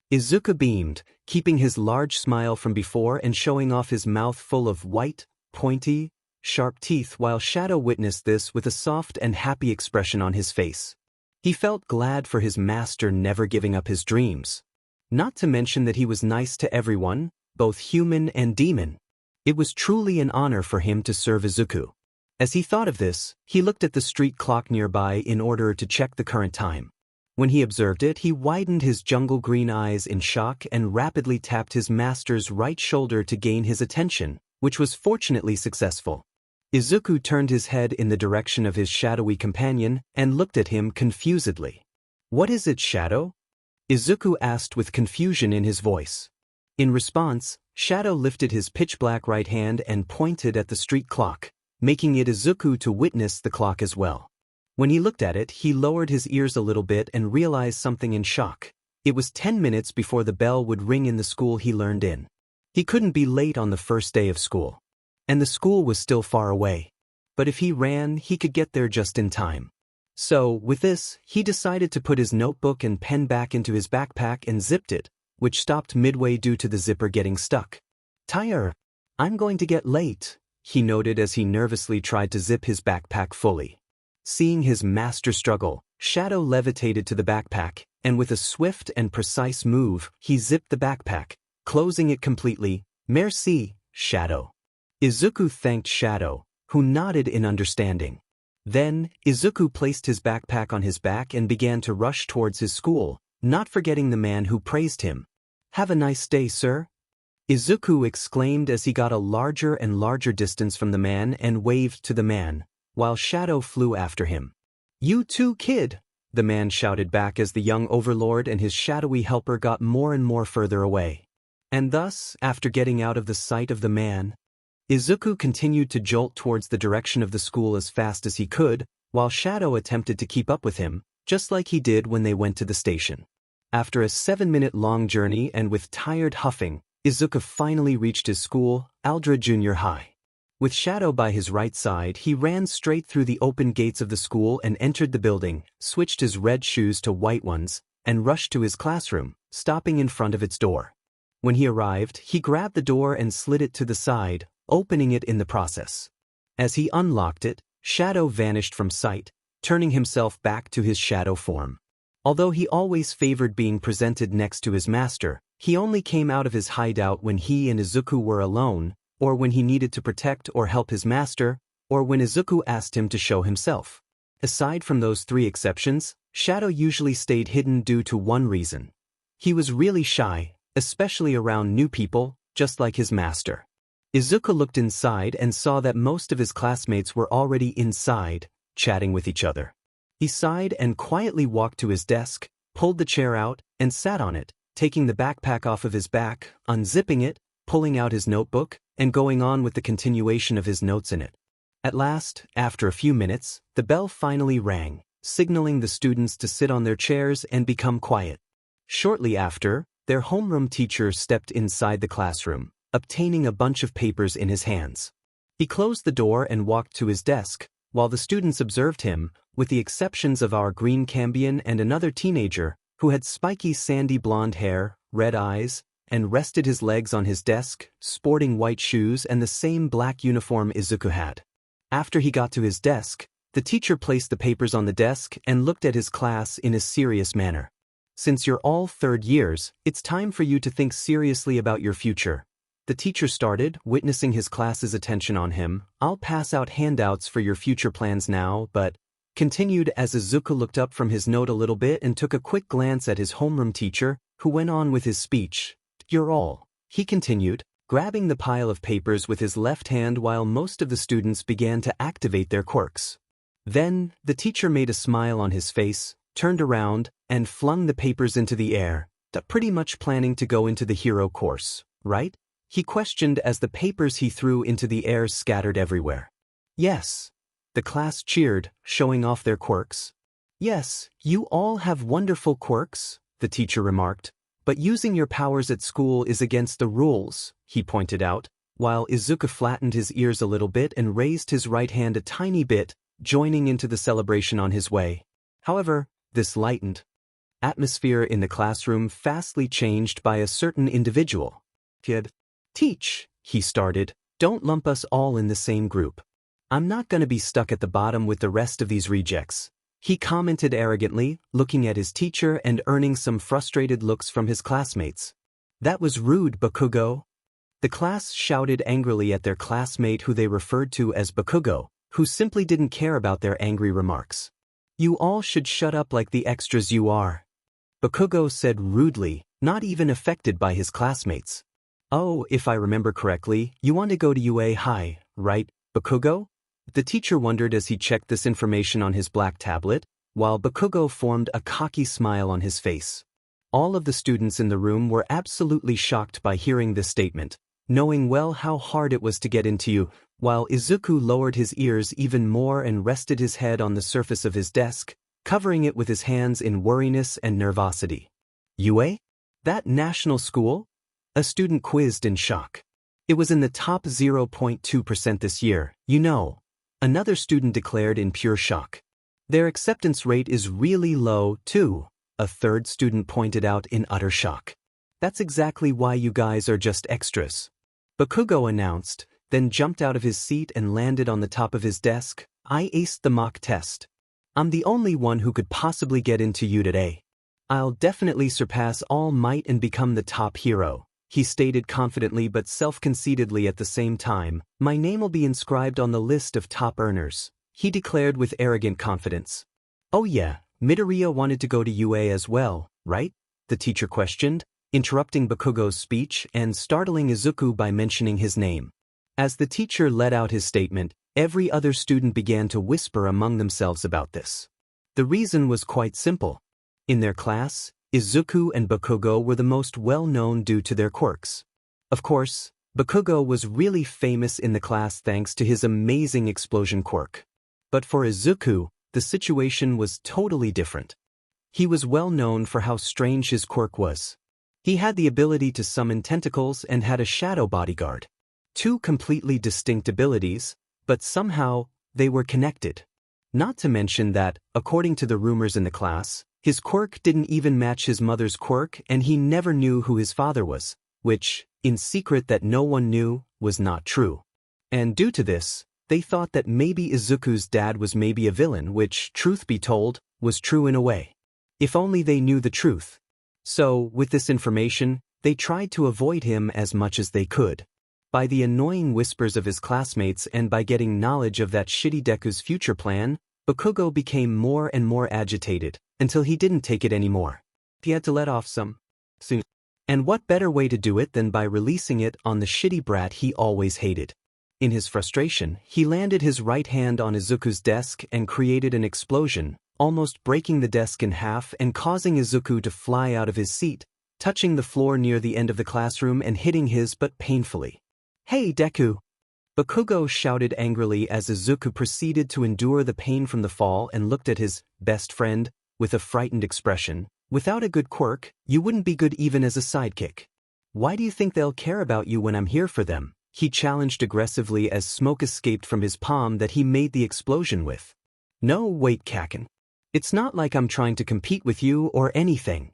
Izuku beamed, keeping his large smile from before and showing off his mouth full of white, pointy, sharp teeth while Shadow witnessed this with a soft and happy expression on his face. He felt glad for his master never giving up his dreams. Not to mention that he was nice to everyone, both human and demon. It was truly an honor for him to serve Izuku. As he thought of this, he looked at the street clock nearby in order to check the current time. When he observed it, he widened his jungle green eyes in shock and rapidly tapped his master's right shoulder to gain his attention, which was fortunately successful. Izuku turned his head in the direction of his shadowy companion and looked at him confusedly. "What is it, Shadow?" Izuku asked with confusion in his voice. In response, Shadow lifted his pitch-black right hand and pointed at the street clock, making it Izuku to witness the clock as well. When he looked at it, he lowered his ears a little bit and realized something in shock. It was 10 minutes before the bell would ring in the school he learned in. He couldn't be late on the first day of school. And the school was still far away. But if he ran, he could get there just in time. So, with this, he decided to put his notebook and pen back into his backpack and zipped it, which stopped midway due to the zipper getting stuck. "Tire, I'm going to get late," he noted as he nervously tried to zip his backpack fully. Seeing his master struggle, Shadow levitated to the backpack, and with a swift and precise move, he zipped the backpack, closing it completely. "Merci, Shadow." Izuku thanked Shadow, who nodded in understanding. Then, Izuku placed his backpack on his back and began to rush towards his school, not forgetting the man who praised him. "Have a nice day, sir," Izuku exclaimed as he got a larger and larger distance from the man and waved to the man, while Shadow flew after him. "You too, kid," the man shouted back as the young Overlord and his shadowy helper got more and more further away. And thus, after getting out of the sight of the man, Izuku continued to jolt towards the direction of the school as fast as he could, while Shadow attempted to keep up with him, just like he did when they went to the station. After a 7-minute-long journey and with tired huffing, Izuku finally reached his school, Aldra Junior High. With Shadow by his right side, he ran straight through the open gates of the school and entered the building, switched his red shoes to white ones, and rushed to his classroom, stopping in front of its door. When he arrived, he grabbed the door and slid it to the side, opening it in the process. As he unlocked it, Shadow vanished from sight, turning himself back to his shadow form. Although he always favored being presented next to his master, he only came out of his hideout when he and Izuku were alone, or when he needed to protect or help his master, or when Izuku asked him to show himself. Aside from those 3 exceptions, Shadow usually stayed hidden due to one reason. He was really shy, especially around new people, just like his master. Izuku looked inside and saw that most of his classmates were already inside, chatting with each other. He sighed and quietly walked to his desk, pulled the chair out, and sat on it, taking the backpack off of his back, unzipping it, pulling out his notebook, and going on with the continuation of his notes in it. At last, after a few minutes, the bell finally rang, signaling the students to sit on their chairs and become quiet. Shortly after, their homeroom teacher stepped inside the classroom, obtaining a bunch of papers in his hands. He closed the door and walked to his desk, while the students observed him, with the exceptions of our green Cambion and another teenager, who had spiky sandy blonde hair, red eyes, and rested his legs on his desk, sporting white shoes and the same black uniform Izuku had. After he got to his desk, the teacher placed the papers on the desk and looked at his class in a serious manner. "Since you're all 3rd years, it's time for you to think seriously about your future," the teacher started, witnessing his class's attention on him. "I'll pass out handouts for your future plans now, but," continued as Izuku looked up from his note a little bit and took a quick glance at his homeroom teacher, who went on with his speech. "You're all," he continued, grabbing the pile of papers with his left hand while most of the students began to activate their quirks. Then, the teacher made a smile on his face, turned around, and flung the papers into the air, pretty much planning to go into the hero course, right? He questioned as the papers he threw into the air scattered everywhere. "Yes." The class cheered, showing off their quirks. "Yes, you all have wonderful quirks," the teacher remarked, "but using your powers at school is against the rules," he pointed out, while Izuku flattened his ears a little bit and raised his right hand a tiny bit, joining into the celebration on his way. However, this lightened atmosphere in the classroom fastly changed by a certain individual. "Kid, teach," he started, "don't lump us all in the same group. I'm not going to be stuck at the bottom with the rest of these rejects," he commented arrogantly, looking at his teacher and earning some frustrated looks from his classmates. "That was rude, Bakugo." The class shouted angrily at their classmate who they referred to as Bakugo, who simply didn't care about their angry remarks. "You all should shut up like the extras you are," Bakugo said rudely, not even affected by his classmates. "Oh, if I remember correctly, you want to go to UA High, right, Bakugo?" The teacher wondered as he checked this information on his black tablet, while Bakugo formed a cocky smile on his face. All of the students in the room were absolutely shocked by hearing this statement, knowing well how hard it was to get into you, while Izuku lowered his ears even more and rested his head on the surface of his desk, covering it with his hands in worriness and nervosity. UA? That national school? A student quizzed in shock. It was in the top 0.2% this year, you know. Another student declared in pure shock. Their acceptance rate is really low, too, a third student pointed out in utter shock. That's exactly why you guys are just extras. Bakugo announced, then jumped out of his seat and landed on the top of his desk. I aced the mock test. I'm the only one who could possibly get into you today. I'll definitely surpass All Might and become the top hero, he stated confidently but self-conceitedly at the same time. My name will be inscribed on the list of top earners, he declared with arrogant confidence. Oh yeah, Midoriya wanted to go to UA as well, right? The teacher questioned, interrupting Bakugo's speech and startling Izuku by mentioning his name. As the teacher let out his statement, every other student began to whisper among themselves about this. The reason was quite simple. In their class, Izuku and Bakugo were the most well-known due to their quirks. Of course, Bakugo was really famous in the class thanks to his amazing explosion quirk. But for Izuku, the situation was totally different. He was well known for how strange his quirk was. He had the ability to summon tentacles and had a shadow bodyguard. Two completely distinct abilities, but somehow, they were connected. Not to mention that, according to the rumors in the class, his quirk didn't even match his mother's quirk and he never knew who his father was, which, in secret that no one knew, was not true. And due to this, they thought that maybe Izuku's dad was maybe a villain, which, truth be told, was true in a way. If only they knew the truth. So, with this information, they tried to avoid him as much as they could. By the annoying whispers of his classmates and by getting knowledge of that shitty Deku's future plan, Bakugo became more and more agitated, until he didn't take it anymore. He had to let off some soon. And what better way to do it than by releasing it on the shitty brat he always hated. In his frustration, he landed his right hand on Izuku's desk and created an explosion, almost breaking the desk in half and causing Izuku to fly out of his seat, touching the floor near the end of the classroom and hitting his butt painfully. Hey Deku! Bakugo shouted angrily as Izuku proceeded to endure the pain from the fall and looked at his best friend with a frightened expression. Without a good quirk, you wouldn't be good even as a sidekick. Why do you think they'll care about you when I'm here for them? He challenged aggressively as smoke escaped from his palm that he made the explosion with. No, wait, Kaken. It's not like I'm trying to compete with you or anything.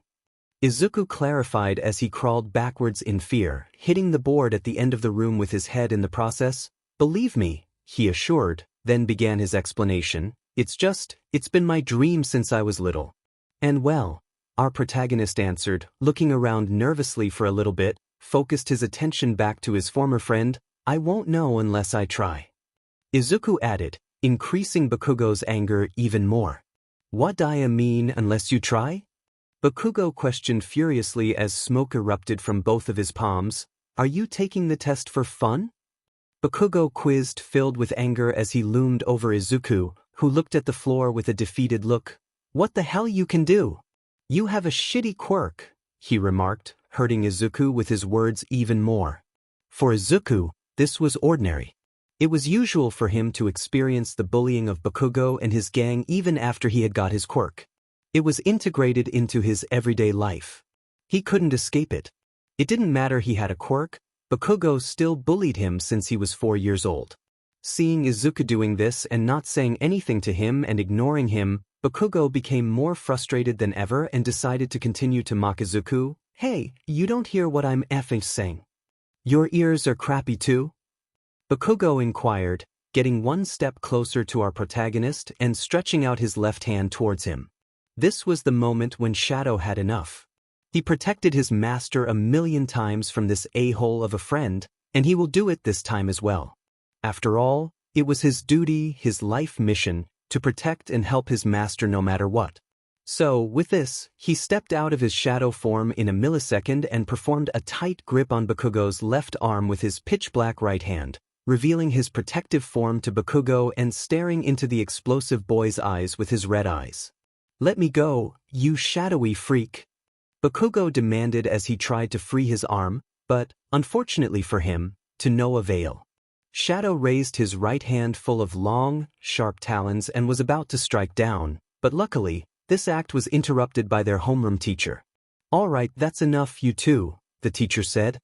Izuku clarified as he crawled backwards in fear, hitting the board at the end of the room with his head in the process. Believe me, he assured, then began his explanation. It's been my dream since I was little. And well, our protagonist answered, looking around nervously for a little bit, focused his attention back to his former friend. I won't know unless I try. Izuku added, increasing Bakugo's anger even more. What do I mean unless you try? Bakugo questioned furiously as smoke erupted from both of his palms. Are you taking the test for fun? Bakugo quizzed, filled with anger as he loomed over Izuku, who looked at the floor with a defeated look. What the hell you can do? You have a shitty quirk, he remarked, hurting Izuku with his words even more. For Izuku, this was ordinary. It was usual for him to experience the bullying of Bakugo and his gang even after he had got his quirk. It was integrated into his everyday life. He couldn't escape it. It didn't matter he had a quirk, Bakugo still bullied him since he was 4 years old. Seeing Izuku doing this and not saying anything to him and ignoring him, Bakugo became more frustrated than ever and decided to continue to mock Izuku. Hey, you don't hear what I'm effing saying. Your ears are crappy too? Bakugo inquired, getting one step closer to our protagonist and stretching out his left hand towards him. This was the moment when Shadow had enough. He protected his master a million times from this a-hole of a friend, and he will do it this time as well. After all, it was his duty, his life mission, to protect and help his master no matter what. So, with this, he stepped out of his shadow form in a millisecond and performed a tight grip on Bakugo's left arm with his pitch-black right hand, revealing his protective form to Bakugo and staring into the explosive boy's eyes with his red eyes. Let me go, you shadowy freak. Bakugo demanded as he tried to free his arm, but, unfortunately for him, to no avail. Shadow raised his right hand full of long, sharp talons and was about to strike down, but luckily, this act was interrupted by their homeroom teacher. "All right, that's enough, you two," the teacher said.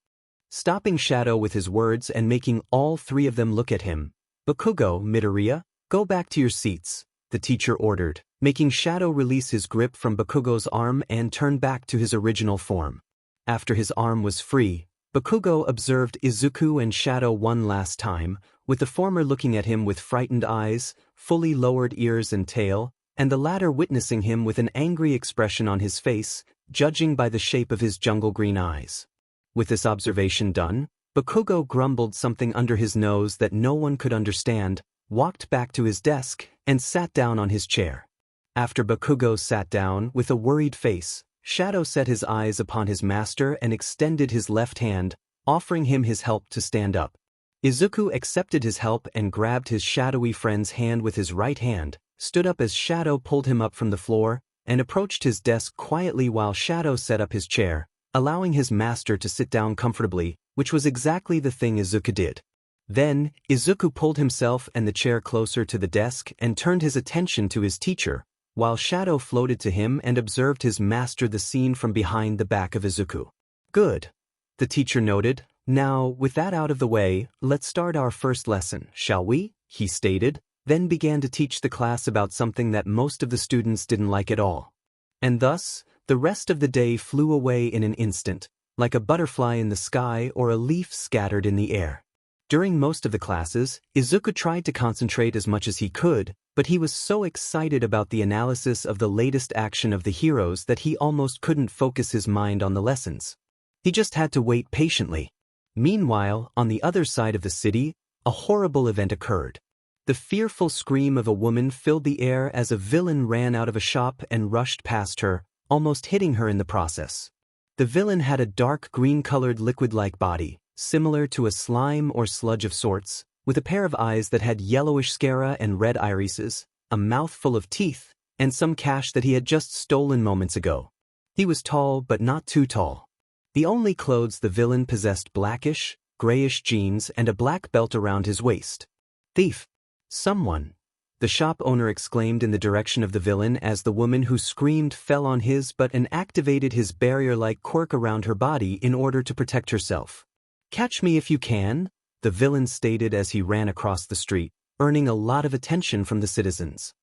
Stopping Shadow with his words and making all three of them look at him. "Bakugo, Midoriya, go back to your seats," the teacher ordered, making Shadow release his grip from Bakugo's arm and turn back to his original form. After his arm was free, Bakugo observed Izuku and Shadow one last time, with the former looking at him with frightened eyes, fully lowered ears and tail, and the latter witnessing him with an angry expression on his face, judging by the shape of his jungle green eyes. With this observation done, Bakugo grumbled something under his nose that no one could understand, walked back to his desk, and sat down on his chair. After Bakugo sat down with a worried face, Shadow set his eyes upon his master and extended his left hand, offering him his help to stand up. Izuku accepted his help and grabbed his shadowy friend's hand with his right hand, stood up as Shadow pulled him up from the floor, and approached his desk quietly while Shadow set up his chair, allowing his master to sit down comfortably, which was exactly the thing Izuku did. Then, Izuku pulled himself and the chair closer to the desk and turned his attention to his teacher, while Shadow floated to him and observed his master the scene from behind the back of Izuku. "Good," the teacher noted. "Now, with that out of the way, let's start our first lesson, shall we?" he stated, then began to teach the class about something that most of the students didn't like at all. And thus, the rest of the day flew away in an instant, like a butterfly in the sky or a leaf scattered in the air. During most of the classes, Izuku tried to concentrate as much as he could, but he was so excited about the analysis of the latest action of the heroes that he almost couldn't focus his mind on the lessons. He just had to wait patiently. Meanwhile, on the other side of the city, a horrible event occurred. The fearful scream of a woman filled the air as a villain ran out of a shop and rushed past her, almost hitting her in the process. The villain had a dark green-colored liquid-like body, similar to a slime or sludge of sorts, with a pair of eyes that had yellowish sclera and red irises, a mouth full of teeth, and some cash that he had just stolen moments ago. He was tall but not too tall. The only clothes the villain possessed blackish, grayish jeans and a black belt around his waist. "Thief! Someone!" the shop owner exclaimed in the direction of the villain as the woman who screamed fell on his butt and activated his barrier-like quirk around her body in order to protect herself. "Catch me if you can," the villain stated as he ran across the street, earning a lot of attention from the citizens.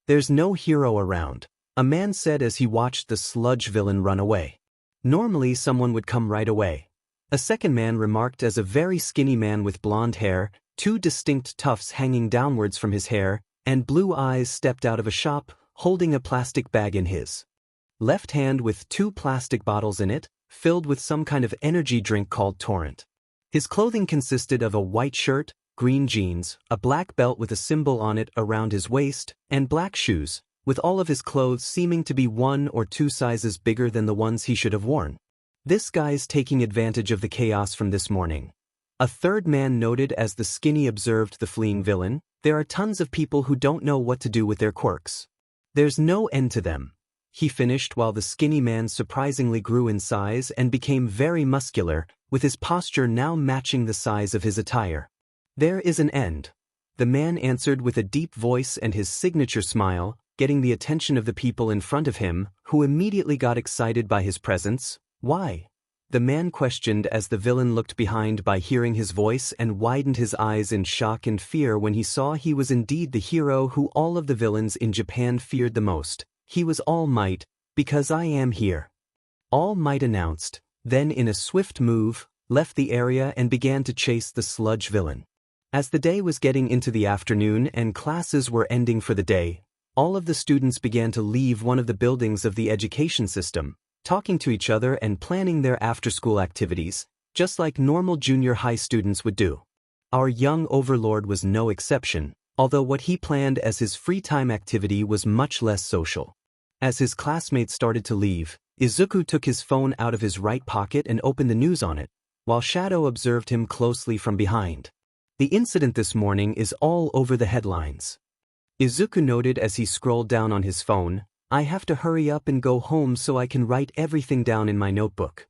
"There's no hero around," a man said as he watched the sludge villain run away. "Normally someone would come right away," a second man remarked as a very skinny man with blonde hair, two distinct tufts hanging downwards from his hair, and blue eyes stepped out of a shop, holding a plastic bag in his left hand with two plastic bottles in it, filled with some kind of energy drink called Torrent. His clothing consisted of a white shirt, green jeans, a black belt with a symbol on it around his waist, and black shoes, with all of his clothes seeming to be 1 or 2 sizes bigger than the ones he should have worn. "This guy's taking advantage of the chaos from this morning," a third man noted as the skinny observed the fleeing villain. "There are tons of people who don't know what to do with their quirks. There's no end to them," he finished while the skinny man surprisingly grew in size and became very muscular, with his posture now matching the size of his attire. "There is an end," the man answered with a deep voice and his signature smile, getting the attention of the people in front of him, who immediately got excited by his presence. "Why?" the man questioned as the villain looked behind by hearing his voice and widened his eyes in shock and fear when he saw he was indeed the hero who all of the villains in Japan feared the most. "He was All Might, because I am here," All Might announced, then in a swift move, left the area and began to chase the sludge villain. As the day was getting into the afternoon and classes were ending for the day, all of the students began to leave one of the buildings of the education system, talking to each other and planning their after-school activities, just like normal junior high students would do. Our young Overlord was no exception, although what he planned as his free time activity was much less social. As his classmates started to leave, Izuku took his phone out of his right pocket and opened the news on it, while Shadow observed him closely from behind. "The incident this morning is all over the headlines," Izuku noted as he scrolled down on his phone, I have to hurry up and go home so I can write everything down in my notebook.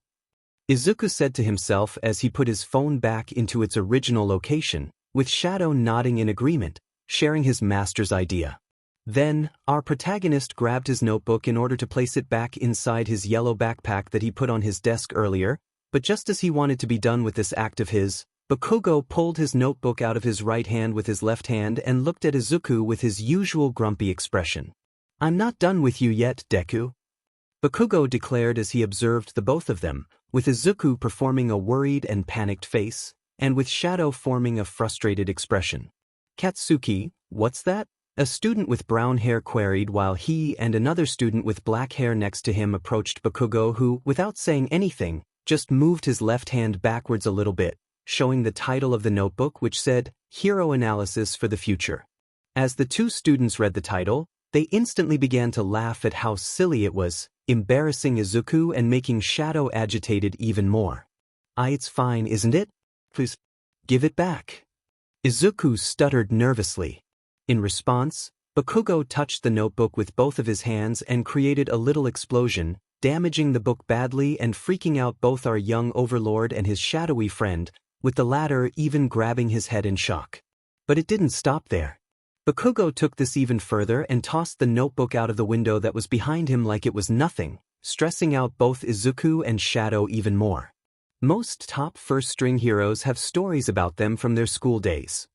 Izuku said to himself as he put his phone back into its original location, with Shadow nodding in agreement, sharing his master's idea. Then, our protagonist grabbed his notebook in order to place it back inside his yellow backpack that he put on his desk earlier, but just as he wanted to be done with this act of his, Bakugo pulled his notebook out of his right hand with his left hand and looked at Izuku with his usual grumpy expression. I'm not done with you yet, Deku. Bakugo declared as he observed the both of them, with Izuku performing a worried and panicked face, and with Shadow forming a frustrated expression. Katsuki, what's that? A student with brown hair queried while he and another student with black hair next to him approached Bakugo who, without saying anything, just moved his left hand backwards a little bit, showing the title of the notebook which said, Hero Analysis for the Future. As the two students read the title, they instantly began to laugh at how silly it was, embarrassing Izuku and making Shadow agitated even more. It's fine, isn't it? Please, give it back. Izuku stuttered nervously. In response, Bakugo touched the notebook with both of his hands and created a little explosion, damaging the book badly and freaking out both our young Overlord and his shadowy friend, with the latter even grabbing his head in shock. But it didn't stop there. Bakugo took this even further and tossed the notebook out of the window that was behind him like it was nothing, stressing out both Izuku and Shadow even more. Most top first-string heroes have stories about them from their school days.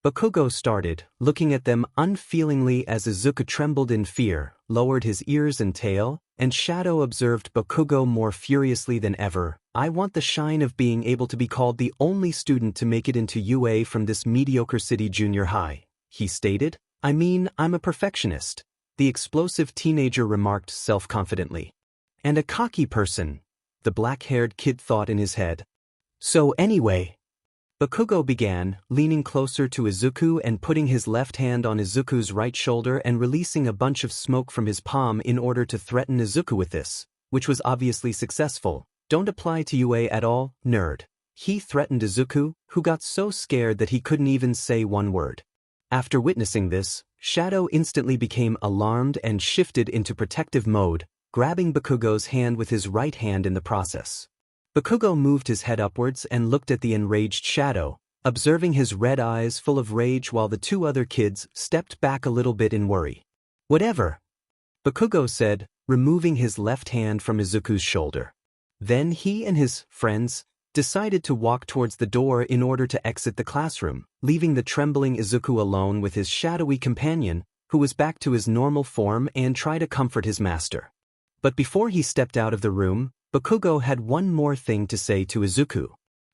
Bakugo started, looking at them unfeelingly as Izuku trembled in fear, lowered his ears and tail, and Shadow observed Bakugo more furiously than ever. I want the shine of being able to be called the only student to make it into UA from this mediocre city junior high, he stated. I mean, I'm a perfectionist, the explosive teenager remarked self-confidently. And a cocky person, the black-haired kid thought in his head. So anyway, Bakugo began, leaning closer to Izuku and putting his left hand on Izuku's right shoulder and releasing a bunch of smoke from his palm in order to threaten Izuku with this, which was obviously successful. Don't apply to UA at all, nerd. He threatened Izuku, who got so scared that he couldn't even say one word. After witnessing this, Shadow instantly became alarmed and shifted into protective mode, grabbing Bakugo's hand with his right hand in the process. Bakugo moved his head upwards and looked at the enraged Shadow, observing his red eyes full of rage while the two other kids stepped back a little bit in worry. Whatever, Bakugo said, removing his left hand from Izuku's shoulder. Then he and his friends decided to walk towards the door in order to exit the classroom, leaving the trembling Izuku alone with his shadowy companion, who was back to his normal form and tried to comfort his master. But before he stepped out of the room, Bakugo had one more thing to say to Izuku.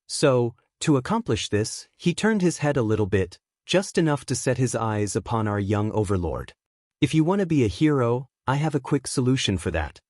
So, to accomplish this, he turned his head a little bit, just enough to set his eyes upon our young Overlord. If you want to be a hero, I have a quick solution for that,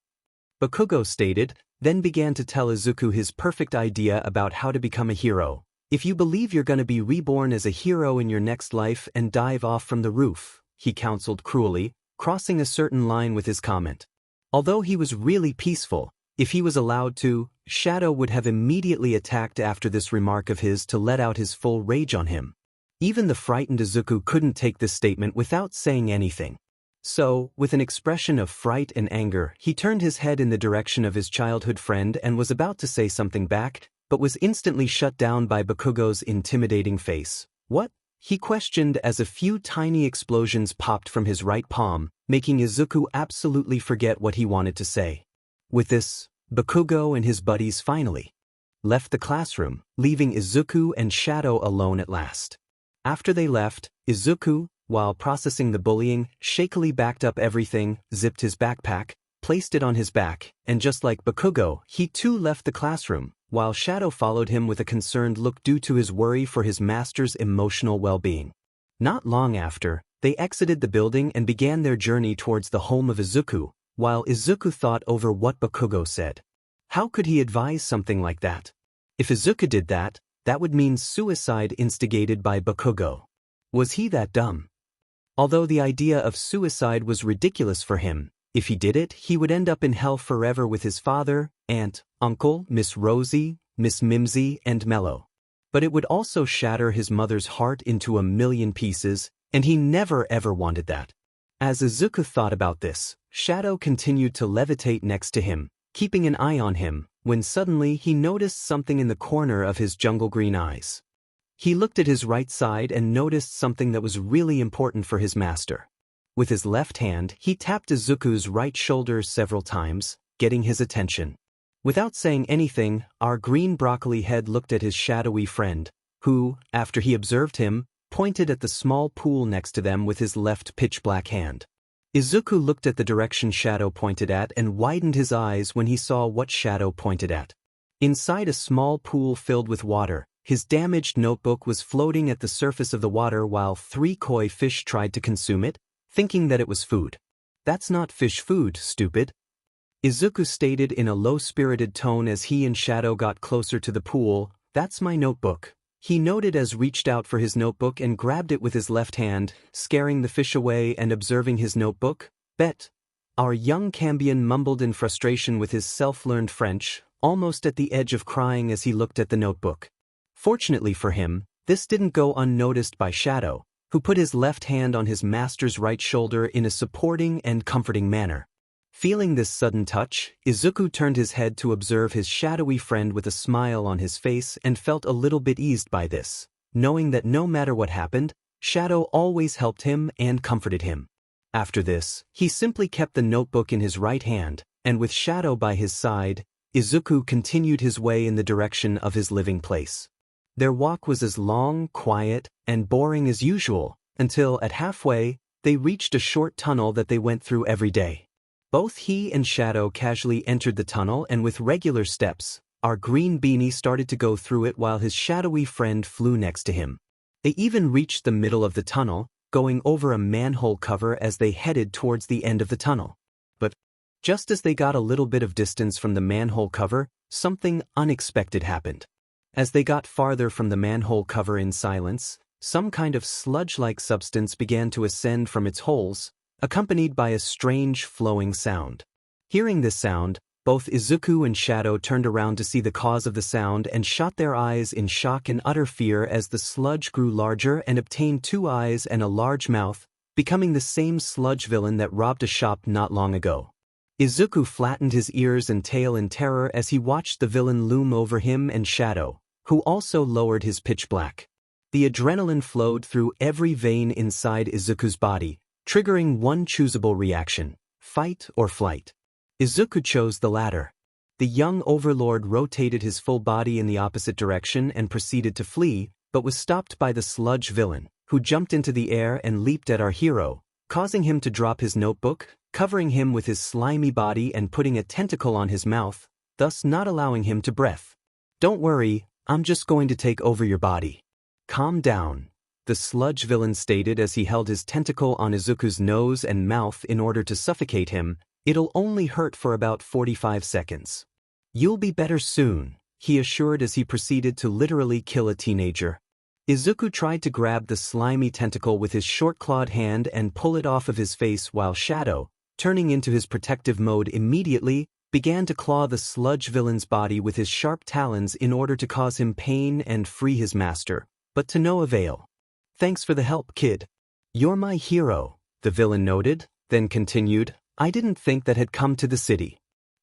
Bakugo stated, then began to tell Izuku his perfect idea about how to become a hero. If you believe you're going to be reborn as a hero in your next life and dive off from the roof, he counseled cruelly, crossing a certain line with his comment. Although he was really peaceful, if he was allowed to, Shadow would have immediately attacked after this remark of his to let out his full rage on him. Even the frightened Izuku couldn't take this statement without saying anything. So, with an expression of fright and anger, he turned his head in the direction of his childhood friend and was about to say something back, but was instantly shut down by Bakugo's intimidating face. What? He questioned as a few tiny explosions popped from his right palm, making Izuku absolutely forget what he wanted to say. With this, Bakugo and his buddies finally left the classroom, leaving Izuku and Shadow alone at last. After they left, Izuku, while processing the bullying, shakily backed up everything, zipped his backpack, placed it on his back, and just like Bakugo, he too left the classroom, while Shadow followed him with a concerned look due to his worry for his master's emotional well-being. Not long after, they exited the building and began their journey towards the home of Izuku, while Izuku thought over what Bakugo said. How could he advise something like that? If Izuku did that, that would mean suicide instigated by Bakugo. Was he that dumb? Although the idea of suicide was ridiculous for him, if he did it, he would end up in hell forever with his father, aunt, uncle, Miss Rosie, Miss Mimsy, and Mello. But it would also shatter his mother's heart into a million pieces, and he never ever wanted that. As Izuku thought about this, Shadow continued to levitate next to him, keeping an eye on him, when suddenly he noticed something in the corner of his jungle green eyes. He looked at his right side and noticed something that was really important for his master. With his left hand, he tapped Izuku's right shoulder several times, getting his attention. Without saying anything, our green broccoli head looked at his shadowy friend, who, after he observed him, pointed at the small pool next to them with his left pitch-black hand. Izuku looked at the direction Shadow pointed at and widened his eyes when he saw what Shadow pointed at. Inside a small pool filled with water, his damaged notebook was floating at the surface of the water while 3 koi fish tried to consume it, thinking that it was food. "That's not fish food, stupid," Izuku stated in a low-spirited tone as he and Shadow got closer to the pool. "That's my notebook," he noted as reached out for his notebook and grabbed it with his left hand, scaring the fish away and observing his notebook. "Bet." Our young Cambion mumbled in frustration with his self-learned French, almost at the edge of crying as he looked at the notebook. Fortunately for him, this didn't go unnoticed by Shadow, who put his left hand on his master's right shoulder in a supporting and comforting manner. Feeling this sudden touch, Izuku turned his head to observe his shadowy friend with a smile on his face and felt a little bit eased by this, knowing that no matter what happened, Shadow always helped him and comforted him. After this, he simply kept the notebook in his right hand, and with Shadow by his side, Izuku continued his way in the direction of his living place. Their walk was as long, quiet, and boring as usual, until, at halfway, they reached a short tunnel that they went through every day. Both he and Shadow casually entered the tunnel, and with regular steps, our green beanie started to go through it while his shadowy friend flew next to him. They even reached the middle of the tunnel, going over a manhole cover as they headed towards the end of the tunnel. But just as they got a little bit of distance from the manhole cover, something unexpected happened. As they got farther from the manhole cover in silence, some kind of sludge-like substance began to ascend from its holes, accompanied by a strange flowing sound. Hearing this sound, both Izuku and Shadow turned around to see the cause of the sound and shot their eyes in shock and utter fear as the sludge grew larger and obtained 2 eyes and a large mouth, becoming the same sludge villain that robbed a shop not long ago. Izuku flattened his ears and tail in terror as he watched the villain loom over him and Shadow, who also lowered his pitch black. The adrenaline flowed through every vein inside Izuku's body, triggering one choosable reaction: fight or flight. Izuku chose the latter. The young Overlord rotated his full body in the opposite direction and proceeded to flee, but was stopped by the sludge villain, who jumped into the air and leaped at our hero, causing him to drop his notebook, covering him with his slimy body and putting a tentacle on his mouth, thus not allowing him to breathe. "Don't worry, I'm just going to take over your body. Calm down," the sludge villain stated as he held his tentacle on Izuku's nose and mouth in order to suffocate him. "It'll only hurt for about 45 seconds. You'll be better soon," he assured as he proceeded to literally kill a teenager. Izuku tried to grab the slimy tentacle with his short-clawed hand and pull it off of his face while Shadow, turning into his protective mode immediately, began to claw the sludge villain's body with his sharp talons in order to cause him pain and free his master, but to no avail. "Thanks for the help, kid. You're my hero," the villain noted, then continued, "I didn't think that had come to the city.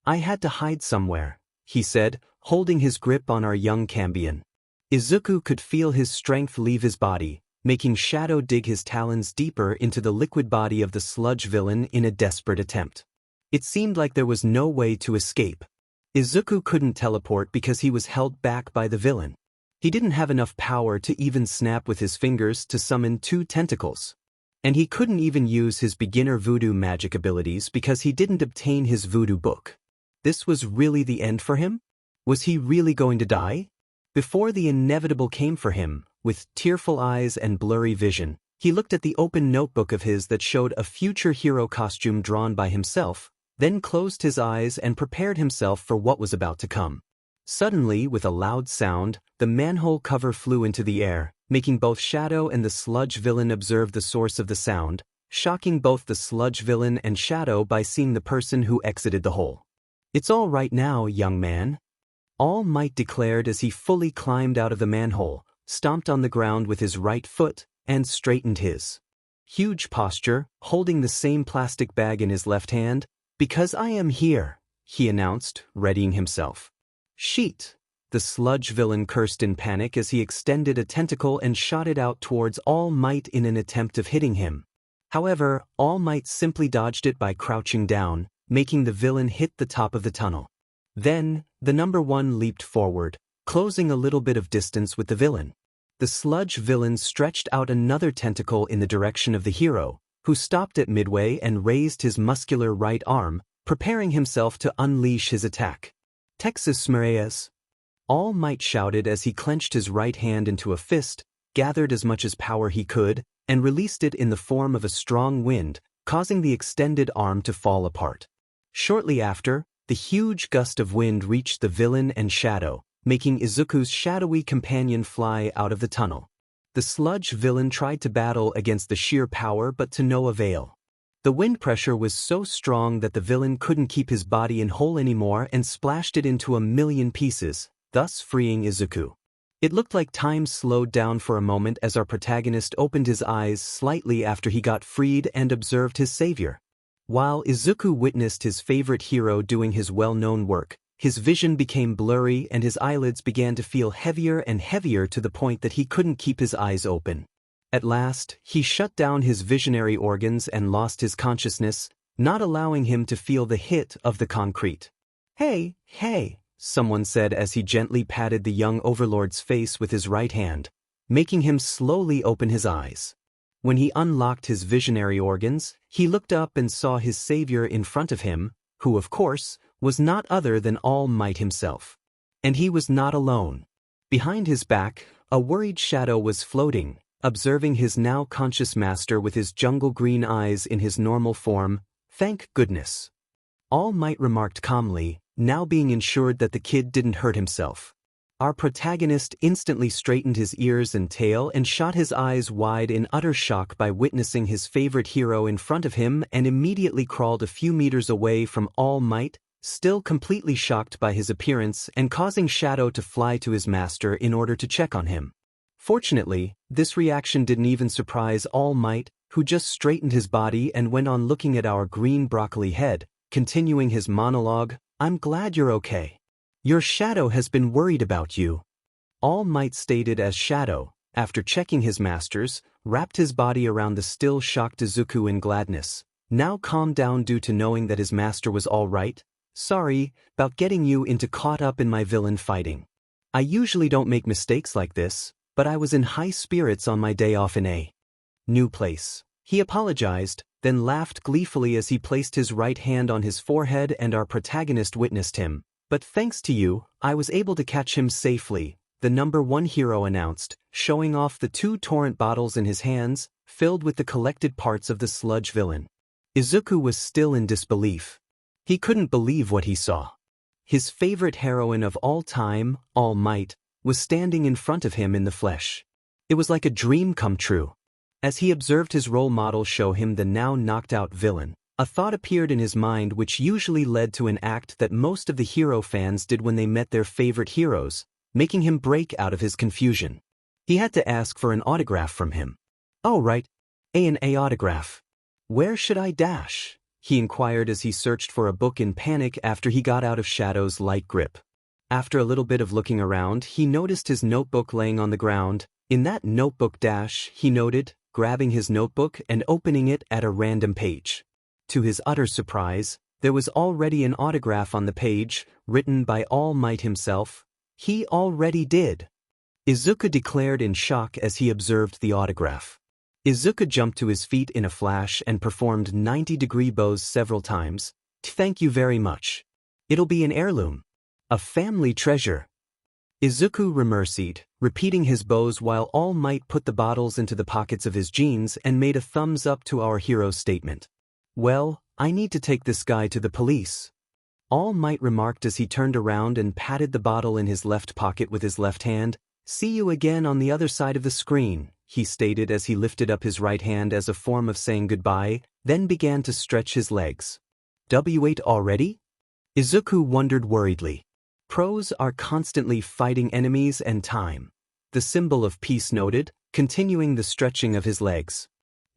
I had to hide somewhere," he said, holding his grip on our young Cambion. Izuku could feel his strength leave his body, making Shadow dig his talons deeper into the liquid body of the sludge villain in a desperate attempt. It seemed like there was no way to escape. Izuku couldn't teleport because he was held back by the villain. He didn't have enough power to even snap with his fingers to summon 2 tentacles. And he couldn't even use his beginner voodoo magic abilities because he didn't obtain his voodoo book. This was really the end for him? Was he really going to die? Before the inevitable came for him, with tearful eyes and blurry vision, he looked at the open notebook of his that showed a future hero costume drawn by himself, then closed his eyes and prepared himself for what was about to come. Suddenly, with a loud sound, the manhole cover flew into the air, making both Shadow and the sludge villain observe the source of the sound, shocking both the sludge villain and Shadow by seeing the person who exited the hole. "It's all right now, young man," All Might declared as he fully climbed out of the manhole, stomped on the ground with his right foot, and straightened his Huge posture, holding the same plastic bag in his left hand. "Because I am here," he announced, readying himself. "Sheet!" The sludge villain cursed in panic as he extended a tentacle and shot it out towards All Might in an attempt of hitting him. However, All Might simply dodged it by crouching down, making the villain hit the top of the tunnel. Then, the number one leaped forward, closing a little bit of distance with the villain. The sludge villain stretched out another tentacle in the direction of the hero, who stopped at midway and raised his muscular right arm, preparing himself to unleash his attack. "Texas Marias!" All Might shouted as he clenched his right hand into a fist, gathered as much as power he could, and released it in the form of a strong wind, causing the extended arm to fall apart. Shortly after, the huge gust of wind reached the villain and Shadow, making Izuku's shadowy companion fly out of the tunnel. The sludge villain tried to battle against the sheer power but to no avail. The wind pressure was so strong that the villain couldn't keep his body in whole anymore and splashed it into a million pieces, thus freeing Izuku. It looked like time slowed down for a moment as our protagonist opened his eyes slightly after he got freed and observed his savior. While Izuku witnessed his favorite hero doing his well-known work, his vision became blurry and his eyelids began to feel heavier and heavier to the point that he couldn't keep his eyes open. At last, he shut down his visionary organs and lost his consciousness, not allowing him to feel the hit of the concrete. "Hey, hey," someone said as he gently patted the young Overlord's face with his right hand, making him slowly open his eyes. When he unlocked his visionary organs, he looked up and saw his savior in front of him, who, of course, was not other than All Might himself. And he was not alone. Behind his back, a worried Shadow was floating, observing his now conscious master with his jungle green eyes in his normal form. "Thank goodness," All Might remarked calmly, now being ensured that the kid didn't hurt himself. Our protagonist instantly straightened his ears and tail and shot his eyes wide in utter shock by witnessing his favorite hero in front of him and immediately crawled a few meters away from All Might, still completely shocked by his appearance and causing Shadow to fly to his master in order to check on him. Fortunately, this reaction didn't even surprise All Might, who just straightened his body and went on looking at our green broccoli head, continuing his monologue. "I'm glad you're okay. Your Shadow has been worried about you," All Might stated as Shadow, after checking his masters, wrapped his body around the still shocked Izuku in gladness, now calmed down due to knowing that his master was all right. "Sorry about getting you into caught up in my villain fighting. I usually don't make mistakes like this, but I was in high spirits on my day off in a new place." He apologized, then laughed gleefully as he placed his right hand on his forehead and our protagonist witnessed him. "But thanks to you, I was able to catch him safely," the number one hero announced, showing off the 2 torrent bottles in his hands, filled with the collected parts of the sludge villain. Izuku was still in disbelief. He couldn't believe what he saw. His favorite heroine of all time, All Might, was standing in front of him in the flesh. It was like a dream come true. As he observed his role model show him the now knocked-out villain, a thought appeared in his mind which usually led to an act that most of the hero fans did when they met their favorite heroes, making him break out of his confusion. He had to ask for an autograph from him. "Oh right, an autograph. Where should I dash?" he inquired as he searched for a book in panic after he got out of Shadow's light grip. After a little bit of looking around, he noticed his notebook laying on the ground. "In that notebook dash," he noted, grabbing his notebook and opening it at a random page. To his utter surprise, there was already an autograph on the page, written by All Might himself. He already did. Izuku declared in shock as he observed the autograph. Izuku jumped to his feet in a flash and performed 90-degree bows several times. "Thank you very much. It'll be an heirloom. A family treasure." Izuku remercied, repeating his bows while All Might put the bottles into the pockets of his jeans and made a thumbs up to our hero's statement. "Well, I need to take this guy to the police," All Might remarked as he turned around and patted the bottle in his left pocket with his left hand. "See you again on the other side of the screen," he stated as he lifted up his right hand as a form of saying goodbye, then began to stretch his legs. "W8 already?" Izuku wondered worriedly. Pros are constantly fighting enemies and time. The symbol of peace noted, continuing the stretching of his legs.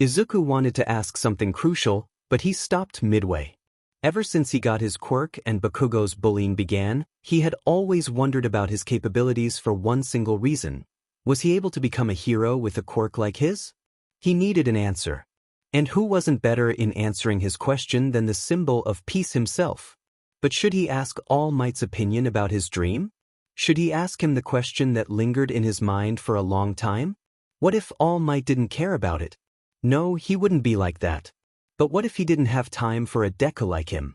Izuku wanted to ask something crucial, but he stopped midway. Ever since he got his quirk and Bakugo's bullying began, he had always wondered about his capabilities for one single reason. Was he able to become a hero with a quirk like his? He needed an answer. And who wasn't better in answering his question than the symbol of peace himself? But should he ask All Might's opinion about his dream? Should he ask him the question that lingered in his mind for a long time? What if All Might didn't care about it? No, he wouldn't be like that. But what if he didn't have time for a Deku like him?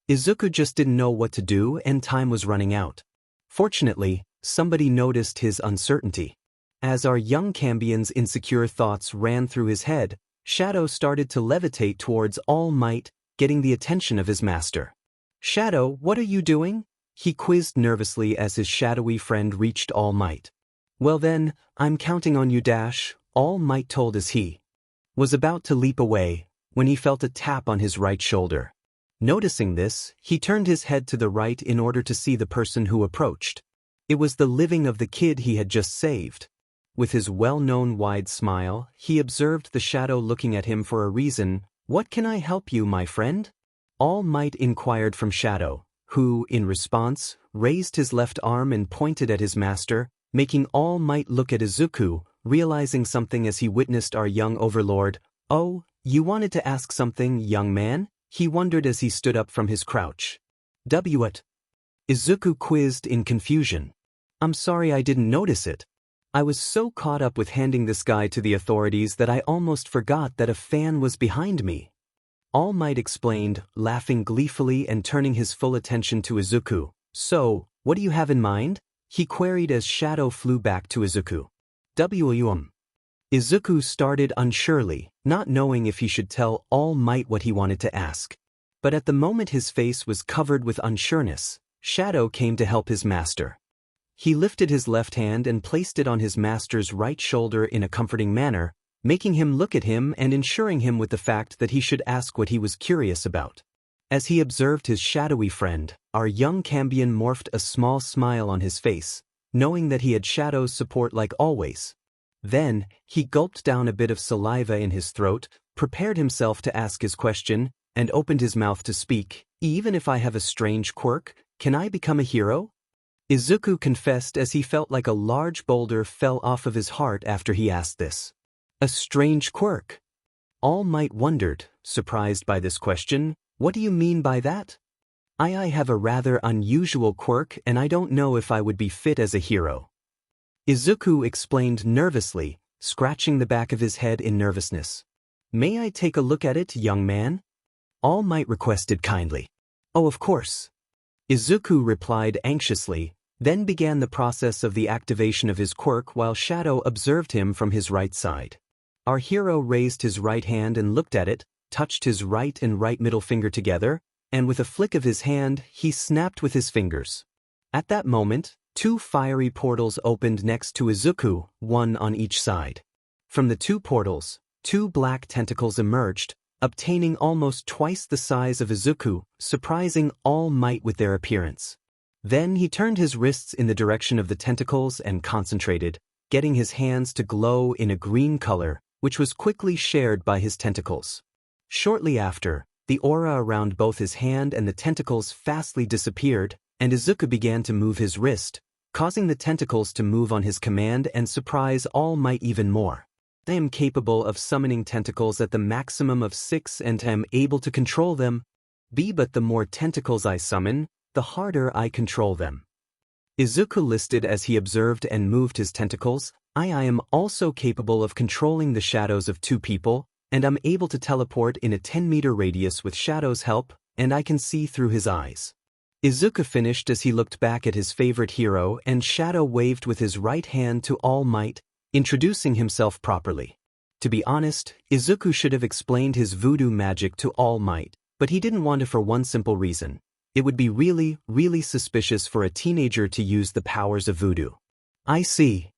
Izuku just didn't know what to do and time was running out. Fortunately, somebody noticed his uncertainty. As our young Cambion's insecure thoughts ran through his head, Shadow started to levitate towards All Might, getting the attention of his master. "Shadow, what are you doing?" he quizzed nervously as his shadowy friend reached All Might. "Well then, I'm counting on you, All Might told as he was about to leap away, when he felt a tap on his right shoulder. Noticing this, he turned his head to the right in order to see the person who approached. It was the living of the kid he had just saved. With his well-known wide smile, he observed the shadow looking at him for a reason. "What can I help you, my friend?" All Might inquired from Shadow, who, in response, raised his left arm and pointed at his master, making All Might look at Izuku, realizing something as he witnessed our young overlord. "Oh, you wanted to ask something, young man?" he wondered as he stood up from his crouch. "What?" Izuku quizzed in confusion. "I'm sorry I didn't notice it. I was so caught up with handing this guy to the authorities that I almost forgot that a fan was behind me." All Might explained, laughing gleefully and turning his full attention to Izuku. "So, what do you have in mind?" he queried as Shadow flew back to Izuku. Izuku started unsurely, not knowing if he should tell All Might what he wanted to ask. But at the moment his face was covered with unsureness, Shadow came to help his master. He lifted his left hand and placed it on his master's right shoulder in a comforting manner, making him look at him and ensuring him with the fact that he should ask what he was curious about. As he observed his shadowy friend, our young Cambion morphed a small smile on his face, knowing that he had Shadow's support like always. Then, he gulped down a bit of saliva in his throat, prepared himself to ask his question, and opened his mouth to speak. "Even if I have a strange quirk, can I become a hero?" Izuku confessed as he felt like a large boulder fell off of his heart after he asked this. A strange quirk? All Might wondered, surprised by this question. "What do you mean by that?" I have a rather unusual quirk and I don't know if I would be fit as a hero." Izuku explained nervously, scratching the back of his head in nervousness. "May I take a look at it, young man?" All Might requested kindly. "Oh, of course." Izuku replied anxiously, then began the process of the activation of his quirk while Shadow observed him from his right side. Our hero raised his right hand and looked at it, touched his right and right middle finger together, and with a flick of his hand, he snapped with his fingers. At that moment, 2 fiery portals opened next to Izuku, one on each side. From the 2 portals, 2 black tentacles emerged, obtaining almost twice the size of Izuku, surprising All Might with their appearance. Then he turned his wrists in the direction of the tentacles and concentrated, getting his hands to glow in a green color, which was quickly shared by his tentacles. Shortly after, the aura around both his hand and the tentacles fastly disappeared, and Izuku began to move his wrist, causing the tentacles to move on his command and surprise All Might even more. "I am capable of summoning tentacles at the maximum of 6 and am able to control them. But the more tentacles I summon, the harder I control them." Izuku listed as he observed and moved his tentacles. I am also capable of controlling the shadows of 2 people, and I'm able to teleport in a 10-meter radius with Shadow's help, and I can see through his eyes." Izuku finished as he looked back at his favorite hero and Shadow waved with his right hand to All Might, introducing himself properly. To be honest, Izuku should have explained his voodoo magic to All Might, but he didn't want to for one simple reason. It would be really, really suspicious for a teenager to use the powers of voodoo. "I see,"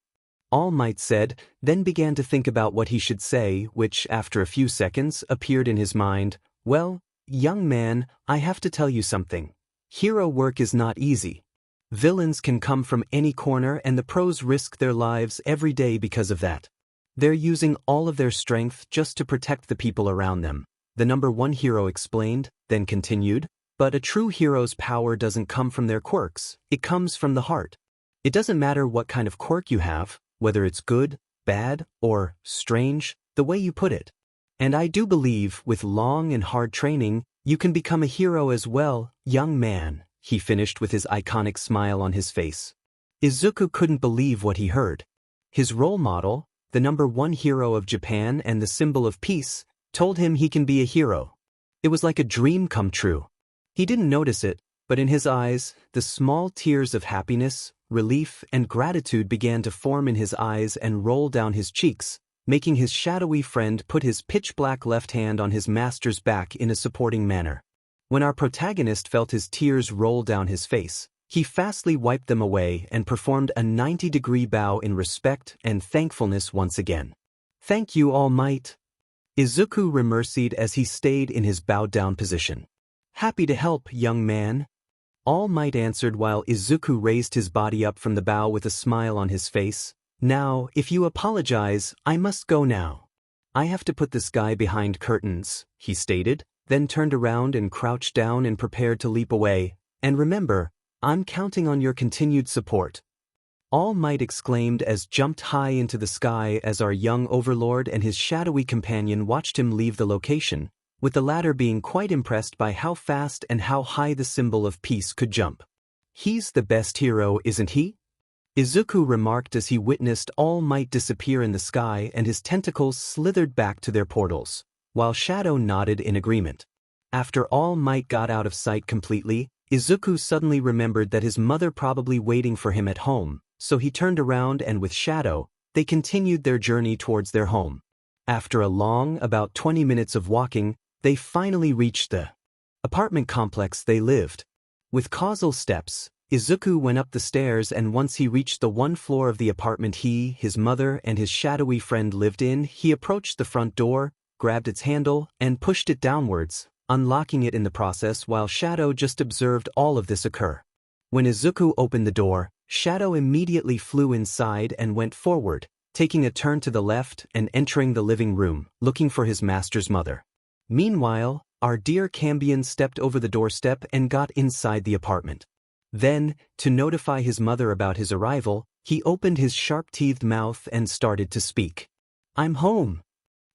All Might said, then began to think about what he should say, which, after a few seconds, appeared in his mind. "Well, young man, I have to tell you something. Hero work is not easy. Villains can come from any corner and the pros risk their lives every day because of that. They're using all of their strength just to protect the people around them, the number one hero explained, then continued. But a true hero's power doesn't come from their quirks, it comes from the heart. It doesn't matter what kind of quirk you have, whether it's good, bad, or strange, the way you put it. And I do believe, with long and hard training, you can become a hero as well, young man, he finished with his iconic smile on his face. Izuku couldn't believe what he heard. His role model, the number one hero of Japan and the symbol of peace, told him he can be a hero. It was like a dream come true. He didn't notice it, but in his eyes, the small tears of happiness, relief, and gratitude began to form in his eyes and roll down his cheeks, making his shadowy friend put his pitch-black left hand on his master's back in a supporting manner. When our protagonist felt his tears roll down his face, he fastly wiped them away and performed a 90-degree bow in respect and thankfulness once again. "Thank you, All Might." Izuku remercied as he stayed in his bowed-down position. "Happy to help, young man." All Might answered while Izuku raised his body up from the bow with a smile on his face. "Now, if you apologize, I must go now. I have to put this guy behind curtains," he stated, then turned around and crouched down and prepared to leap away. "And remember, I'm counting on your continued support." All Might exclaimed as jumped high into the sky as our young Overlord and his shadowy companion watched him leave the location, with the latter being quite impressed by how fast and how high the symbol of peace could jump. "He's the best hero, isn't he?" Izuku remarked as he witnessed All Might disappear in the sky and his tentacles slithered back to their portals, while Shadow nodded in agreement. After All Might got out of sight completely, Izuku suddenly remembered that his mother probably waiting for him at home, so he turned around and with Shadow, they continued their journey towards their home. After a long, about 20 minutes of walking, they finally reached the apartment complex they lived. With causal steps, Izuku went up the stairs and once he reached the one floor of the apartment he, his mother, and his shadowy friend lived in, he approached the front door, grabbed its handle, and pushed it downwards, unlocking it in the process while Shadow just observed all of this occur. When Izuku opened the door, Shadow immediately flew inside and went forward, taking a turn to the left and entering the living room, looking for his master's mother. Meanwhile, our dear Cambion stepped over the doorstep and got inside the apartment. Then, to notify his mother about his arrival, he opened his sharp-teethed mouth and started to speak. "I'm home,"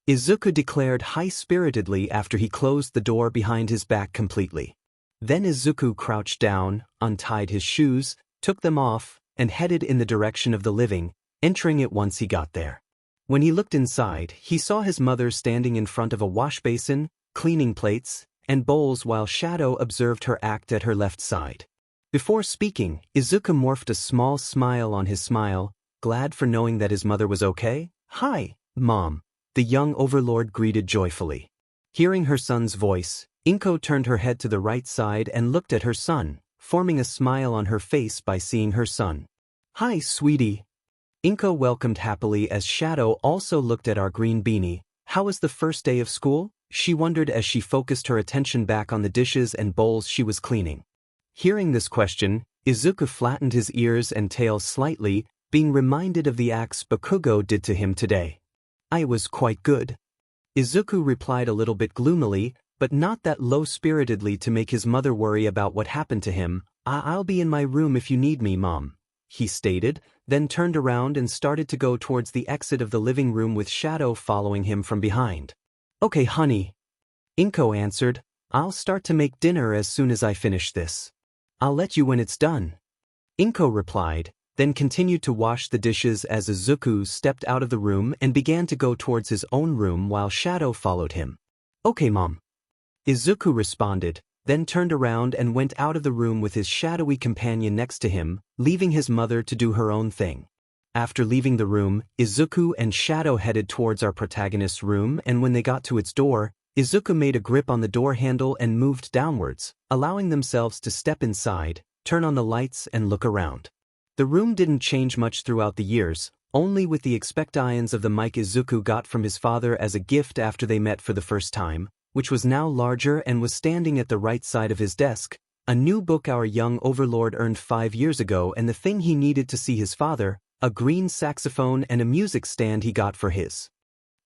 Izuku declared high-spiritedly after he closed the door behind his back completely. Then Izuku crouched down, untied his shoes, took them off, and headed in the direction of the living, entering it once he got there. When he looked inside, he saw his mother standing in front of a wash basin, cleaning plates, and bowls while Shadow observed her act at her left side. Before speaking, Izuku morphed a small smile on his smile, glad for knowing that his mother was okay. "Hi, Mom," the young Overlord greeted joyfully. Hearing her son's voice, Inko turned her head to the right side and looked at her son, forming a smile on her face by seeing her son. "Hi, sweetie." Inko welcomed happily as Shadow also looked at our green beanie. "How was the first day of school?" she wondered as she focused her attention back on the dishes and bowls she was cleaning. Hearing this question, Izuku flattened his ears and tail slightly, being reminded of the acts Bakugo did to him today. "I was quite good." Izuku replied a little bit gloomily, but not that low-spiritedly to make his mother worry about what happened to him. I'll be in my room if you need me, Mom," he stated, then turned around and started to go towards the exit of the living room with Shadow following him from behind. "Okay, honey," Inko answered. "I'll start to make dinner as soon as I finish this. I'll let you when it's done," Inko replied, then continued to wash the dishes as Izuku stepped out of the room and began to go towards his own room while Shadow followed him. "Okay, Mom," Izuku responded, then turned around and went out of the room with his shadowy companion next to him, leaving his mother to do her own thing. After leaving the room, Izuku and Shadow headed towards our protagonist's room, and when they got to its door, Izuku made a grip on the door handle and moved downwards, allowing themselves to step inside, turn on the lights and look around. The room didn't change much throughout the years, only with the expectations of the mic Izuku got from his father as a gift after they met for the first time, which was now larger and was standing at the right side of his desk, a new book our young Overlord earned 5 years ago and the thing he needed to see his father, a green saxophone and a music stand he got for his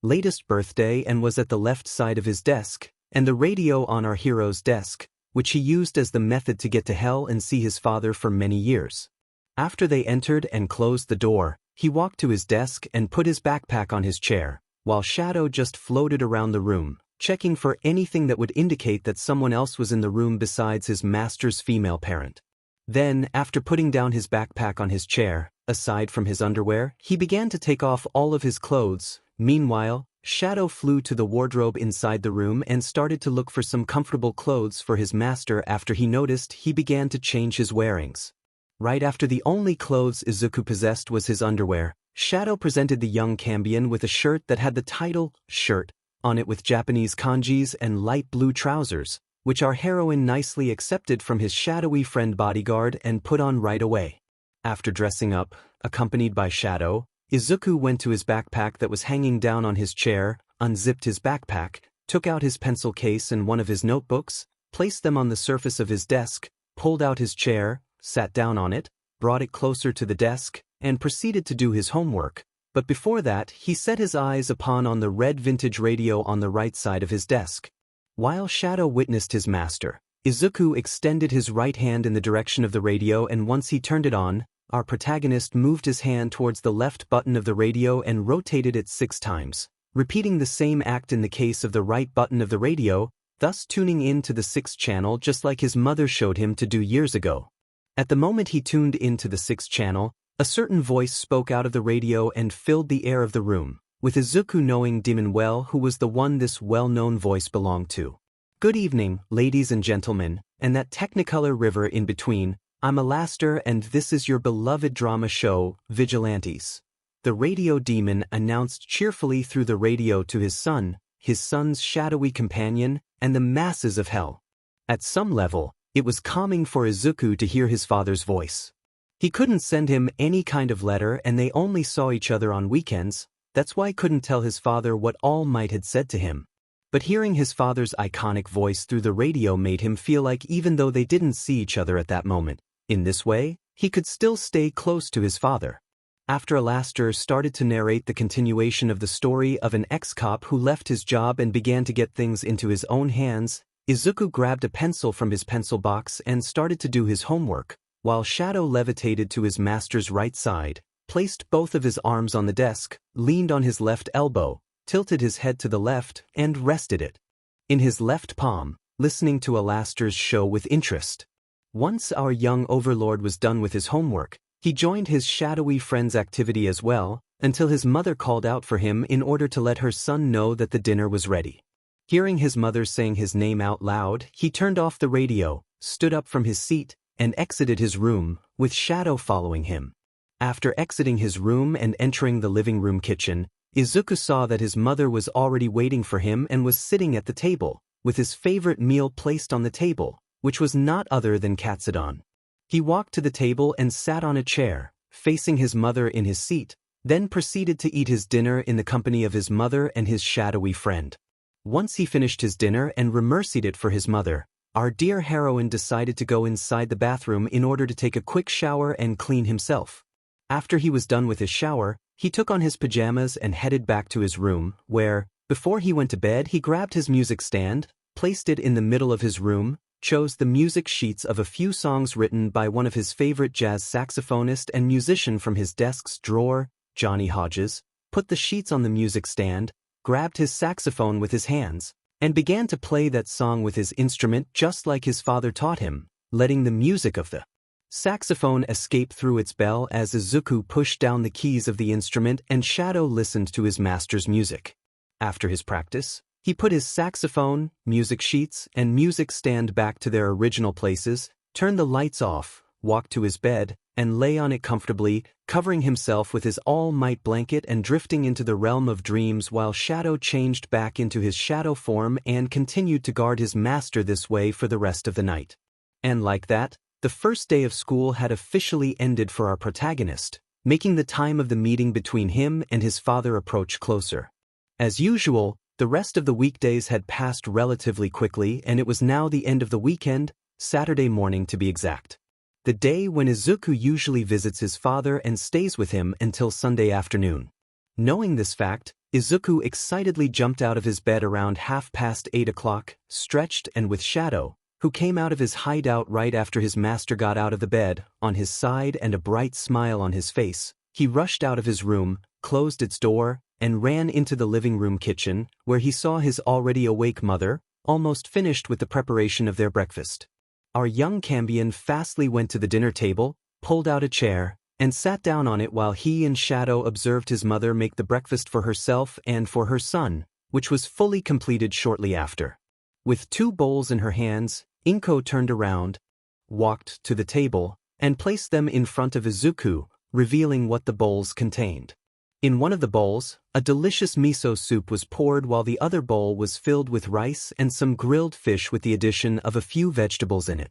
latest birthday and was at the left side of his desk, and the radio on our hero's desk, which he used as the method to get to hell and see his father for many years. After they entered and closed the door, he walked to his desk and put his backpack on his chair, while Shadow just floated around the room, checking for anything that would indicate that someone else was in the room besides his master's female parent. Then, after putting down his backpack on his chair, aside from his underwear, he began to take off all of his clothes. Meanwhile, Shadow flew to the wardrobe inside the room and started to look for some comfortable clothes for his master after he noticed he began to change his wearings. Right after the only clothes Izuku possessed was his underwear, Shadow presented the young Cambion with a shirt that had the title, shirt, on it with Japanese kanjis and light blue trousers, which our heroine nicely accepted from his shadowy friend bodyguard and put on right away. After dressing up, accompanied by Shadow, Izuku went to his backpack that was hanging down on his chair, unzipped his backpack, took out his pencil case and one of his notebooks, placed them on the surface of his desk, pulled out his chair, sat down on it, brought it closer to the desk, and proceeded to do his homework. But before that, he set his eyes upon the red vintage radio on the right side of his desk. While Shadow witnessed his master, Izuku extended his right hand in the direction of the radio, and once he turned it on, our protagonist moved his hand towards the left button of the radio and rotated it 6 times, repeating the same act in the case of the right button of the radio, thus tuning in to the 6th channel just like his mother showed him to do years ago. At the moment he tuned into the 6th channel, a certain voice spoke out of the radio and filled the air of the room, with Izuku knowing demon well who was the one this well-known voice belonged to. "Good evening, ladies and gentlemen, and that technicolor river in between. I'm Alastor and this is your beloved drama show, Vigilantes." The radio demon announced cheerfully through the radio to his son, his son's shadowy companion, and the masses of hell. At some level, it was calming for Izuku to hear his father's voice. He couldn't send him any kind of letter and they only saw each other on weekends, that's why he couldn't tell his father what All Might had said to him. But hearing his father's iconic voice through the radio made him feel like even though they didn't see each other at that moment, in this way, he could still stay close to his father. After Alastor started to narrate the continuation of the story of an ex-cop who left his job and began to get things into his own hands, Izuku grabbed a pencil from his pencil box and started to do his homework, while Shadow levitated to his master's right side, placed both of his arms on the desk, leaned on his left elbow, tilted his head to the left, and rested it in his left palm, listening to Alastor's show with interest. Once our young Overlord was done with his homework, he joined his shadowy friend's activity as well, until his mother called out for him in order to let her son know that the dinner was ready. Hearing his mother saying his name out loud, he turned off the radio, stood up from his seat, and exited his room, with Shadow following him. After exiting his room and entering the living room kitchen, Izuku saw that his mother was already waiting for him and was sitting at the table, with his favorite meal placed on the table, which was not other than katsudon. He walked to the table and sat on a chair, facing his mother in his seat, then proceeded to eat his dinner in the company of his mother and his shadowy friend. Once he finished his dinner and remercied it for his mother, our dear heroine decided to go inside the bathroom in order to take a quick shower and clean himself. After he was done with his shower, he took on his pajamas and headed back to his room, where, before he went to bed, he grabbed his music stand, placed it in the middle of his room, chose the music sheets of a few songs written by one of his favorite jazz saxophonist and musician from his desk's drawer, Johnny Hodges, put the sheets on the music stand, grabbed his saxophone with his hands, and began to play that song with his instrument just like his father taught him, letting the music of the saxophone escape through its bell as Izuku pushed down the keys of the instrument and Shadow listened to his master's music. After his practice, he put his saxophone, music sheets, and music stand back to their original places, turned the lights off, walked to his bed, and lay on it comfortably, covering himself with his all-might blanket and drifting into the realm of dreams while Shadow changed back into his shadow form and continued to guard his master this way for the rest of the night. And like that, the first day of school had officially ended for our protagonist, making the time of the meeting between him and his father approach closer. As usual, the rest of the weekdays had passed relatively quickly and it was now the end of the weekend, Saturday morning to be exact. the day when Izuku usually visits his father and stays with him until Sunday afternoon. Knowing this fact, Izuku excitedly jumped out of his bed around 8:30, stretched and with Shadow, who came out of his hideout right after his master got out of the bed, on his side and a bright smile on his face. He rushed out of his room, closed its door, and ran into the living room kitchen, where he saw his already awake mother, almost finished with the preparation of their breakfast. Our young Cambion fastly went to the dinner table, pulled out a chair, and sat down on it while he and Shadow observed his mother make the breakfast for herself and for her son, which was fully completed shortly after. With 2 bowls in her hands, Inko turned around, walked to the table, and placed them in front of Izuku, revealing what the bowls contained. In one of the bowls, a delicious miso soup was poured while the other bowl was filled with rice and some grilled fish with the addition of a few vegetables in it.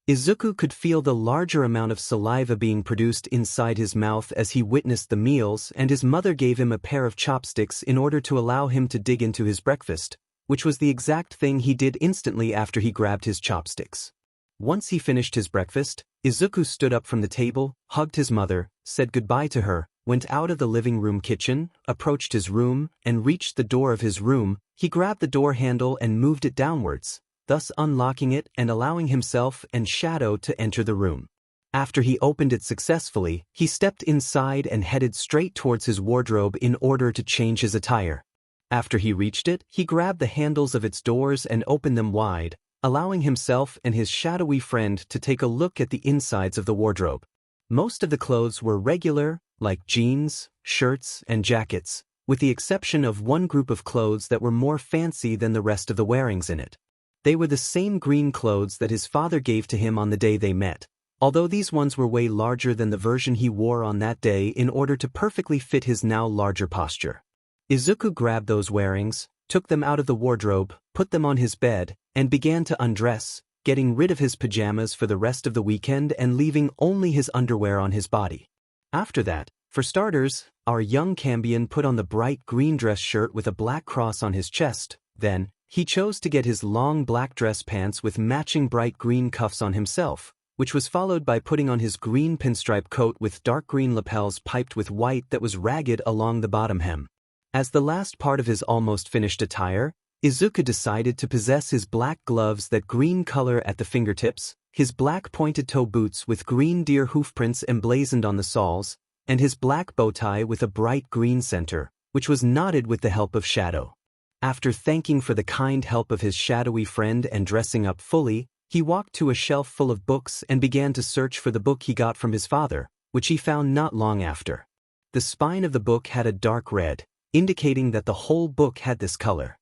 Izuku could feel the larger amount of saliva being produced inside his mouth as he witnessed the meals, and his mother gave him a pair of chopsticks in order to allow him to dig into his breakfast, which was the exact thing he did instantly after he grabbed his chopsticks. Once he finished his breakfast, Izuku stood up from the table, hugged his mother, said goodbye to her, went out of the living room kitchen, approached his room, and reached the door of his room. He grabbed the door handle and moved it downwards, thus unlocking it and allowing himself and Shadow to enter the room. After he opened it successfully, he stepped inside and headed straight towards his wardrobe in order to change his attire. After he reached it, he grabbed the handles of its doors and opened them wide, allowing himself and his shadowy friend to take a look at the insides of the wardrobe. Most of the clothes were regular, like jeans, shirts, and jackets, with the exception of one group of clothes that were more fancy than the rest of the wearings in it. They were the same green clothes that his father gave to him on the day they met, although these ones were way larger than the version he wore on that day in order to perfectly fit his now larger posture. Izuku grabbed those wearings, took them out of the wardrobe, put them on his bed, and began to undress, getting rid of his pajamas for the rest of the weekend and leaving only his underwear on his body. After that, for starters, our young Cambion put on the bright green dress shirt with a black cross on his chest. Then, he chose to get his long black dress pants with matching bright green cuffs on himself, which was followed by putting on his green pinstripe coat with dark green lapels piped with white that was ragged along the bottom hem. As the last part of his almost finished attire, Izuku decided to possess his black gloves that green color at the fingertips, his black pointed-toe boots with green deer hoofprints emblazoned on the soles, and his black bow tie with a bright green center, which was knotted with the help of Shadow. After thanking for the kind help of his shadowy friend and dressing up fully, he walked to a shelf full of books and began to search for the book he got from his father, which he found not long after. The spine of the book had a dark red, indicating that the whole book had this color.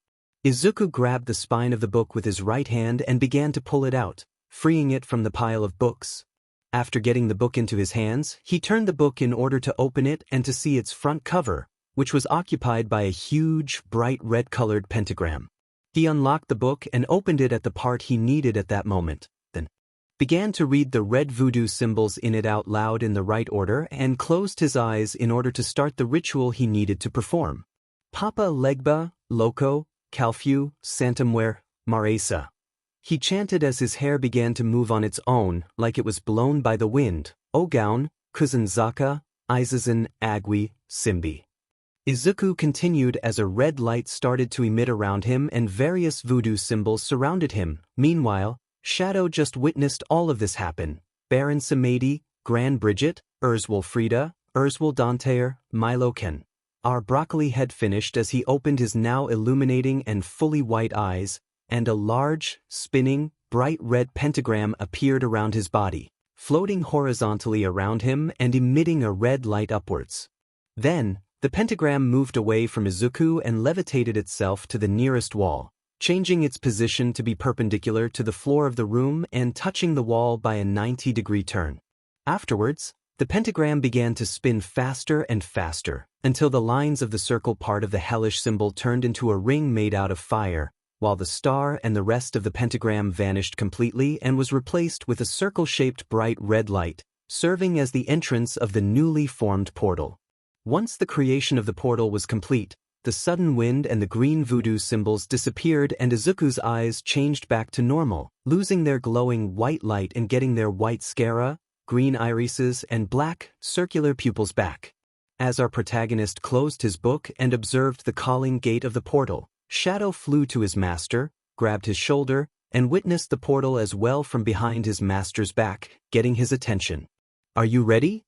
Izuku grabbed the spine of the book with his right hand and began to pull it out, freeing it from the pile of books. After getting the book into his hands, he turned the book in order to open it and to see its front cover, which was occupied by a huge, bright red-colored pentagram. He unlocked the book and opened it at the part he needed at that moment, then began to read the red voodoo symbols in it out loud in the right order and closed his eyes in order to start the ritual he needed to perform. Papa Legba, Loco, Calfu, Santamware, Maresa. He chanted as his hair began to move on its own, like it was blown by the wind. Ogaun, Kuzanzaka, Izazan, Agui, Simbi. Izuku continued as a red light started to emit around him and various voodoo symbols surrounded him. Meanwhile, Shadow just witnessed all of this happen. Baron Samedi, Gran Bridget, Urzwolfrida, Urzwol Dantair, Milo Ken. Our broccoli had finished as he opened his now illuminating and fully white eyes, and a large, spinning, bright red pentagram appeared around his body, floating horizontally around him and emitting a red light upwards. Then, the pentagram moved away from Izuku and levitated itself to the nearest wall, changing its position to be perpendicular to the floor of the room and touching the wall by a 90-degree turn. Afterwards, the pentagram began to spin faster and faster, until the lines of the circle part of the hellish symbol turned into a ring made out of fire, while the star and the rest of the pentagram vanished completely and was replaced with a circle-shaped bright red light, serving as the entrance of the newly formed portal. Once the creation of the portal was complete, the sudden wind and the green voodoo symbols disappeared and Izuku's eyes changed back to normal, losing their glowing white light and getting their white scara, green irises and black, circular pupils back. As our protagonist closed his book and observed the calling gate of the portal, Shadow flew to his master, grabbed his shoulder, and witnessed the portal as well from behind his master's back, getting his attention. "Are you ready?"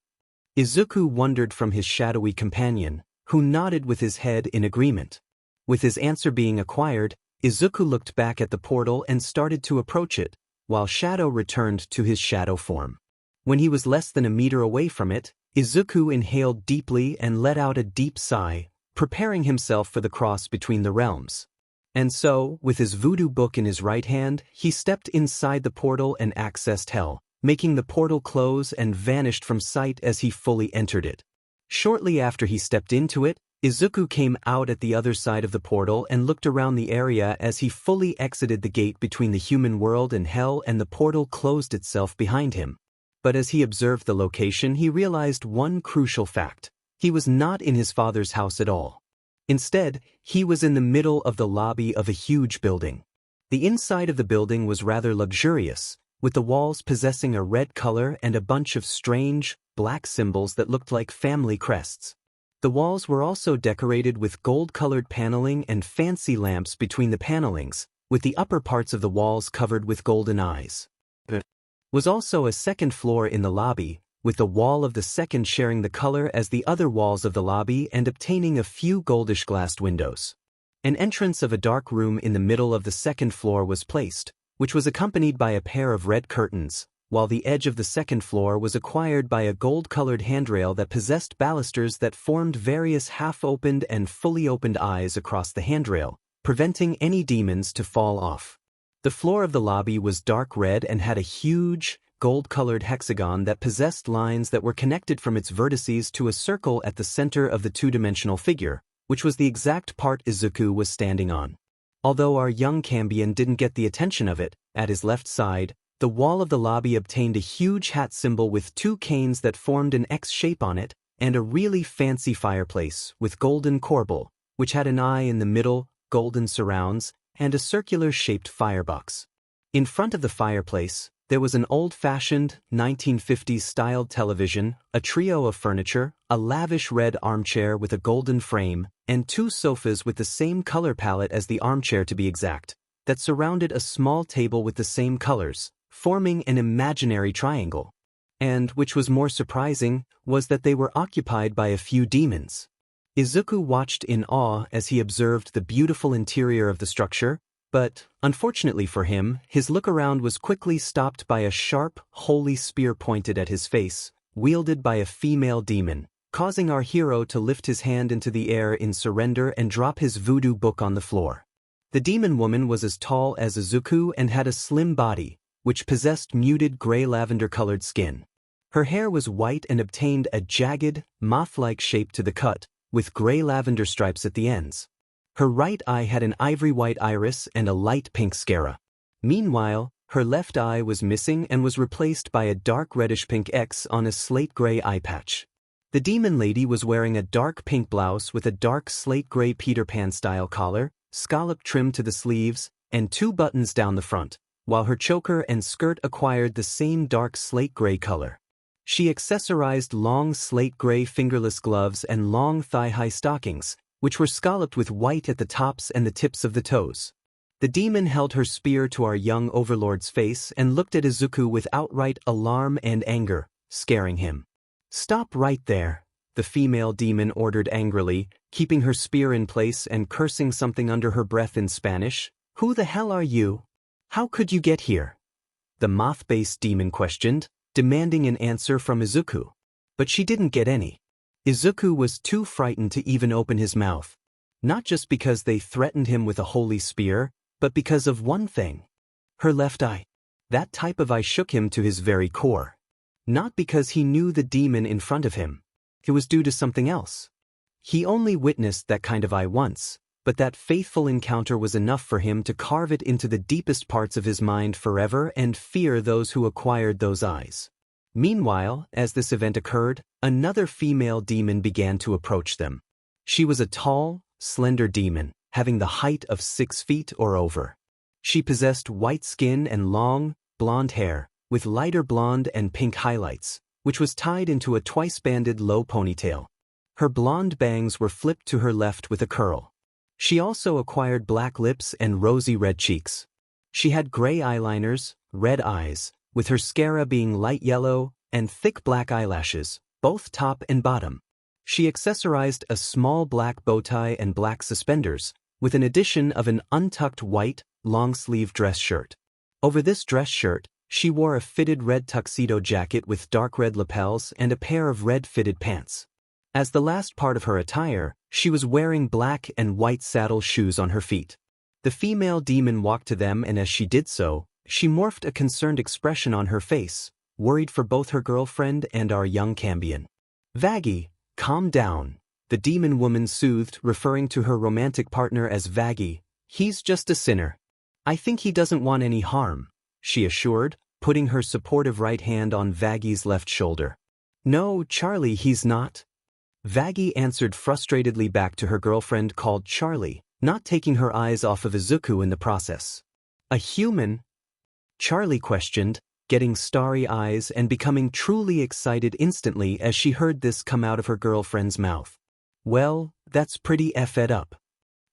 Izuku wondered from his shadowy companion, who nodded with his head in agreement. With his answer being acquired, Izuku looked back at the portal and started to approach it, while Shadow returned to his shadow form. When he was less than a meter away from it, Izuku inhaled deeply and let out a deep sigh, preparing himself for the cross between the realms. And so, with his voodoo book in his right hand, he stepped inside the portal and accessed Hell, making the portal close and vanished from sight as he fully entered it. Shortly after he stepped into it, Izuku came out at the other side of the portal and looked around the area as he fully exited the gate between the human world and Hell, and the portal closed itself behind him. But as he observed the location, he realized one crucial fact. He was not in his father's house at all. Instead, he was in the middle of the lobby of a huge building. The inside of the building was rather luxurious, with the walls possessing a red color and a bunch of strange, black symbols that looked like family crests. The walls were also decorated with gold-colored paneling and fancy lamps between the panelings, with the upper parts of the walls covered with golden eyes. There was also a second floor in the lobby, with the wall of the second sharing the color as the other walls of the lobby and obtaining a few goldish glassed windows. An entrance of a dark room in the middle of the second floor was placed, which was accompanied by a pair of red curtains, while the edge of the second floor was acquired by a gold-colored handrail that possessed balusters that formed various half-opened and fully opened eyes across the handrail, preventing any demons to fall off. The floor of the lobby was dark red and had a huge, gold-colored hexagon that possessed lines that were connected from its vertices to a circle at the center of the two-dimensional figure, which was the exact part Izuku was standing on. Although our young Cambion didn't get the attention of it, at his left side, the wall of the lobby obtained a huge hat symbol with two canes that formed an X shape on it, and a really fancy fireplace with golden corbel, which had an eye in the middle, golden surrounds, and a circular-shaped firebox. In front of the fireplace, there was an old-fashioned, 1950s-styled television, a trio of furniture, a lavish red armchair with a golden frame, and two sofas with the same color palette as the armchair to be exact, that surrounded a small table with the same colors, forming an imaginary triangle. And, which was more surprising, was that they were occupied by a few demons. Izuku watched in awe as he observed the beautiful interior of the structure, but, unfortunately for him, his look around was quickly stopped by a sharp, holy spear pointed at his face, wielded by a female demon, causing our hero to lift his hand into the air in surrender and drop his voodoo book on the floor. The demon woman was as tall as Izuku and had a slim body, which possessed muted gray lavender-colored skin. Her hair was white and obtained a jagged, moth-like shape to the cut, with gray lavender stripes at the ends. Her right eye had an ivory-white iris and a light pink sclera. Meanwhile, her left eye was missing and was replaced by a dark reddish-pink X on a slate-gray eye patch. The demon lady was wearing a dark pink blouse with a dark slate-gray Peter Pan-style collar, scallop trim to the sleeves, and two buttons down the front, while her choker and skirt acquired the same dark slate-gray color. She accessorized long slate-gray fingerless gloves and long thigh-high stockings, which were scalloped with white at the tops and the tips of the toes. The demon held her spear to our young overlord's face and looked at Izuku with outright alarm and anger, scaring him. "Stop right there," the female demon ordered angrily, keeping her spear in place and cursing something under her breath in Spanish. "Who the hell are you? How could you get here?" The moth-based demon questioned, demanding an answer from Izuku. But she didn't get any. Izuku was too frightened to even open his mouth. Not just because they threatened him with a holy spear, but because of one thing. Her left eye. That type of eye shook him to his very core. Not because he knew the demon in front of him. It was due to something else. He only witnessed that kind of eye once, but that faithful encounter was enough for him to carve it into the deepest parts of his mind forever and fear those who acquired those eyes. Meanwhile, as this event occurred, another female demon began to approach them. She was a tall, slender demon, having the height of 6 feet or over. She possessed white skin and long, blonde hair, with lighter blonde and pink highlights, which was tied into a twice-banded low ponytail. Her blonde bangs were flipped to her left with a curl. She also acquired black lips and rosy red cheeks. She had gray eyeliners, red eyes, with her scara being light yellow, and thick black eyelashes, both top and bottom. She accessorized a small black bow tie and black suspenders, with an addition of an untucked white, long-sleeve dress shirt. Over this dress shirt, she wore a fitted red tuxedo jacket with dark red lapels and a pair of red fitted pants. As the last part of her attire, she was wearing black and white saddle shoes on her feet. The female demon walked to them, and as she did so, she morphed a concerned expression on her face, worried for both her girlfriend and our young Cambion. "Vaggie, calm down," the demon woman soothed, referring to her romantic partner as Vaggie. "He's just a sinner. I think he doesn't want any harm," she assured, putting her supportive right hand on Vaggie's left shoulder. "No, Charlie, he's not." Vaggie answered frustratedly back to her girlfriend called Charlie, not taking her eyes off of Izuku in the process. "A human?" Charlie questioned, getting starry eyes and becoming truly excited instantly as she heard this come out of her girlfriend's mouth. "Well, that's pretty effed up,"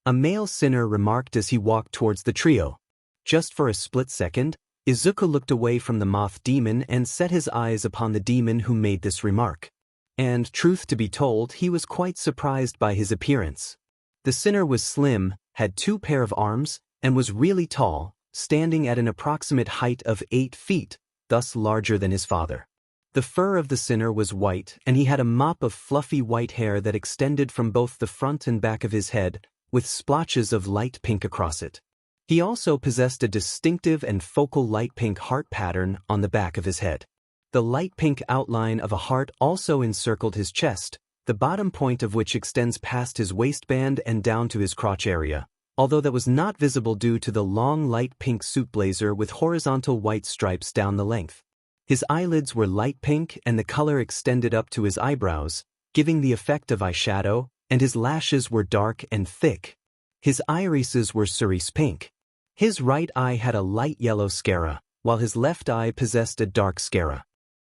a male sinner remarked as he walked towards the trio. Just for a split second, Izuku looked away from the moth demon and set his eyes upon the demon who made this remark. And, truth to be told, he was quite surprised by his appearance. The sinner was slim, had 2 pair of arms, and was really tall, standing at an approximate height of 8 feet, thus larger than his father. The fur of the sinner was white, and he had a mop of fluffy white hair that extended from both the front and back of his head, with splotches of light pink across it. He also possessed a distinctive and focal light pink heart pattern on the back of his head. The light pink outline of a heart also encircled his chest, the bottom point of which extends past his waistband and down to his crotch area, although that was not visible due to the long light pink suit blazer with horizontal white stripes down the length. His eyelids were light pink and the color extended up to his eyebrows, giving the effect of eyeshadow, and his lashes were dark and thick. His irises were cerise pink. His right eye had a light yellow scara, while his left eye possessed a dark scara.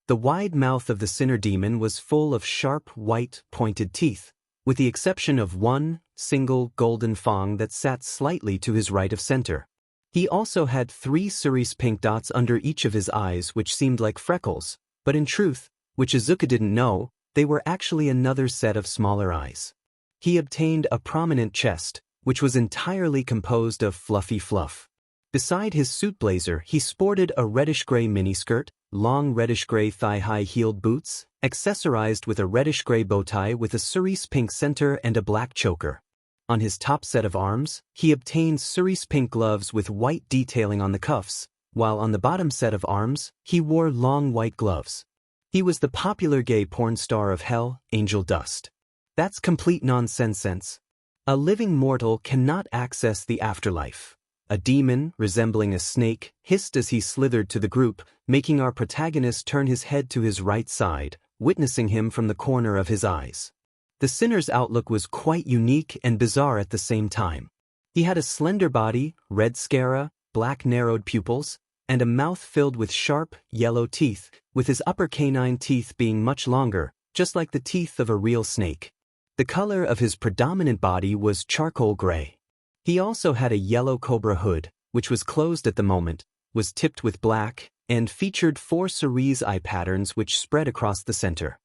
The wide mouth of the sinner demon was full of sharp, white, pointed teeth, with the exception of one single golden fang that sat slightly to his right of center. He also had 3 cerise pink dots under each of his eyes which seemed like freckles, but in truth, which Izuku didn't know, they were actually another set of smaller eyes. He obtained a prominent chest, which was entirely composed of fluffy fluff. Beside his suit blazer, he sported a reddish-gray miniskirt, long reddish-gray thigh-high heeled boots, accessorized with a reddish-gray bow tie with a cerise pink center and a black choker. On his top set of arms, he obtained cerise pink gloves with white detailing on the cuffs, while on the bottom set of arms, he wore long white gloves. He was the popular gay porn star of Hell, Angel Dust. That's complete nonsense. A living mortal cannot access the afterlife. A demon, resembling a snake, hissed as he slithered to the group, making our protagonist turn his head to his right side, witnessing him from the corner of his eyes. The sinner's outlook was quite unique and bizarre at the same time. He had a slender body, red scara, black narrowed pupils, and a mouth filled with sharp, yellow teeth, with his upper canine teeth being much longer, just like the teeth of a real snake. The color of his predominant body was charcoal gray. He also had a yellow cobra hood, which was closed at the moment, was tipped with black, and featured 4 cerise eye patterns which spread across the center.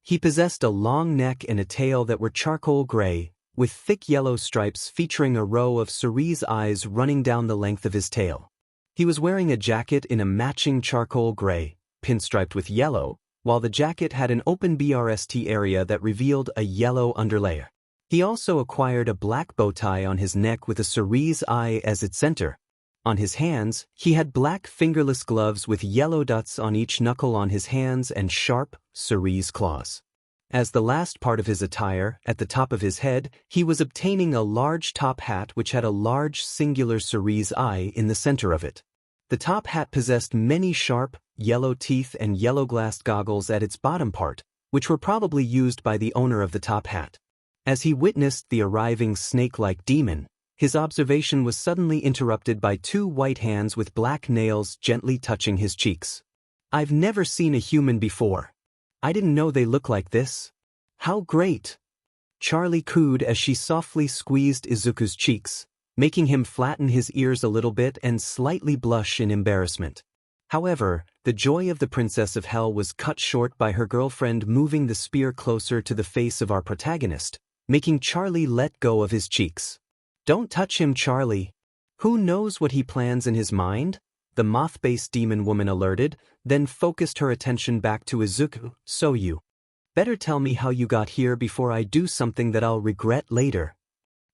He possessed a long neck and a tail that were charcoal gray, with thick yellow stripes featuring a row of cerise eyes running down the length of his tail. He was wearing a jacket in a matching charcoal gray, pinstriped with yellow, while the jacket had an open BRST area that revealed a yellow underlayer. He also acquired a black bow tie on his neck with a cerise eye as its center. On his hands, he had black fingerless gloves with yellow dots on each knuckle on his hands and sharp, cerise claws. As the last part of his attire, at the top of his head, he was obtaining a large top hat which had a large singular cerise eye in the center of it. The top hat possessed many sharp, yellow teeth and yellow-glassed goggles at its bottom part, which were probably used by the owner of the top hat. As he witnessed the arriving snake-like demon, his observation was suddenly interrupted by 2 white hands with black nails gently touching his cheeks. I've never seen a human before. I didn't know they look like this. How great! Charlie cooed as she softly squeezed Izuku's cheeks, making him flatten his ears a little bit and slightly blush in embarrassment. However, the joy of the Princess of Hell was cut short by her girlfriend moving the spear closer to the face of our protagonist, making Charlie let go of his cheeks. Don't touch him, Charlie. Who knows what he plans in his mind? The moth-based demon woman alerted, then focused her attention back to Izuku. So you better tell me how you got here before I do something that I'll regret later.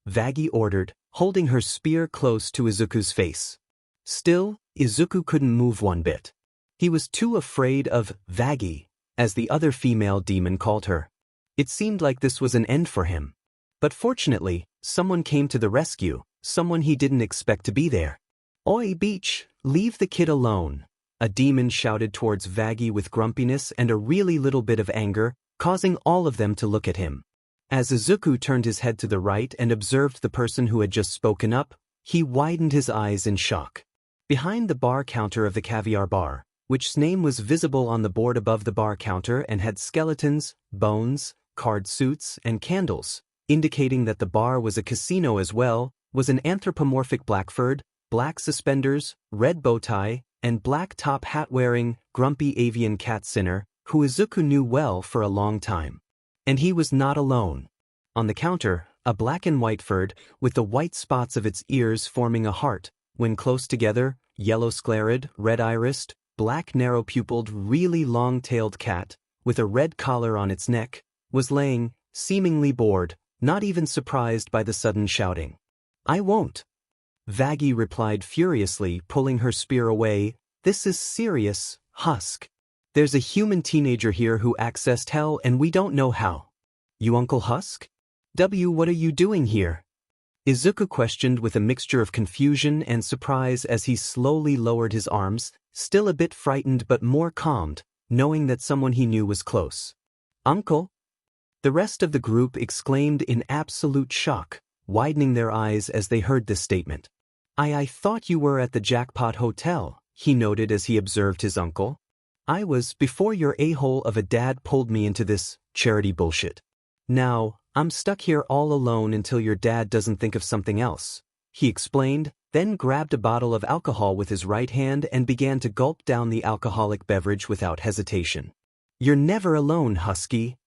Vaggie ordered, holding her spear close to Izuku's face. Still, Izuku couldn't move one bit. He was too afraid of Vaggie, as the other female demon called her. It seemed like this was an end for him. But fortunately, someone came to the rescue, someone he didn't expect to be there. Oi, Beach, leave the kid alone, a demon shouted towards Vaggie with grumpiness and a really little bit of anger, causing all of them to look at him. As Izuku turned his head to the right and observed the person who had just spoken up, he widened his eyes in shock. Behind the bar counter of the caviar bar, which's name was visible on the board above the bar counter and had skeletons, bones, card suits, and candles, indicating that the bar was a casino as well, was an anthropomorphic Blackford, black suspenders, red bow tie, and black top hat-wearing, grumpy avian cat sinner, who Izuku knew well for a long time. And he was not alone. On the counter, a black and white furred, with the white spots of its ears forming a heart, when close together, yellow-sclerid, red-irised, black narrow-pupiled, really long-tailed cat, with a red collar on its neck, was laying, seemingly bored, not even surprised by the sudden shouting. I won't. Vaggie replied furiously, pulling her spear away. This is serious, Husk. There's a human teenager here who accessed hell and we don't know how. You Uncle Husk? What are you doing here? Izuku questioned with a mixture of confusion and surprise as he slowly lowered his arms, still a bit frightened but more calmed, knowing that someone he knew was close. Uncle? The rest of the group exclaimed in absolute shock, widening their eyes as they heard this statement. I thought you were at the Jackpot Hotel, he noted as he observed his uncle. I was before your a-hole of a dad pulled me into this charity bullshit. Now, I'm stuck here all alone until your dad doesn't think of something else, he explained, then grabbed a bottle of alcohol with his right hand and began to gulp down the alcoholic beverage without hesitation. You're never alone, Husky,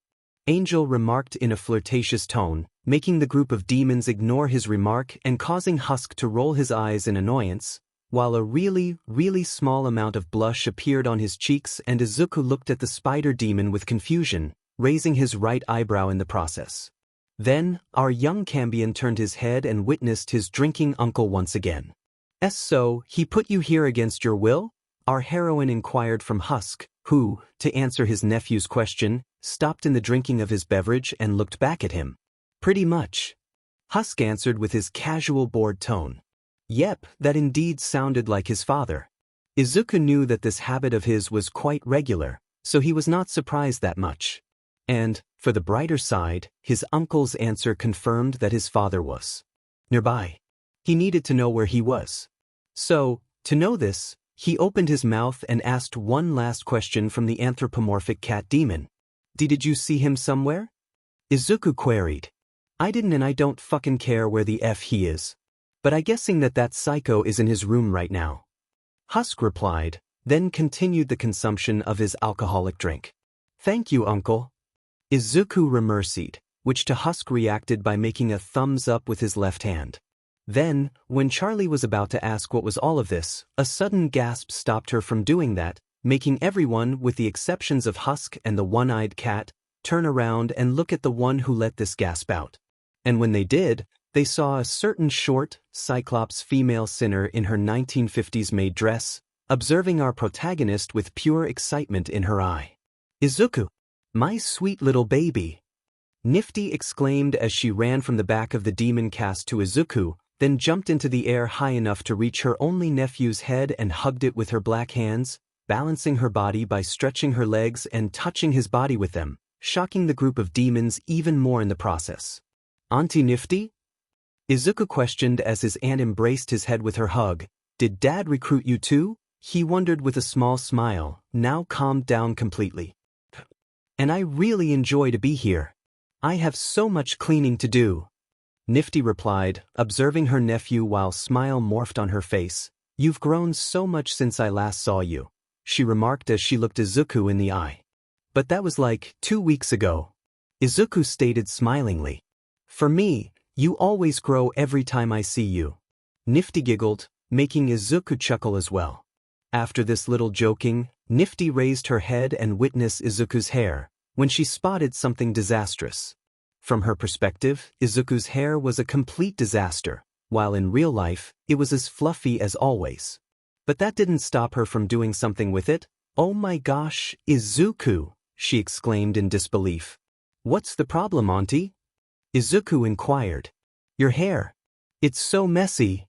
Angel remarked in a flirtatious tone, making the group of demons ignore his remark and causing Husk to roll his eyes in annoyance, while a really, really small amount of blush appeared on his cheeks and Izuku looked at the spider demon with confusion, raising his right eyebrow in the process. Then, our young Cambion turned his head and witnessed his drinking uncle once again. So, he put you here against your will? Our heroine inquired from Husk, who, to answer his nephew's question, stopped in the drinking of his beverage and looked back at him. Pretty much. Husk answered with his casual bored tone. Yep, that indeed sounded like his father. Izuku knew that this habit of his was quite regular, so he was not surprised that much. And, for the brighter side, his uncle's answer confirmed that his father was nearby. He needed to know where he was. So, to know this, he opened his mouth and asked one last question from the anthropomorphic cat demon. Did you see him somewhere? Izuku queried. I didn't and I don't fucking care where the F he is. But I guessing that psycho is in his room right now. Husk replied, then continued the consumption of his alcoholic drink. Thank you, uncle. Izuku remercied, which to Husk reacted by making a thumbs up with his left hand. Then, when Charlie was about to ask what was all of this, a sudden gasp stopped her from doing that, making everyone, with the exceptions of Husk and the one-eyed cat, turn around and look at the one who let this gasp out. And when they did, they saw a certain short, Cyclops female sinner in her 1950s maid dress, observing our protagonist with pure excitement in her eye. Izuku, my sweet little baby. Nifty exclaimed as she ran from the back of the demon cast to Izuku, then jumped into the air high enough to reach her only nephew's head and hugged it with her black hands, balancing her body by stretching her legs and touching his body with them, shocking the group of demons even more in the process. Auntie Nifty? Izuku questioned as his aunt embraced his head with her hug. Did Dad recruit you too? He wondered with a small smile, now calmed down completely. And I really enjoy to be here. I have so much cleaning to do. Nifty replied, observing her nephew while smile morphed on her face. You've grown so much since I last saw you, she remarked as she looked Izuku in the eye. But that was like 2 weeks ago. Izuku stated smilingly. For me, you always grow every time I see you. Nifty giggled, making Izuku chuckle as well. After this little joking, Nifty raised her head and witnessed Izuku's hair, when she spotted something disastrous. From her perspective, Izuku's hair was a complete disaster, while in real life, it was as fluffy as always. But that didn't stop her from doing something with it. Oh my gosh, Izuku, she exclaimed in disbelief. What's the problem, Auntie? Izuku inquired. Your hair. It's so messy.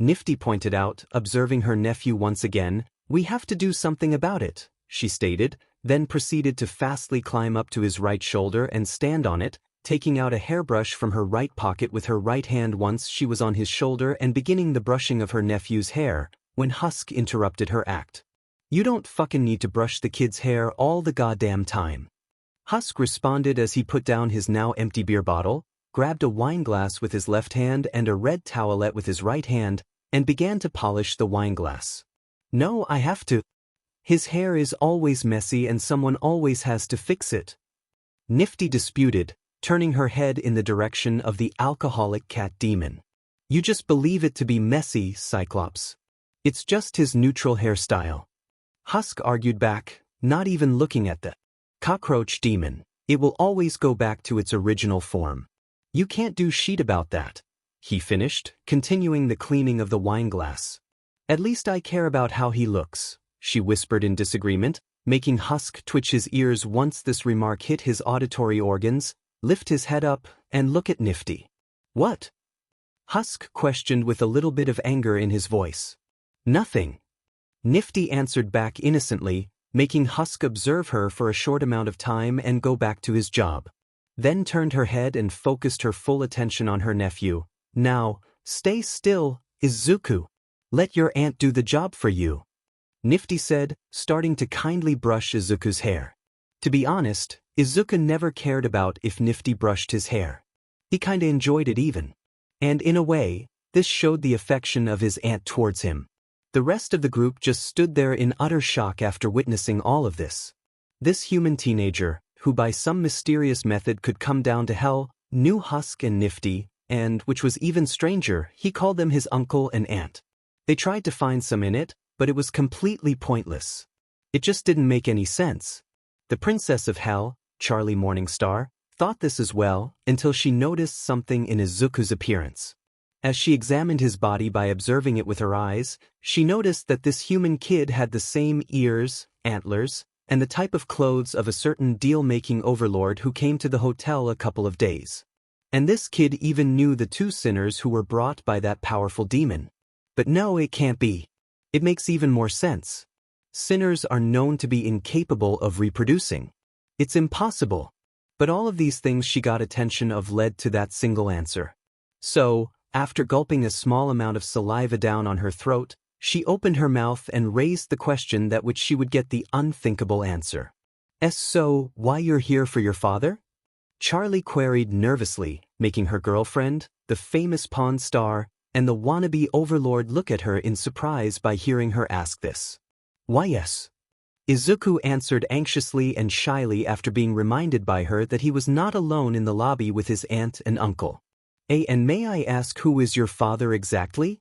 Nifty pointed out, observing her nephew once again. We have to do something about it, she stated, then proceeded to fastly climb up to his right shoulder and stand on it, taking out a hairbrush from her right pocket with her right hand once she was on his shoulder and beginning the brushing of her nephew's hair, when Husk interrupted her act. You don't fucking need to brush the kid's hair all the goddamn time. Husk responded as he put down his now empty beer bottle, grabbed a wine glass with his left hand and a red towelette with his right hand, and began to polish the wine glass. No, I have to. His hair is always messy and someone always has to fix it. Nifty disputed, turning her head in the direction of the alcoholic cat demon. You just believe it to be messy, Cyclops. It's just his neutral hairstyle. Husk argued back, not even looking at the cockroach demon. It will always go back to its original form. You can't do shit about that. He finished, continuing the cleaning of the wine glass. At least I care about how he looks, she whispered in disagreement, making Husk twitch his ears once this remark hit his auditory organs, lift his head up, and look at Nifty. What? Husk questioned with a little bit of anger in his voice. Nothing. Nifty answered back innocently, making Husk observe her for a short amount of time and go back to his job. Then turned her head and focused her full attention on her nephew. Now, stay still, Izuku. Let your aunt do the job for you. Nifty said, starting to kindly brush Izuku's hair. To be honest, Izuku never cared about if Nifty brushed his hair. He kinda enjoyed it even. And in a way, this showed the affection of his aunt towards him. The rest of the group just stood there in utter shock after witnessing all of this. This human teenager, who by some mysterious method could come down to hell, knew Husk and Nifty, and, which was even stranger, he called them his uncle and aunt. They tried to find some in it, but it was completely pointless. It just didn't make any sense. The Princess of Hell, Charlie Morningstar, thought this as well, until she noticed something in Izuku's appearance. As she examined his body by observing it with her eyes, she noticed that this human kid had the same ears, antlers, and the type of clothes of a certain deal-making overlord who came to the hotel a couple of days. And this kid even knew the 2 sinners who were brought by that powerful demon. But no, it can't be. It makes even more sense. Sinners are known to be incapable of reproducing. It's impossible. But all of these things she got attention of led to that single answer. So, after gulping a small amount of saliva down on her throat, she opened her mouth and raised the question that which she would get the unthinkable answer. So, why you're here for your father? Charlie queried nervously, making her girlfriend, the famous Pawn Star, and the wannabe Overlord look at her in surprise by hearing her ask this. Why yes. Izuku answered anxiously and shyly after being reminded by her that he was not alone in the lobby with his aunt and uncle. And may I ask who is your father exactly?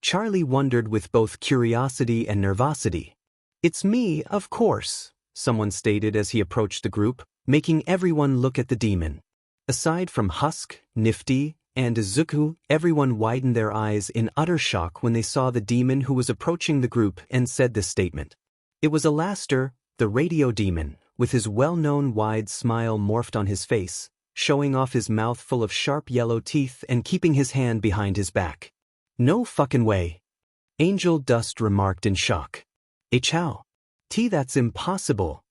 Charlie wondered with both curiosity and nervosity. It's me, of course, someone stated as he approached the group, making everyone look at the demon. Aside from Husk, Nifty, and Izuku, everyone widened their eyes in utter shock when they saw the demon who was approaching the group and said this statement. It was Alastor, the radio demon, with his well-known wide smile morphed on his face, showing off his mouth full of sharp yellow teeth and keeping his hand behind his back. No fucking way. Angel Dust remarked in shock. How? That's impossible.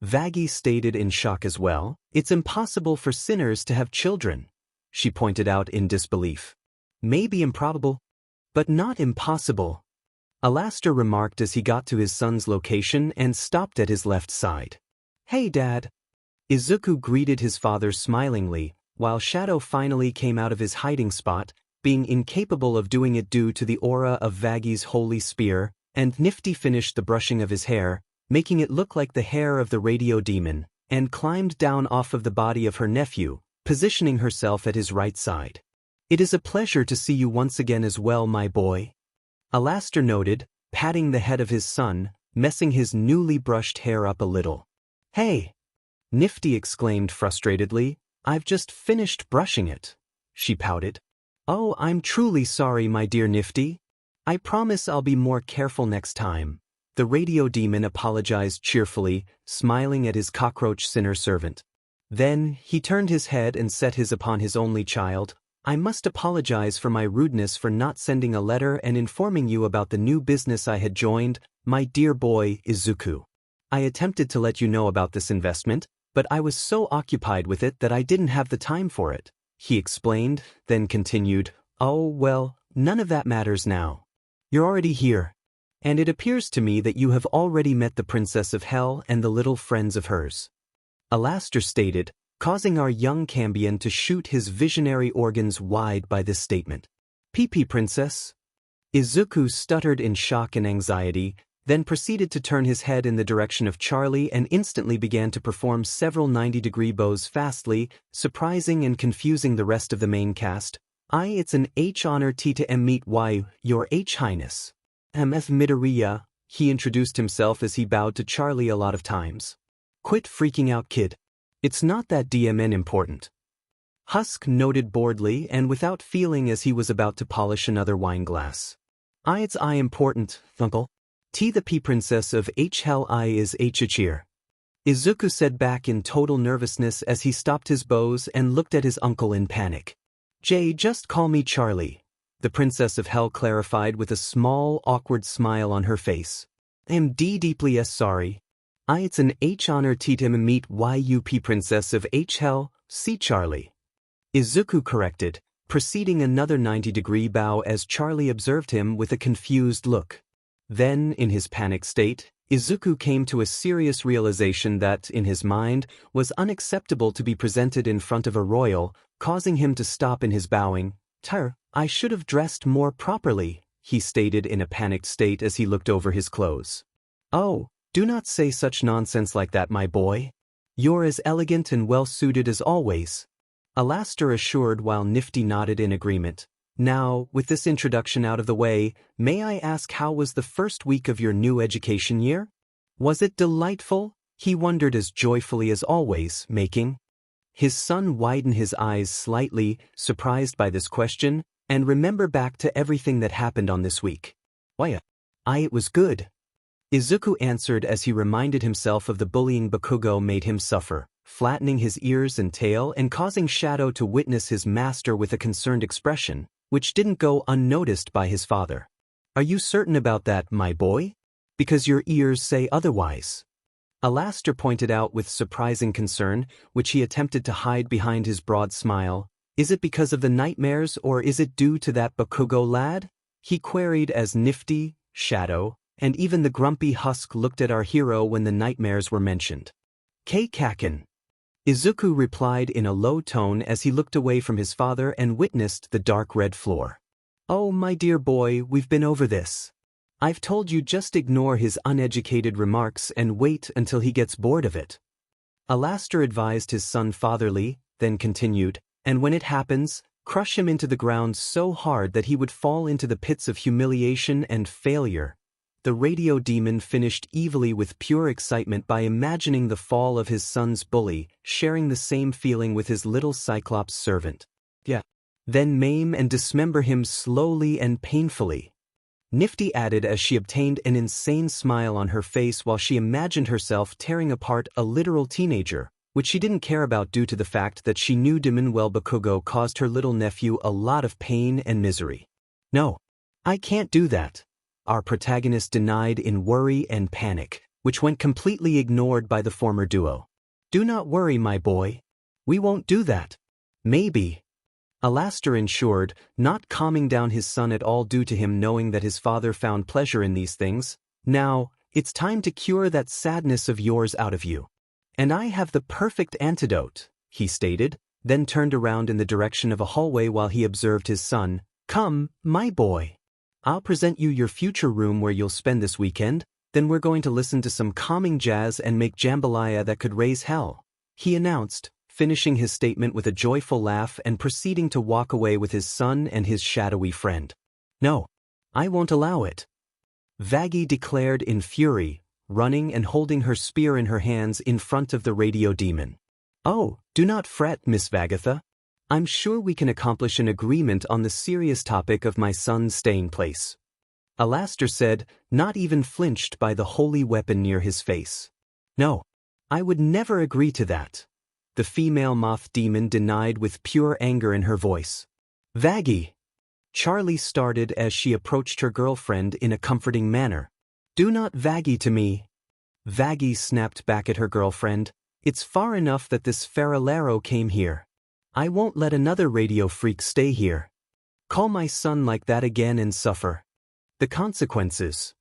Vaggie stated in shock as well. It's impossible for sinners to have children, she pointed out in disbelief. Maybe improbable, but not impossible. Alastor remarked as he got to his son's location and stopped at his left side. "Hey, Dad." Izuku greeted his father smilingly, while Shadow finally came out of his hiding spot, being incapable of doing it due to the aura of Vaggi's holy spear, and Nifty finished the brushing of his hair, making it look like the hair of the radio demon, and climbed down off of the body of her nephew, positioning herself at his right side. "It is a pleasure to see you once again as well, my boy," Alastor noted, patting the head of his son, messing his newly brushed hair up a little. "Hey!" Nifty exclaimed frustratedly, "I've just finished brushing it." She pouted. "Oh, I'm truly sorry, my dear Nifty. I promise I'll be more careful next time." The radio demon apologized cheerfully, smiling at his cockroach sinner servant. Then, he turned his head and set his upon his only child. "I must apologize for my rudeness for not sending a letter and informing you about the new business I had joined, my dear boy, Izuku. I attempted to let you know about this investment, but I was so occupied with it that I didn't have the time for it," he explained, then continued, "Oh, well, none of that matters now. You're already here. And it appears to me that you have already met the Princess of Hell and the little friends of hers," Alastor stated, causing our young Cambion to shoot his visionary organs wide by this statement. "PP Princess?" Izuku stuttered in shock and anxiety, then proceeded to turn his head in the direction of Charlie and instantly began to perform several 90-degree bows fastly, surprising and confusing the rest of the main cast. It's an honor to meet your Highness. F. Midoriya," he introduced himself as he bowed to Charlie a lot of times. "Quit freaking out, kid. It's not that DMN important," Husk noted boredly and without feeling as he was about to polish another wine glass. It's important, Uncle. The P Princess of Hell is cheer," Izuku said back in total nervousness as he stopped his bows and looked at his uncle in panic. Just call me Charlie," the Princess of Hell clarified with a small, awkward smile on her face. "I'm deeply sorry. It's an honor to meet YUP Princess of Hell, see Charlie," Izuku corrected, proceeding another 90-degree bow as Charlie observed him with a confused look. Then, in his panic state, Izuku came to a serious realization that, in his mind, was unacceptable to be presented in front of a royal, causing him to stop in his bowing. I should have dressed more properly," he stated in a panicked state as he looked over his clothes. "Oh, do not say such nonsense like that, my boy. You're as elegant and well-suited as always," Alastor assured while Nifty nodded in agreement. "Now, with this introduction out of the way, may I ask how was the first week of your new education year? Was it delightful?" he wondered as joyfully as always, making. His son widened his eyes slightly, surprised by this question, and remember back to everything that happened on this week. It was good," Izuku answered as he reminded himself of the bullying Bakugo made him suffer, flattening his ears and tail and causing Shadow to witness his master with a concerned expression, which didn't go unnoticed by his father. "Are you certain about that, my boy? Because your ears say otherwise," Alastor pointed out with surprising concern, which he attempted to hide behind his broad smile. "Is it because of the nightmares or is it due to that Bakugo lad?" he queried as Nifty, Shadow, and even the grumpy Husk looked at our hero when the nightmares were mentioned. "Kaken," Izuku replied in a low tone as he looked away from his father and witnessed the dark red floor. "Oh, my dear boy, we've been over this. I've told you just ignore his uneducated remarks and wait until he gets bored of it," Alastor advised his son fatherly, then continued, "and when it happens, crush him into the ground so hard that he would fall into the pits of humiliation and failure." The radio demon finished evilly with pure excitement by imagining the fall of his son's bully, sharing the same feeling with his little Cyclops servant. Then maim and dismember him slowly and painfully," Nifty added as she obtained an insane smile on her face while she imagined herself tearing apart a literal teenager, which she didn't care about due to the fact that she knew Demonwell Bakugo caused her little nephew a lot of pain and misery. "No, I can't do that," our protagonist denied in worry and panic, which went completely ignored by the former duo. "Do not worry, my boy. We won't do that. Maybe," Alastor ensured, not calming down his son at all due to him knowing that his father found pleasure in these things. Now, it's time to cure that sadness of yours out of you. And I have the perfect antidote, he stated, then turned around in the direction of a hallway while he observed his son. Come, my boy. I'll present you your future room where you'll spend this weekend, then we're going to listen to some calming jazz and make jambalaya that could raise hell, he announced, finishing his statement with a joyful laugh and proceeding to walk away with his son and his shadowy friend. No, I won't allow it, Vaggie declared in fury, running and holding her spear in her hands in front of the radio demon. Oh, do not fret, Miss Vagatha. I'm sure we can accomplish an agreement on the serious topic of my son's staying place, Alastor said, not even flinched by the holy weapon near his face. No, I would never agree to that, the female moth demon denied with pure anger in her voice. Vaggie, Charlie started as she approached her girlfriend in a comforting manner. Do not Vaggie to me. Vaggie snapped back at her girlfriend. It's far enough that this Ferrolero came here. I won't let another radio freak stay here. Call my son like that again and suffer the consequences,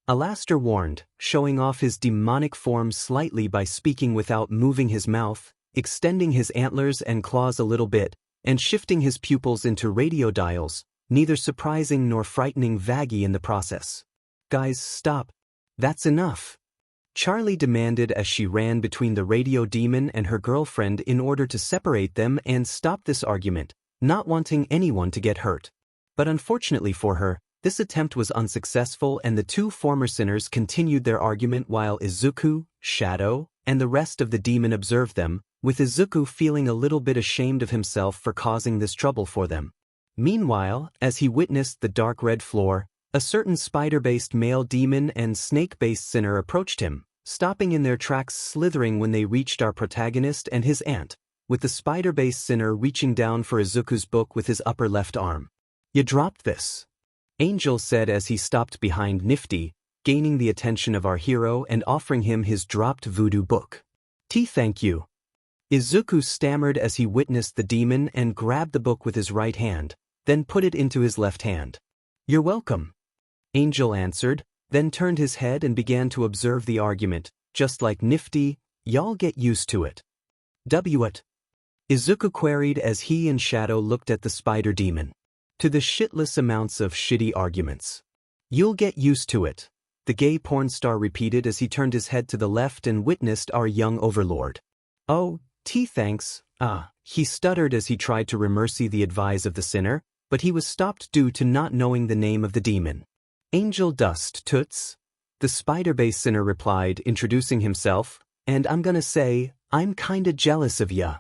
Alastor warned, showing off his demonic form slightly by speaking without moving his mouth, extending his antlers and claws a little bit, and shifting his pupils into radio dials, neither surprising nor frightening Vaggie in the process. Guys, stop. That's enough, Charlie demanded as she ran between the radio demon and her girlfriend in order to separate them and stop this argument, not wanting anyone to get hurt. But unfortunately for her, this attempt was unsuccessful and the two former sinners continued their argument while Izuku, Shadow, and the rest of the demon observed them, with Izuku feeling a little bit ashamed of himself for causing this trouble for them. Meanwhile, as he witnessed the dark red floor, a certain spider-based male demon and snake-based sinner approached him, stopping in their tracks slithering when they reached our protagonist and his aunt, with the spider-based sinner reaching down for Izuku's book with his upper left arm. You dropped this, Angel said as he stopped behind Nifty, gaining the attention of our hero and offering him his dropped voodoo book. Thank you, Izuku stammered as he witnessed the demon and grabbed the book with his right hand, then put it into his left hand. You're welcome, Angel answered, then turned his head and began to observe the argument, just like Nifty. Y'all get used to it. What? Izuku queried as he and Shadow looked at the spider demon. To the shitless amounts of shitty arguments. You'll get used to it, the gay porn star repeated as he turned his head to the left and witnessed our young overlord. Oh, thanks, he stuttered as he tried to mercy the advice of the sinner, but he was stopped due to not knowing the name of the demon. Angel Dust Toots, the spider-based sinner replied, introducing himself, and I'm gonna say, I'm kinda jealous of ya,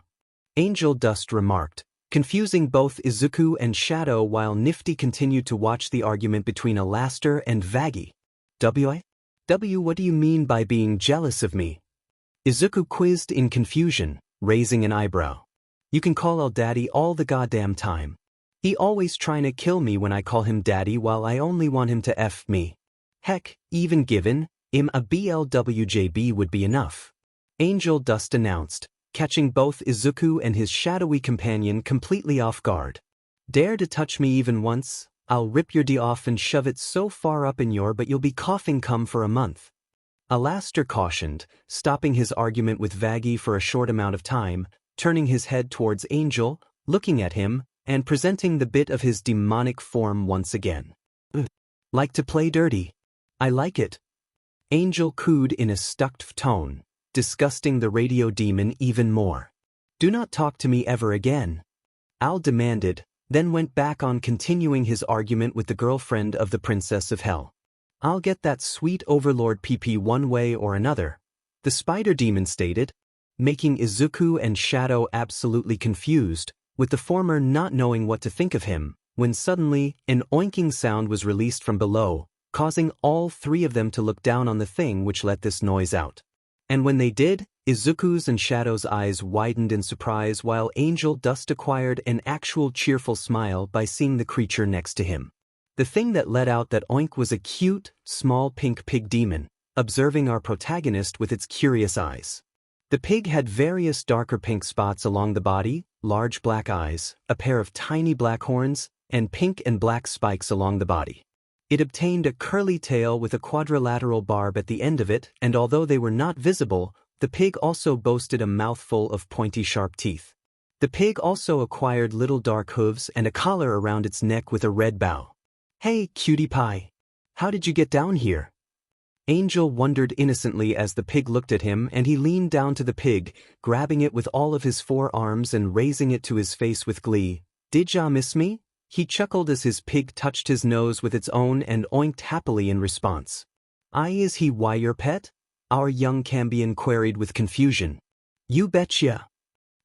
Angel Dust remarked, confusing both Izuku and Shadow while Nifty continued to watch the argument between Alastor and Vaggie. What do you mean by being jealous of me? Izuku quizzed in confusion, raising an eyebrow. You can call El Daddy all the goddamn time. He always trying to kill me when I call him Daddy while I only want him to F me. Heck, even given him a BLWJB would be enough, Angel Dust announced, catching both Izuku and his shadowy companion completely off guard. Dare to touch me even once, I'll rip your D off and shove it so far up in your butt you'll be coughing cum for a month, Alastor cautioned, stopping his argument with Vaggie for a short amount of time, turning his head towards Angel, looking at him, and presenting the bit of his demonic form once again. Like to play dirty? I like it, Angel cooed in a stuck tone, disgusting the radio demon even more. Do not talk to me ever again, Al demanded, then went back on continuing his argument with the girlfriend of the Princess of Hell. I'll get that sweet Overlord PP one way or another, the spider demon stated, making Izuku and Shadow absolutely confused, with the former not knowing what to think of him, when suddenly an oinking sound was released from below, causing all three of them to look down on the thing which let this noise out. And when they did, Izuku's and Shadow's eyes widened in surprise while Angel Dust acquired an actual cheerful smile by seeing the creature next to him. The thing that let out that oink was a cute, small pink pig demon, observing our protagonist with its curious eyes. The pig had various darker pink spots along the body, large black eyes, a pair of tiny black horns, and pink and black spikes along the body. It obtained a curly tail with a quadrilateral barb at the end of it, and although they were not visible, the pig also boasted a mouthful of pointy sharp teeth. The pig also acquired little dark hooves and a collar around its neck with a red bow. "Hey, cutie pie. How did you get down here?" Angel wondered innocently as the pig looked at him, and he leaned down to the pig, grabbing it with all of his 4 arms and raising it to his face with glee. "Did ya miss me?" He chuckled as his pig touched his nose with its own and oinked happily in response. "Is he why your pet?" our young Cambion queried with confusion. "You betcha."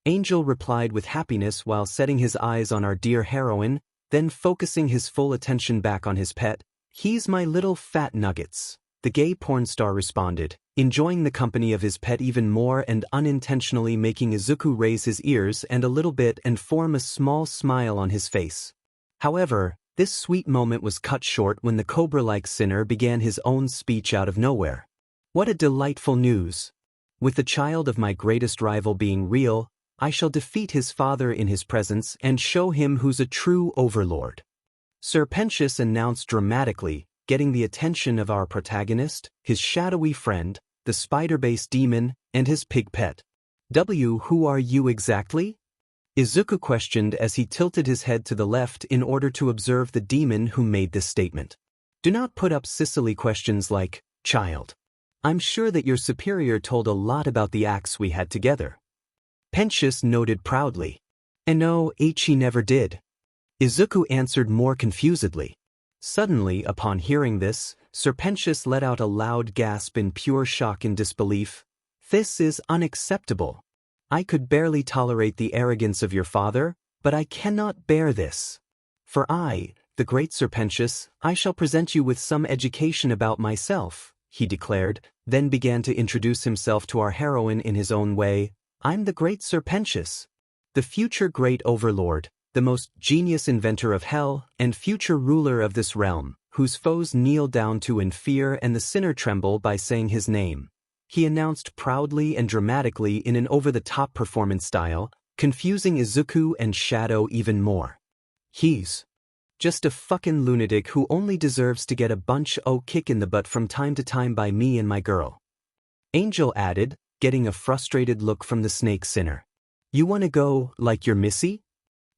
Angel replied with happiness while setting his eyes on our dear heroine, then focusing his full attention back on his pet. "He's my little fat nuggets," the gay porn star responded, enjoying the company of his pet even more and unintentionally making Izuku raise his ears and a little bit and form a small smile on his face. However, this sweet moment was cut short when the cobra-like sinner began his own speech out of nowhere. "What a delightful news! With the child of my greatest rival being real, I shall defeat his father in his presence and show him who's a true overlord," Sir Pentious announced dramatically, getting the attention of our protagonist, his shadowy friend, the spider-based demon, and his pig pet. "Who are you exactly?" Izuku questioned as he tilted his head to the left in order to observe the demon who made this statement. "Do not put up silly questions like, child. I'm sure that your superior told a lot about the acts we had together." Pentious noted proudly. "And no, he never did." Izuku answered more confusedly. Suddenly, upon hearing this, Sir Pentious let out a loud gasp in pure shock and disbelief. "This is unacceptable. I could barely tolerate the arrogance of your father, but I cannot bear this. For I, the great Sir Pentious, I shall present you with some education about myself," he declared, then began to introduce himself to our heroine in his own way. "I'm the great Sir Pentious, the future great overlord, the most genius inventor of hell, and future ruler of this realm, whose foes kneel down to in fear and the sinner tremble by saying his name," he announced proudly and dramatically in an over-the-top performance style, confusing Izuku and Shadow even more. "He's just a fucking lunatic who only deserves to get a bunch o' kick in the butt from time to time by me and my girl," Angel added, getting a frustrated look from the snake sinner. "You wanna go, like your missy?"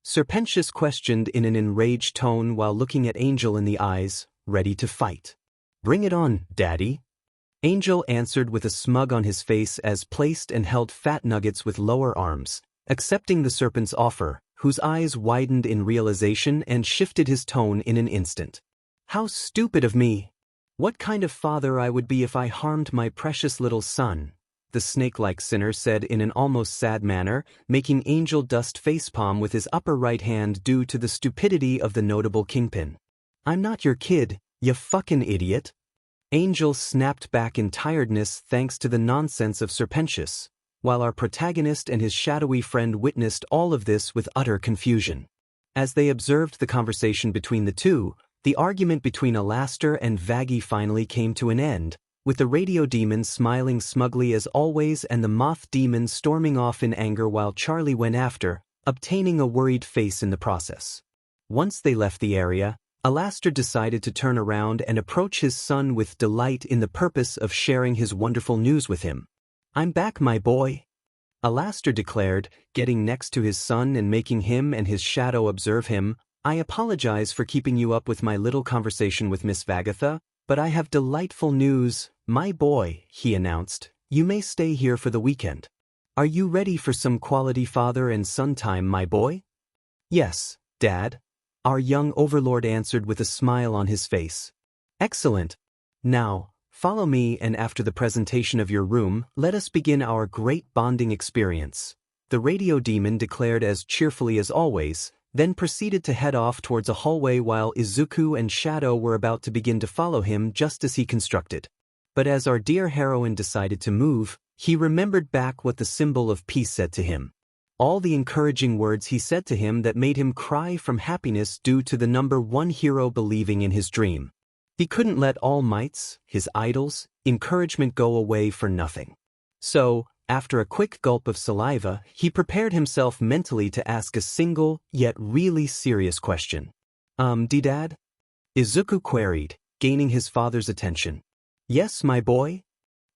Sir Pentious questioned in an enraged tone while looking at Angel in the eyes, ready to fight. "Bring it on, daddy." Angel answered with a smug on his face as placed and held fat nuggets with lower arms, accepting the serpent's offer, whose eyes widened in realization and shifted his tone in an instant. "How stupid of me! What kind of father I would be if I harmed my precious little son," the snake-like sinner said in an almost sad manner, making Angel dust facepalm with his upper right hand due to the stupidity of the notable kingpin. "I'm not your kid, you fucking idiot." Angel snapped back in tiredness thanks to the nonsense of Sir Pentious, while our protagonist and his shadowy friend witnessed all of this with utter confusion. As they observed the conversation between the two, the argument between Alastor and Vaggie finally came to an end, with the radio demon smiling smugly as always and the moth demon storming off in anger while Charlie went after, obtaining a worried face in the process. Once they left the area, Alastor decided to turn around and approach his son with delight in the purpose of sharing his wonderful news with him. "I'm back, my boy," Alastor declared, getting next to his son and making him and his shadow observe him. "I apologize for keeping you up with my little conversation with Miss Vagatha, but I have delightful news, my boy," he announced. "You may stay here for the weekend. Are you ready for some quality father and son time, my boy?" "Yes, Dad," our young overlord answered with a smile on his face. "Excellent. Now, follow me, and after the presentation of your room, let us begin our great bonding experience," the radio demon declared as cheerfully as always, then proceeded to head off towards a hallway while Izuku and Shadow were about to begin to follow him just as he constructed. But as our dear heroine decided to move, he remembered back what the symbol of peace said to him. All the encouraging words he said to him that made him cry from happiness due to the number one hero believing in his dream. He couldn't let All Might's, his idols, encouragement go away for nothing. So, After a quick gulp of saliva, he prepared himself mentally to ask a single, yet really serious question. Dad? Izuku queried, gaining his father's attention. Yes, my boy?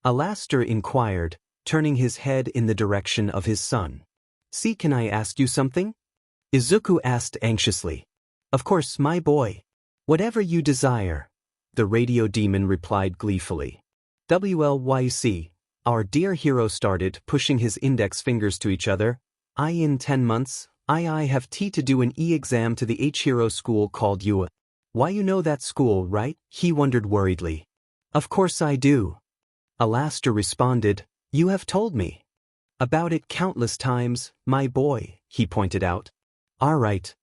Alastor inquired, turning his head in the direction of his son. See, can I ask you something? Izuku asked anxiously. Of course, my boy. Whatever you desire, the radio demon replied gleefully. WLYC, our dear hero started, pushing his index fingers to each other. In 10 months, I have to do an exam to the H-Hero school called UA. Why, you know that school, right? He wondered worriedly. Of course I do. Alastor responded, you have told me about it countless times, my boy, he pointed out. All right.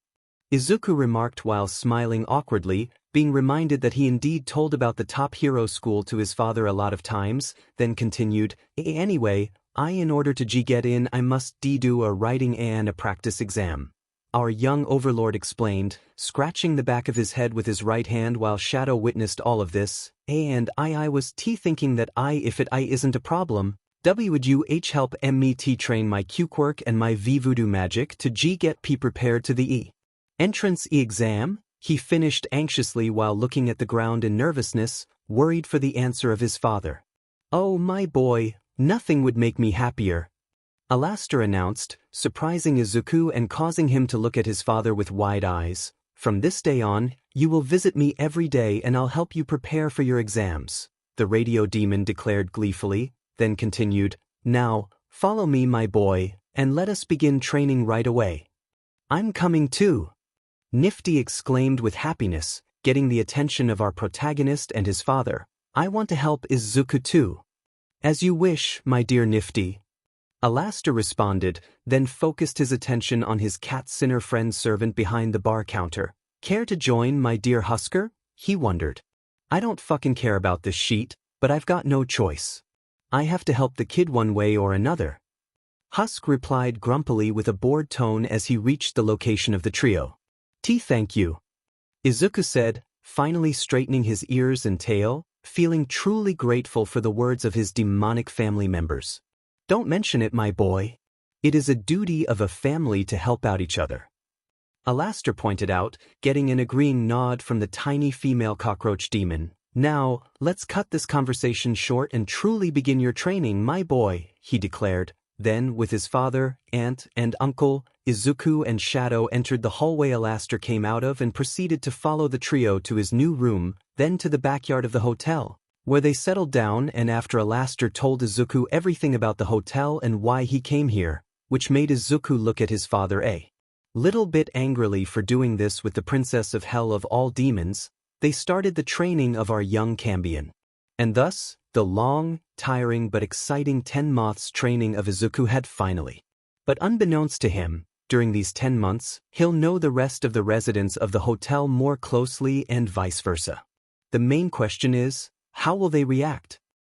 Izuku remarked while smiling awkwardly, being reminded that he indeed told about the top hero school to his father a lot of times, then continued, Anyway, in order to get in, I must do a writing and a practice exam. Our young Overlord explained, scratching the back of his head with his right hand while Shadow witnessed all of this. And I was thinking that if it isn't a problem, would you help me train my Q-quirk and my V-voodoo magic to get prepared to the entrance exam? He finished anxiously while looking at the ground in nervousness, worried for the answer of his father. Oh, my boy, nothing would make me happier, Alastor announced, surprising Izuku and causing him to look at his father with wide eyes. From this day on, you will visit me every day and I'll help you prepare for your exams, the radio demon declared gleefully, then continued, Now, follow me, my boy, and let us begin training right away. I'm coming too, Nifty exclaimed with happiness, getting the attention of our protagonist and his father. I want to help Izuku too. As you wish, my dear Nifty, Alastor responded, then focused his attention on his cat-sinner friend servant behind the bar counter. Care to join, my dear Husker? He wondered. I don't fucking care about this sheet, but I've got no choice. I have to help the kid one way or another. Husk replied grumpily with a bored tone as he reached the location of the trio. Thank you, Izuku said, finally straightening his ears and tail, feeling truly grateful for the words of his demonic family members. Don't mention it, my boy. It is a duty of a family to help out each other, Alastor pointed out, getting an agreeing nod from the tiny female cockroach demon. Now, let's cut this conversation short and truly begin your training, my boy, he declared. Then, with his father, aunt, and uncle, Izuku and Shadow entered the hallway Alastor came out of and proceeded to follow the trio to his new room, then to the backyard of the hotel, where they settled down, and after Alastor told Izuku everything about the hotel and why he came here, which made Izuku look at his father a little bit angrily for doing this with the princess of hell of all demons, they started the training of our young Cambion. And thus, the long, tiring but exciting 10 months training of Izuku had finally. But unbeknownst to him, during these 10 months, he'll know the rest of the residents of the hotel more closely and vice versa. The main question is, how will they react?